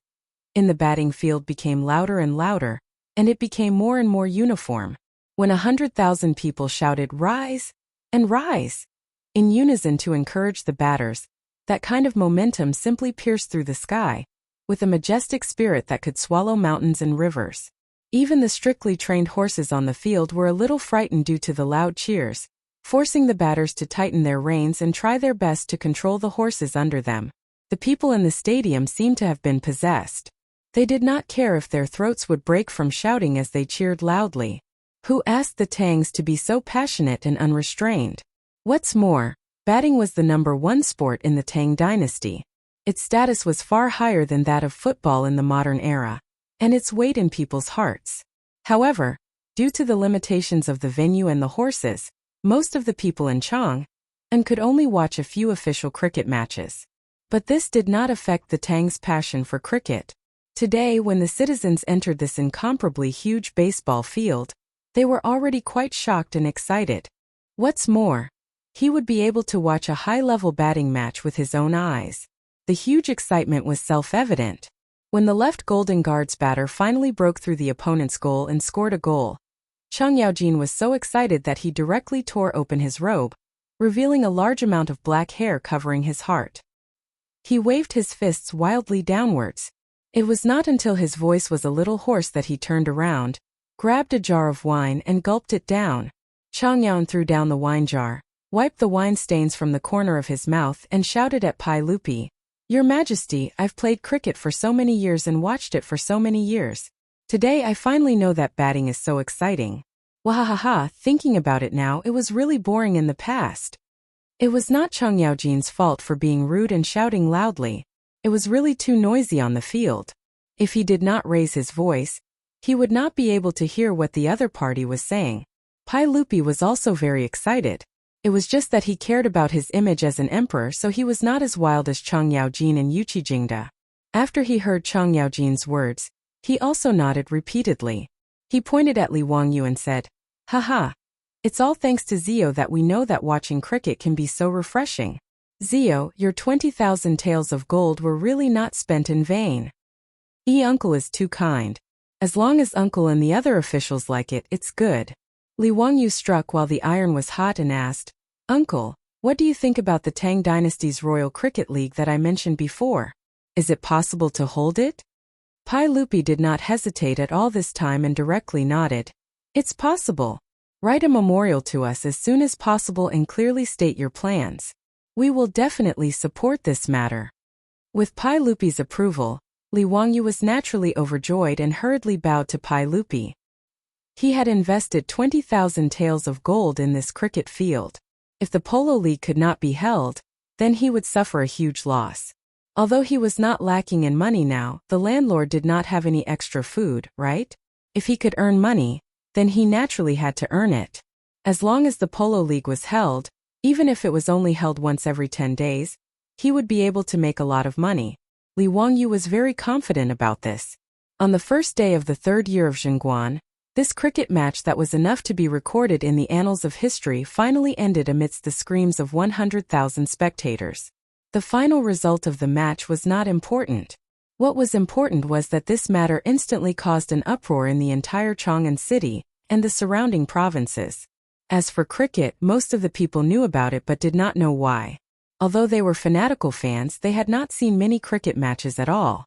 in the batting field became louder and louder, and it became more and more uniform. When 100,000 people shouted "rise" and "rise" in unison to encourage the batters, that kind of momentum simply pierced through the sky, with a majestic spirit that could swallow mountains and rivers. Even the strictly trained horses on the field were a little frightened due to the loud cheers, forcing the batters to tighten their reins and try their best to control the horses under them. The people in the stadium seemed to have been possessed. They did not care if their throats would break from shouting as they cheered loudly. Who asked the Tangs to be so passionate and unrestrained? What's more, batting was the #1 sport in the Tang dynasty. Its status was far higher than that of football in the modern era, and its weight in people's hearts. However, due to the limitations of the venue and the horses, most of the people in Chang'an could only watch a few official cricket matches. But this did not affect the Tang's passion for cricket. Today, when the citizens entered this incomparably huge baseball field, they were already quite shocked and excited. What's more, he would be able to watch a high-level batting match with his own eyes. The huge excitement was self-evident. When the left Golden Guards batter finally broke through the opponent's goal and scored a goal, Chang Yaojin was so excited that he directly tore open his robe, revealing a large amount of black hair covering his heart. He waved his fists wildly downwards. It was not until his voice was a little hoarse that he turned around, grabbed a jar of wine and gulped it down. Chang Yaojin threw down the wine jar, wiped the wine stains from the corner of his mouth and shouted at Pai Lupi, "Your Majesty, I've played cricket for so many years and watched it for so many years. Today I finally know that batting is so exciting. Wahahaha, thinking about it now, it was really boring in the past." It was not Chang Yaojin's fault for being rude and shouting loudly. It was really too noisy on the field. If he did not raise his voice, he would not be able to hear what the other party was saying. Pai Lupi was also very excited. It was just that he cared about his image as an emperor, so he was not as wild as Chang Yaojin and Yuqi Jingda. After he heard Chang Yaojin's words, he also nodded repeatedly. He pointed at Li Wangyu and said, "Haha. It's all thanks to Zio that we know that watching cricket can be so refreshing. Zio, your 20,000 taels of gold were really not spent in vain. Uncle is too kind. As long as Uncle and the other officials like it, it's good." Li Wangyu struck while the iron was hot and asked, "Uncle, what do you think about the Tang Dynasty's Royal Cricket League that I mentioned before? Is it possible to hold it?" Pai Lupi did not hesitate at all this time and directly nodded. "It's possible. Write a memorial to us as soon as possible and clearly state your plans. We will definitely support this matter." With Pai Lupi's approval, Li Wangyu was naturally overjoyed and hurriedly bowed to Pai Lupi. He had invested 20,000 taels of gold in this cricket field. If the polo league could not be held, then he would suffer a huge loss. Although he was not lacking in money now, the landlord did not have any extra food, right? If he could earn money, then he naturally had to earn it. As long as the polo league was held, even if it was only held once every 10 days, he would be able to make a lot of money. Li Wangyu was very confident about this. On the first day of the 3rd year of Chang'an, this cricket match that was enough to be recorded in the annals of history finally ended amidst the screams of 100,000 spectators. The final result of the match was not important. What was important was that this matter instantly caused an uproar in the entire Chang'an city and the surrounding provinces. As for cricket, most of the people knew about it but did not know why. Although they were fanatical fans, they had not seen many cricket matches at all.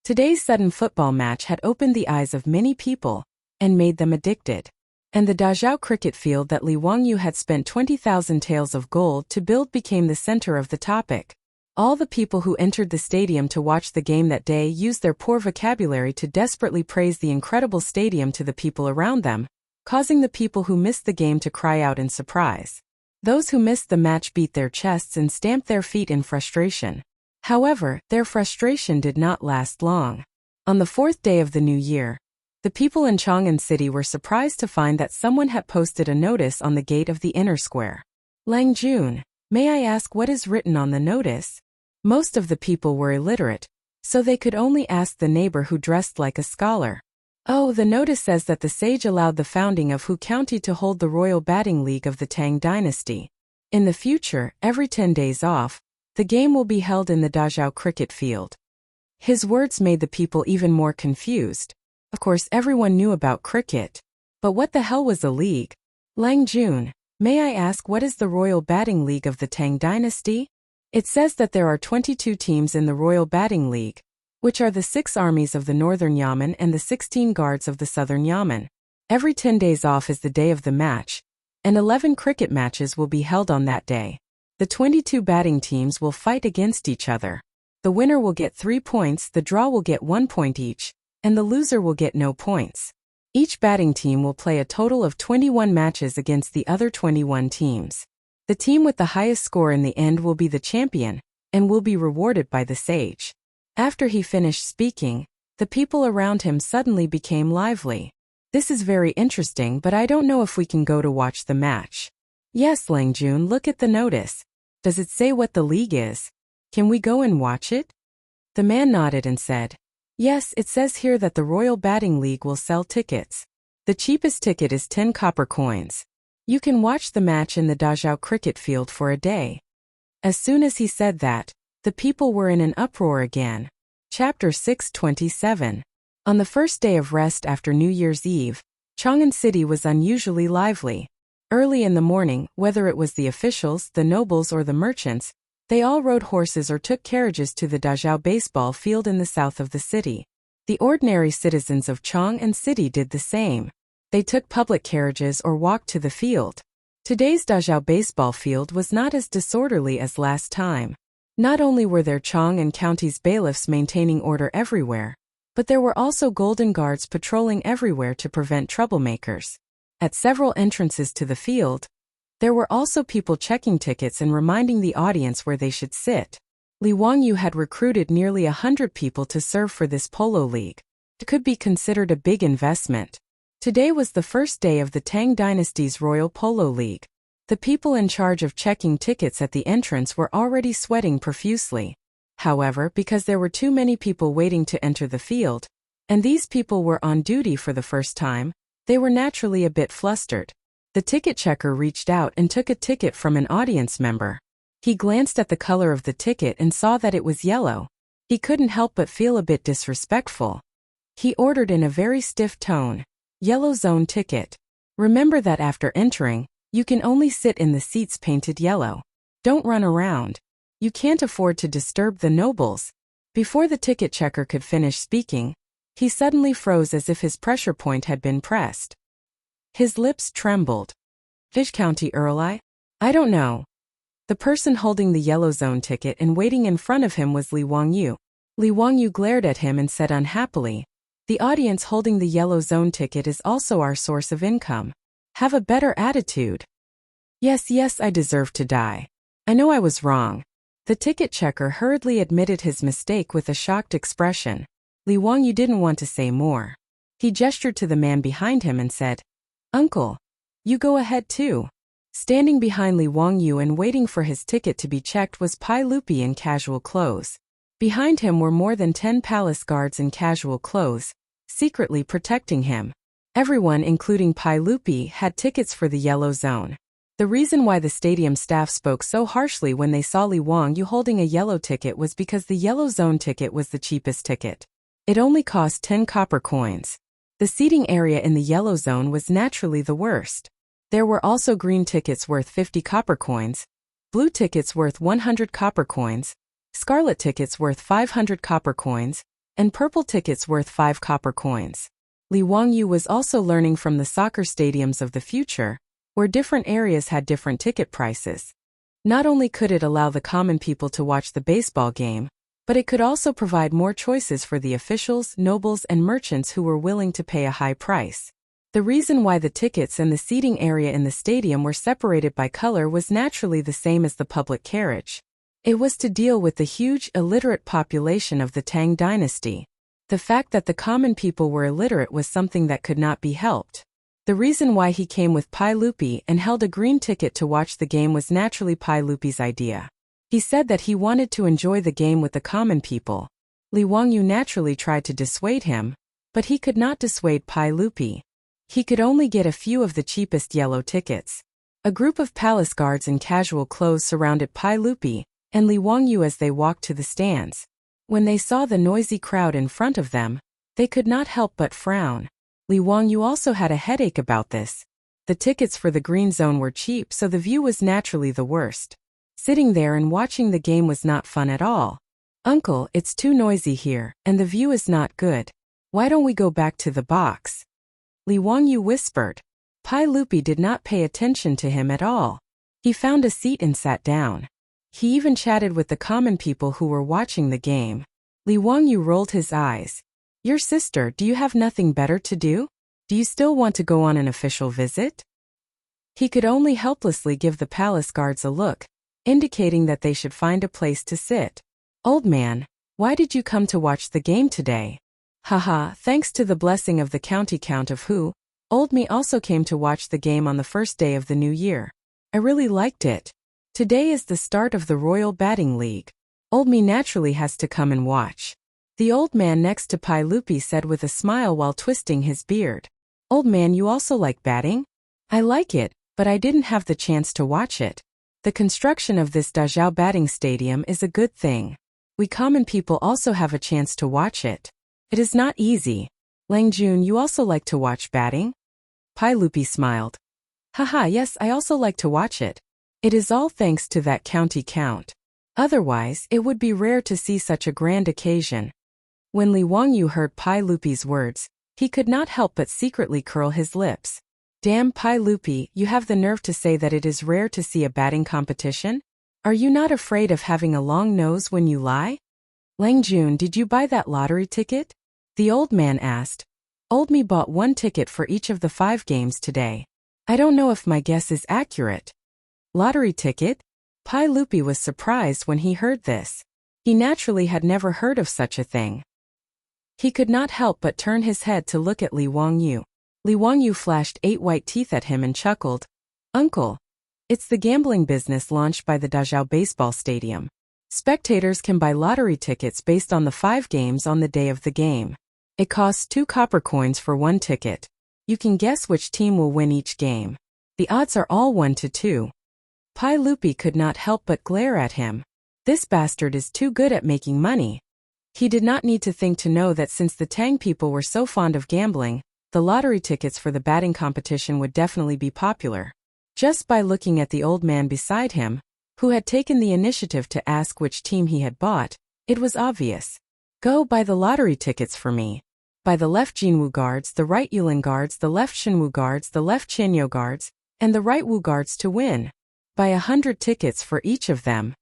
Today's sudden football match had opened the eyes of many people and made them addicted. And the Dazhao cricket field that Li Wangyu had spent 20,000 taels of gold to build became the center of the topic. All the people who entered the stadium to watch the game that day used their poor vocabulary to desperately praise the incredible stadium to the people around them, causing the people who missed the game to cry out in surprise. Those who missed the match beat their chests and stamped their feet in frustration. However, their frustration did not last long. On the fourth day of the new year, the people in Chang'an City were surprised to find that someone had posted a notice on the gate of the inner square. Lang Jun, may I ask what is written on the notice? Most of the people were illiterate, so they could only ask the neighbor who dressed like a scholar. Oh, the notice says that the sage allowed the founding of Hu County to hold the royal batting league of the Tang dynasty. In the future, every 10 days off, the game will be held in the Dazhao cricket field. His words made the people even more confused. Of course, everyone knew about cricket. But what the hell was a league? Lang Jun, may I ask what is the royal batting league of the Tang dynasty? It says that there are 22 teams in the royal batting league, which are the 6 armies of the northern Yamen and the 16 guards of the southern Yamen. Every 10 days off is the day of the match, and 11 cricket matches will be held on that day. The 22 batting teams will fight against each other. The winner will get 3 points, the draw will get 1 point each, and the loser will get no points. Each batting team will play a total of 21 matches against the other 21 teams. The team with the highest score in the end will be the champion, and will be rewarded by the sage. After he finished speaking, the people around him suddenly became lively. This is very interesting, but I don't know if we can go to watch the match. Yes, Lang Jun, look at the notice. Does it say what the league is? Can we go and watch it? The man nodded and said, yes, it says here that the Royal Batting League will sell tickets. The cheapest ticket is 10 copper coins. You can watch the match in the Dazhao cricket field for a day. As soon as he said that, the people were in an uproar again. Chapter 627. On the first day of rest after New Year's Eve, Chang'an City was unusually lively. Early in the morning, whether it was the officials, the nobles or the merchants, they all rode horses or took carriages to the Dazhao baseball field in the south of the city. The ordinary citizens of Chang'an City did the same. They took public carriages or walked to the field. Today's Dazhao baseball field was not as disorderly as last time. Not only were there Chang'an County's bailiffs maintaining order everywhere, but there were also golden guards patrolling everywhere to prevent troublemakers. At several entrances to the field, there were also people checking tickets and reminding the audience where they should sit. Li Wangyu had recruited nearly 100 people to serve for this polo league. It could be considered a big investment. Today was the first day of the Tang Dynasty's Royal Polo League. The people in charge of checking tickets at the entrance were already sweating profusely. However, because there were too many people waiting to enter the field, and these people were on duty for the first time, they were naturally a bit flustered. The ticket checker reached out and took a ticket from an audience member. He glanced at the color of the ticket and saw that it was yellow. He couldn't help but feel a bit disrespectful. He ordered in a very stiff tone, "Yellow zone ticket. Remember that after entering, you can only sit in the seats painted yellow. Don't run around. You can't afford to disturb the nobles." Before the ticket checker could finish speaking, he suddenly froze as if his pressure point had been pressed. His lips trembled. Fish County Earl, I don't know. The person holding the yellow zone ticket and waiting in front of him was Li Wangyu. Li Wangyu glared at him and said unhappily, "The audience holding the yellow zone ticket is also our source of income. Have a better attitude." Yes, I deserve to die. I know I was wrong. The ticket checker hurriedly admitted his mistake with a shocked expression. Li Wangyu didn't want to say more. He gestured to the man behind him and said, "Uncle, you go ahead too." Standing behind Li Wangyu and waiting for his ticket to be checked was Pai Lupi in casual clothes. Behind him were more than 10 palace guards in casual clothes, secretly protecting him. Everyone, including Pai Lupi, had tickets for the yellow zone. The reason why the stadium staff spoke so harshly when they saw Li Wangyu holding a yellow ticket was because the yellow zone ticket was the cheapest ticket. It only cost 10 copper coins. The seating area in the yellow zone was naturally the worst. There were also green tickets worth 50 copper coins, blue tickets worth 100 copper coins, scarlet tickets worth 500 copper coins, and purple tickets worth 5 copper coins. Li Wangyu was also learning from the soccer stadiums of the future, where different areas had different ticket prices. Not only could it allow the common people to watch the baseball game, but it could also provide more choices for the officials, nobles, and merchants who were willing to pay a high price. The reason why the tickets and the seating area in the stadium were separated by color was naturally the same as the public carriage. It was to deal with the huge, illiterate population of the Tang dynasty. The fact that the common people were illiterate was something that could not be helped. The reason why he came with Pai Lupi and held a green ticket to watch the game was naturally Pai Lupi's idea. He said that he wanted to enjoy the game with the common people. Li Wangyu naturally tried to dissuade him, but he could not dissuade Pai Lupi. He could only get a few of the cheapest yellow tickets. A group of palace guards in casual clothes surrounded Pai Lupi and Li Wangyu as they walked to the stands. When they saw the noisy crowd in front of them, they could not help but frown. Li Wangyu also had a headache about this. The tickets for the green zone were cheap, so the view was naturally the worst. Sitting there and watching the game was not fun at all. "Uncle, it's too noisy here, and the view is not good. Why don't we go back to the box?" Li Wangyu whispered. Pai Lupi did not pay attention to him at all. He found a seat and sat down. He even chatted with the common people who were watching the game. Li Wangyu rolled his eyes. "Your sister, do you have nothing better to do? Do you still want to go on an official visit?" He could only helplessly give the palace guards a look, indicating that they should find a place to sit. "Old man, why did you come to watch the game today?" "Haha, thanks to the blessing of the county count of who, old me also came to watch the game on the first day of the new year. I really liked it. Today is the start of the Royal Batting League. Old me naturally has to come and watch." The old man next to Pai Lupi said with a smile while twisting his beard. "Old man, you also like batting?" "I like it, but I didn't have the chance to watch it. The construction of this Dazhao batting stadium is a good thing. We common people also have a chance to watch it. It is not easy. Lang Jun, you also like to watch batting?" Pai Lupi smiled. "Haha, yes, I also like to watch it. It is all thanks to that county count. Otherwise, it would be rare to see such a grand occasion." When Li Wangyu heard Pai Lupi's words, he could not help but secretly curl his lips. "Damn, Pai Lupi, you have the nerve to say that it is rare to see a batting competition? Are you not afraid of having a long nose when you lie?" "Lang Jun, did you buy that lottery ticket?" the old man asked. "Old me bought one ticket for each of the 5 games today. I don't know if my guess is accurate." "Lottery ticket?" Pai Lupi was surprised when he heard this. He naturally had never heard of such a thing. He could not help but turn his head to look at Li Wangyu. Li Wangyu flashed 8 white teeth at him and chuckled. "Uncle, it's the gambling business launched by the Dazhao baseball stadium. Spectators can buy lottery tickets based on the 5 games on the day of the game. It costs 2 copper coins for 1 ticket. You can guess which team will win each game. The odds are all 1 to 2. Pai Lupi could not help but glare at him. This bastard is too good at making money. He did not need to think to know that since the Tang people were so fond of gambling, the lottery tickets for the batting competition would definitely be popular. Just by looking at the old man beside him, who had taken the initiative to ask which team he had bought, it was obvious. "Go buy the lottery tickets for me. By the left Jinwu guards, the right Yulin guards, the left Shinwu guards, the left Chinyo guards, and the right Wu guards to win. Buy 100 tickets for each of them."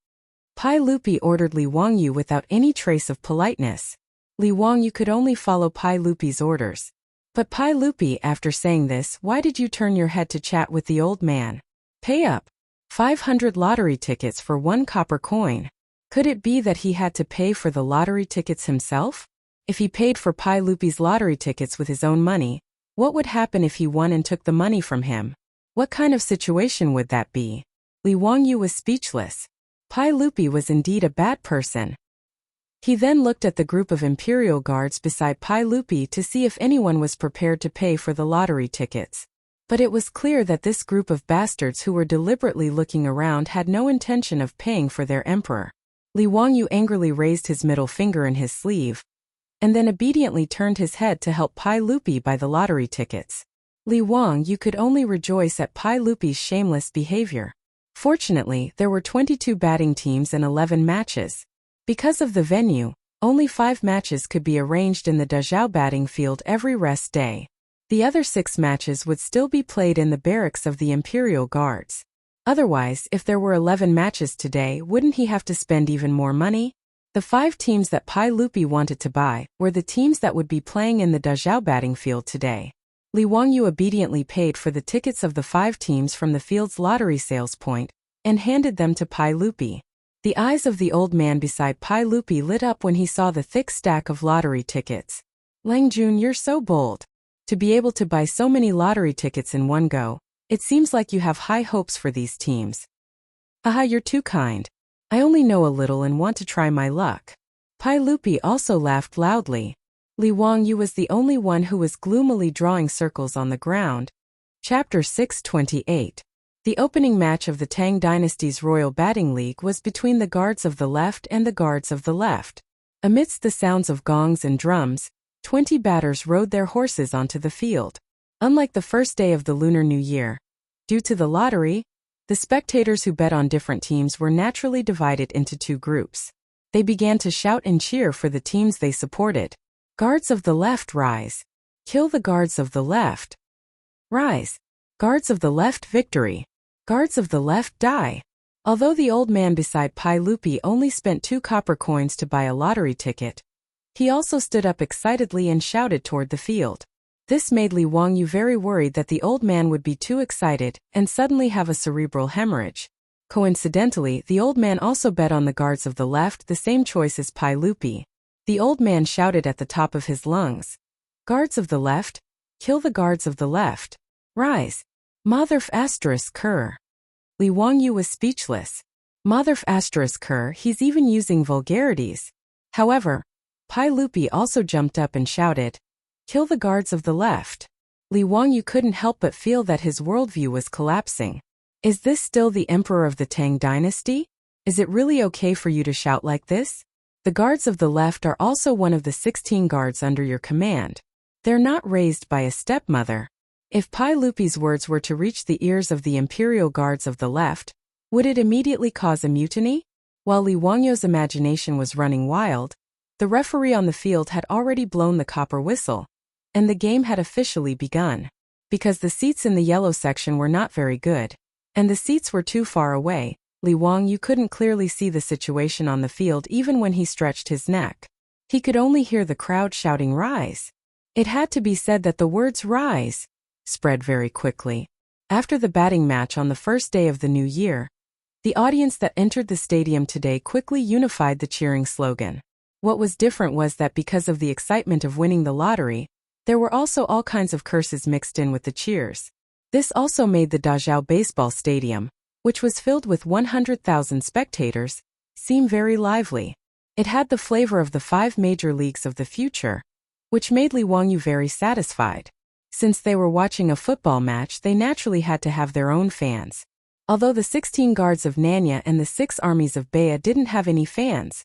Pai Lupi ordered Li Wangyu without any trace of politeness. Li Wangyu could only follow Pai Lupi's orders. "But Pai Lupi, after saying this, why did you turn your head to chat with the old man? Pay up. 500 lottery tickets for 1 copper coin. Could it be that he had to pay for the lottery tickets himself? If he paid for Pai Lupi's lottery tickets with his own money, what would happen if he won and took the money from him? What kind of situation would that be?" Li Wangyu was speechless. Pai Lupi was indeed a bad person. He then looked at the group of imperial guards beside Pai Lupi to see if anyone was prepared to pay for the lottery tickets. But it was clear that this group of bastards who were deliberately looking around had no intention of paying for their emperor. Li Wangyu angrily raised his middle finger in his sleeve, and then obediently turned his head to help Pai Lupi buy the lottery tickets. Li Wangyu could only rejoice at Pai Lupi's shameless behavior. Fortunately, there were 22 batting teams and 11 matches. Because of the venue, only 5 matches could be arranged in the Dazhao batting field every rest day. The other 6 matches would still be played in the barracks of the Imperial Guards. Otherwise, if there were 11 matches today, wouldn't he have to spend even more money? The 5 teams that Pai Lupi wanted to buy were the teams that would be playing in the Dazhao batting field today. Li Wangyu obediently paid for the tickets of the 5 teams from the field's lottery sales point and handed them to Pai Lupi. The eyes of the old man beside Pai Lupi lit up when he saw the thick stack of lottery tickets. Lang Jun, you're so bold. To be able to buy so many lottery tickets in one go, it seems like you have high hopes for these teams. Haha, you're too kind. I only know a little and want to try my luck. Pai Lupi also laughed loudly. Li Wangyu was the only one who was gloomily drawing circles on the ground. Chapter 628. The opening match of the Tang Dynasty's Royal Batting League was between the guards of the left and the guards of the left. Amidst the sounds of gongs and drums, 20 batters rode their horses onto the field. Unlike the first day of the Lunar New Year, due to the lottery, the spectators who bet on different teams were naturally divided into 2 groups. They began to shout and cheer for the teams they supported. Guards of the left, rise. Kill the guards of the left. Rise. Guards of the left, victory. Guards of the left, die. Although the old man beside Pai Lupi only spent 2 copper coins to buy a lottery ticket, he also stood up excitedly and shouted toward the field. This made Li Wangyu very worried that the old man would be too excited and suddenly have a cerebral hemorrhage. Coincidentally, the old man also bet on the guards of the left, the same choice as Pai Lupi. The old man shouted at the top of his lungs. Guards of the left, kill the guards of the left. Rise. Motherf asterisk cur. Li Wangyu was speechless. Motherf asterisk cur, he's even using vulgarities. However, Pai Lupi also jumped up and shouted, kill the guards of the left. Li Wangyu couldn't help but feel that his worldview was collapsing. Is this still the emperor of the Tang dynasty? Is it really okay for you to shout like this? The guards of the left are also one of the 16 guards under your command. They're not raised by a stepmother. If Pai Lupi's words were to reach the ears of the imperial guards of the left, would it immediately cause a mutiny? While Li Wangyu's imagination was running wild, the referee on the field had already blown the copper whistle, and the game had officially begun. Because the seats in the yellow section were not very good, and the seats were too far away, Li Wangyu couldn't clearly see the situation on the field even when he stretched his neck. He could only hear the crowd shouting rise. It had to be said that the words rise spread very quickly. After the batting match on the first day of the new year, the audience that entered the stadium today quickly unified the cheering slogan. What was different was that because of the excitement of winning the lottery, there were also all kinds of curses mixed in with the cheers. This also made the Dazhao baseball stadium, which was filled with 100,000 spectators, seem very lively. It had the flavor of the 5 major leagues of the future, which made Li Wangyu very satisfied. Since they were watching a football match, they naturally had to have their own fans. Although the 16 guards of Nanya and the 6 armies of Baya didn't have any fans,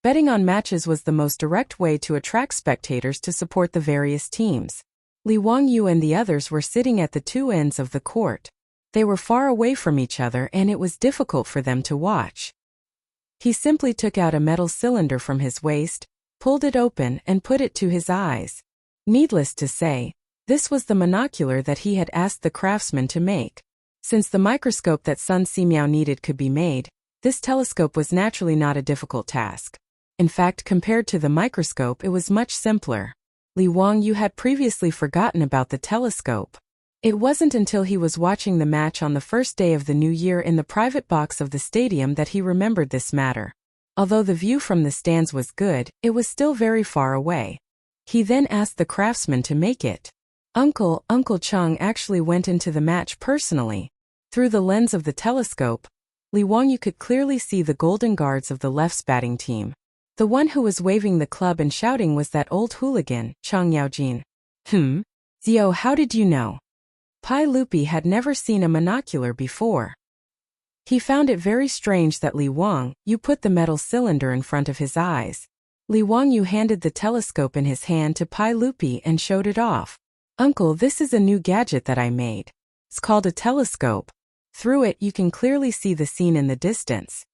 betting on matches was the most direct way to attract spectators to support the various teams. Li Wangyu and the others were sitting at the 2 ends of the court. They were far away from each other and it was difficult for them to watch. He simply took out a metal cylinder from his waist, pulled it open and put it to his eyes. Needless to say, this was the monocular that he had asked the craftsman to make. Since the microscope that Sun Simiao needed could be made, this telescope was naturally not a difficult task. In fact, compared to the microscope, it was much simpler. Li Wangyu had previously forgotten about the telescope. It wasn't until he was watching the match on the first day of the new year in the private box of the stadium that he remembered this matter. Although the view from the stands was good, it was still very far away. He then asked the craftsman to make it. Uncle Chang actually went into the match personally. Through the lens of the telescope, Li Wangyu could clearly see the golden guards of the left's batting team. The one who was waving the club and shouting was that old hooligan, Chang Yaojin. Zio, how did you know? Pai Lupi had never seen a monocular before. He found it very strange that Li Wangyu put the metal cylinder in front of his eyes. Li Wangyu handed the telescope in his hand to Pai Lupi and showed it off. Uncle, this is a new gadget that I made. It's called a telescope. Through it you can clearly see the scene in the distance.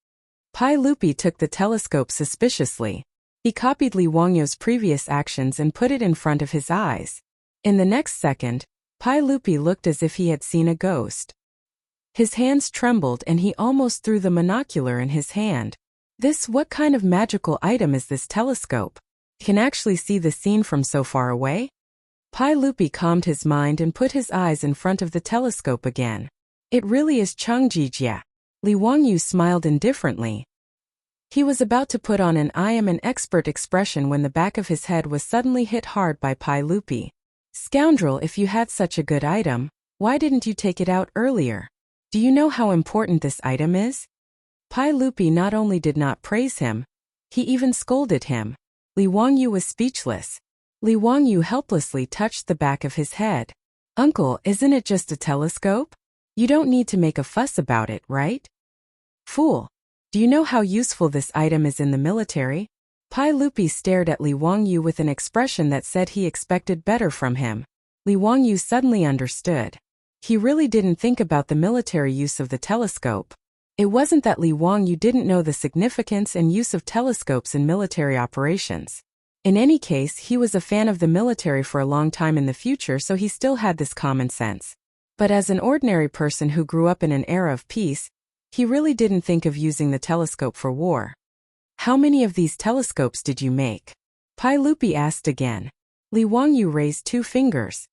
Pai Lupi took the telescope suspiciously. He copied Li Wangyu's previous actions and put it in front of his eyes. In the next second, Pai Lupi looked as if he had seen a ghost. His hands trembled and he almost threw the monocular in his hand. What kind of magical item is this telescope? Can actually see the scene from so far away? Pai Lupi calmed his mind and put his eyes in front of the telescope again. It really is Chang'an. Li Wangyu smiled indifferently. He was about to put on an "I am an expert" expression when the back of his head was suddenly hit hard by Pai Lupi. Scoundrel, if you had such a good item, why didn't you take it out earlier? Do you know how important this item is? Pai Lupi not only did not praise him, he even scolded him. Li Wangyu was speechless. Li Wangyu helplessly touched the back of his head. Uncle, isn't it just a telescope? You don't need to make a fuss about it, right? Fool. Do you know how useful this item is in the military? Pai Lupi stared at Li Wangyu with an expression that said he expected better from him. Li Wangyu suddenly understood. He really didn't think about the military use of the telescope. It wasn't that Li Wangyu didn't know the significance and use of telescopes in military operations. In any case, he was a fan of the military for a long time in the future, so he still had this common sense. But as an ordinary person who grew up in an era of peace, he really didn't think of using the telescope for war. How many of these telescopes did you make? Pai Lupi asked again. Li Wangyu raised 2 fingers.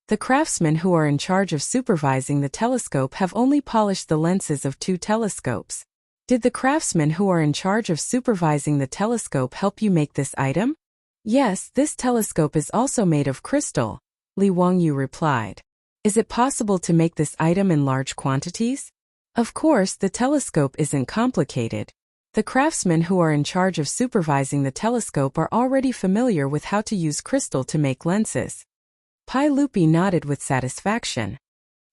The craftsmen who are in charge of supervising the telescope have only polished the lenses of 2 telescopes. Did the craftsmen who are in charge of supervising the telescope help you make this item? Yes, this telescope is also made of crystal, Li Wangyu replied. Is it possible to make this item in large quantities? Of course, the telescope isn't complicated. The craftsmen who are in charge of supervising the telescope are already familiar with how to use crystal to make lenses. Pai Lupi nodded with satisfaction.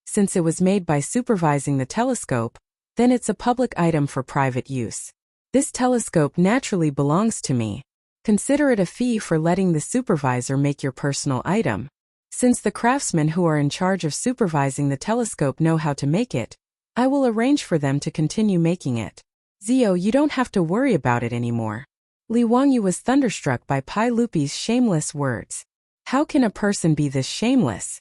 Since it was made by supervising the telescope, then it's a public item for private use. This telescope naturally belongs to me. Consider it a fee for letting the supervisor make your personal item. Since the craftsmen who are in charge of supervising the telescope know how to make it, I will arrange for them to continue making it. Zio, you don't have to worry about it anymore. Li Wangyu was thunderstruck by Pai Lupi's shameless words. How can a person be this shameless?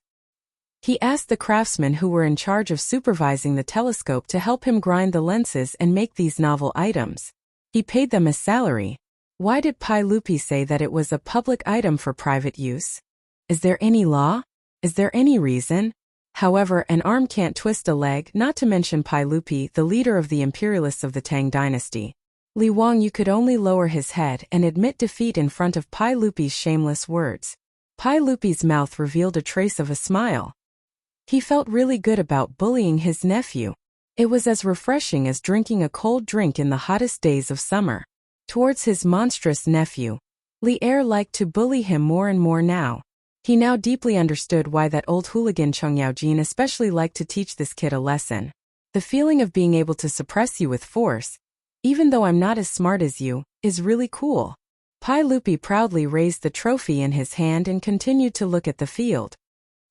He asked the craftsmen who were in charge of supervising the telescope to help him grind the lenses and make these novel items. He paid them a salary. Why did Pai Lupi say that it was a public item for private use? Is there any law? Is there any reason? However, an arm can't twist a leg, not to mention Pai Lupi, the leader of the imperialists of the Tang dynasty. Li Wangyu could only lower his head and admit defeat in front of Pai Lupi's shameless words. Pai Lupi's mouth revealed a trace of a smile. He felt really good about bullying his nephew. It was as refreshing as drinking a cold drink in the hottest days of summer. Towards his monstrous nephew, Li Er liked to bully him more and more now. He now deeply understood why that old hooligan Cheng Yaojin especially liked to teach this kid a lesson. The feeling of being able to suppress you with force, even though I'm not as smart as you, is really cool. Pai Lupi proudly raised the trophy in his hand and continued to look at the field.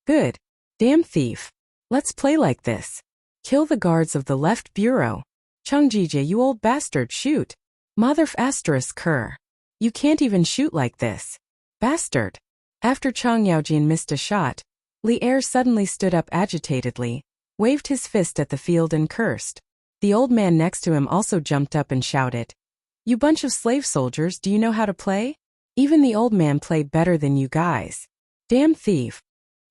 Good. Damn thief. Let's play like this. Kill the guards of the left bureau. Chang'an, you old bastard, shoot. Motherf asterisk cur. You can't even shoot like this. Bastard. After Chang Yaojin missed a shot, Li Er suddenly stood up agitatedly, waved his fist at the field and cursed. The old man next to him also jumped up and shouted, "You bunch of slave soldiers, do you know how to play? Even the old man played better than you guys. Damn thief."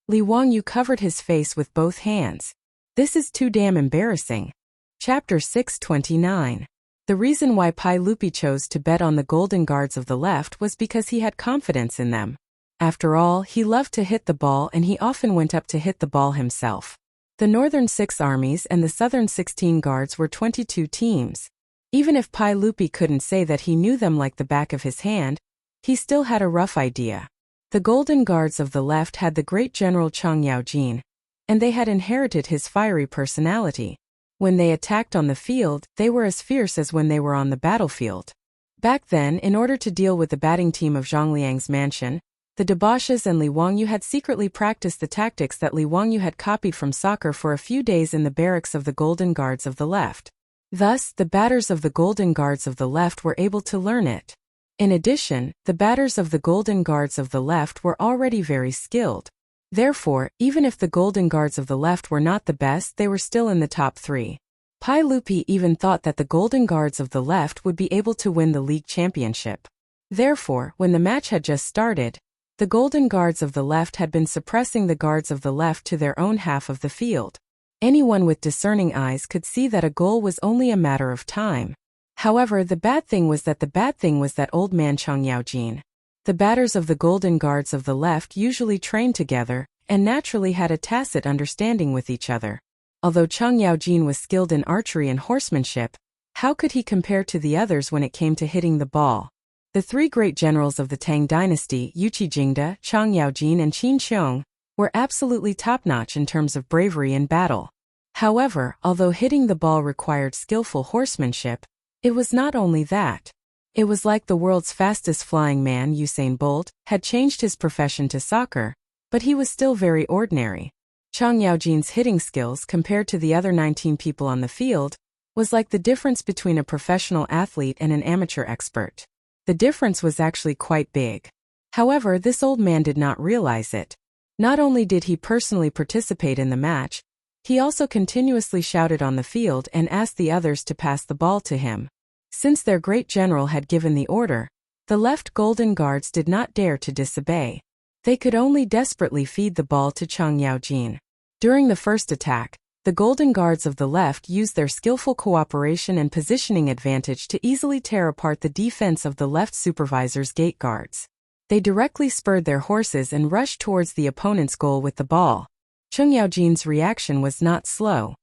Li Wangyu covered his face with both hands. This is too damn embarrassing. Chapter 629. The reason why Pai Lupi chose to bet on the golden guards of the left was because he had confidence in them. After all, he loved to hit the ball and he often went up to hit the ball himself. The northern 6 armies and the southern 16 guards were 22 teams. Even if Pai Lupi couldn't say that he knew them like the back of his hand, he still had a rough idea. The golden guards of the left had the great general Chang Yaojin, and they had inherited his fiery personality. When they attacked on the field, they were as fierce as when they were on the battlefield. Back then, in order to deal with the batting team of Zhang Liang's mansion, the debauches and Li Wangyu had secretly practiced the tactics that Li Wangyu had copied from soccer for a few days in the barracks of the Golden Guards of the left. Thus, the batters of the Golden Guards of the left were able to learn it. In addition, the batters of the Golden Guards of the left were already very skilled. Therefore, even if the Golden Guards of the left were not the best, they were still in the top 3. Pai Lupi even thought that the Golden Guards of the left would be able to win the league championship. Therefore, when the match had just started, the Golden Guards of the left had been suppressing the guards of the left to their own half of the field. Anyone with discerning eyes could see that a goal was only a matter of time. However, the bad thing was that old man Chang Yaojin. The batters of the Golden Guards of the left usually trained together, and naturally had a tacit understanding with each other. Although Chang Yaojin was skilled in archery and horsemanship, how could he compare to the others when it came to hitting the ball? The 3 great generals of the Tang dynasty, Yuqi Jingde, Chang Yaojin and Qin Xiong, were absolutely top-notch in terms of bravery in battle. However, although hitting the ball required skillful horsemanship, it was not only that. It was like the world's fastest flying man, Usain Bolt, had changed his profession to soccer, but he was still very ordinary. Chang Yaojin's hitting skills compared to the other 19 people on the field was like the difference between a professional athlete and an amateur expert. The difference was actually quite big. However, this old man did not realize it. Not only did he personally participate in the match, he also continuously shouted on the field and asked the others to pass the ball to him. Since their great general had given the order, the left Golden Guards did not dare to disobey. They could only desperately feed the ball to Chang Yaojin. During the first attack, the Golden Guards of the left used their skillful cooperation and positioning advantage to easily tear apart the defense of the left supervisor's gate guards. They directly spurred their horses and rushed towards the opponent's goal with the ball. Chang Yaojin's reaction was not slow.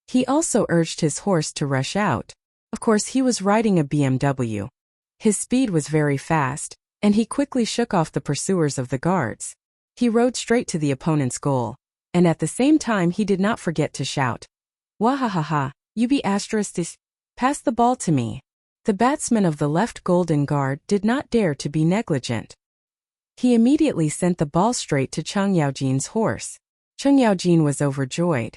He also urged his horse to rush out. Of course, he was riding a BMW. His speed was very fast, and he quickly shook off the pursuers of the guards. He rode straight to the opponent's goal, and at the same time he did not forget to shout, "Wahahaha, you be asterisk, pass the ball to me." The batsman of the left Golden Guard did not dare to be negligent. He immediately sent the ball straight to Chang Yaojin's horse. Chang Yaojin was overjoyed.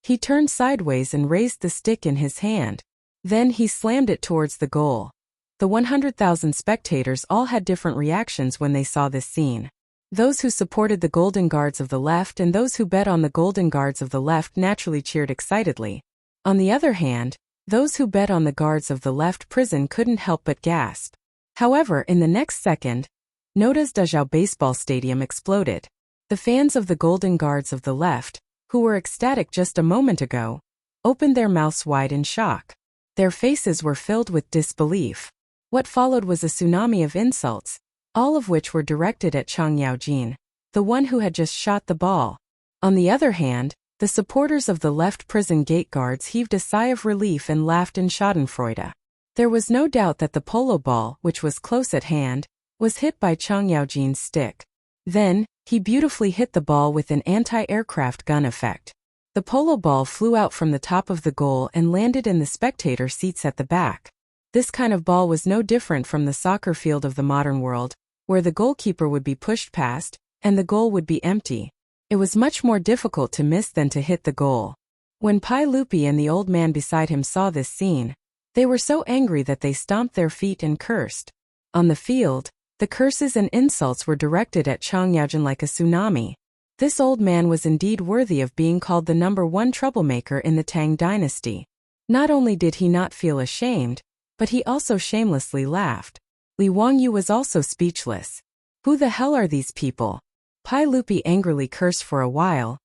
He turned sideways and raised the stick in his hand. Then he slammed it towards the goal. The 100,000 spectators all had different reactions when they saw this scene. Those who supported the Golden Guards of the left and those who bet on the Golden Guards of the left naturally cheered excitedly. On the other hand, those who bet on the guards of the left prison couldn't help but gasp. However, in the next second, Noda's Dazhao baseball stadium exploded. The fans of the Golden Guards of the left, who were ecstatic just a moment ago, opened their mouths wide in shock. Their faces were filled with disbelief. What followed was a tsunami of insults, all of which were directed at Chang Yaojin, the one who had just shot the ball. On the other hand, the supporters of the left prison gate guards heaved a sigh of relief and laughed in schadenfreude. There was no doubt that the polo ball, which was close at hand, was hit by Chang Yaojin's stick. Then, he beautifully hit the ball with an anti-aircraft gun effect. The polo ball flew out from the top of the goal and landed in the spectator seats at the back. This kind of ball was no different from the soccer field of the modern world, where the goalkeeper would be pushed past, and the goal would be empty. It was much more difficult to miss than to hit the goal. When Pai Lupi and the old man beside him saw this scene, they were so angry that they stomped their feet and cursed. On the field, the curses and insults were directed at Chang Yaojin like a tsunami. This old man was indeed worthy of being called the #1 troublemaker in the Tang dynasty. Not only did he not feel ashamed, but he also shamelessly laughed. Li Wangyu was also speechless. Who the hell are these people? Pai Lupi angrily cursed for a while.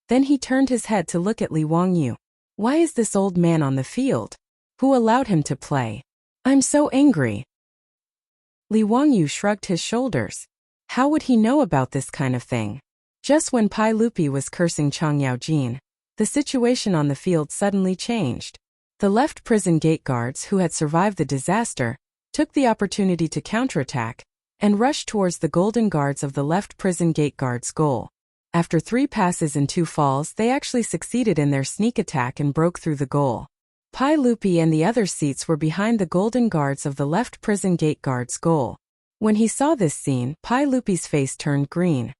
Then he turned his head to look at Li Wangyu. Why is this old man on the field? Who allowed him to play? I'm so angry. Li Wangyu shrugged his shoulders. How would he know about this kind of thing? Just when Pai Lupi was cursing Chang Yaojin, the situation on the field suddenly changed. The left prison gate guards who had survived the disaster took the opportunity to counterattack and rushed towards the Golden Guards of the left prison gate guards' goal. After 3 passes and 2 falls, they actually succeeded in their sneak attack and broke through the goal. Pai Lupi and the other seats were behind the Golden Guards of the left prison gate guards' goal. When he saw this scene, Pai Lupi's face turned green.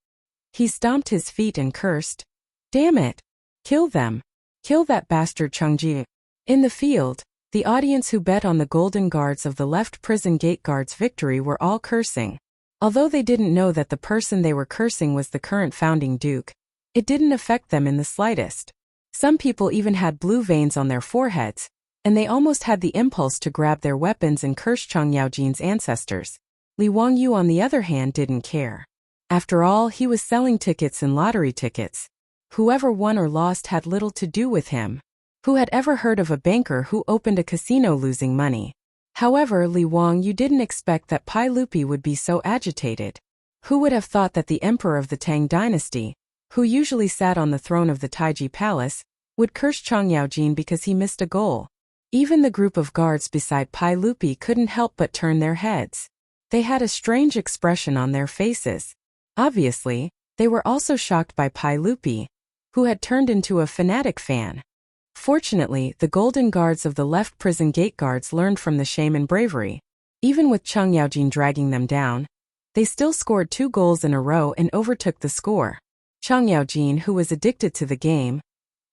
He stomped his feet and cursed. Damn it! Kill them! Kill that bastard Changji! In the field, the audience who bet on the Golden Guards of the left prison gate guards' victory were all cursing. Although they didn't know that the person they were cursing was the current founding duke, it didn't affect them in the slightest. Some people even had blue veins on their foreheads, and they almost had the impulse to grab their weapons and curse Chang Yaojin's ancestors. Li Wangyu, on the other hand, didn't care. After all, he was selling tickets and lottery tickets. Whoever won or lost had little to do with him. Who had ever heard of a banker who opened a casino losing money? However, Li Wangyu didn't expect that Pai Lupi would be so agitated. Who would have thought that the emperor of the Tang dynasty, who usually sat on the throne of the Taiji Palace, would curse Chang Yaojin because he missed a goal? Even the group of guards beside Pai Lupi couldn't help but turn their heads. They had a strange expression on their faces. Obviously, they were also shocked by Pai Lupi, who had turned into a fanatic fan. Fortunately, the golden guards of the left prison gate guards learned from the shame and bravery. Even with Chang Yaojin dragging them down, they still scored 2 goals in a row and overtook the score. Chang Yaojin, who was addicted to the game,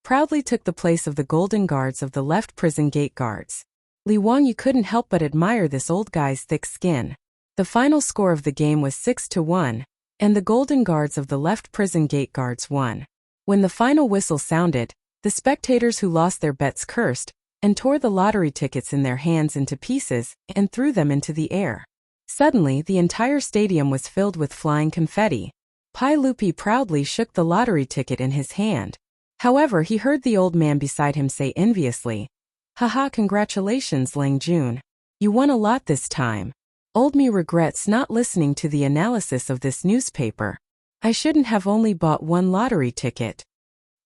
proudly took the place of the golden guards of the left prison gate guards. Li Wangyu couldn't help but admire this old guy's thick skin. The final score of the game was 6-1, and the golden guards of the left prison gate guards won. When the final whistle sounded, the spectators who lost their bets cursed and tore the lottery tickets in their hands into pieces and threw them into the air. Suddenly, the entire stadium was filled with flying confetti. Pai Lupi proudly shook the lottery ticket in his hand. However, he heard the old man beside him say enviously, "Haha, congratulations, Lang Jun. You won a lot this time. Old me regrets not listening to the analysis of this newspaper. I shouldn't have only bought 1 lottery ticket."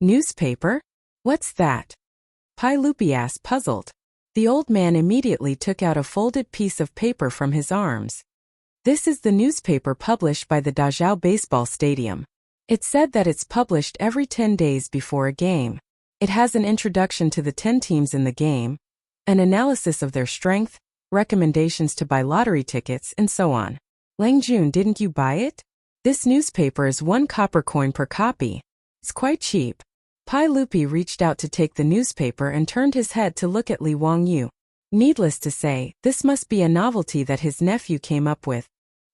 "Newspaper? What's that?" Pai Lupi asked, puzzled. The old man immediately took out a folded piece of paper from his arms. "This is the newspaper published by the Dazhao Baseball Stadium. It said that it's published every 10 days before a game. It has an introduction to the 10 teams in the game, an analysis of their strength, recommendations to buy lottery tickets, and so on." "Lang Jun, didn't you buy it? This newspaper is 1 copper coin per copy. It's quite cheap." Pai Lupi reached out to take the newspaper and turned his head to look at Li Wangyu. Needless to say, this must be a novelty that his nephew came up with.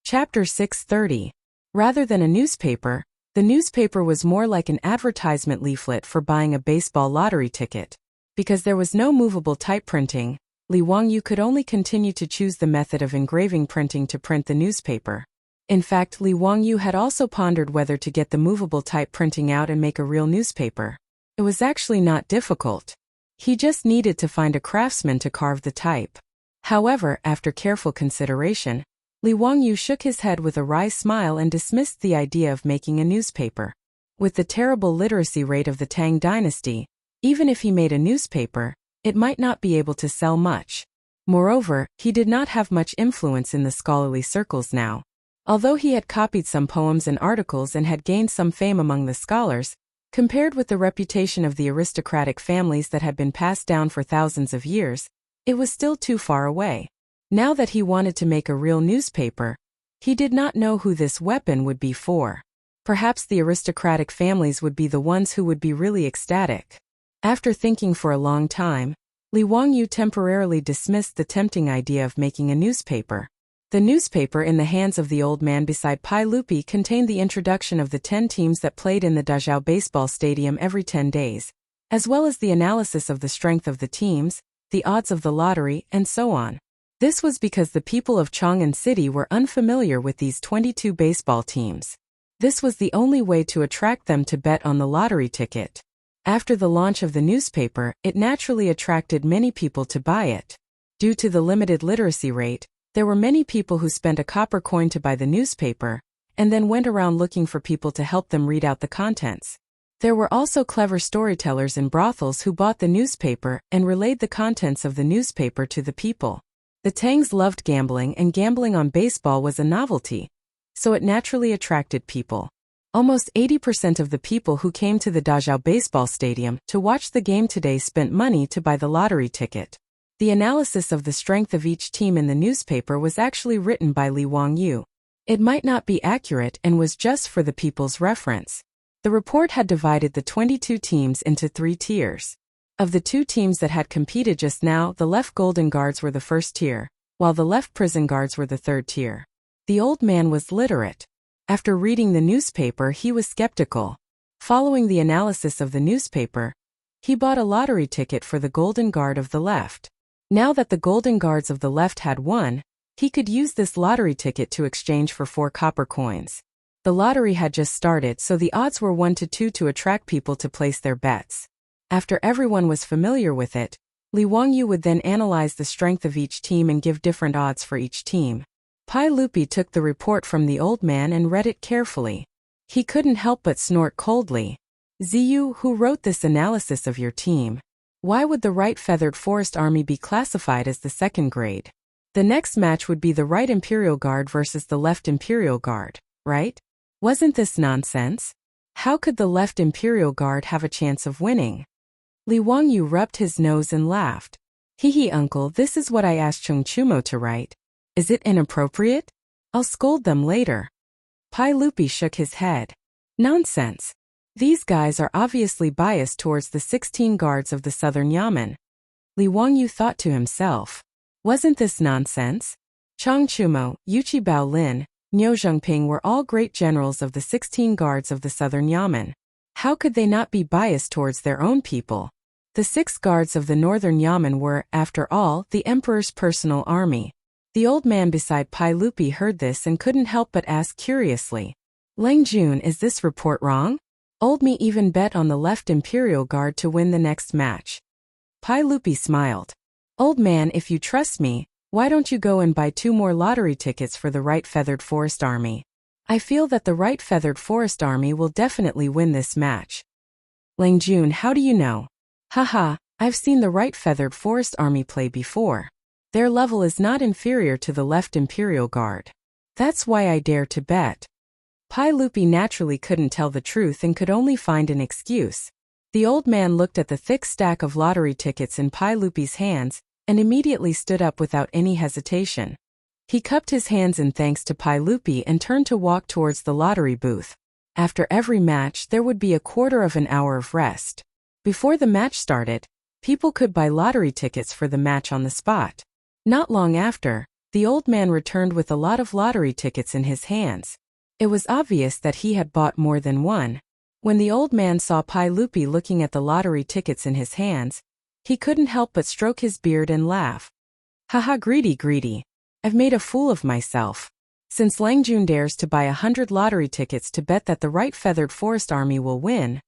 Chapter 630. Rather than a newspaper, the newspaper was more like an advertisement leaflet for buying a baseball lottery ticket. Because there was no movable type printing, Li Wangyu could only continue to choose the method of engraving printing to print the newspaper. In fact, Li Wangyu had also pondered whether to get the movable type printing out and make a real newspaper. It was actually not difficult. He just needed to find a craftsman to carve the type. However, after careful consideration, Li Wangyu shook his head with a wry smile and dismissed the idea of making a newspaper. With the terrible literacy rate of the Tang dynasty, even if he made a newspaper, it might not be able to sell much. Moreover, he did not have much influence in the scholarly circles now. Although he had copied some poems and articles and had gained some fame among the scholars, compared with the reputation of the aristocratic families that had been passed down for thousands of years, it was still too far away. Now that he wanted to make a real newspaper, he did not know who this weapon would be for. Perhaps the aristocratic families would be the ones who would be really ecstatic. After thinking for a long time, Li Wangyu temporarily dismissed the tempting idea of making a newspaper. The newspaper in the hands of the old man beside Pai Lupi contained the introduction of the 10 teams that played in the Dazhao Baseball Stadium every 10 days, as well as the analysis of the strength of the teams, the odds of the lottery, and so on. This was because the people of Chang'an City were unfamiliar with these 22 baseball teams. This was the only way to attract them to bet on the lottery ticket. After the launch of the newspaper, it naturally attracted many people to buy it. Due to the limited literacy rate, there were many people who spent a copper coin to buy the newspaper, and then went around looking for people to help them read out the contents. There were also clever storytellers in brothels who bought the newspaper and relayed the contents of the newspaper to the people. The Tangs loved gambling, and gambling on baseball was a novelty, so it naturally attracted people. Almost 80% of the people who came to the Dazhao Baseball Stadium to watch the game today spent money to buy the lottery ticket. The analysis of the strength of each team in the newspaper was actually written by Li Wangyu. It might not be accurate and was just for the people's reference. The report had divided the 22 teams into 3 tiers. Of the 2 teams that had competed just now, the left Golden Guards were the first tier, while the left Prison Guards were the third tier. The old man was literate. After reading the newspaper, he was skeptical. Following the analysis of the newspaper, he bought a lottery ticket for the Golden Guard of the left. Now that the Golden Guards of the left had won, he could use this lottery ticket to exchange for 4 copper coins. The lottery had just started, so the odds were 1 to 2 to attract people to place their bets. After everyone was familiar with it, Li Wangyu would then analyze the strength of each team and give different odds for each team. Pai Lupi took the report from the old man and read it carefully. He couldn't help but snort coldly. Ziyu, who wrote this analysis of your team? Why would the right Feathered Forest Army be classified as the 2nd grade? The next match would be the right Imperial Guard versus the left Imperial Guard, right? Wasn't this nonsense? How could the left Imperial Guard have a chance of winning? Li Wangyu rubbed his nose and laughed. Hee uncle, this is what I asked Chung Chumo to write. Is it inappropriate? I'll scold them later. Pai Lupi shook his head. Nonsense. These guys are obviously biased towards the 16 guards of the Southern Yamen. Li Wangyu thought to himself. Wasn't this nonsense? Chang Chumo, Yuchi Baolin, Niu Zhengping were all great generals of the 16 guards of the Southern Yamen. How could they not be biased towards their own people? The 6 guards of the Northern Yamen were, after all, the Emperor's personal army. The old man beside Pai Lupi heard this and couldn't help but ask curiously. Lang Jun, is this report wrong? Old me even bet on the left Imperial Guard to win the next match. Pai Lupi smiled. Old man, if you trust me, why don't you go and buy 2 more lottery tickets for the right Feathered Forest Army? I feel that the right Feathered Forest Army will definitely win this match. Lang Jun, how do you know? Haha, I've seen the right Feathered Forest Army play before. Their level is not inferior to the left Imperial Guard. That's why I dare to bet. Pai Lupi naturally couldn't tell the truth and could only find an excuse. The old man looked at the thick stack of lottery tickets in Pai Lupi's hands and immediately stood up without any hesitation. He cupped his hands in thanks to Pai Lupi and turned to walk towards the lottery booth. After every match, there would be a quarter of an hour of rest. Before the match started, people could buy lottery tickets for the match on the spot. Not long after, the old man returned with a lot of lottery tickets in his hands. It was obvious that he had bought more than one. When the old man saw Pai Lupi looking at the lottery tickets in his hands, he couldn't help but stroke his beard and laugh. Haha, greedy. I've made a fool of myself. Since Lang Jun dares to buy 100 lottery tickets to bet that the right Feathered Forest Army will win,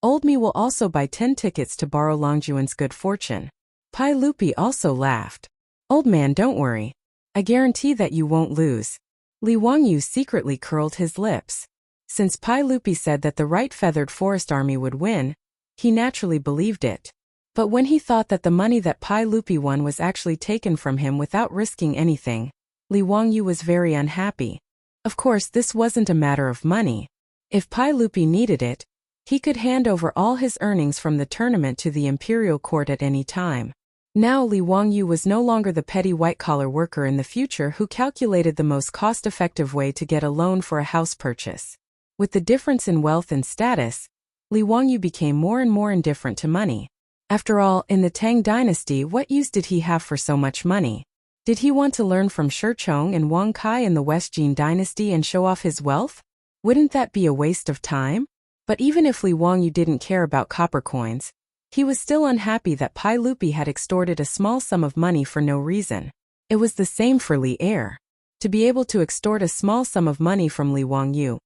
old me will also buy 10 tickets to borrow Lang Jun's good fortune. Pai Lupi also laughed. Old man, don't worry. I guarantee that you won't lose. Li Wangyu secretly curled his lips. Since Pai Lupi said that the right Feathered Forest Army would win, he naturally believed it. But when he thought that the money that Pai Lupi won was actually taken from him without risking anything, Li Wangyu was very unhappy. Of course, this wasn't a matter of money. If Pai Lupi needed it, he could hand over all his earnings from the tournament to the imperial court at any time. Now Li Wangyu was no longer the petty white-collar worker in the future who calculated the most cost-effective way to get a loan for a house purchase. With the difference in wealth and status, Li Wangyu became more and more indifferent to money. After all, in the Tang dynasty, what use did he have for so much money? Did he want to learn from Shi Chong and Wang Kai in the West Jin dynasty and show off his wealth? Wouldn't that be a waste of time? But even if Li Wangyu didn't care about copper coins, he was still unhappy that Pai Lupi had extorted a small sum of money for no reason. It was the same for Li Er. To be able to extort a small sum of money from Li Wangyu,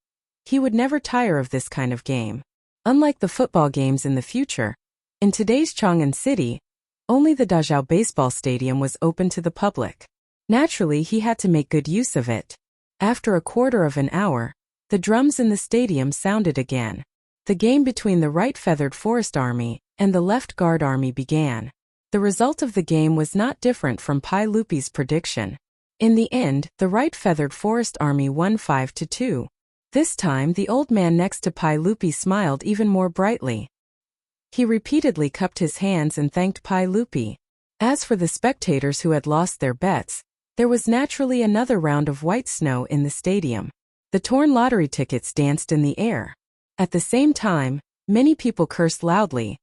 he would never tire of this kind of game. Unlike the football games in the future, in today's Chang'an city, only the Dazhao baseball stadium was open to the public. Naturally, he had to make good use of it. After a quarter of an hour, the drums in the stadium sounded again. The game between the right Feathered Forest Army and the left Guard Army began. The result of the game was not different from Pai Lupi's prediction. In the end, the right Feathered Forest Army won 5-2. This time, the old man next to Pai Lupi smiled even more brightly. He repeatedly cupped his hands and thanked Pai Lupi. As for the spectators who had lost their bets, there was naturally another round of white snow in the stadium. The torn lottery tickets danced in the air. At the same time, many people cursed loudly,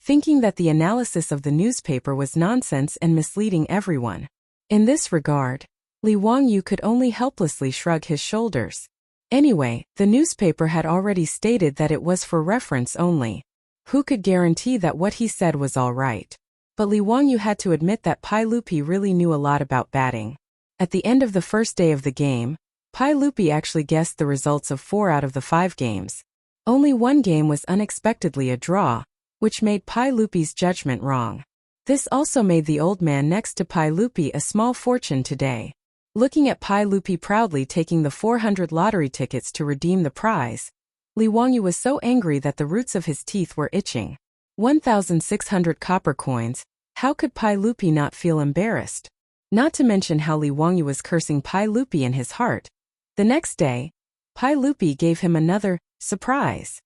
thinking that the analysis of the newspaper was nonsense and misleading everyone. In this regard, Li Wangyu could only helplessly shrug his shoulders. Anyway, the newspaper had already stated that it was for reference only. Who could guarantee that what he said was all right? But Li Wangyu had to admit that Pai Lupi really knew a lot about batting. At the end of the first day of the game, Pai Lupi actually guessed the results of 4 out of the 5 games. Only one game was unexpectedly a draw, which made Pai Lupi's judgment wrong. This also made the old man next to Pai Lupi a small fortune today. Looking at Pai Lupi proudly taking the 400 lottery tickets to redeem the prize, Li Wangyu was so angry that the roots of his teeth were itching. 1,600 copper coins, how could Pai Lupi not feel embarrassed? Not to mention how Li Wangyu was cursing Pai Lupi in his heart. The next day, Pai Lupi gave him another surprise.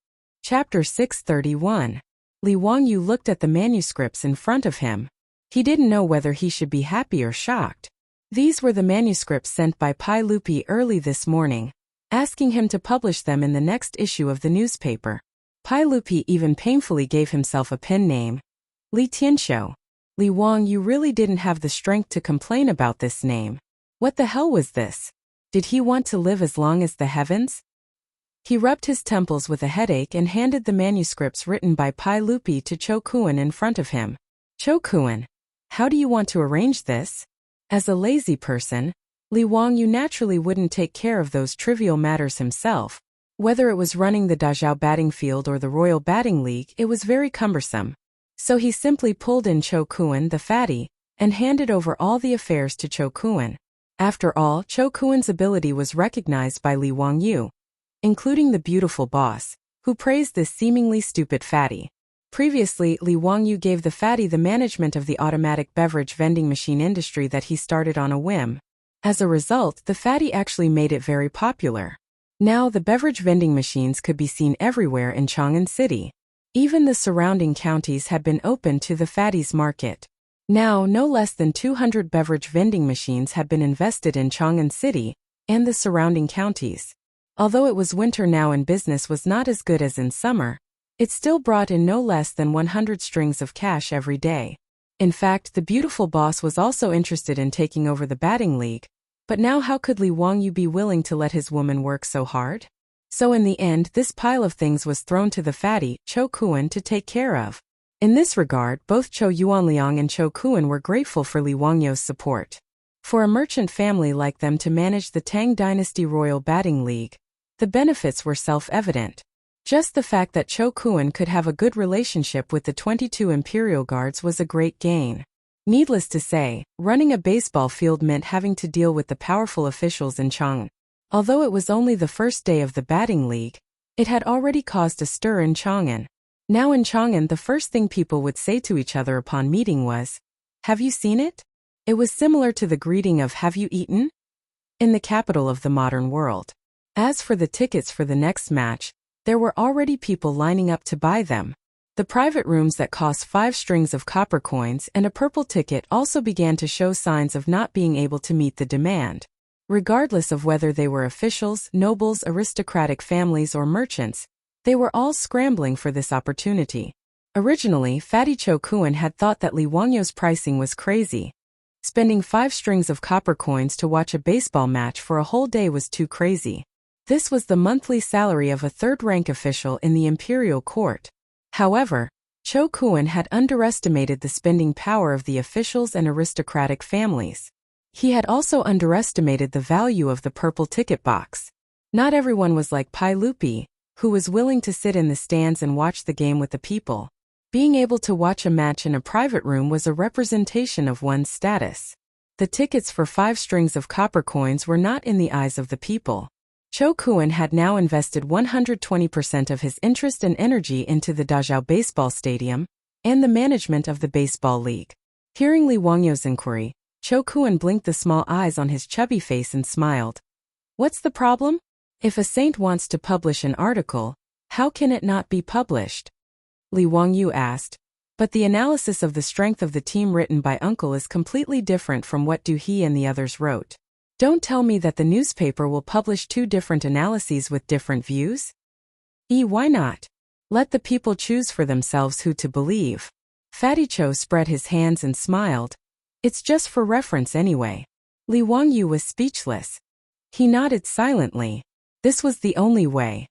Chapter 631. Li Wangyu looked at the manuscripts in front of him. He didn't know whether he should be happy or shocked. These were the manuscripts sent by Pai Lupi early this morning, asking him to publish them in the next issue of the newspaper. Pai Lupi even painfully gave himself a pen name. Li Tianshou. Li Wangyu really didn't have the strength to complain about this name. What the hell was this? Did he want to live as long as the heavens? He rubbed his temples with a headache and handed the manuscripts written by Pai Lupi to Cho Kuan in front of him. Cho Kuan, how do you want to arrange this? As a lazy person, Li Wangyu naturally wouldn't take care of those trivial matters himself. Whether it was running the Dazhao batting field or the Royal Batting League, it was very cumbersome. So he simply pulled in Cho Kuan the fatty, and handed over all the affairs to Cho Kuan. After all, Cho Kuan's ability was recognized by Li Wangyu, including the beautiful boss, who praised this seemingly stupid fatty. Previously, Li Wangyu gave the fatty the management of the automatic beverage vending machine industry that he started on a whim. As a result, the fatty actually made it very popular. Now the beverage vending machines could be seen everywhere in Chang'an City. Even the surrounding counties had been opened to the fatty's market. Now, no less than 200 beverage vending machines had been invested in Chang'an City and the surrounding counties. Although it was winter now and business was not as good as in summer, it still brought in no less than 100 strings of cash every day. In fact, the beautiful boss was also interested in taking over the batting league. But now how could Li Wangyu be willing to let his woman work so hard? So in the end, this pile of things was thrown to the fatty, Cho Kuan, to take care of. In this regard, both Cho Yuanliang and Cho Kuan were grateful for Li Wangyu's support. For a merchant family like them to manage the Tang Dynasty Royal Batting League, the benefits were self-evident. Just the fact that Cho Kuan could have a good relationship with the 22 Imperial Guards was a great gain. Needless to say, running a baseball field meant having to deal with the powerful officials in Chang'an. Although it was only the first day of the batting league, it had already caused a stir in Chang'an. Now in Chang'an, the first thing people would say to each other upon meeting was, "Have you seen it?" It was similar to the greeting of "Have you eaten?" in the capital of the modern world. As for the tickets for the next match, there were already people lining up to buy them. The private rooms that cost 5 strings of copper coins and a purple ticket also began to show signs of not being able to meet the demand. Regardless of whether they were officials, nobles, aristocratic families or merchants, they were all scrambling for this opportunity. Originally, Fatty Cho Kuan had thought that Li Wangyu's pricing was crazy. Spending 5 strings of copper coins to watch a baseball match for a whole day was too crazy. This was the monthly salary of a third-rank official in the imperial court. However, Cho Kuan had underestimated the spending power of the officials and aristocratic families. He had also underestimated the value of the purple ticket box. Not everyone was like Pai Lupi, who was willing to sit in the stands and watch the game with the people. Being able to watch a match in a private room was a representation of one's status. The tickets for 5 strings of copper coins were not in the eyes of the people. Cho Kuan had now invested 120% of his interest and energy into the Dazhao Baseball Stadium and the management of the baseball league. Hearing Li Wangyu's inquiry, Cho Kuan blinked the small eyes on his chubby face and smiled. "What's the problem? If a saint wants to publish an article, how can it not be published?" Li Wangyu asked. "But the analysis of the strength of the team written by Uncle is completely different from what he and the others wrote. Don't tell me that the newspaper will publish 2 different analyses with different views? Why not? Let the people choose for themselves who to believe." Fatty Cho spread his hands and smiled. "It's just for reference anyway. Li Wangyu was speechless. He nodded silently. This was the only way.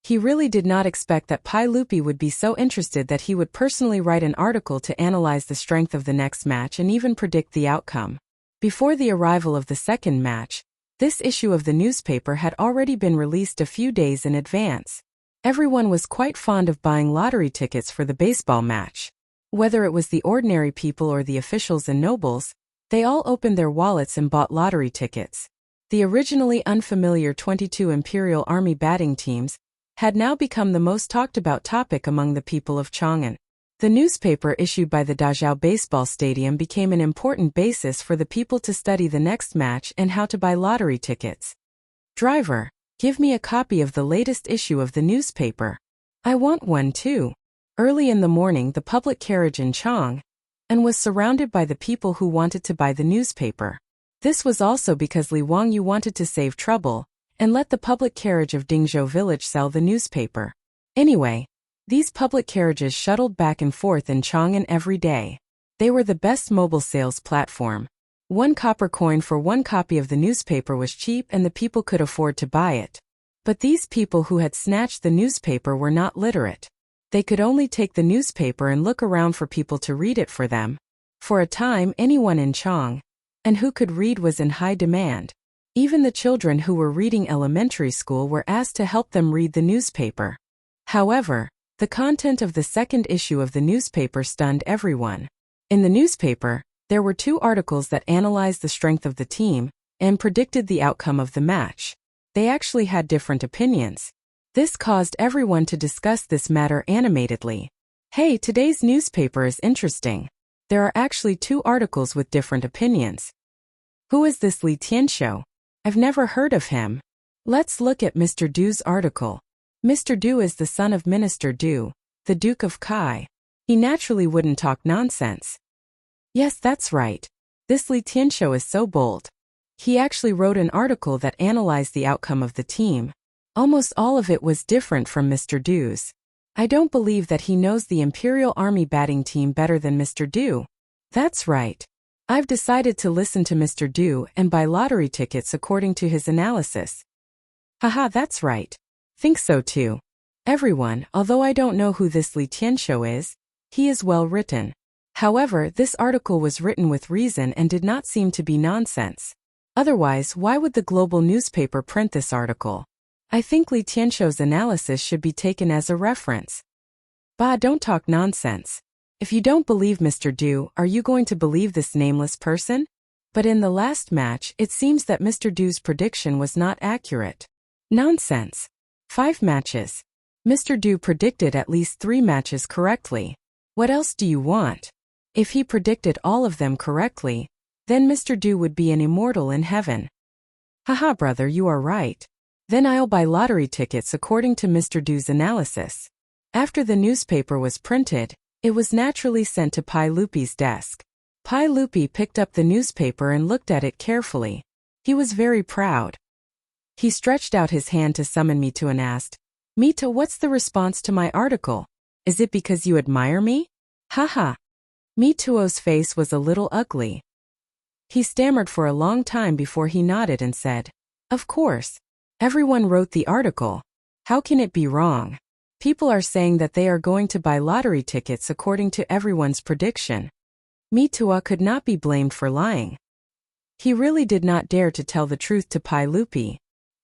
He really did not expect that Pai Lupi would be so interested that he would personally write an article to analyze the strength of the next match and even predict the outcome. Before the arrival of the second match, this issue of the newspaper had already been released a few days in advance. Everyone was quite fond of buying lottery tickets for the baseball match. Whether it was the ordinary people or the officials and nobles, they all opened their wallets and bought lottery tickets. The originally unfamiliar 22 Imperial Army batting teams had now become the most talked about topic among the people of Chang'an. The newspaper issued by the Dazhao Baseball Stadium became an important basis for the people to study the next match and how to buy lottery tickets. Driver, give me a copy of the latest issue of the newspaper. I want one too. Early in the morning, the public carriage in Chang'an was surrounded by the people who wanted to buy the newspaper. This was also because Li Wangyu wanted to save trouble and let the public carriage of Dingzhou village sell the newspaper. Anyway, these public carriages shuttled back and forth in Chang'an every day. They were the best mobile sales platform. 1 copper coin for 1 copy of the newspaper was cheap and the people could afford to buy it. But these people who had snatched the newspaper were not literate. They could only take the newspaper and look around for people to read it for them. For a time, anyone in Chang'an who could read was in high demand. Even the children who were reading elementary school were asked to help them read the newspaper. However, the content of the second issue of the newspaper stunned everyone. In the newspaper, there were 2 articles that analyzed the strength of the team and predicted the outcome of the match. They actually had different opinions. This caused everyone to discuss this matter animatedly. Hey, today's newspaper is interesting. There are actually 2 articles with different opinions. Who is this Li Tianxiu? I've never heard of him. Let's look at Mr. Du's article. Mr. Du is the son of Minister Du, the Duke of Kai. He naturally wouldn't talk nonsense. Yes, that's right. This Li Tianxiu is so bold. He actually wrote an article that analyzed the outcome of the team. Almost all of it was different from Mr. Du's. I don't believe that he knows the Imperial Army batting team better than Mr. Du. That's right. I've decided to listen to Mr. Du and buy lottery tickets according to his analysis. Haha, that's right. Think so too. Everyone, although I don't know who this Li Tianxiu is, he is well written. However, this article was written with reason and did not seem to be nonsense. Otherwise, why would the global newspaper print this article? I think Li Tianxiu's analysis should be taken as a reference. Bah, don't talk nonsense. If you don't believe Mr. Du, are you going to believe this nameless person? But in the last match, it seems that Mr. Du's prediction was not accurate. Nonsense. 5 matches. Mr. Du predicted at least 3 matches correctly. What else do you want? If he predicted all of them correctly, then Mr. Du would be an immortal in heaven. Haha, brother, you are right. Then I'll buy lottery tickets according to Mr. Du's analysis. After the newspaper was printed, it was naturally sent to Pai Lupi's desk. Pai Lupi picked up the newspaper and looked at it carefully. He was very proud. He stretched out his hand to summon Mito and asked, Mito, what's the response to my article? Is it because you admire me? Haha. Mituo's face was a little ugly. He stammered for a long time before he nodded and said, Of course. Everyone wrote the article. How can it be wrong? People are saying that they are going to buy lottery tickets according to everyone's prediction. Mitua could not be blamed for lying. He really did not dare to tell the truth to Pai Lupi.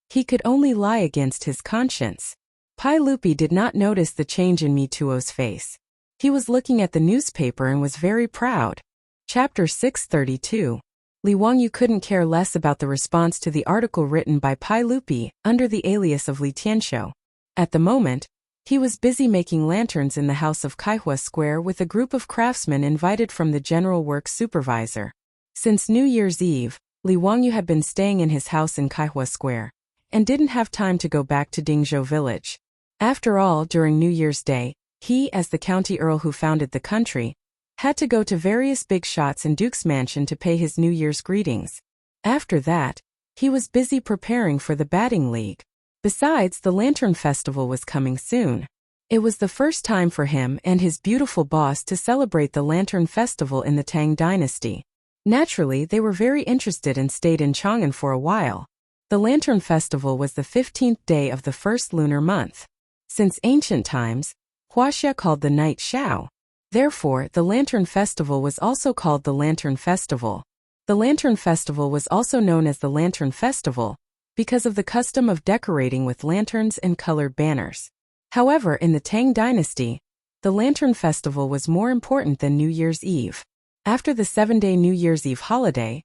He could only lie against his conscience. Pai Lupi did not notice the change in Mituo's face. He was looking at the newspaper and was very proud. Chapter 632. Li Wangyu couldn't care less about the response to the article written by Pai Lupi under the alias of Li Tianxiu. At the moment, he was busy making lanterns in the house of Kaihua Square with a group of craftsmen invited from the General Works Supervisor. Since New Year's Eve, Li Wangyu had been staying in his house in Kaihua Square and didn't have time to go back to Dingzhou village. After all, during New Year's Day, he, as the county earl who founded the country, had to go to various big shots in Duke's mansion to pay his New Year's greetings. After that, he was busy preparing for the batting league. Besides, the Lantern Festival was coming soon. It was the first time for him and his beautiful boss to celebrate the Lantern Festival in the Tang dynasty. Naturally, they were very interested and stayed in Chang'an for a while. The Lantern Festival was the 15th day of the first lunar month. Since ancient times, Huaxia called the night Xiao. Therefore, the Lantern Festival was also called the Lantern Festival. The Lantern Festival was also known as the Lantern Festival because of the custom of decorating with lanterns and colored banners. However, in the Tang Dynasty, the Lantern Festival was more important than New Year's Eve. After the 7-day New Year's Eve holiday,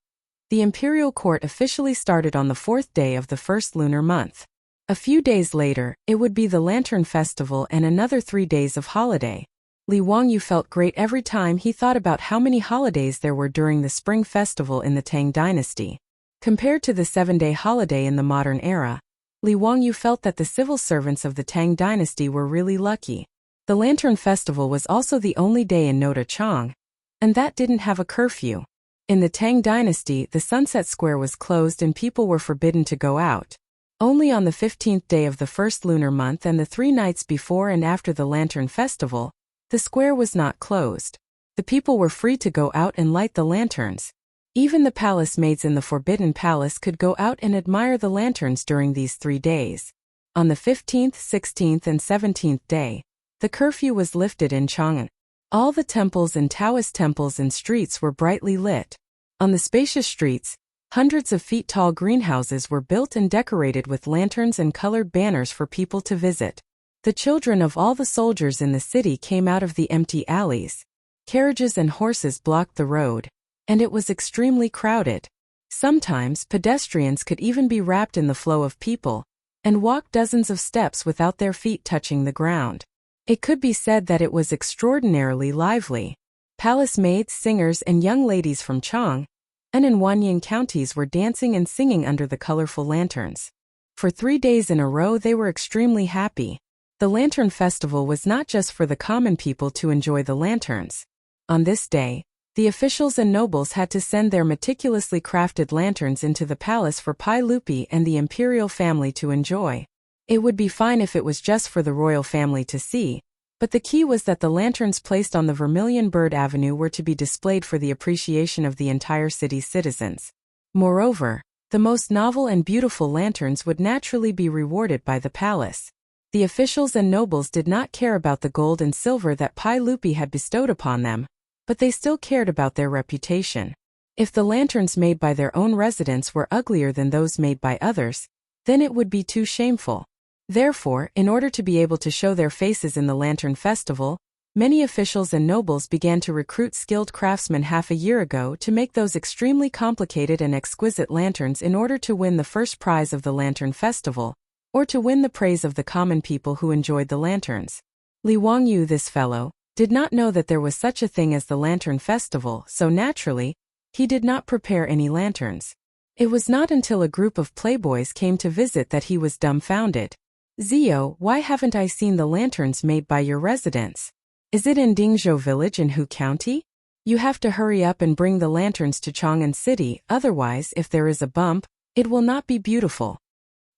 the imperial court officially started on the 4th day of the first lunar month. A few days later, it would be the Lantern Festival and another 3 days of holiday. Li Wangyu felt great every time he thought about how many holidays there were during the Spring Festival in the Tang Dynasty. Compared to the 7-day holiday in the modern era, Li Wangyu felt that the civil servants of the Tang Dynasty were really lucky. The Lantern Festival was also the only day in Nota Chang, and that didn't have a curfew. In the Tang Dynasty, the Sunset Square was closed and people were forbidden to go out. Only on the 15th day of the first lunar month and the 3 nights before and after the Lantern Festival, the square was not closed. The people were free to go out and light the lanterns. Even the palace maids in the Forbidden Palace could go out and admire the lanterns during these 3 days. On the 15th, 16th, and 17th day, the curfew was lifted in Chang'an. All the temples and Taoist temples and streets were brightly lit. On the spacious streets, hundreds of feet tall greenhouses were built and decorated with lanterns and colored banners for people to visit. The children of all the soldiers in the city came out of the empty alleys. Carriages and horses blocked the road, and it was extremely crowded. Sometimes pedestrians could even be wrapped in the flow of people and walk dozens of steps without their feet touching the ground. It could be said that it was extraordinarily lively. Palace maids, singers, and young ladies from Chang'an and Wanyan counties were dancing and singing under the colorful lanterns. For 3 days in a row they were extremely happy. The Lantern Festival was not just for the common people to enjoy the lanterns. On this day, the officials and nobles had to send their meticulously crafted lanterns into the palace for Pai Lupi and the imperial family to enjoy. It would be fine if it was just for the royal family to see, but the key was that the lanterns placed on the Vermilion Bird Avenue were to be displayed for the appreciation of the entire city's citizens. Moreover, the most novel and beautiful lanterns would naturally be rewarded by the palace. The officials and nobles did not care about the gold and silver that Pai Lupi had bestowed upon them, but they still cared about their reputation. If the lanterns made by their own residents were uglier than those made by others, then it would be too shameful. Therefore, in order to be able to show their faces in the Lantern Festival, many officials and nobles began to recruit skilled craftsmen half a year ago to make those extremely complicated and exquisite lanterns in order to win the first prize of the Lantern Festival, or to win the praise of the common people who enjoyed the lanterns. Li Wangyu, this fellow, did not know that there was such a thing as the Lantern Festival, so naturally, he did not prepare any lanterns. It was not until a group of playboys came to visit that he was dumbfounded. "Zio, why haven't I seen the lanterns made by your residents? Is it in Dingzhou village in Hu County? You have to hurry up and bring the lanterns to Chang'an City, otherwise if there is a bump, it will not be beautiful."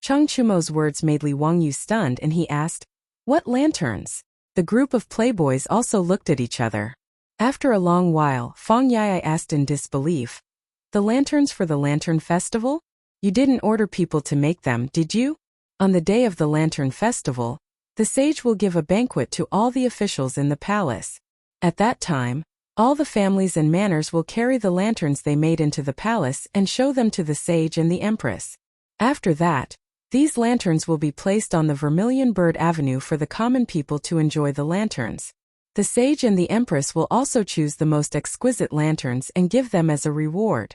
Chang Chumo's words made Li Wangyu stunned and he asked, "What lanterns?" The group of playboys also looked at each other. After a long while, Fang Yai asked in disbelief, "The lanterns for the Lantern Festival? You didn't order people to make them, did you?" On the day of the Lantern Festival, the sage will give a banquet to all the officials in the palace. At that time, all the families and manors will carry the lanterns they made into the palace and show them to the sage and the empress. After that, these lanterns will be placed on the Vermilion Bird Avenue for the common people to enjoy the lanterns. The sage and the empress will also choose the most exquisite lanterns and give them as a reward.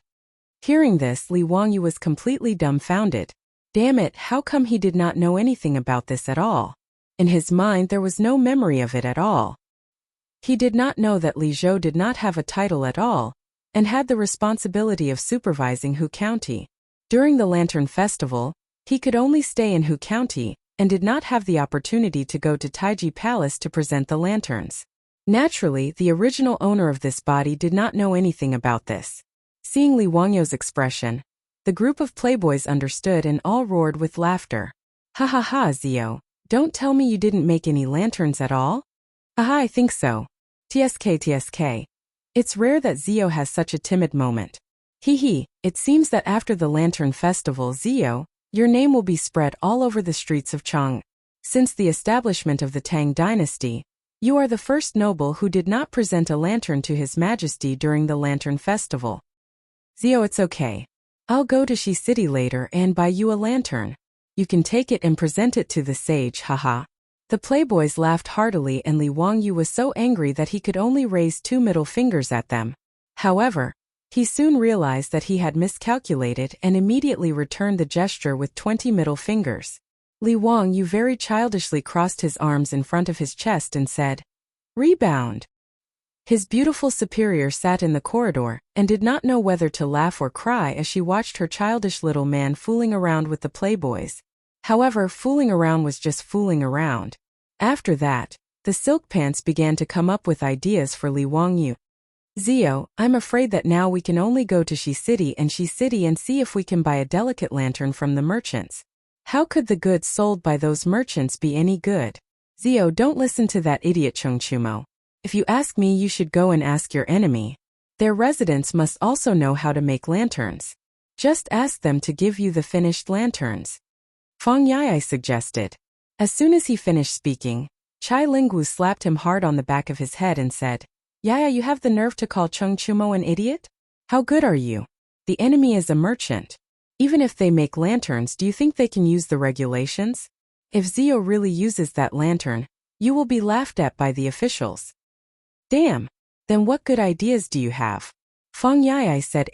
Hearing this, Li Wangyu was completely dumbfounded. Damn it, how come he did not know anything about this at all? In his mind there was no memory of it at all. He did not know that Li Zhou did not have a title at all, and had the responsibility of supervising Hu County. During the Lantern Festival, he could only stay in Hu County, and did not have the opportunity to go to Taiji Palace to present the lanterns. Naturally, the original owner of this body did not know anything about this. Seeing Li Wangyu's expression, the group of playboys understood and all roared with laughter. "Ha ha ha, Zio, don't tell me you didn't make any lanterns at all?" "Aha, I think so. TSK. It's rare that Zio has such a timid moment. Hee, it seems that after the Lantern Festival, Zio, your name will be spread all over the streets of Chang'an. Since the establishment of the Tang dynasty, you are the first noble who did not present a lantern to His Majesty during the Lantern Festival. Zio, it's okay. I'll go to Shi City later and buy you a lantern. You can take it and present it to the sage, haha. The playboys laughed heartily and Li Wangyu was so angry that he could only raise 2 middle fingers at them. However, he soon realized that he had miscalculated and immediately returned the gesture with 20 middle fingers. Li Wangyu very childishly crossed his arms in front of his chest and said, "Rebound." His beautiful superior sat in the corridor and did not know whether to laugh or cry as she watched her childish little man fooling around with the playboys. However, fooling around was just fooling around. After that, the silk pants began to come up with ideas for Li Wangyu. Zio, I'm afraid that now we can only go to Shi City and see if we can buy a delicate lantern from the merchants. How could the goods sold by those merchants be any good? Zio, don't listen to that idiot Chongchumo. If you ask me, you should go and ask your enemy. Their residents must also know how to make lanterns. Just ask them to give you the finished lanterns. Feng Yai suggested. As soon as he finished speaking, Chai Lingwu slapped him hard on the back of his head and said, "Yaya, you have the nerve to call Cheng Chumo an idiot? How good are you? The enemy is a merchant. Even if they make lanterns, do you think they can use the regulations? If Zio really uses that lantern, you will be laughed at by the officials." Damn. Then what good ideas do you have? Feng Yai said